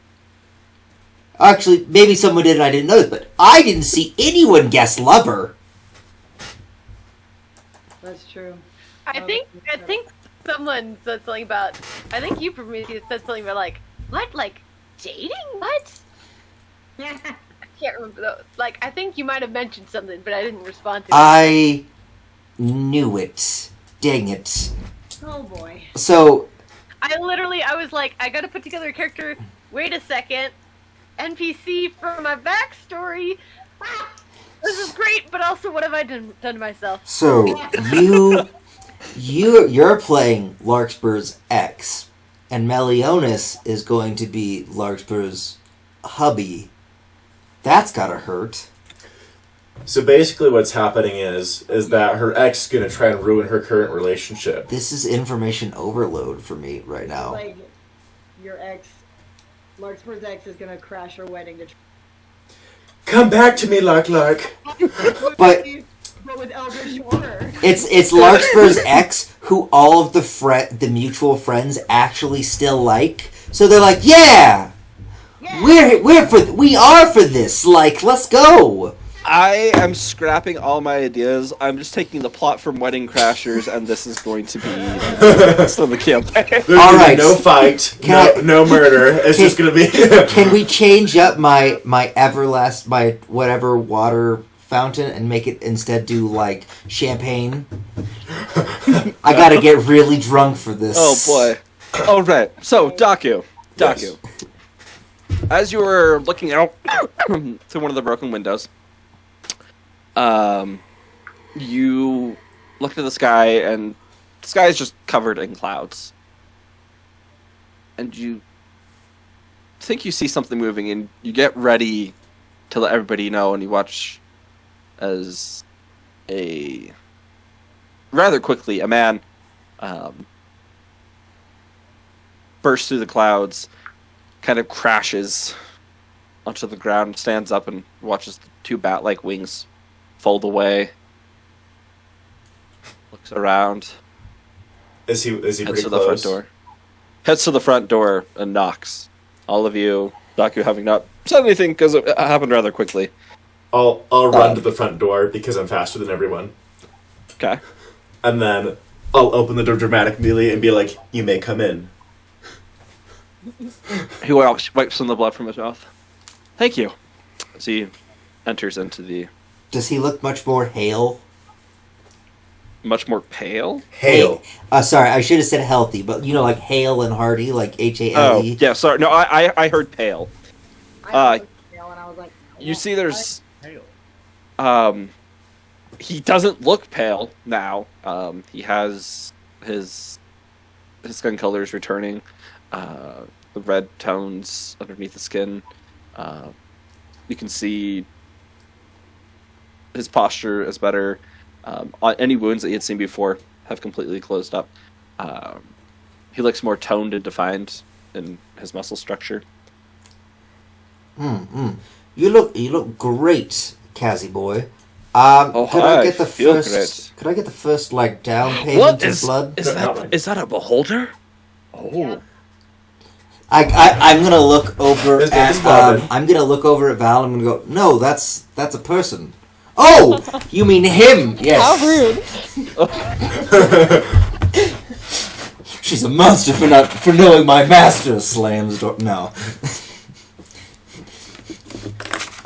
Actually, maybe someone did and I didn't notice, but I didn't see anyone guess lover. That's true. I think someone said something about. I think you Prometheus said something about like dating. What? I can't remember though. Like I think you might have mentioned something, but I didn't respond to it. I knew it. Dang it. Oh boy. So, I was like, I gotta put together a character. Wait a second. NPC for my backstory. Ah, this is great, but also what have I done to myself? So you're playing Larkspur's ex, and Meliodas is going to be Larkspur's hubby. That's gotta hurt. So basically what's happening is that her ex is going to try and ruin her current relationship. This is information overload for me right now. Like, your ex, Larkspur's ex, is gonna crash her wedding to. Come back to me, Lark. But with Eldritch Horror. it's Larkspur's ex who all of the mutual friends actually still like. So they're like, yeah, we are for this. Like, let's go. I am scrapping all my ideas. I'm just taking the plot from Wedding Crashers, and this is going to be the campaign. There's All gonna right. be no fight, Can no murder. It's just going to be... Can we change up my whatever water fountain and make it instead do like champagne? I gotta get really drunk for this. Oh boy. All right. So Daku. Yes. as you were looking out through one of the broken windows, you look at the sky, and the sky is just covered in clouds. And you think you see something moving, and you get ready to let everybody know, and you watch as rather quickly, a man bursts through the clouds, kind of crashes onto the ground, stands up, and watches the two bat-like wings fold away. Looks around. Is he Heads pretty to the close? front door. Heads to the front door and knocks. All of you, Daku having not said anything because it happened rather quickly. I'll run to the front door because I'm faster than everyone. Okay. And then I'll open the door dramatically and be like, "You may come in." He wipes some of the blood from his mouth. Thank you. As he enters into the Does he look much more hale? much more pale. Hail. Sorry, I should have said healthy, but you know, like hale and hearty, like Oh, HALE. yeah, sorry. No, I heard pale. I was pale and I was like, You see there's... he doesn't look pale now. He has his skin colors returning. The red tones underneath the skin. You can see his posture is better. Any wounds that he had seen before have completely closed up. He looks more toned and defined in his muscle structure. You look great, Kazzy boy. Could hi, I get the feel first? great. Could I get the first like down payment What of is blood? is that a beholder? Oh, Yeah. I'm gonna look over It's at Bobbin. I'm gonna look over at Val and I'm gonna go, no, that's a person. Oh, you mean him? Yes. How rude. She's a monster for knowing my master. Slams door. No.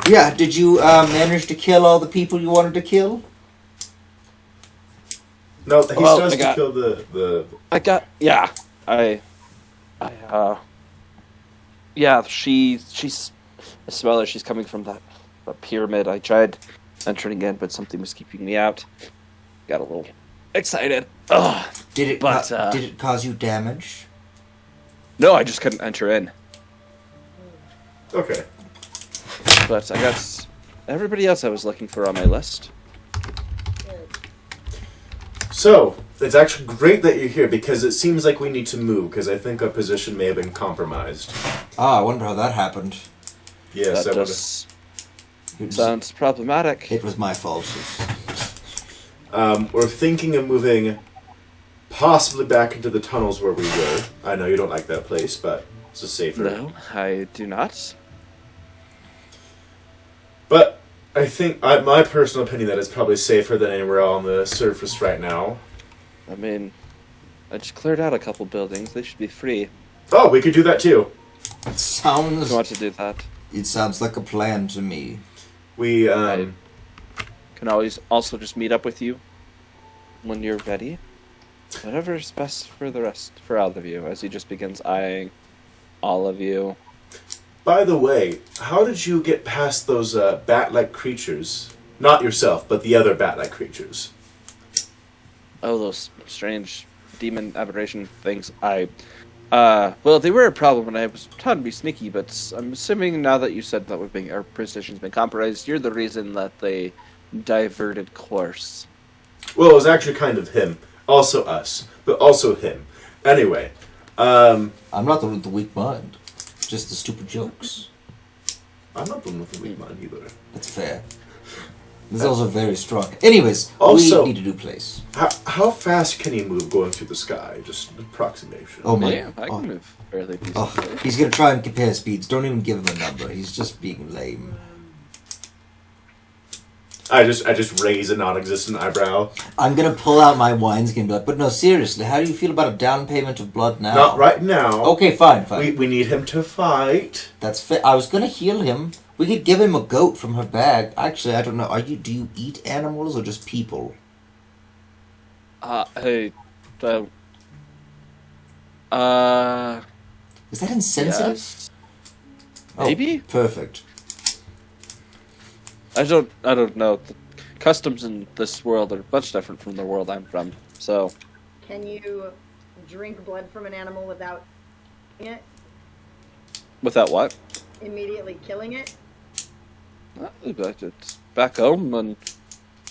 Yeah. Did you manage to kill all the people you wanted to kill? No, he Well, still has I to got- kill the. She's I smell her. She's coming from that pyramid. I tried entering in, but something was keeping me out. Got a little excited. Ugh. Did it? But, did it cause you damage? No, I just couldn't enter in. Okay. But I got everybody else I was looking for on my list. So, it's actually great that you're here because it seems like we need to move because I think our position may have been compromised. Ah, I wonder how that happened. Yes, That I would. does It sounds problematic. was my fault. We're thinking of moving possibly back into the tunnels where we were. I know you don't like that place, but it's a safer. No, I do not. But I think, my personal opinion, that it's probably safer than anywhere on the surface right now. I mean, I just cleared out a couple buildings. They should be free. Oh, we could do that too. It sounds. If you want to do that, It sounds like a plan to me. We, can always also just meet up with you when you're ready. Whatever's best for all of you, as he just begins eyeing all of you. by the way, how did you get past those bat-like creatures? Not yourself, but the other bat-like creatures. Oh, those strange demon aberration things. Well, they were a problem when I was trying to be sneaky, but I'm assuming now that you said that our precision's been compromised, you're the reason that they diverted course. Well, it was actually kind of him. Also us, but also him. Anyway, I'm not the one with the weak mind. Just the stupid jokes. I'm not the one with the weak mind either. That's fair. This is also very strong. Anyways, Also- we need a new place. How fast can he move going through the sky? Just an approximation. Oh my! Yeah, I can move fairly Oh, decently. he's gonna try and compare speeds. Don't even give him a number. He's just being lame. I just raise a non-existent eyebrow. I'm gonna pull out my wines and be like, but no, seriously, how do you feel about a down payment of blood now? Not right now. Okay, fine, fine. We need him to fight. That's fair. I was gonna heal him. We could give him a goat from her bag. Actually, I don't know. Do you eat animals or just people? I don't. Is that insensitive? Yes. Maybe? Perfect. I don't know. The customs in this world are much different from the world I'm from. So, Can you drink blood from an animal without it? without what? Immediately killing it? It's back home when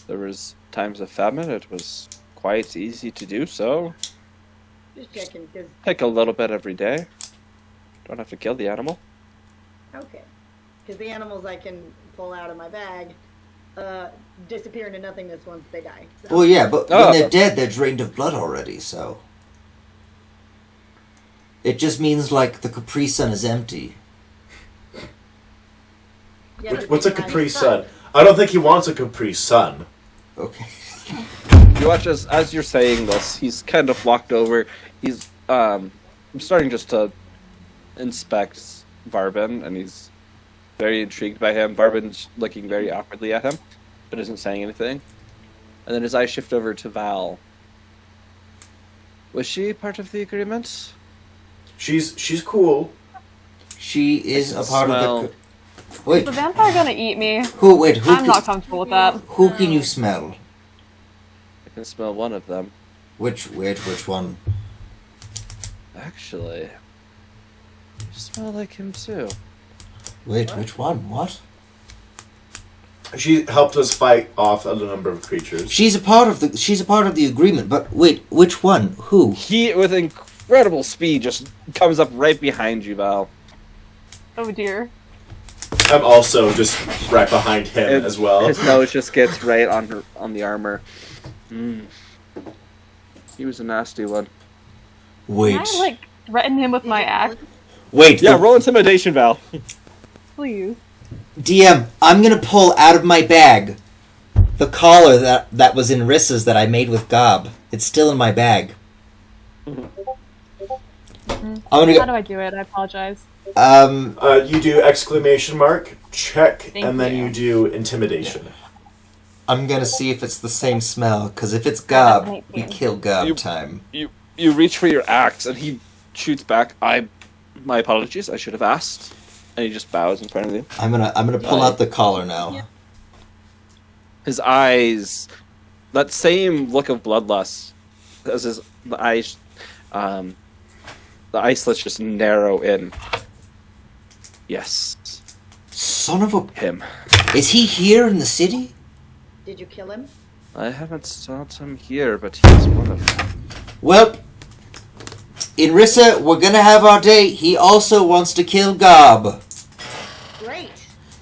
there was times of famine, it was quite easy to do so. Just checking, because... Take a little bit every day. Don't have to kill the animal. Okay. Because the animals I can pull out of my bag disappear into nothingness once they die. So. Well, yeah, but Oh. when they're dead, they're drained of blood already, so... It just means, like, the Capri Sun is empty. Yeah, but What's a it's my Capri son. Sun? I don't think he wants a Capri Sun. Okay. You watch as you're saying this, he's kind of walked over. He's starting just to inspect Varbin, and he's very intrigued by him. Varbin's looking very awkwardly at him, but isn't saying anything. And then his eyes shift over to Val. Was she part of the agreement? She's cool. She is a part Smell. of the... Wait, Is the vampire gonna eat me? who I'm can, not comfortable with that. who can you smell? I can smell one of them. Which one? Actually, you smell like him too. Wait, which one? What? She helped us fight off a number of creatures. She's a part of the agreement, but wait, which one? Who? He, with incredible speed, just comes up right behind you, Val. Oh dear. I'm also just right behind him And as well. His nose just gets right on the armor. He was a nasty one. Wait. Can I, like, threaten him with my axe? Wait, Yeah, roll intimidation, Val. Please. DM, I'm gonna pull out of my bag the collar that was in Rissa's that I made with Gob. It's still in my bag. I'm gonna How go, do I do it? I apologize. You do exclamation mark, check, Thank and then you. you do intimidation. I'm gonna see if it's the same smell, because if it's Gob, Thank we you. kill Gob You- time. You reach for your axe, and he shoots back. My apologies. I should have asked. And he just bows in front of you. I'm gonna pull out the collar now. His eyes, that same look of bloodlust, as the eyes slits just narrow in. Yes, Son of a... him. Is he here in the city? Did you kill him? I haven't sought him here, but he's one of them. Well, in Rissa, we're gonna have our date. He also wants to kill Gob. Great.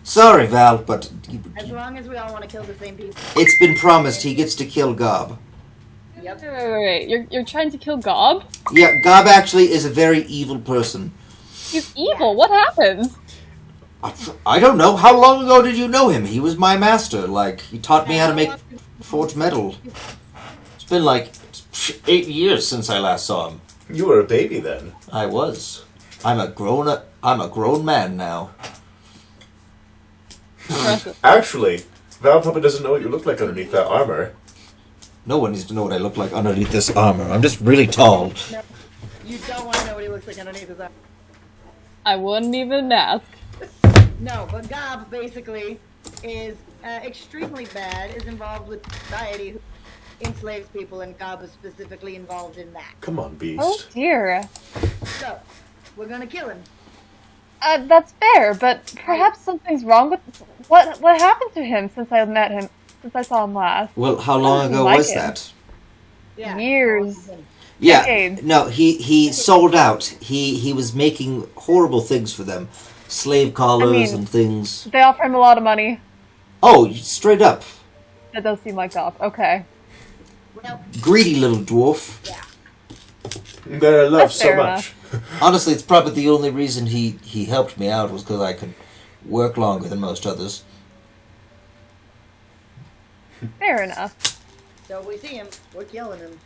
Sorry, Val, but As long as we all want to kill the same people. it's been promised he gets to kill Gob. Yep. Wait. You're trying to kill Gob? Yeah, Gob actually is a very evil person. He's evil. What happened? I don't know. How long ago did you know him? He was my master. Like, he taught me how to make forged metal. It's been like 8 years since I last saw him. You were a baby then. I was. I'm a grown man now. Impressive. Actually, Val probably doesn't know what you look like underneath that armor. No one needs to know what I look like underneath this armor. I'm just really tall. No, you don't want to know what he looks like underneath his armor. I wouldn't even ask. No, but Gob basically is extremely bad, is involved with society who enslaves people, and Gob is specifically involved in that. Come on, beast. Oh dear. So, we're gonna kill him. That's fair, but perhaps something's wrong with what happened to him since I met him, since I saw him last. Well, how long ago like was it. that? Yeah. Years. Yeah, Decades. no, he sold out. He was making horrible things for them. Slave collars I mean- and things. They offer him a lot of money. Oh, straight up. That does seem like Gob. Okay. Well, Greedy little dwarf. yeah. That I love That's so fair much. Honestly, it's probably the only reason he helped me out was because I could work longer than most others. Fair enough. So if we see him, we're killing him.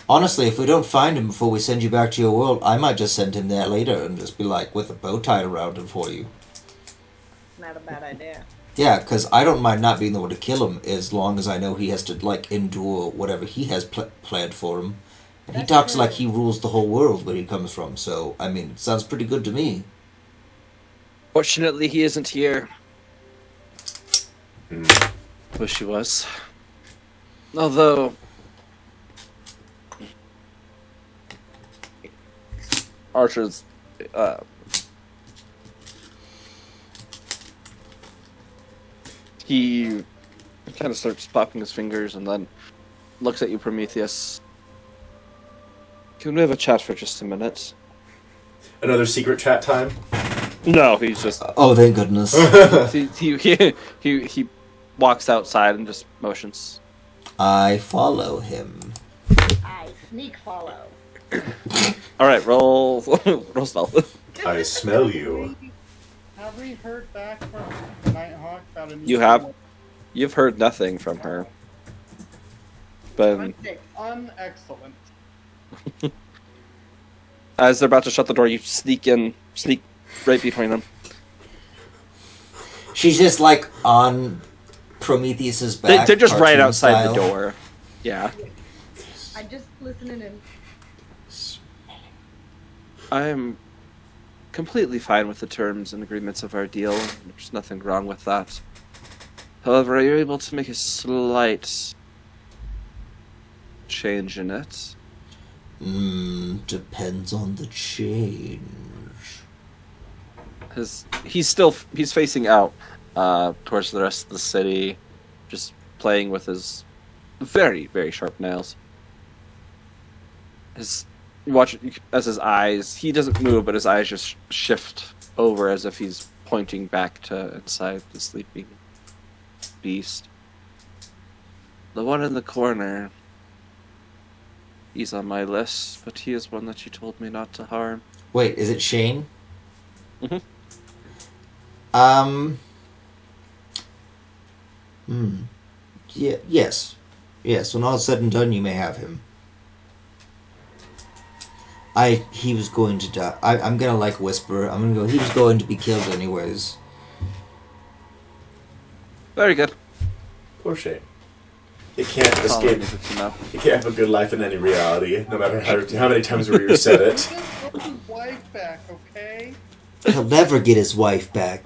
Honestly, if we don't find him before we send you back to your world, I might just send him there later and just be like, with a bow tied around him for you. Not a bad idea. Yeah, because I don't mind not being able to kill him as long as I know he has to, like, endure whatever he has planned for him He talks like he rules the whole world where he comes from, so, I mean, it sounds pretty good to me. Fortunately, he isn't here. Wish he was. Although... Archer's... he kind of starts popping his fingers and then looks at you, Prometheus. Can we have a chat for just a minute? Another secret chat time? No, he's just... Oh, thank goodness. he walks outside and just motions. I follow him. I sneak follow. Alright, roll stealth. I smell you. Have we heard back from Nighthawk about a new You have? You've heard nothing from her. But Excellent. as they're about to shut the door, you sneak right between them. She's just like on Prometheus's back. They're just right cartoon outside the style. door. Yeah. I'm just listening in. I'm completely fine with the terms and agreements of our deal. There's nothing wrong with that. However, are you able to make a slight change in it? Depends on the change. He's facing out towards the rest of the city, just playing with his very, very sharp nails. As his eyes, he doesn't move, but his eyes just shift over as if he's pointing back to inside the sleeping beast. The one in the corner, he's on my list, but he is one that you told me not to harm. Wait, is it Shane? Mhm. Yeah, yes. Yes, when all is said and done, you may have him. He was going to die. I'm gonna like whisper. I'm gonna go, he was going to be killed anyways. Very good. Poor Shane. He can't escape. He can't have a good life in any reality, no matter how many times we reset it. Just get his wife back, okay? He'll never get his wife back.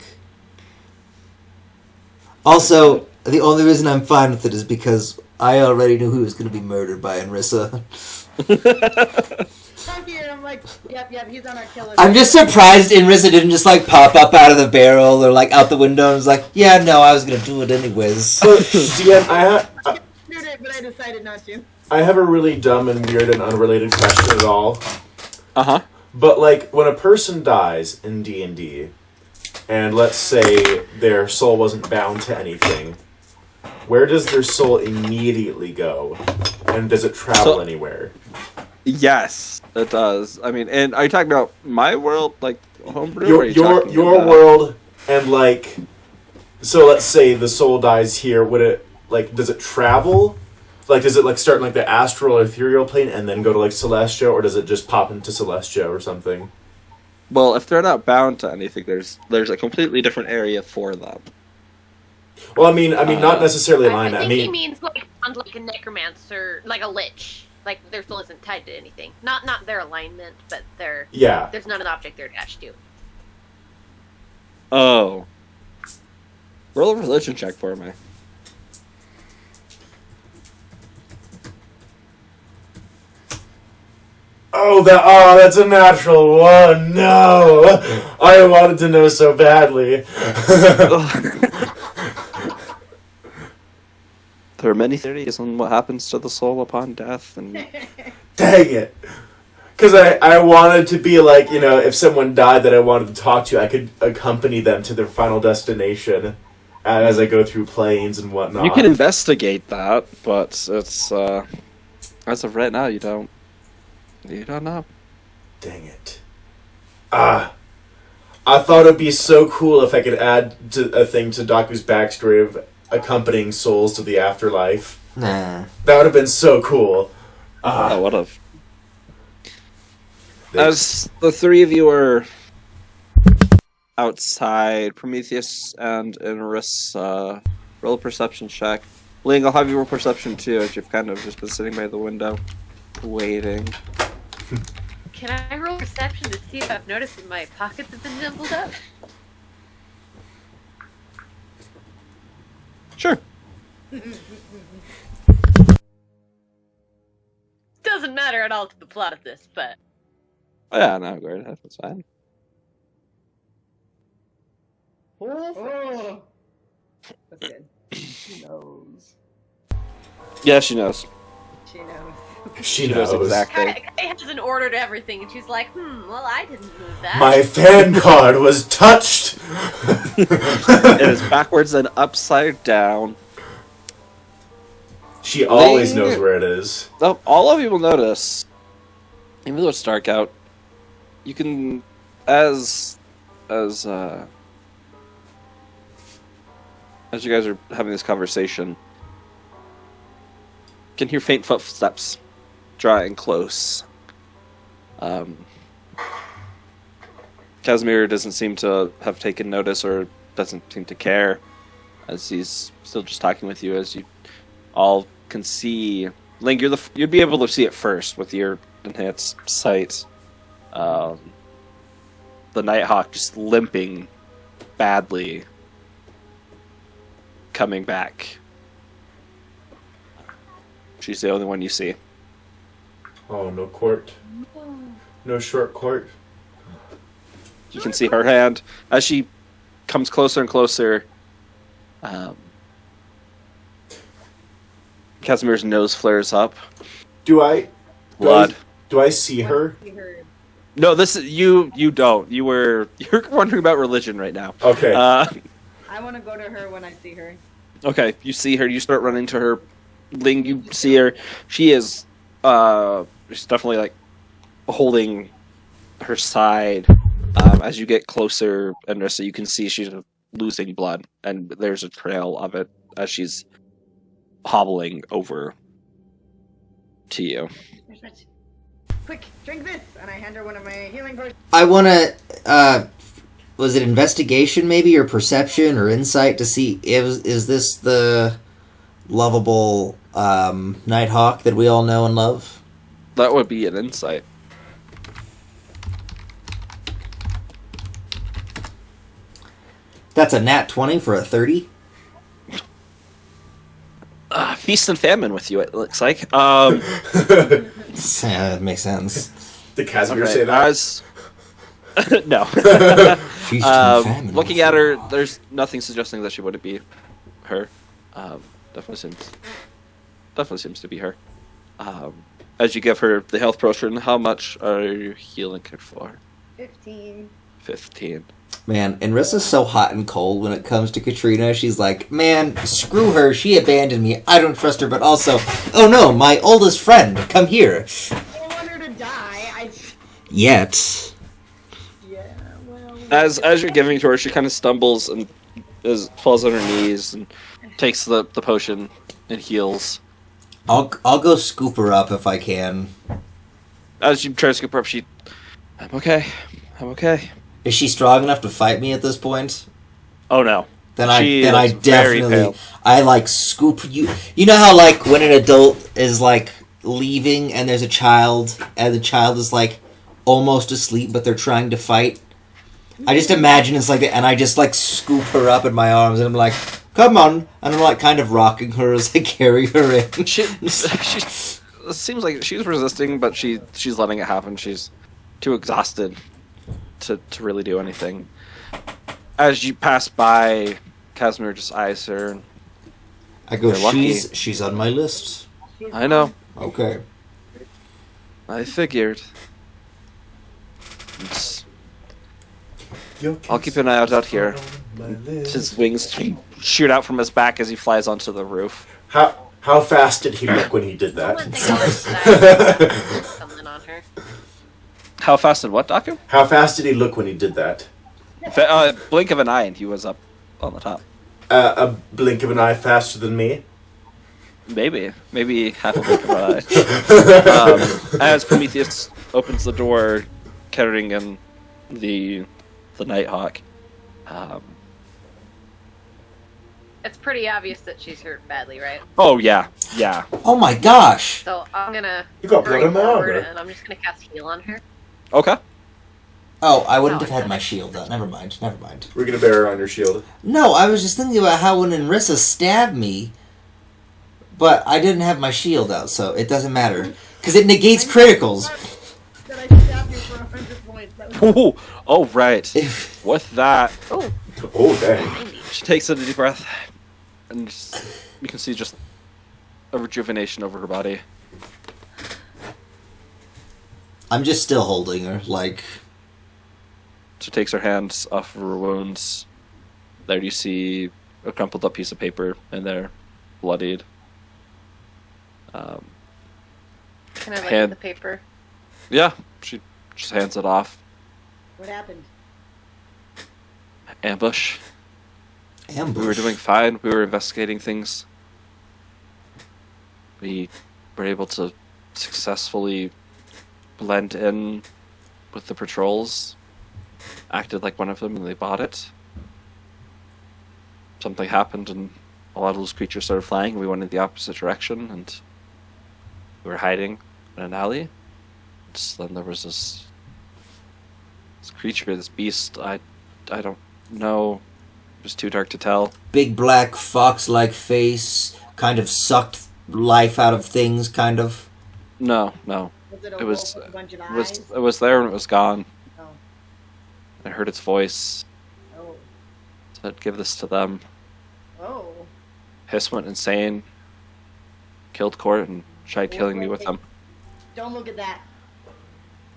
Also, the only reason I'm fine with it is because I already knew he was going to be murdered by Anrissa. I'm here. I'm like, yep, he's on our killer. I'm just surprised Anrissa didn't just like pop up out of the barrel or like out the window and was like, yeah, no, I was going to do it anyways. So, DM, I did it, but I decided not to. I have a really dumb and weird and unrelated question at all. Uh-huh. But like, when a person dies in D&D, and let's say their soul wasn't bound to anything, where does their soul immediately go? And does it travel anywhere? Yes, it does. I mean, and are you talking about my world, like homebrew? or are you talking Your about... world, and like, so let's say the soul dies here. Would it like? Does it travel? Like, does it like start in, like the astral or ethereal plane and then go to like Celestia, or does it just pop into Celestia or something? Well, if they're not bound to anything, there's a completely different area for them. Well, I mean, not necessarily alignment. I think he means like a necromancer, like a lich. Like their soul isn't tied to anything. Not their alignment, but there's not an object they're attached to. Oh. Roll a religion check for me. That's a natural one. No, I wanted to know so badly. There are many theories on what happens to the soul upon death, and Dang it. Because I wanted to be like, if someone died that I wanted to talk to, I could accompany them to their final destination as I go through planes and whatnot. you can investigate that, but it's as of right now, you don't know. Dang it. I thought it'd be so cool if I could add a thing to Daku's backstory of accompanying souls to the afterlife. Nah. That would have been so cool. I would have. As the three of you are outside, Prometheus and Inris, roll a perception check. Ling, I'll have you roll perception too, as you've kind of just been sitting by the window. waiting. Can I roll perception to see if I've noticed that my pockets have been jumbled up? Sure. Doesn't matter at all to the plot of this, but Oh, yeah, no, go ahead. That's fine. Oh. That's good. She knows. Yeah, she knows. She knows. She knows knows. exactly. Kai has an order to everything, and she's like, well, I didn't move that. My fan card was touched. It is backwards and upside down. She always Ling- knows where it is. Oh, all of you will notice, even though it's dark out, you can, as you guys are having this conversation, you can hear faint footsteps drawing close. Casimir doesn't seem to have taken notice or doesn't seem to care, as he's still just talking with you, as you all can see. Link, you'd be able to see it first with your enhanced sight. The Nighthawk just limping badly, coming back. She's the only one you see. Oh, no court. No short court. You can see her hand as she comes closer and closer. Casimir's nose flares up. Do I Blood. do I see her? No, this is you. You don't. You're wondering about religion right now. Okay. I want to go to her when I see her. Okay, you see her. You start running to her. Ling, you see her. She is. She's definitely like holding her side. As you get closer, and Rissa, you can see she's losing blood, and there's a trail of it as she's hobbling over to you. There's that. Quick, drink this, and I hand her one of my healing potions. I want to. Was it investigation, maybe, or perception, or insight to see is this the lovable Nighthawk that we all know and love? That would be an insight. That's a nat 20 for a 30. Feast and famine with you, it looks like. Yeah, that makes sense. Did Casimir Okay, say that? no. Feast and famine. Looking at her, there's nothing suggesting that she wouldn't be her. Definitely seems to be her. As you give her the health potion, how much are you healing her for? 15. 15. Man, and Rissa's so hot and cold when it comes to Katrina. She's like, man, screw her. She abandoned me. I don't trust her. But also, oh no, my oldest friend. Come here. I don't want her to die. Yet. Yeah, well. As you're giving to her, she kind of stumbles and falls on her knees and takes the potion and heals. I'll go scoop her up if I can. As you try to scoop her up, I'm okay. Is she strong enough to fight me at this point? Oh no. Then She I looks very definitely pale. I like scoop you. You know how like when an adult is like leaving and there's a child and the child is like almost asleep but they're trying to fight. I just imagine it's like that, and I just like scoop her up in my arms and I'm like, come on, and I'm like kind of rocking her as I carry her in. She it seems like she's resisting, but she's letting it happen. She's too exhausted to really do anything. As you pass by, Casimir just eyes her. I go, You're lucky. she's on my list. I know. Okay. I figured. I'll keep an eye out here. His wings shoot out from his back as he flies onto the roof. How fast did he look when he did Someone that? think I'll something on her. How fast did what, Docu? How fast did he look when he did that? Blink of an eye and he was up on the top. A blink of an eye faster than me. Maybe half a blink of an eye. As Prometheus opens the door, carrying in the Nighthawk, it's pretty obvious that she's hurt badly, right? Oh yeah, yeah. Oh my gosh! So I'm gonna You got blood hurry in my forward armor. and I'm just gonna cast heal on her. Okay. Oh, I wouldn't Oh, have had okay. my shield up. Never mind. Never mind. We're gonna bear her on your shield. No, I was just thinking about how when Narissa stabbed me, but I didn't have my shield out, so it doesn't matter. Because it negates criticals. That I stabbed you for 100 points. That was Ooh, oh right. With that, Oh, Oh, dang. 90. she takes a deep breath, and you can see just a rejuvenation over her body. I'm just still holding her, like... She takes her hands off of her wounds. There you see a crumpled up piece of paper in there, bloodied. Can I look Hand- at the paper? Yeah, she just hands it off. what happened? Ambush. Ambush. We were doing fine. We were investigating things. We were able to successfully blend in with the patrols. Acted like one of them and they bought it. Something happened and a lot of those creatures started flying. We went in the opposite direction and we were hiding in an alley. Just then there was this creature, this beast. I don't know. It was too dark to tell. Big black fox-like face, kind of sucked life out of things, kind of. No. Was it a It was- wolf with a bunch of It eyes? was there and it was gone. Oh. I heard its voice. Oh. Said, "Give this to them." Oh. Hiss went insane. Killed Court and tried killing me with them. Don't look at that.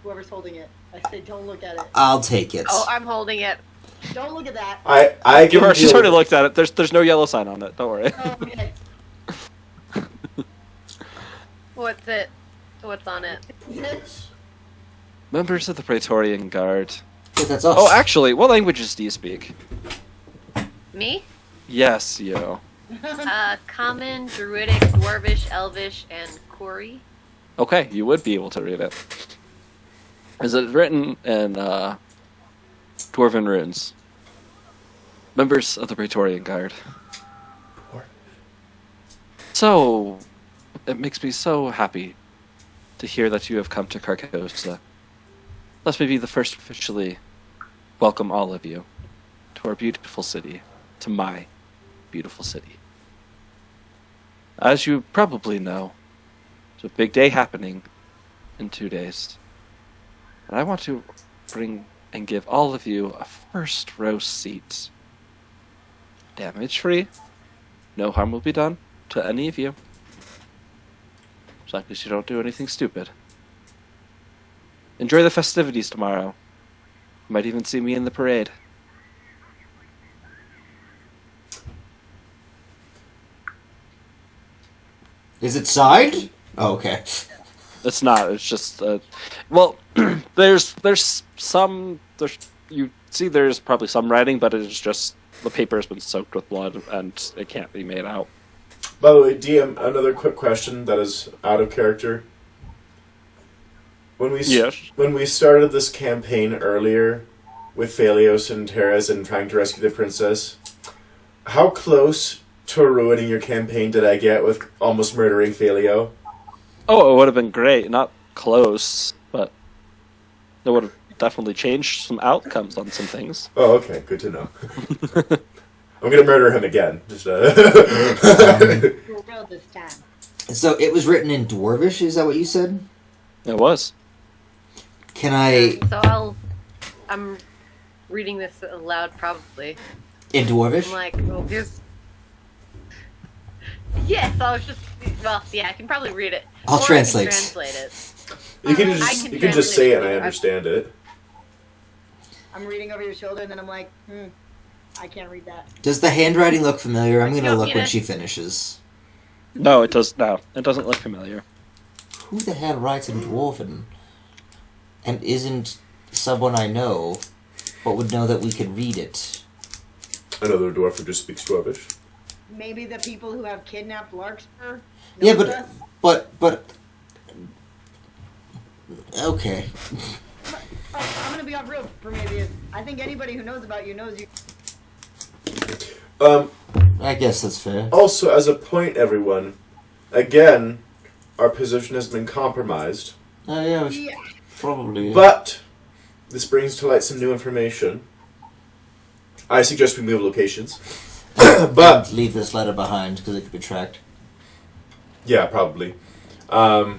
Whoever's holding it. I say don't look at it. I'll take it. Oh, I'm holding it. Don't look at that. I can She's deal already with- looked at it. There's no yellow sign on it. Don't worry. Oh, okay. What's it? What's on it? Members of the Praetorian Guard. Yeah, that's us. Oh, actually, what languages do you speak? Me? Yes, you. Common, Druidic, Dwarvish, Elvish, and Kori. Okay, you would be able to read it. Is it written in Dwarven runes? Members of the Praetorian Guard. So, it makes me so happy to hear that you have come to Carcosa. Let me be the first to officially welcome all of you to our beautiful city, to my beautiful city. As you probably know, there's a big day happening in 2 days. And I want to bring and give all of you a first row seat. Damage free. No harm will be done to any of you. As long as you don't do anything stupid. Enjoy the festivities tomorrow. You might even see me in the parade. Is it signed? Oh, okay. It's not. It's just. Well, there's some. You see, there's probably some writing, but it's just the paper has been soaked with blood and it can't be made out. By the way, DM, another quick question that is out of character. When we Yes. when we started this campaign earlier with Phalios and Teres and trying to rescue the princess, how close to ruining your campaign did I get with almost murdering Phalio? Oh, it would have been great. Not close, but it would have definitely changed some outcomes on some things. Oh, okay, good to know. I'm gonna murder him again. Just For real this time. So it was written in Dwarvish, is that what you said? It was. Can I... So I'm reading this aloud probably. In Dwarvish? I'm like, well, here's. Yes, I was just. Well, yeah, I can probably read it. I'll Or I can translate. translate it. you can I just can you can just say it and I translate it. understand it. I'm reading over your shoulder and then I'm like, I can't read that. Does the handwriting look familiar? I'm gonna No, look you when know- she finishes. No, it does. No, it doesn't look familiar. Who the hell writes in Dwarven? And isn't someone I know, but would know that we could read it? Another dwarf who just speaks Dwarvish. Maybe the people who have kidnapped Larkspur? Yeah, knows but- us? But... Okay. I'm gonna be off real, Prometheus. I think anybody who knows about you knows you. I guess that's fair. Also, as a point, everyone, again, our position has been compromised. Yeah, we should probably. But this brings to light some new information. I suggest we move locations. But leave this letter behind because it could be tracked. yeah, probably. But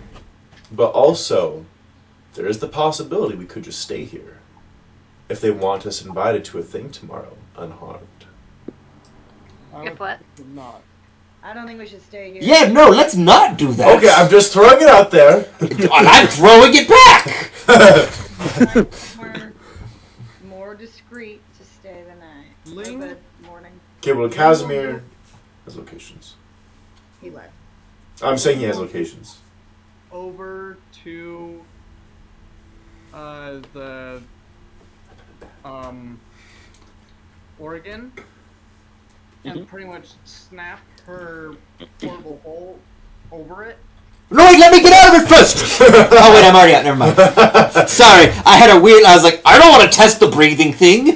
also, there is the possibility we could just stay here if they want us invited to a thing tomorrow, unharmed. If what? Not. I don't think we should stay here. Yeah, no, let's not do that. Okay, I'm just throwing it out there. And I'm throwing it back. We're more discreet to stay the night. Ling? Or the morning. Okay, well, Casimir has locations. He left. I'm saying he has locations. Over to the Oregon and pretty much snap her portable hole over it. No, wait, let me get out of it first. Oh wait, I'm already out. Never mind. Sorry, I had a weird. I was like, I don't want to test the breathing thing. You're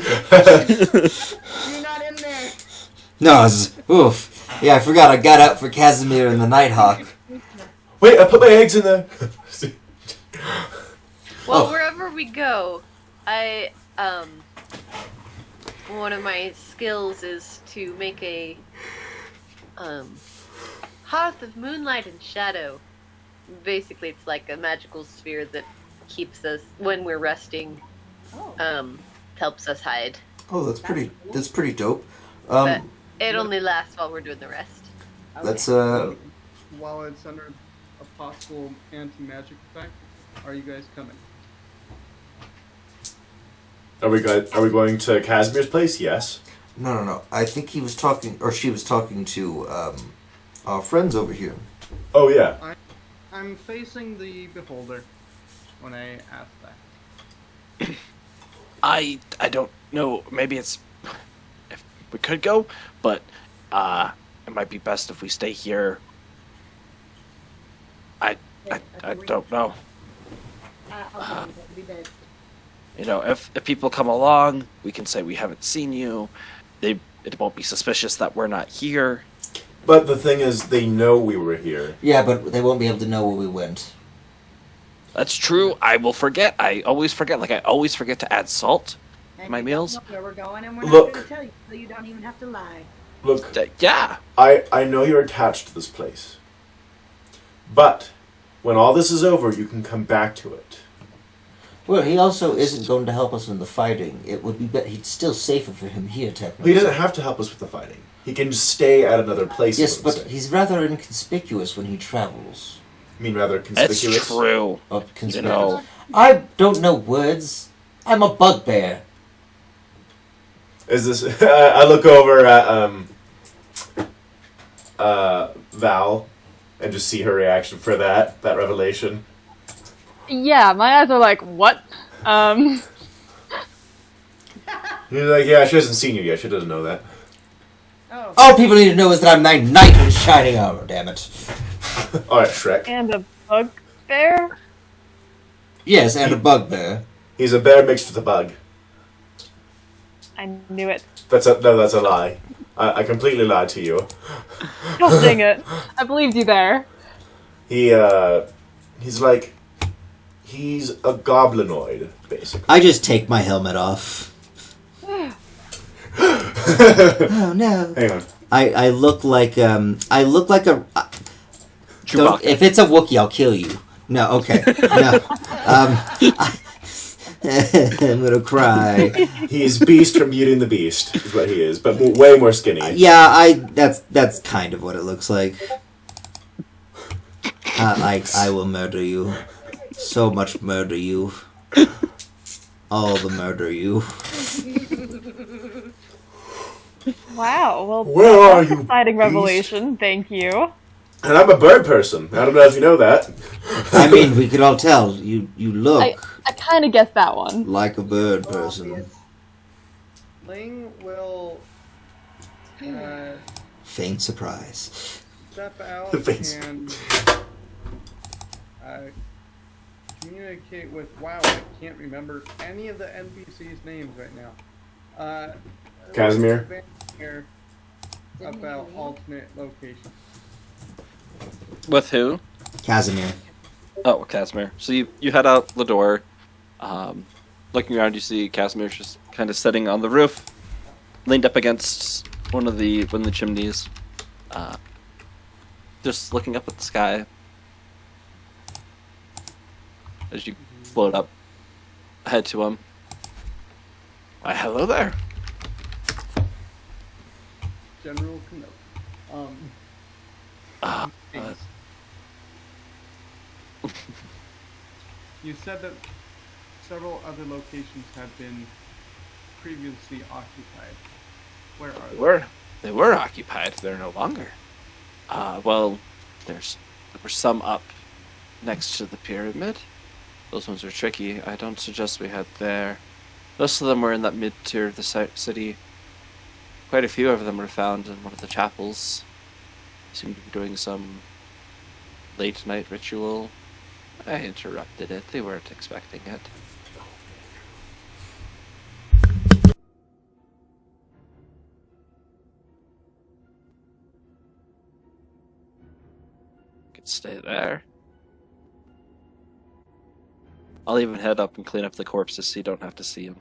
not in there. No, I was, oof. Yeah, I forgot. I got out for Casimir and the Nighthawk. Wait, I put my eggs in there. Well, wherever we go, I one of my skills is to make a hearth of moonlight and shadow. Basically, it's like a magical sphere that keeps us when we're resting. Helps us hide. Oh, that's pretty. That's pretty dope. But it only lasts while we're doing the rest. Let's While it's under a possible anti-magic effect, are you guys coming? Are we going to Casimir's place? Yes. No. I think he was talking, or she was talking to our friends over here. Oh yeah. I'm facing the beholder when I ask that. I don't know. Maybe it's if we could go, but it might be best if we stay here. I don't know. That would be best. You know, if people come along, we can say we haven't seen you. It won't be suspicious that we're not here. But the thing is, they know we were here. Yeah, but they won't be able to know where we went. That's true. I will forget. I always forget. Like I always forget to add salt And to my you meals. don't know where we're going, and we're Look. not going to tell you, so you don't even have to lie. Look, Yeah. I know you're attached to this place. But when all this is over, you can come back to it. Well, he also isn't going to help us in the fighting. It would be it's still safer for him here, technically. He doesn't have to help us with the fighting. He can just stay at another place. Yes, is what but I'm saying. he's rather inconspicuous when he travels. I mean, rather conspicuous. It's true. Oh, conspicuous. You know. I don't know words. I'm a bugbear. Is this? I look over at Val and just see her reaction for that revelation. Yeah, my eyes are like, what? You're like, yeah, she hasn't seen you yet. She doesn't know that. Oh. All people need to know is that I'm my knight in shining armor, damn it. All right, Shrek. And a bugbear? Yes, and a bugbear. He's a bear mixed with a bug. I knew it. That's a lie. I completely lied to you. God dang it. I believed you there. He's a goblinoid, basically. I just take my helmet off. Oh no. Hang on. I look like a Chewbacca. if it's a Wookiee, I'll kill you. No, okay. No. I'm gonna cry. He's Beast from Beauty and the Beast, is what he is, but way more skinny. Yeah, that's kind of what it looks like. I will murder you. So much murder you. All the murder you. Wow, well, Where are you? exciting beast? revelation. Thank you. And I'm a bird person. I don't know if you know that. I mean, we could all tell. You look I kind of guessed that one. like a bird person. Ling will Faint surprise. step out Face. and communicate with. Wow, I can't remember any of the NPCs' names right now. Casimir? about alternate locations. With who? Casimir. Oh, Casimir. So you head out the door. Looking around, you see Casimir just kind of sitting on the roof, leaned up against one of the chimneys, just looking up at the sky as you float up, head to him. Why, hello there. General Kenobi. Thanks. You said that several other locations have been previously occupied. Where are they? They were occupied. They're no longer. Well, there were some up next to the pyramid. Those ones are tricky. I don't suggest we head there. Most of them were in that mid-tier of the city. Quite a few of them were found in one of the chapels. Seemed to be doing some late-night ritual. I interrupted it. They weren't expecting it. Could stay there. I'll even head up and clean up the corpses so you don't have to see them.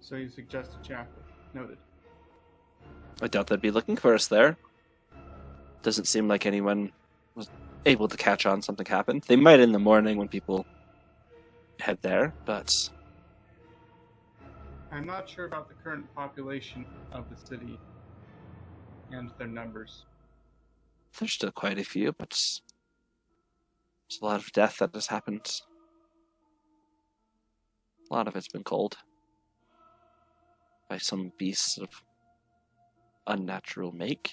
So you suggest a chapel. Noted. I doubt they'd be looking for us there. Doesn't seem like anyone was able to catch on something happened. They might in the morning when people head there, but I'm not sure about the current population of the city and their numbers. there's still quite a few, but there's a lot of death that has happened. A lot of it's been cold by some beasts of unnatural make.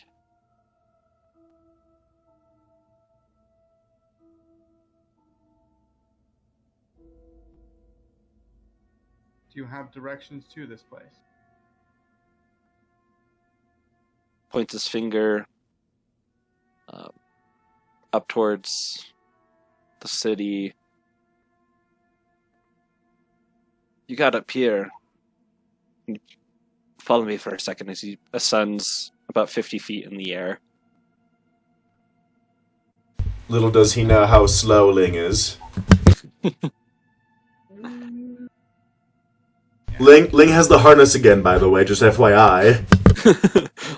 Do you have directions to this place? Points his finger up towards the city. You got up here. Follow me for a second as he ascends about 50 feet in the air. Little does he know how slow Ling is. Ling has the harness again, by the way, just FYI.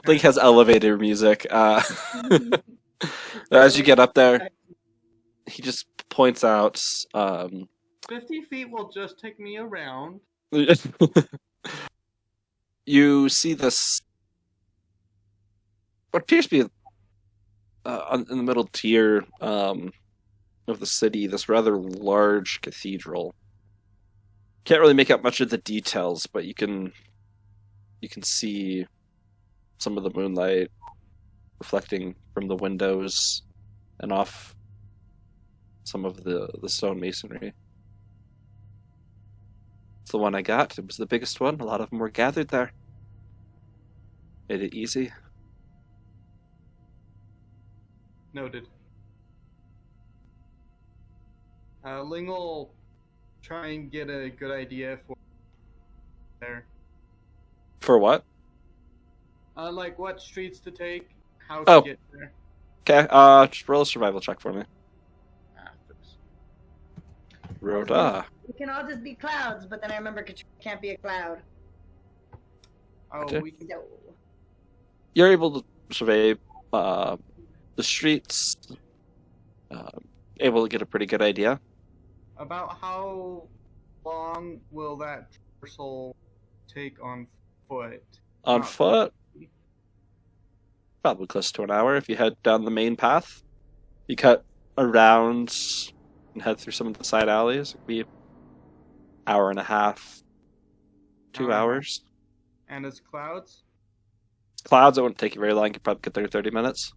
Link has elevator music. As you get up there, he just points out 50 feet will just take me around. you see this what appears to be in the middle tier of the city, this rather large cathedral. Can't really make out much of the details, but you can see some of the moonlight reflecting from the windows and off some of the stone masonry. It's the one I got. It was the biggest one. A lot of them were gathered there. Made it easy. Noted. Ling will try and get a good idea for there. For what? Like what streets to take, how Oh. to get there. Okay, just roll a survival check for me. Thanks. Rhoda. We can all just be clouds, but then I remember Katrina can't be a cloud. Oh, Okay. we can. So, You're able to survey the streets, able to get a pretty good idea. About how long will that traversal take on foot? On Not- foot, probably close to an hour. If you head down the main path, you cut around and head through some of the side alleys. It'd be hour and a half, 2 hours. And as clouds? Clouds, it wouldn't take you very long. You could probably get there in 30 minutes.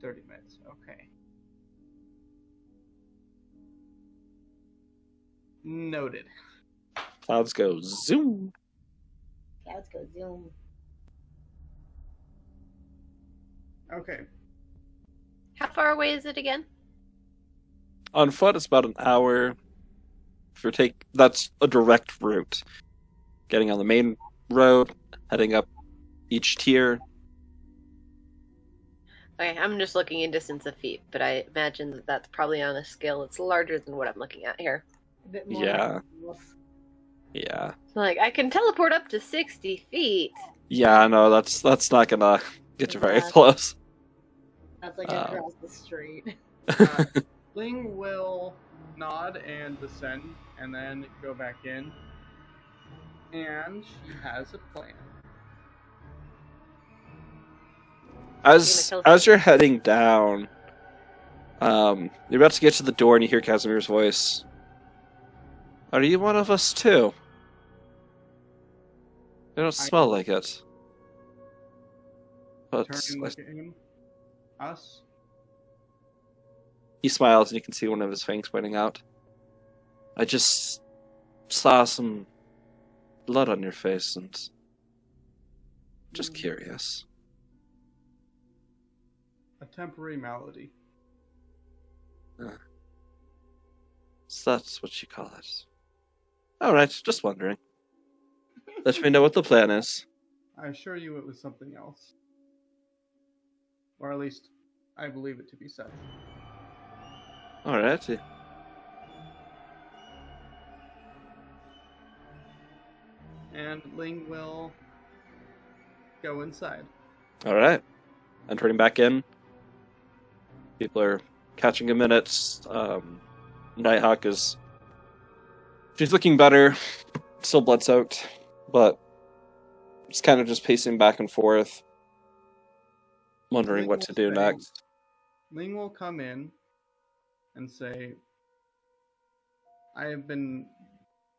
30 minutes, okay. Noted. Clouds go zoom. clouds go zoom. Okay. How far away is it again? On foot, it's about an hour That's a direct route. Getting on the main road, heading up each tier. Okay, I'm just looking in distance of feet, but I imagine that that's probably on a scale that's larger than what I'm looking at here. A bit more. Yeah. Yeah. Like, I can teleport up to 60 feet. Yeah, no, that's not gonna get you very close. That's like across the street. Ling will nod and descend, and then go back in. And she has a plan. As you're heading down, you're about to get to the door, and you hear Casimir's voice. Are you one of us too? You don't smell like it. But Turn and look at him. Us. he smiles, and you can see one of his fangs pointing out. I just saw some blood on your face, and just curious. A temporary malady. So that's what you call it. Alright, just wondering. Let me know what the plan is. I assure you it was something else. Or at least, I believe it to be such. Alrighty. And Ling will go inside. Alright. Entering back in. People are catching a minute. Nighthawk is... She's looking better. Still blood-soaked. But it's kind of just pacing back and forth. Wondering what to do next. Ling will come in and say, I have been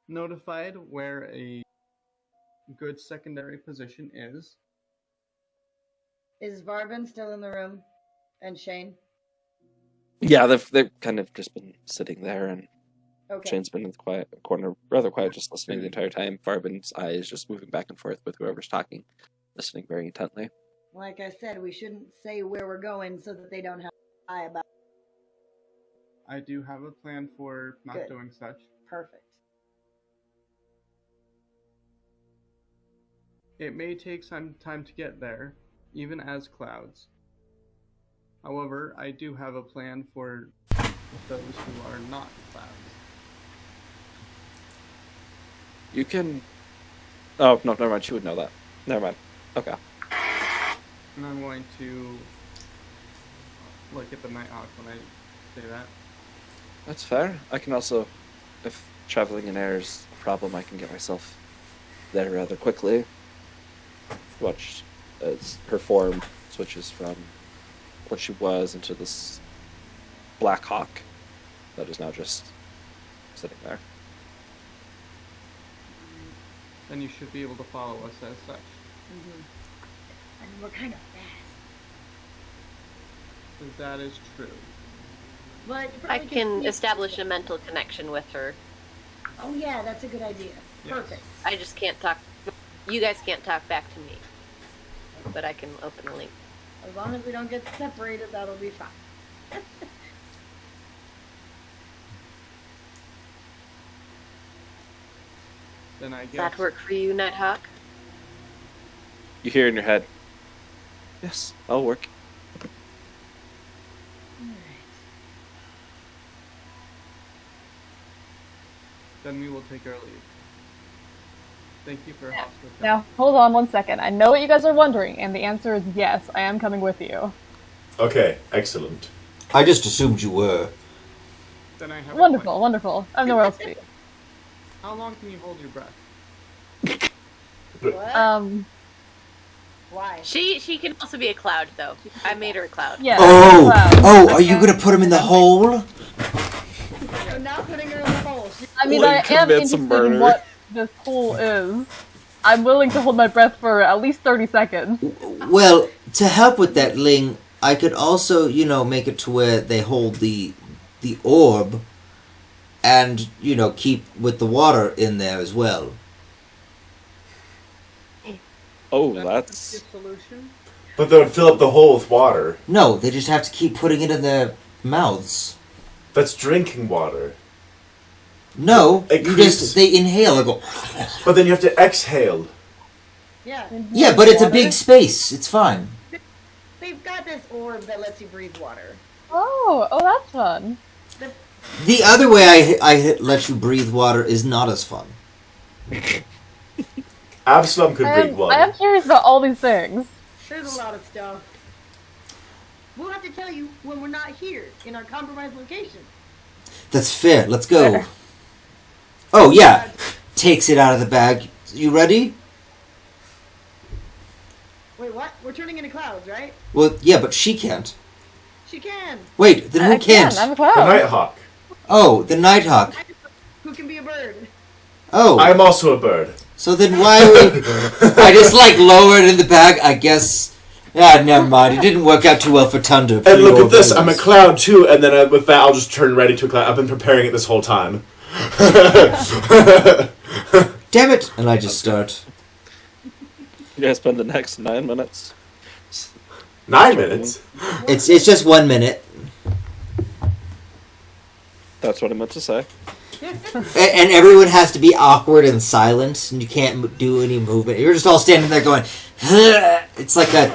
notified where a good secondary position is. Is Varbin still in the room? And Shane? Yeah, they've kind of just been sitting there, and Okay. Shane's been in the quiet corner, rather quiet, just listening the entire time. Varbin's eye is just moving back and forth with whoever's talking, listening very intently. Like I said, we shouldn't say where we're going so that they don't have to lie about it. I do have a plan for not Good. doing such. Perfect. It may take some time to get there, even as clouds. However, I do have a plan for those who are not clouds. You can... Oh, no, never mind. She would know that. Never mind. Okay. And I'm going to look at the Nighthawk when I say that. That's fair. I can also, if traveling in air is a problem, I can get myself there rather quickly. Watch as her form switches from what she was into this Black Hawk that is now just sitting there. Then you should be able to follow us as such. Mm-hmm. I mean, we're kind of fast. Because that is true. But you I probably can sneak- establish a mental connection with her. Oh yeah, that's a good idea. Yes. Perfect. I just can't talk. You guys can't talk back to me. But I can open a link. As long as we don't get separated, that'll be fine. Then I Does guess that work for you, Nighthawk? You hear in your head, yes, that'll work. then we will take our leave. Thank you for hospitality. Now, hold on one second. I know what you guys are wondering, and the answer is yes, I am coming with you. Okay, excellent. I just assumed you were. Then I have Wonderful, a wonderful. I have nowhere else to be. question. How long can you hold your breath? What? Why? She can also be a cloud, though. I made her a cloud. Yeah. Oh! cloud. Oh, are you gonna put him in the hole? We're not putting her in the hole. I mean, Well, I you am commit some interested in murder. what this pool is. I'm willing to hold my breath for at least 30 seconds. Well, to help with that, Ling, I could also, make it to where they hold the orb and, keep with the water in there as well. Oh, That's that's... a solution. But that would fill up the hole with water. No, they just have to keep putting it in their mouths. That's drinking water. No, It you creeps. just they inhale and go. But then you have to exhale. Yeah. Yeah, but it's a big space. It's fine. They've got this orb that lets you breathe water. Oh, that's fun. The other way I let you breathe water is not as fun. Absalom could breathe I water. am curious about all these things. There's a lot of stuff. We'll have to tell you when we're not here in our compromised location. That's fair. Let's go. Oh yeah, takes it out of the bag. You ready? Wait, what? We're turning into clouds, right? Well, yeah, but she can't. She can. Wait, then who I can't? I'm a The cloud. Nighthawk. Oh, the Nighthawk. Who can be a bird? Oh, I'm also a bird. so then why are we... I just, like, lowered in the bag, I guess... Ah, never mind. It didn't work out too well for Thunder. And look at this, I'm a cloud too, and then with that I'll just turn right into a cloud. I've been preparing it this whole time. Damn it! And I just start. You guys spend the next 9 minutes. 9 minutes? It's just 1 minute. That's what I meant to say. And everyone has to be awkward and silent, and you can't do any movement. You're just all standing there going, "Ugh." It's like a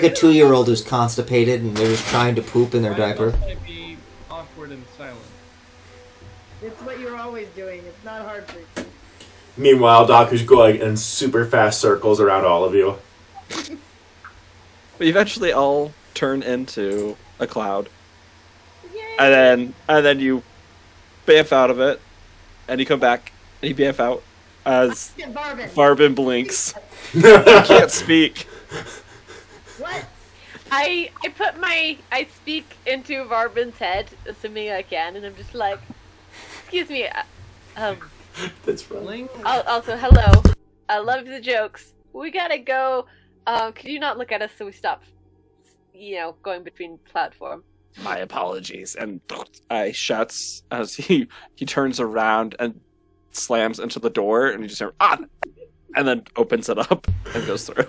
2-year-old who's constipated and they're just trying to poop in their diaper. Why must I be awkward and silent? It's what you're always doing. It's not hard for you. Meanwhile, Daku's going in super fast circles around all of you. But eventually all turn into a cloud. Yay! And then you bamf out of it, and you come back, and you bamf out as Get Barbin. Farbin blinks. You can't speak. What? I speak into Varbin's head, assuming I can, and I'm just like, excuse me, That's right. Ling, also, hello, I love the jokes, we gotta go, could you not look at us so we stop, going between platform? My apologies. And I shouts as he turns around and slams into the door, and you just hear, ah! And then opens it up and goes through.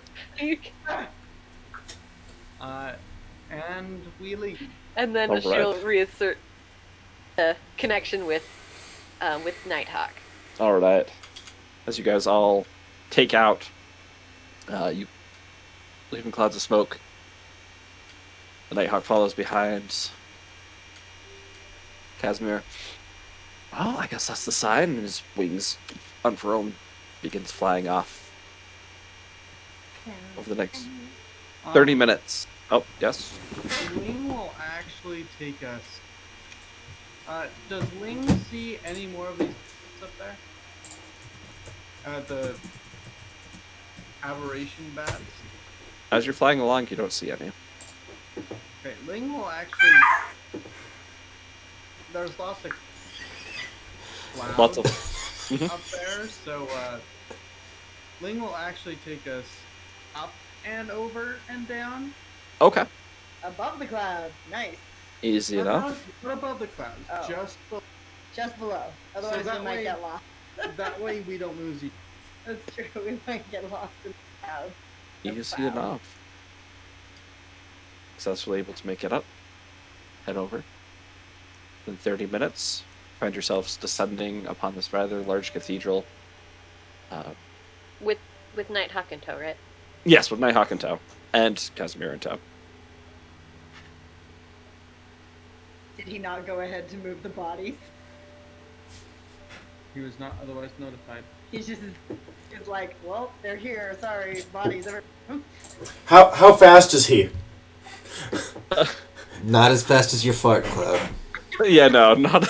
and we leave. And then All right. she'll reassert the connection with Nighthawk. Alright. As you guys all take out, you leaving clouds of smoke. The Nighthawk follows behind. Casimir. Well, I guess that's the sign. And his wings unfurl and begins flying off over the next 30 minutes. Oh, yes. Ling will actually take us. Does Ling see any more of these up there? The aberration bats. As you're flying along, you don't see any. Okay, Ling will actually. There's lots of clouds Lots of. up there, so Ling will actually take us up and over and down. Okay. Above the cloud. Nice. Easy enough. Not above the clouds, Oh. Just below. Otherwise, that we might way- get lost. that way we don't lose you. That's true. We might get lost in the cloud. Easy enough. Successfully able to make it up. Head over. In 30 minutes, find yourselves descending upon this rather large cathedral. With Nighthawk in tow, right? Yes, with Nighthawk in tow. And Casimir in tow. Did he not go ahead to move the bodies? He was not otherwise notified. He's just is like, well, they're here. Sorry, bodies. How fast is he? Not as fast as your fart, Cloud. Yeah, no, not.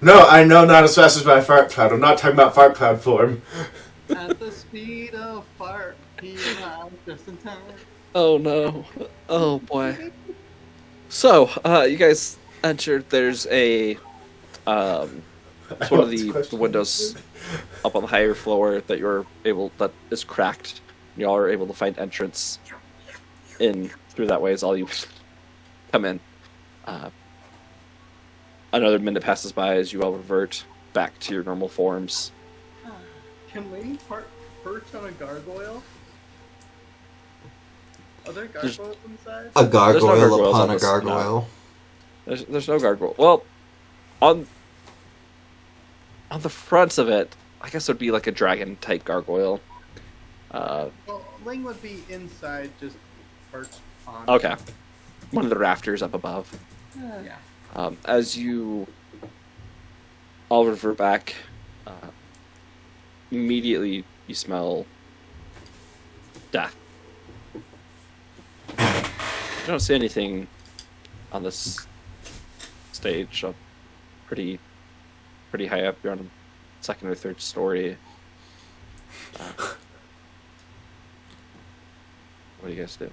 No, I know not as fast as my fart cloud. I'm not talking about fart cloud form. At the speed of fart, he arrived just in time. Oh no. Oh boy. So, you guys entered. There's a. It's one of the windows up on the higher floor that is cracked. Y'all are able to find entrance in through that way as all you come in. Another minute passes by as you all revert back to your normal forms. Can Ling perch on a gargoyle? Are there gargoyles inside? A There's no gargoyle gargoyles upon on a this, gargoyle. There's no gargoyle. Well, on On the front of it, I guess it would be like a dragon-type gargoyle. Well, Ling would be inside, just perched on. Okay. One of the rafters up above. Yeah. As you all revert back, immediately you smell death. You don't see anything on this stage. Pretty high up. You're on the second or third story. What do you guys do?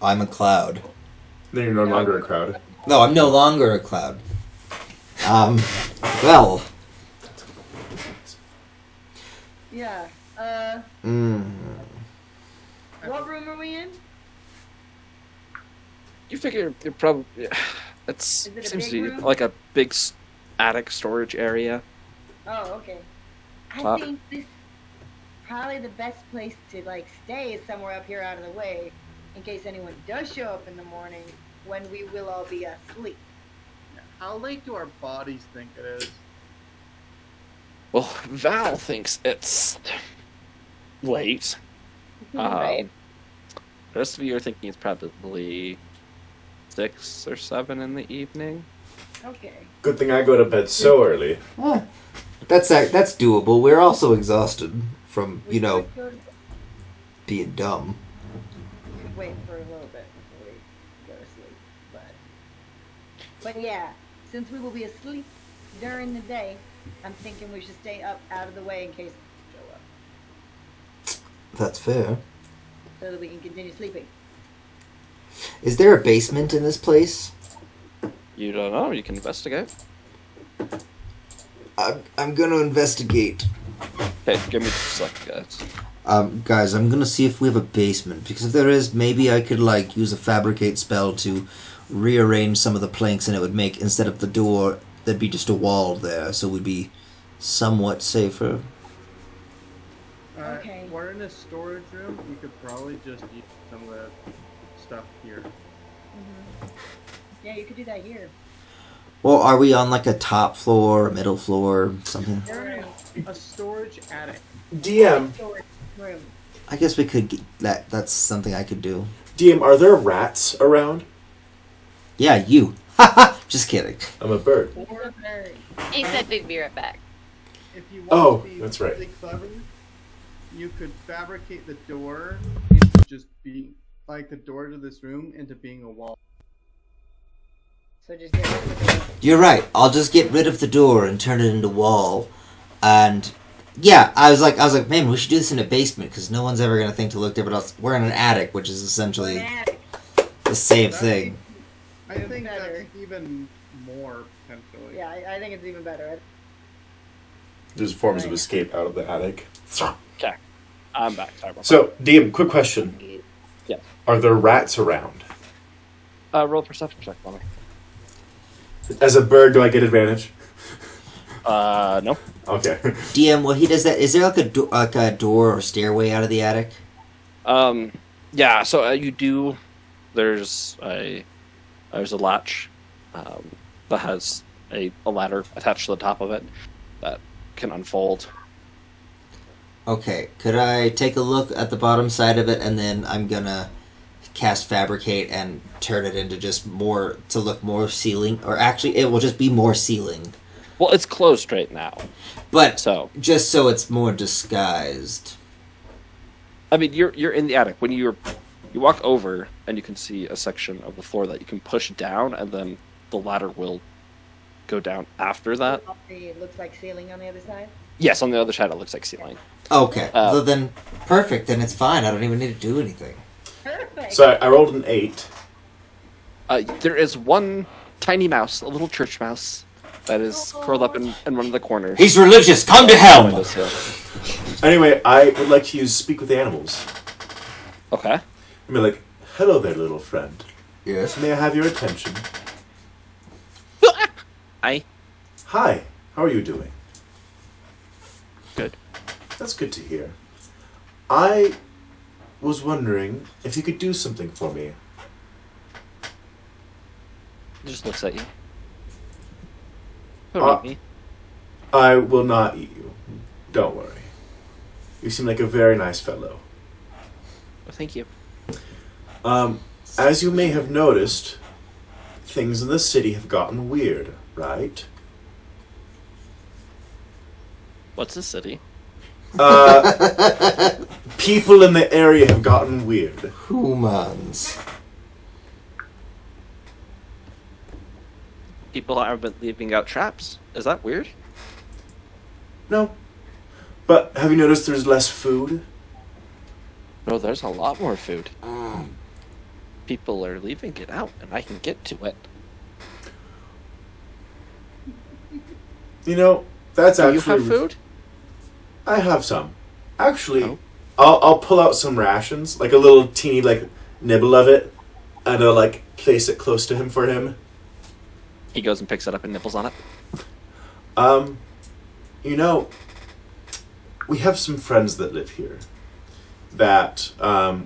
I'm a cloud. Then you're no longer a crowd. No, I'm no longer a cloud. Well. Yeah. What room are we in? You figure you're probably. It Is it a seems big to be room? like a big attic storage area. Oh, okay. I Top. think this probably the best place to like stay is somewhere up here out of the way, in case anyone does show up in the morning when we will all be asleep. How late do our bodies think it is? Well, Val thinks it's late. Right. The rest of you are thinking it's probably 6 or 7 in the evening. Okay. Good thing I go to bed so early. That's doable. We're also exhausted from, We could being dumb. wait for a little bit before we go to sleep, but yeah, since we will be asleep during the day, I'm thinking we should stay up out of the way in case they show up, That's fair. so that we can continue sleeping. Is there a basement in this place? You don't know. You can investigate. I'm gonna investigate. Okay, give me just a second, guys. Guys, I'm gonna see if we have a basement, because if there is, maybe I could, use a fabricate spell to rearrange some of the planks, and it would make, instead of the door, there'd be just a wall there, so we'd be somewhat safer. Okay. We're in a storage room. You could probably just use some of the stuff here. Yeah, you could do that here. Well, are we on, a top floor, a middle floor, something? They're in A storage attic. DM, a storage room. I guess we could get that. That's something I could do. DM, are there rats around? Yeah, you. Haha! Just kidding. I'm a bird. Or He said we'd be right back. if you want Oh, to be that's right. really clever, you could fabricate the door into just be like the door to this room into being a wall. So just get rid of the door. You're right. I'll just get rid of the door and turn it into wall. And yeah, I was like, man, we should do this in a basement because no one's ever gonna think to look different else. We're in an attic, which is essentially the same thing. I think better. that's even more potentially. Yeah, I think it's even better. There's forms of escape out of the attic. Okay, I'm back. Sorry about So, DM, quick question. Yeah. Are there rats around? that. Roll a perception check for me. As a bird, do I get advantage? No. Okay. DM, well, he does that. Is there like a door or stairway out of the attic? Yeah. So you do. There's a latch that has a ladder attached to the top of it that can unfold. Okay, could I take a look at the bottom side of it, and then I'm gonna cast Fabricate and turn it into just more, to look more ceiling, or actually it will just be more ceiling. Well, it's closed right now, But so just so it's more disguised. I mean you're in the attic when you walk over and you can see a section of the floor that you can push down, and then the ladder will go down after that. It looks like ceiling on the other side. Yes, on the other side it looks like ceiling. Okay, Uh, so then perfect. Then it's fine. I don't even need to do anything. Perfect. So I rolled an 8. There is one tiny mouse, a little church mouse, that is curled up in one of the corners. He's religious. Come to him. Windowsill. Anyway, I would like to use Speak with Animals. Okay. I mean, like, hello there, little friend. Yes. May I have your attention? Hi. Hi, how are you doing? Good. That's good to hear. I was wondering if you could do something for me. He just looks at you. Don't eat me. I will not eat you. Don't worry. You seem like a very nice fellow. Well, thank you. As you may have noticed, things in the city have gotten weird, right? What's a city? People in the area have gotten weird. Humans. People have been leaving out traps. Is that weird? No. But have you noticed there's less food? No, there's a lot more food. People are leaving it out, and I can get to it. You know, that's Do actually... you have food? I have some. Actually, Oh. I'll pull out some rations, like a little teeny, like, nibble of it, and I'll, like, place it close to him for him. He goes and picks it up and nibbles on it. You know, we have some friends that live here that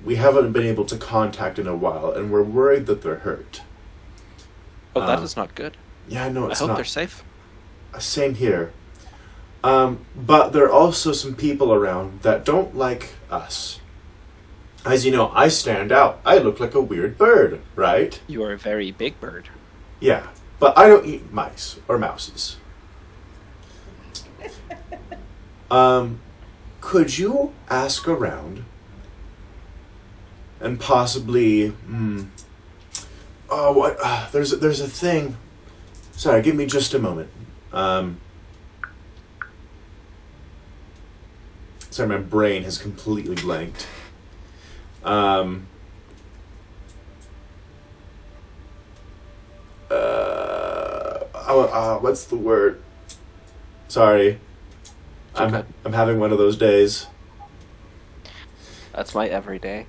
we haven't been able to contact in a while, and we're worried that they're hurt. Oh, that is not good. Yeah, I know I it's hope not. they're safe. Same here. But there are also some people around that don't like us. As you know, I stand out. I look like a weird bird, right? You are a very big bird. Yeah, but I don't eat mice or mouses. Could you ask around and possibly, there's a thing. Sorry, give me just a moment. Sorry, my brain has completely blanked. What's the word? Sorry. Okay. I'm having one of those days. That's my everyday.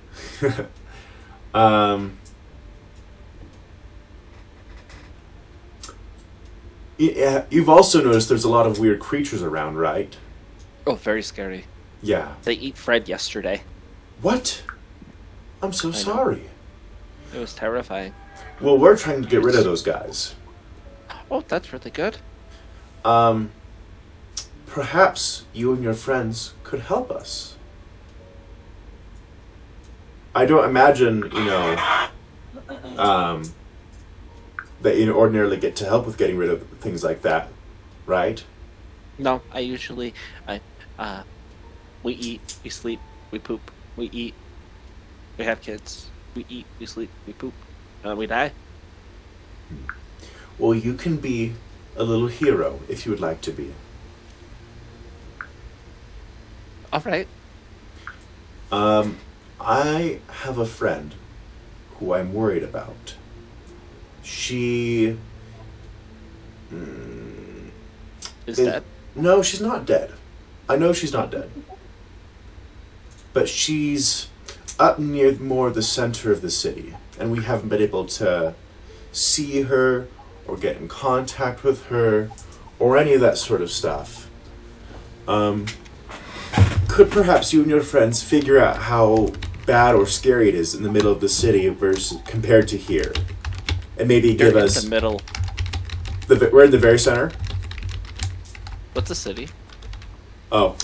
Yeah, you've also noticed there's a lot of weird creatures around, right? Oh, very scary. Yeah. They eat Fred yesterday. What? I'm so know. sorry. It was terrifying. Well, we're trying to get rid of those guys. Oh, that's really good. Perhaps you and your friends could help us. I don't imagine, that you ordinarily get to help with getting rid of things like that, right? No, we eat, we sleep, we poop, we eat, we have kids, we eat, we sleep, we poop, we die. Well, you can be a little hero if you would like to be. All right. I have a friend who I'm worried about. She Is dead? No, she's not dead. I know she's not dead. But she's up near more the center of the city, and we haven't been able to see her or get in contact with her or any of that sort of stuff. Could perhaps you and your friends figure out how bad or scary it is in the middle of the city versus compared to here? And maybe give You're us... in the middle. We're in the very center? What's a city? Oh.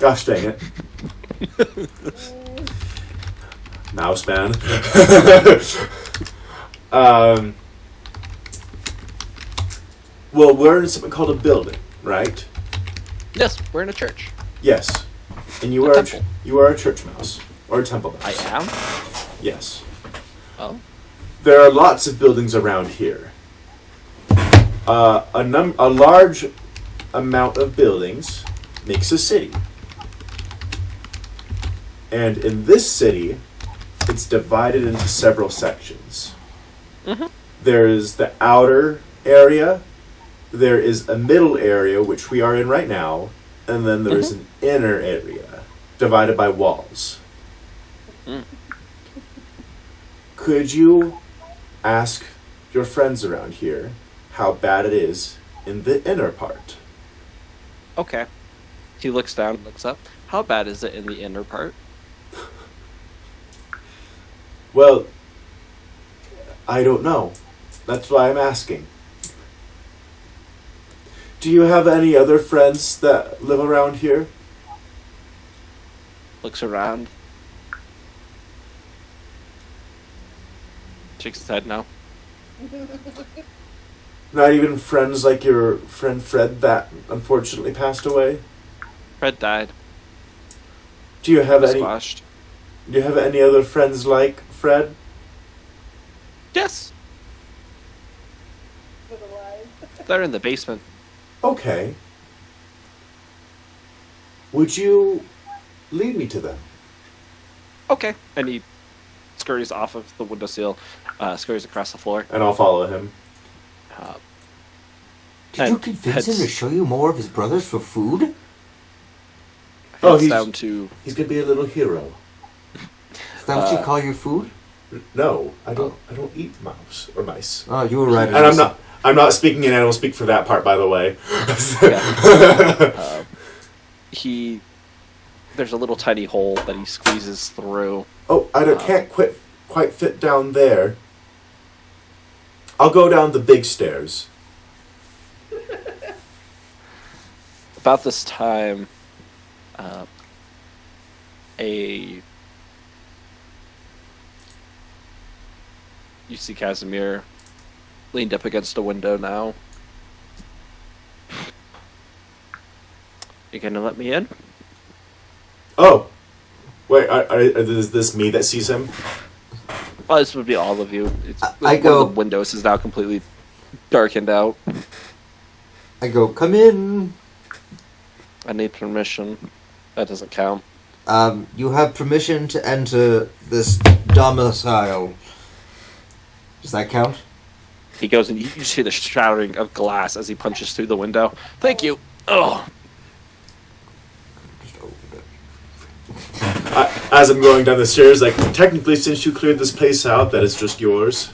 Gosh dang it. Mouse man. Well, we're in something called a building, right? Yes, we're in a church. Yes. And you A are temple. you are a church mouse. Or a temple I mouse. am? Yes. Oh. There are lots of buildings around here. A large amount of buildings makes a city. And in this city, it's divided into several sections. Mm-hmm. There is the outer area, there is a middle area, which we are in right now, and then there's an inner area, divided by walls. Mm. Could you ask your friends around here how bad it is in the inner part? Okay. He looks down, looks up. How bad is it in the inner part? Well, I don't know. That's why I'm asking. Do you have any other friends that live around here? Looks around. Shakes his head no. Not even friends like your friend Fred that unfortunately passed away? Fred died. Do you have any Squashed. Do you have any other friends like Fred? Yes. They're in the basement. Okay. Would you lead me to them? Okay. And he scurries off of the windowsill, scurries across the floor. And I'll follow him. Did you convince him to show you more of his brothers for food? He's down to. He's gonna be a little hero. Is that what you call your food? No, I don't. I don't eat mouse or mice. Oh, you were right. And I'm not speaking in animal speak for that part, by the way. There's a little tiny hole that he squeezes through. Oh, can't quite fit down there. I'll go down the big stairs. About this time, you see Casimir leaned up against a window now. You gonna let me in? Oh, wait. Is this me that sees him? Well, this would be all of you. I go. One of the windows is now completely darkened out. I go. Come in. I need permission. That doesn't count. You have permission to enter this domicile. Does that count? He goes and you see the shattering of glass as he punches through the window. Thank you. Oh. As I'm going down the stairs, like, technically, since you cleared this place out, that is just yours.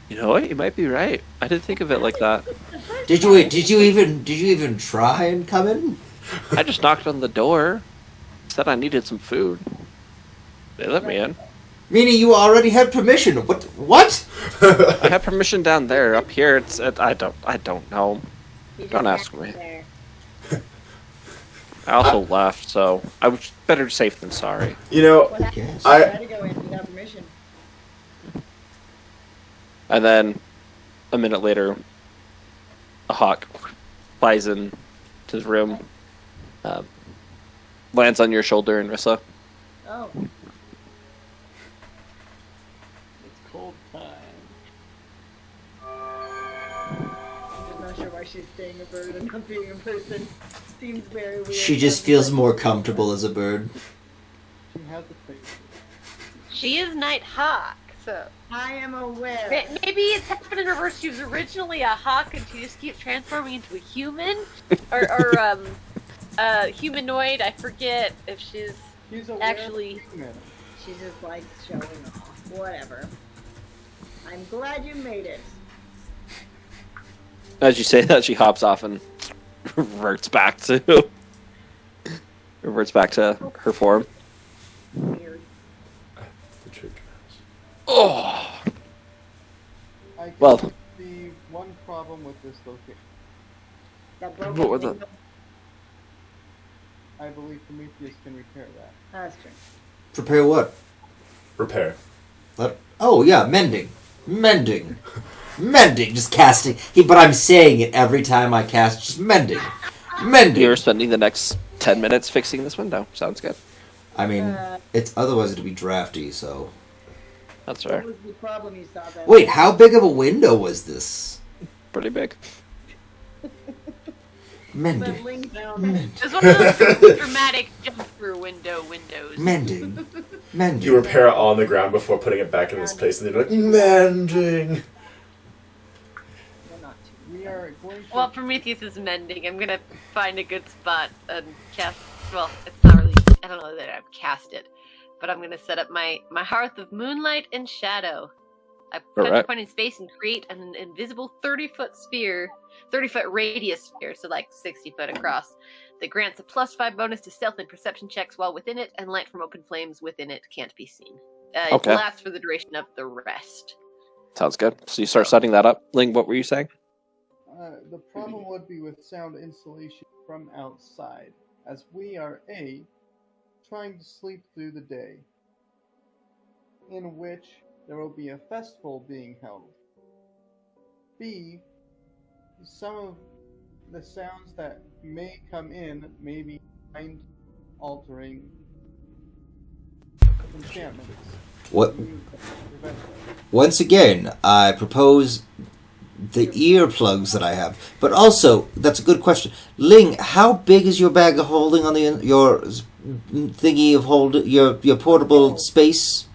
You know what? You might be right. I didn't think of it like that. Did you even try and come in? I just knocked on the door. Said I needed some food. They let me in. Meaning you already had permission. What? I have permission down there. Up here, I don't know. Don't ask me. There. I also left, so I was better safe than sorry. You know, What happened? Yes. I had to go in without permission. And then, a minute later, a hawk flies in to the room, lands on your shoulder, Rissa. Oh. It's cold time. I'm just not sure why she's staying a bird and not being a person. Seems very weird. She just feels more comfortable as a bird. She has a face. She is Night Hawk, so I am aware. maybe it's happened in reverse. She was originally a hawk, and she just keeps transforming into a human, or humanoid. I forget if she's actually. She just likes showing off. Whatever. I'm glad you made it. As you say that, she hops off and reverts back to her form. Weird. the church mouse. Oh, I can Well- see one problem with this location. That What broken was window. that? I believe Prometheus can repair that. That's true. Prepare what? Repair. Oh yeah, mending. Just casting. But I'm saying it every time I cast. Just mending. You're spending the next 10 minutes fixing this window. Sounds good. I mean, it's otherwise it'd be drafty. So. That's What fair. was the problem you saw then? Wait, how big of a window was this? Pretty big. Mending. Settling down. It's one of those dramatic jump-through windows. Mending. You repair it all on the ground before putting it back in its place, and then you're like, mending. Well, not too. We are going to. Well, Prometheus is mending. I'm gonna find a good spot and cast. Well, it's not really. I don't know that I've cast it, but I'm gonna set up my hearth of moonlight and shadow. I touch Alright. a point in space and create an invisible 30-foot sphere, 30-foot radius sphere, so like 60 foot across, that grants a +5 bonus to stealth and perception checks while within it, and light from open flames within it can't be seen. It Okay. lasts for the duration of the rest. Sounds good. So you start setting that up. Ling, what were you saying? The problem would be with sound insulation from outside, as we are A, trying to sleep through the day, in which there will be a festival being held. B, some of the sounds that may come in may be mind-altering enchantments. What? You prevent that. Once again, I propose the earplugs that I have. But also, that's a good question. Ling, how big is your bag of holding on your thingy of hold your portable space?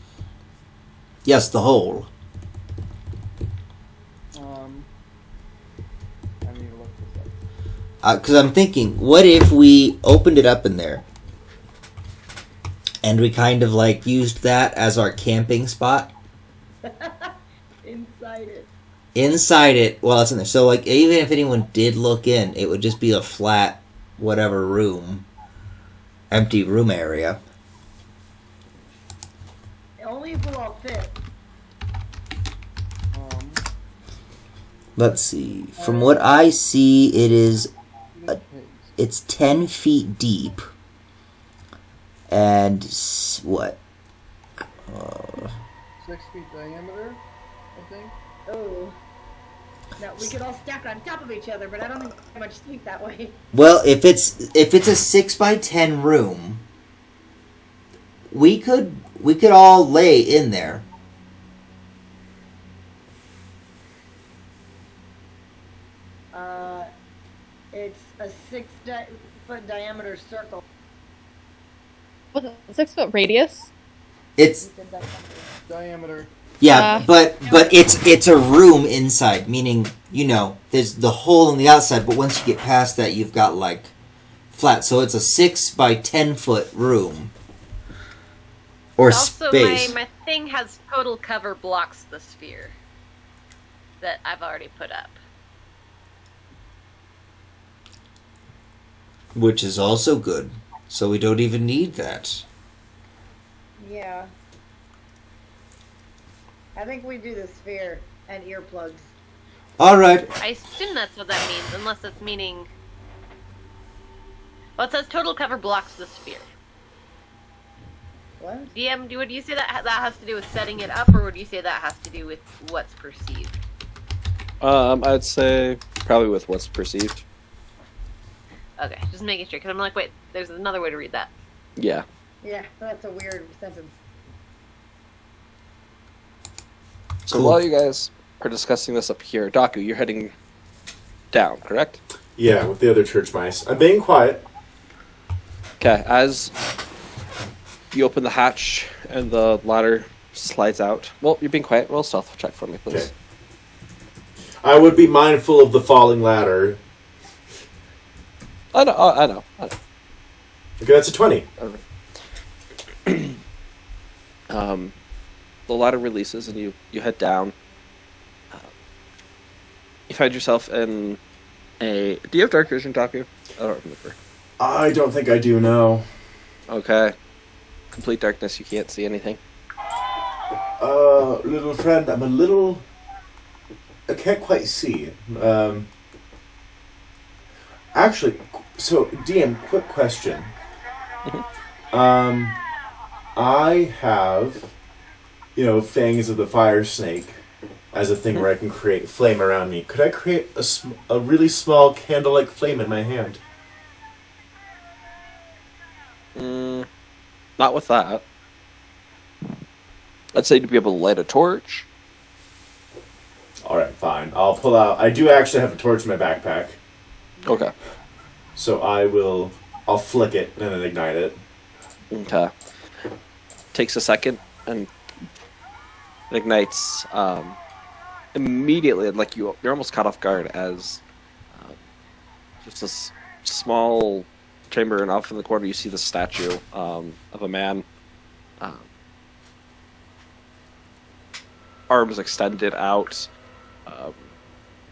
Yes, the hole. I need to look this up. Because I'm thinking, what if we opened it up in there, and we kind of like used that as our camping spot? Inside it. Inside it, while it's in there. So, like, even if anyone did look in, it would just be a flat, whatever room, empty room area. Only if we'll all fit. Let's see. From what I see, it is it's 10 feet deep, and what? 6 feet diameter, I think. Oh. Now we could all stack on top of each other, but I don't think there's much sleep that way. Well, if it's a 6 by 10 room, we could all lay in there. It's a 6-foot diameter circle. What's it, 6 foot radius? It's Diameter. yeah, but it's a room inside, meaning there's the hole on the outside, but once you get past that, you've got like flat. So it's a 6 by 10 foot room or Also, space. my thing has total cover blocks the sphere that I've already put up. Which is also good. So we don't even need that. Yeah. I think we do the sphere and earplugs. Alright. I assume that's what that means, unless it's meaning... Well, it says total cover blocks the sphere. What? DM, would you say that has to do with setting it up, or would you say that has to do with what's perceived? I'd say probably with what's perceived. Okay, just making sure, because I'm like, wait, there's another way to read that. Yeah. Yeah, that's a weird sentence. So Cool. while you guys are discussing this up here, Daku, you're heading down, correct? Yeah, with the other church mice. I'm being quiet. Okay, as you open the hatch and the ladder slides out. Well, you're being quiet. Roll a stealth check for me, please. Okay. I would be mindful of the falling ladder. I know. Okay, that's a 20. The ladder releases and you head down. You find yourself in a... Do you have dark vision, Daku? I don't remember. I don't think I do, no. Okay. Complete darkness, you can't see anything. Little friend, I'm a little... I can't quite see. Actually, so, DM, quick question. I have, fangs of the fire snake as a thing where I can create flame around me. Could I create a really small candle-like flame in my hand? Not with that. I'd say to be able to light a torch. Alright, fine. I'll pull out... I do actually have a torch in my backpack. Okay. So I'll flick it and then ignite it. Okay. Takes a second and it ignites immediately. Like you're almost caught off guard as just this small chamber, and off in the corner you see the statue of a man, arms extended out,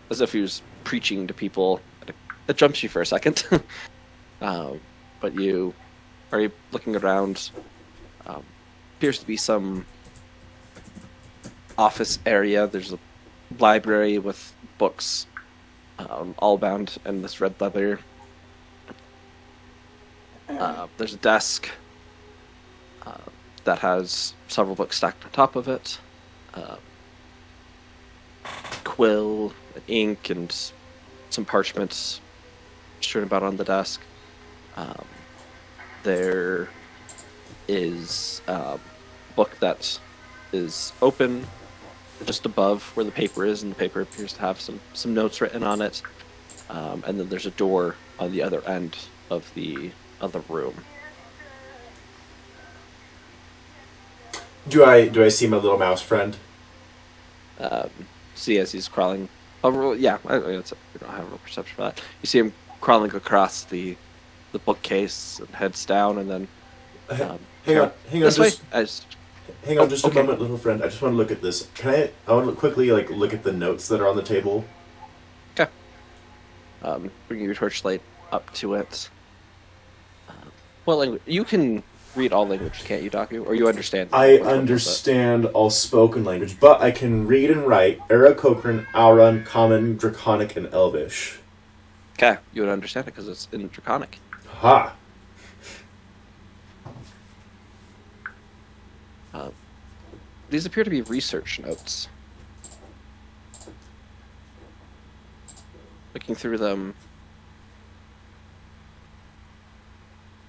as if he was preaching to people. It jumps you for a second. But you are looking around. Appears to be some office area. There's a library with books all bound in this red leather. There's a desk that has several books stacked on top of it. Quill, ink, and some parchments strewn about on the desk. There is a book that is open just above where the paper is, and the paper appears to have some notes written on it. And then there's a door on the other end of the other room. Do I see my little mouse friend? See as he's crawling. Oh, yeah, we don't have a real perception for that. You see him crawling across the bookcase and heads down, and then hang on, this way. Hang on, just okay. a moment, little friend. I just want to look at this. I want to quickly look at the notes that are on the table. Okay. Bring your torchlight up to it. What language? You can read all languages, can't you, Daku? Or you understand? I understand all spoken language, but I can read and write Aarakocran, Auran, Common, Draconic, and Elvish. Okay, you would understand it because it's in Draconic. Ha! These appear to be research notes. Looking through them,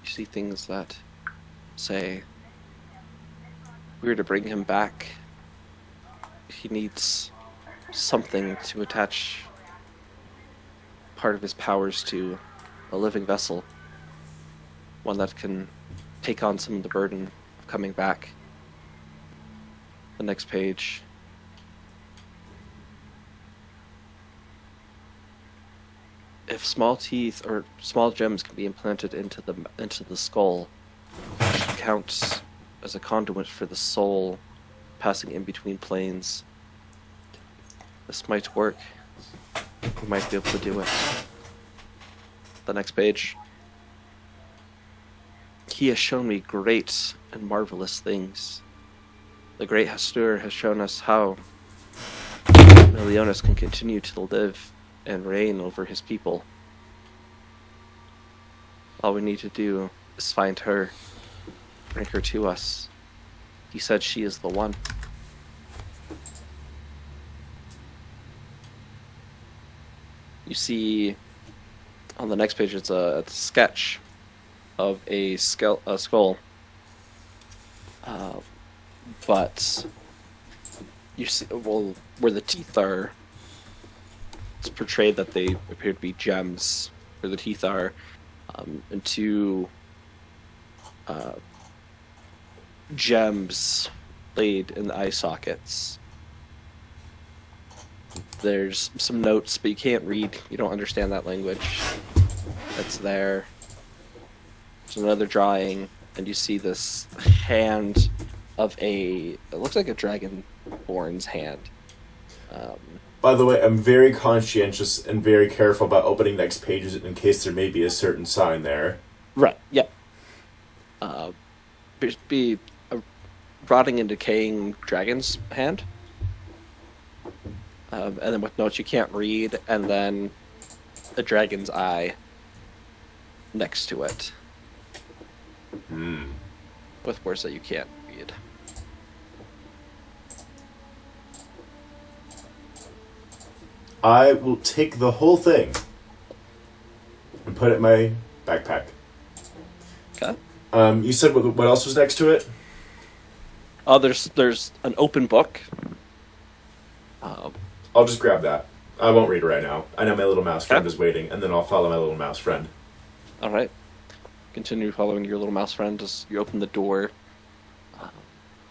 you see things that say, we were to bring him back. He needs something to attach part of his powers to a living vessel. One that can take on some of the burden of coming back. The next page. If small teeth or small gems can be implanted into the skull, which counts as a conduit for the soul passing in between planes, this might work. We might be able to do it. The next page. He has shown me great and marvelous things. The great Hastur has shown us how Meliodas can continue to live and reign over his people. All we need to do is find her, bring her to us. He said she is the one. You see, on the next page, it's a sketch of a skull. But you see, well, where the teeth are, it's portrayed that they appear to be gems. Where the teeth are, and two gems laid in the eye sockets. There's some notes, but you can't read. You don't understand that language. That's there. There's another drawing, and you see this hand of it looks like a dragonborn's hand. By the way, I'm very conscientious and very careful about opening next pages in case there may be a certain sign there. Right, yep. Be a rotting and decaying dragon's hand. And then with notes you can't read, and then the dragon's eye next to it. With words that you can't read. I will take the whole thing and put it in my backpack. Okay. You said what else was next to it? Oh, there's an open book. I'll just grab that. I won't read it right now. I know my little mouse friend is waiting, and then I'll follow my little mouse friend. All right. Continue following your little mouse friend as you open the door.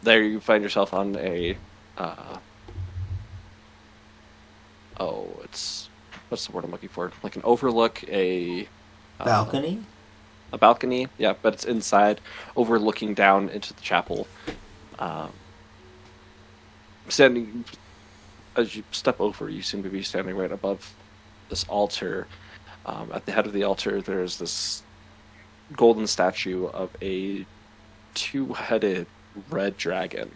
There you find yourself on a... what's the word I'm looking for? Like an overlook, Balcony? A balcony, yeah, but it's inside, overlooking down into the chapel. Standing, as you step over, you seem to be standing right above this altar. At the head of the altar, there's this golden statue of a two-headed red dragon.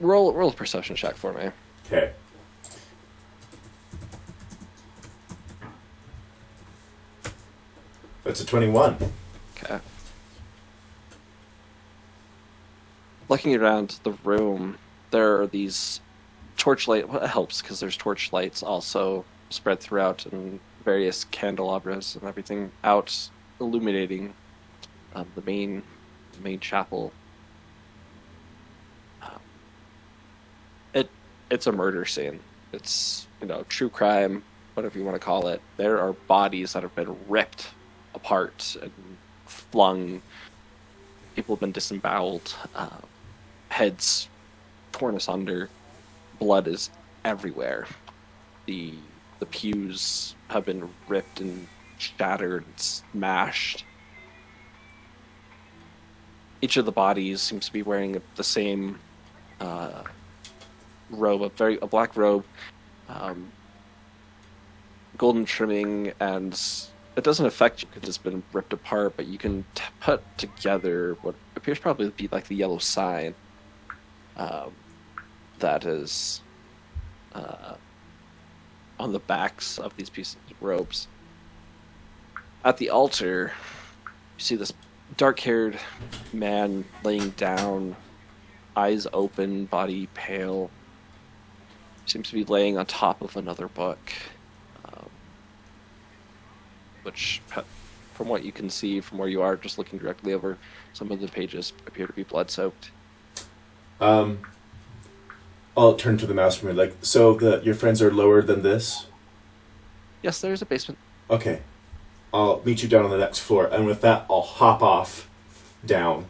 roll a perception check for me. Okay. That's a 21. Okay. Looking around the room, there are these torchlight. Well, it helps because there's torchlights also spread throughout, and various candelabras and everything out, illuminating the main chapel. It's a murder scene. It's, true crime, whatever you want to call it. There are bodies that have been ripped apart and flung. People have been disemboweled. Heads torn asunder. Blood is everywhere. The pews have been ripped and shattered and smashed. Each of the bodies seems to be wearing the same robe, a black robe, golden trimming, and it doesn't affect you because it's been ripped apart, but you can put together what appears probably to be like the yellow sign that is on the backs of these pieces of robes. At the altar, you see this dark-haired man laying down, eyes open, body pale. Seems to be laying on top of another book, which, from what you can see from where you are, just looking directly over, some of the pages appear to be blood-soaked. I'll turn to the mastermind. Your friends are lower than this? Yes, there's a basement. Okay. I'll meet you down on the next floor, and with that, I'll hop off down.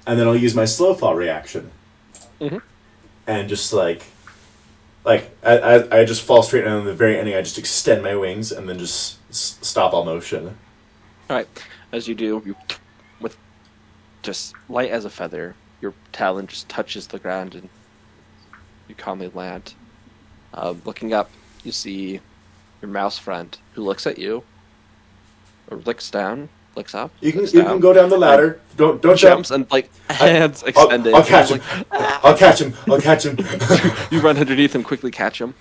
And then I'll use my slow fall reaction. Mm-hmm. And just, I just fall straight, and at the very ending, I just extend my wings, and then just stop all motion. Alright, as you do, you, with just light as a feather, your talon just touches the ground, and you calmly land. Looking up, you see your mouse friend, who looks at you, or looks down, looks up. You can go down the ladder. Don't jumps jump. and hands extended. I'll catch him. I'll catch him. I'll catch him. You run underneath and quickly catch him.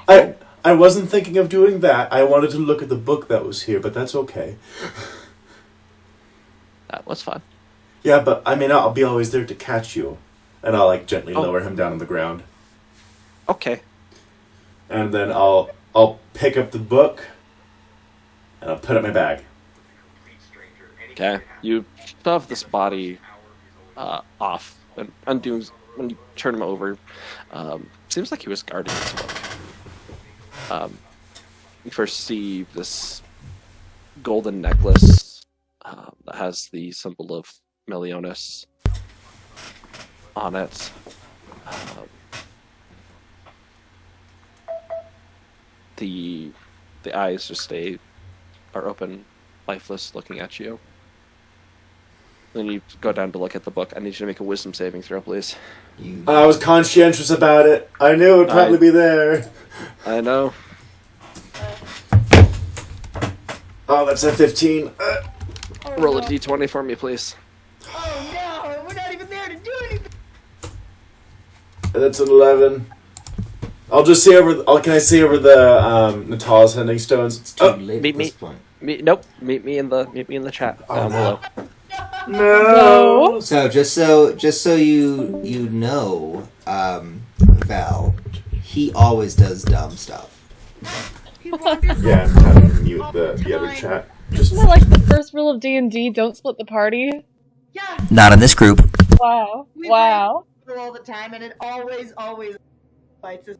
I wasn't thinking of doing that. I wanted to look at the book that was here, but that's okay. That was fun. Yeah, but I'll be always there to catch you, and I'll gently lower him down on the ground. Okay. And then I'll pick up the book, and I'll put it in my bag. Okay. You shove this body off, and undo when you turn him over. Seems like he was guarding this book. You first see this golden necklace that has the symbol of Meliodas on it. The eyes just are open, lifeless, looking at you. Then you go down to look at the book. I need you to make a wisdom saving throw, please. I was conscientious about it. I knew it would probably be there. I know. Oh, that's a 15. Roll a d20 for me, please. Oh no, we're not even there to do anything. That's an 11. I'll just see over. Can I see over the Natal's sending stones? It's too late meet at this point. Nope. Meet me in the chat down below. No. So just so you know, Val, he always does dumb stuff. Yeah, I'm having to mute the other chat. Isn't that like the first rule of D&D? Don't split the party. Yeah. Not in this group. Wow. We Wow. play all the time, and it always fights us.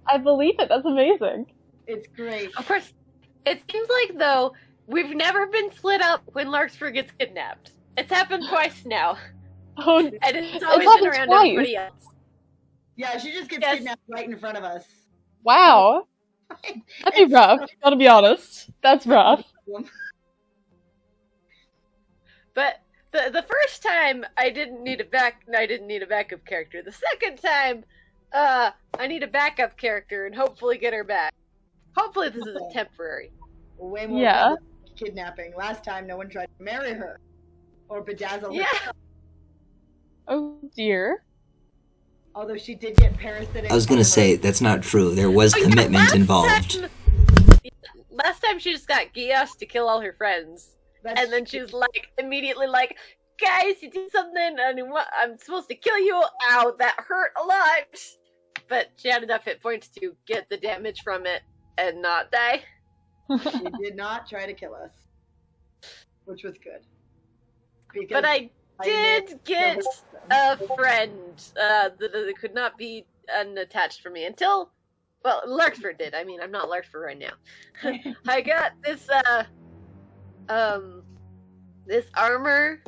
I believe it. That's amazing. It's great. Of course, it seems like, though, we've never been split up when Larkspur gets kidnapped. It's happened twice now. Oh, And it's always happened been around twice. everybody else. Yeah, she just gets Yes. kidnapped right in front of us. wow. That'd be rough. Gotta be honest. That's rough. But the first time I didn't need a backup character. The second time, I need a backup character and hopefully get her back. Hopefully this is a temporary. Way more Yeah. fun than kidnapping. Last time, no one tried to marry her or bedazzle her. Yeah. Oh dear. Although she did get parasitic. I was gonna armor. say that's not true. There was Oh, yeah, commitment last involved. time- Last time she just got Gios to kill all her friends. That's And then she was like, immediately like, guys, you did something and I'm supposed to kill you. Ow, that hurt a lot. But she had enough hit points to get the damage from it and not die. She did not try to kill us, which was good. Because But I did get a friend that could not be unattached from me until, well, Larkford did. I mean, I'm not Larkford right now. I got this, this armor,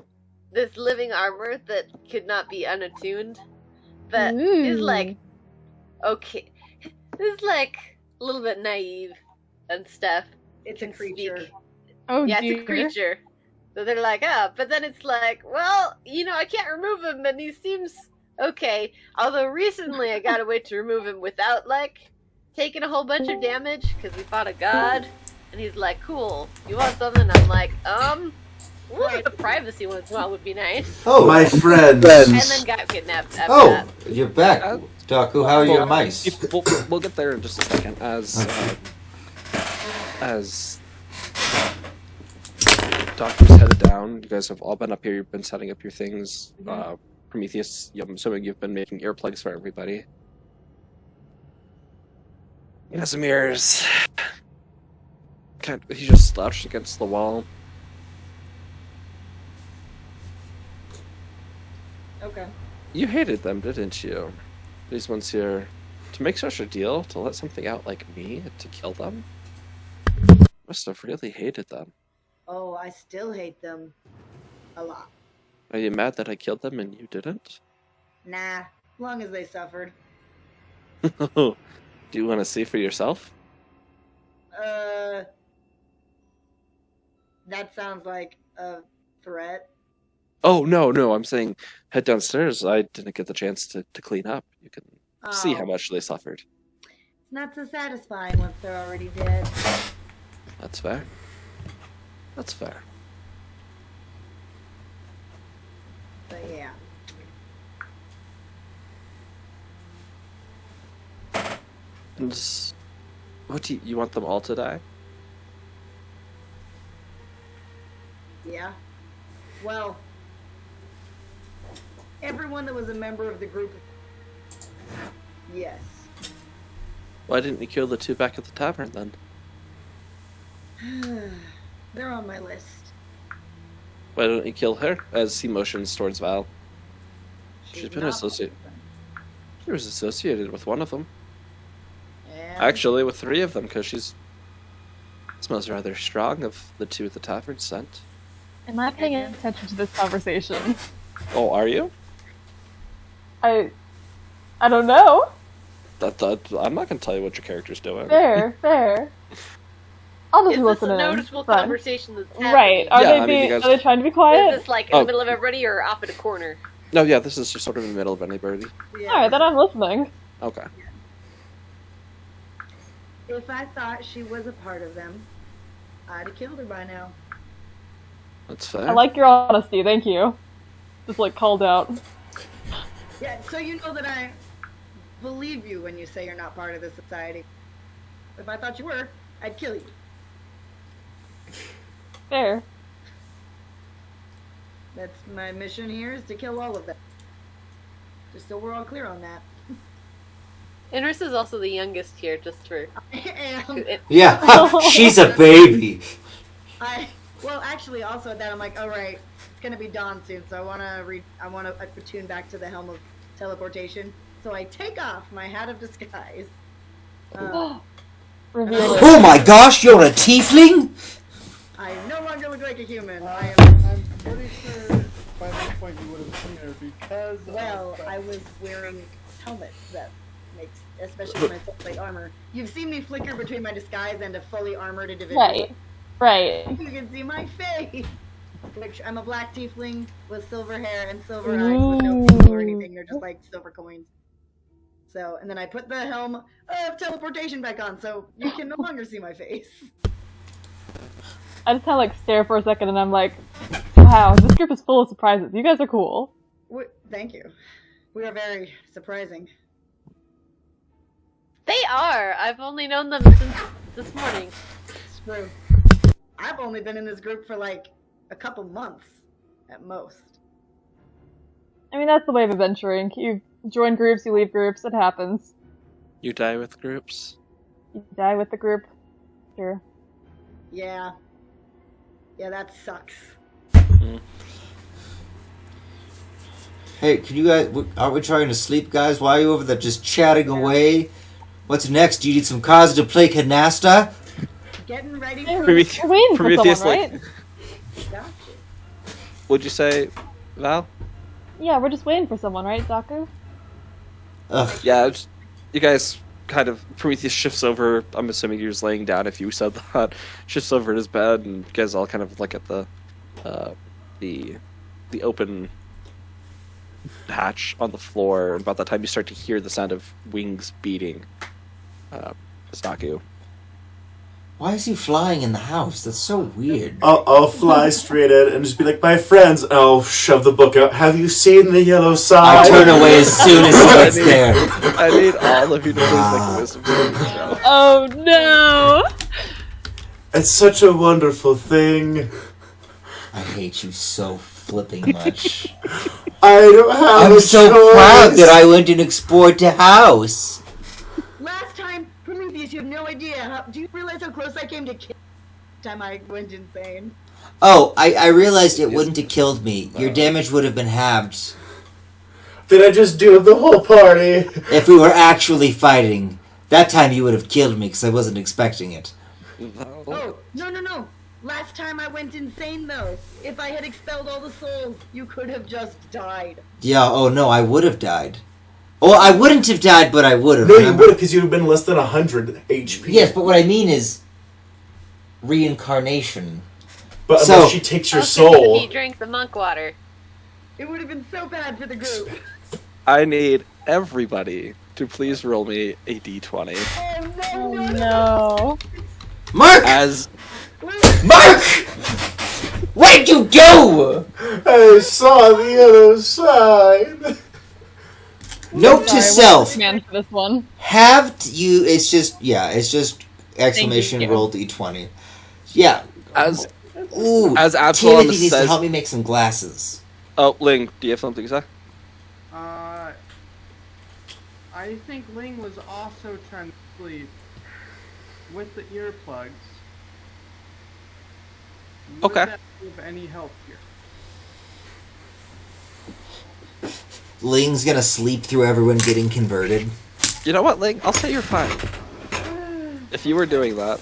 this living armor that could not be unattuned. But it's like, okay, it's like a little bit naive and stuff. It's a Can creature. speak. Oh Yeah, dear. it's a creature. So they're like, but then it's like, well, I can't remove him, and he seems okay. Although recently I got a way to remove him without, like, taking a whole bunch of damage, because we fought a god, and he's like, cool, you want something? I'm like, a little bit of privacy once in a while would be nice. Oh, My friends. And then got kidnapped after oh, that. you're back, Daku. How are your mice? We'll get there in just a second. As Doctor's headed down, you guys have all been up here. You've been setting up your things. Prometheus, I'm assuming you've been making earplugs for everybody. Casimir's he just slouched against the wall. Okay. You hated them, didn't you? These ones here. To make such a deal, to let something out like me, to kill them? Must have really hated them. Oh, I still hate them a lot. Are you mad that I killed them and you didn't? Nah, as long as they suffered. Do you want to see for yourself? That sounds like a threat. Oh, no, I'm saying head downstairs. I didn't get the chance to clean up. You can see how much they suffered. It's not so satisfying once they're already dead. That's fair. That's fair. But yeah. And what do you want them all to die? Yeah. Well, everyone that was a member of the group. Yes. Why didn't you kill the two back at the tavern then? They're on my list. Why don't you kill her? As he motions towards Val. She's been not- associated. She was associated with one of them. And Actually, with three of them, because she's smells rather strong of the two at the tavern sent. Am I paying attention to this conversation? Oh, are you? I don't know. I'm not gonna tell you what your character's doing. Fair. I'll just Is this listen a in. noticeable Fine. conversation that's happening? Right. Are Yeah, they I mean, you are guys- they trying to be Is quiet? this like in Oh. the middle of everybody or off at a corner? No, yeah, this is just sort of in the middle of anybody. yeah. Alright, then I'm listening. Okay. If I thought she was a part of them, I'd have killed her by now. That's fair. I like your honesty, thank you. Just like called out. Yeah, so you know that I believe you when you say you're not part of this society. If I thought you were, I'd kill you. Fair. That's my mission here, is to kill all of them. Just so we're all clear on that. Inris is also the youngest here, just for... And Yeah, she's a baby. well, actually, also at that, I'm like, all right, it's gonna be dawn soon, so I wanna attune back to the helm of teleportation. So I take off my hat of disguise. Reveal it. Oh my gosh, you're a tiefling? I no longer look like a human. I am. I'm pretty sure by this point you would have seen her because. Well, I was wearing helmet that makes, especially my full plate armor. You've seen me flicker between my disguise and a fully armored individual. Right. You can see my face. I'm a black tiefling with silver hair and silver eyes with no teeth or anything. They're just like silver coins. So, and then I put the helm of teleportation back on, so you can no longer see my face. I just kind of like stare for a second and I'm like, wow, this group is full of surprises. You guys are cool. Thank you. We are very surprising. They are. I've only known them since this morning. It's true. I've only been in this group for like a couple months at most. I mean, that's the way of adventuring. You join groups, you leave groups, it happens. You die with groups. You die with the group. Sure. Yeah. Yeah, that sucks. Hey, can you guys... Aren't we trying to sleep, guys? Why are you over there just chatting away? What's next? Do you need some cause to play canasta? Getting ready Hey, for we're waiting for Prometheus, someone, like- right? Gotcha. Would you say, Val? Yeah, we're just waiting for someone, right, Doku? Ugh. Yeah, you guys kind of... Prometheus shifts over. I'm assuming you're just laying down if you said that. Shifts over in his bed, and you guys all kind of look at the open hatch on the floor. And about that time, you start to hear the sound of wings beating. Staku. Why is he flying in the house? That's so weird. I'll fly straight in and just be like, my friends, and I'll shove the book out. Have you seen the yellow side? I turn away as soon as he gets there. I need all of you to please make a wisdom saving throw. Oh no! It's such a wonderful thing. I hate you so flipping much. I don't have I'm a so choice. proud that I went and explored the house. Last time, Prometheus, you have no idea. Do you realize how close I came to kill time I went insane? Oh, I realized it wouldn't have killed me. Your damage would have been halved Did I just do the whole party? if we were actually fighting. That time you would have killed me because I wasn't expecting it. Oh, no. Last time I went insane, though. If I had expelled all the souls, you could have just died. Yeah, oh no, I would have died. Oh, I wouldn't have died, but I would have. No, you remember? would have, because you'd have been less than 100 HP. Yes, but what I mean is reincarnation. But So- unless she takes your If soul... he drank the monk water. It would have been so bad for the group. I need everybody to please roll me a d20. Oh no. Mark! As Mark! What did you do? I saw the other side. Note to Sorry, self. we're man for this one. It's just exclamation you. roll d20. Yeah. as Ooh. As Absalom Timothy needs to says- help me make some glasses. oh, Ling, do you have something to say? I think Ling was also trying to sleep with the earplugs. Would Okay. that be of any help here? Ling's gonna sleep through everyone getting converted. You know what, Ling? I'll say you're fine. If you were doing that.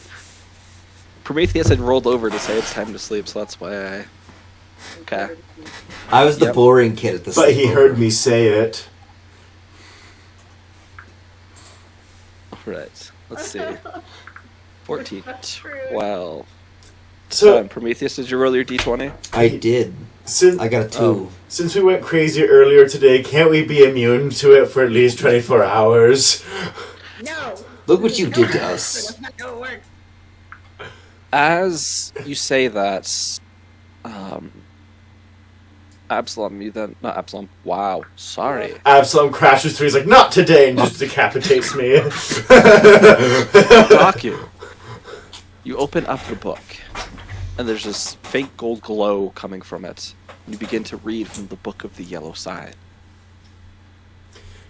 Prometheus had rolled over to say it's time to sleep, so that's why I... Okay. I was the Yep. boring kid at the But he sleepover. heard me say it. Alright. Let's see. 14, 12. So, Prometheus, did you roll your d20? I did. since, I got a 2. Oh. since we went crazy earlier today, can't we be immune to it for at least 24 hours? No. Look what you did to That's us. not how it works. As you say that, Absalom, you then... Not Absalom. Wow. Sorry. Absalom crashes through, he's like, not today, and just decapitates me. Taku, you open up the book, and there's this faint gold glow coming from it. And you begin to read from the Book of the Yellow Side.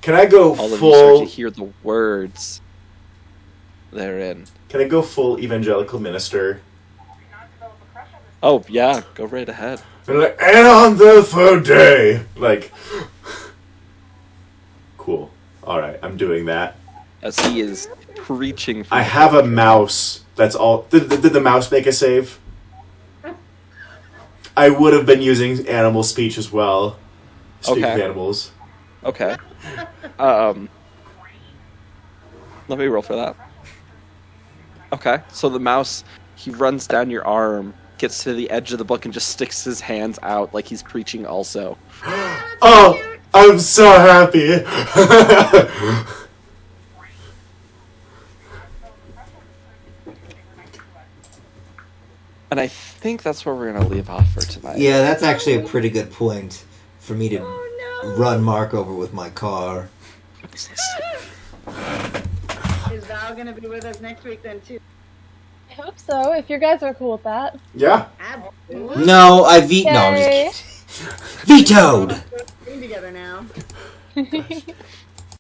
Can I go All of you start full... to hear the words therein. Can I go full evangelical minister? Oh, yeah, go right ahead. And like, and on the third day! Like... Cool. Alright, I'm doing that. As he is preaching from I have a mouse. That's all. Did the mouse make a save? I would have been using animal speech as well. Speak Okay. of animals. Okay. Let me roll for that. Okay, so the mouse, he runs down your arm, gets to the edge of the book, and just sticks his hands out like he's preaching also. Oh, I'm so happy. And I think that's where we're going to leave off for tonight. Yeah, that's actually a pretty good point for me to Oh run Mark over with my car. Is Val gonna be with us next week then too? I hope so, if you guys are cool with that. Yeah. Absolutely. No, I No, I'm just Yay. kidding. Vetoed! We're together now.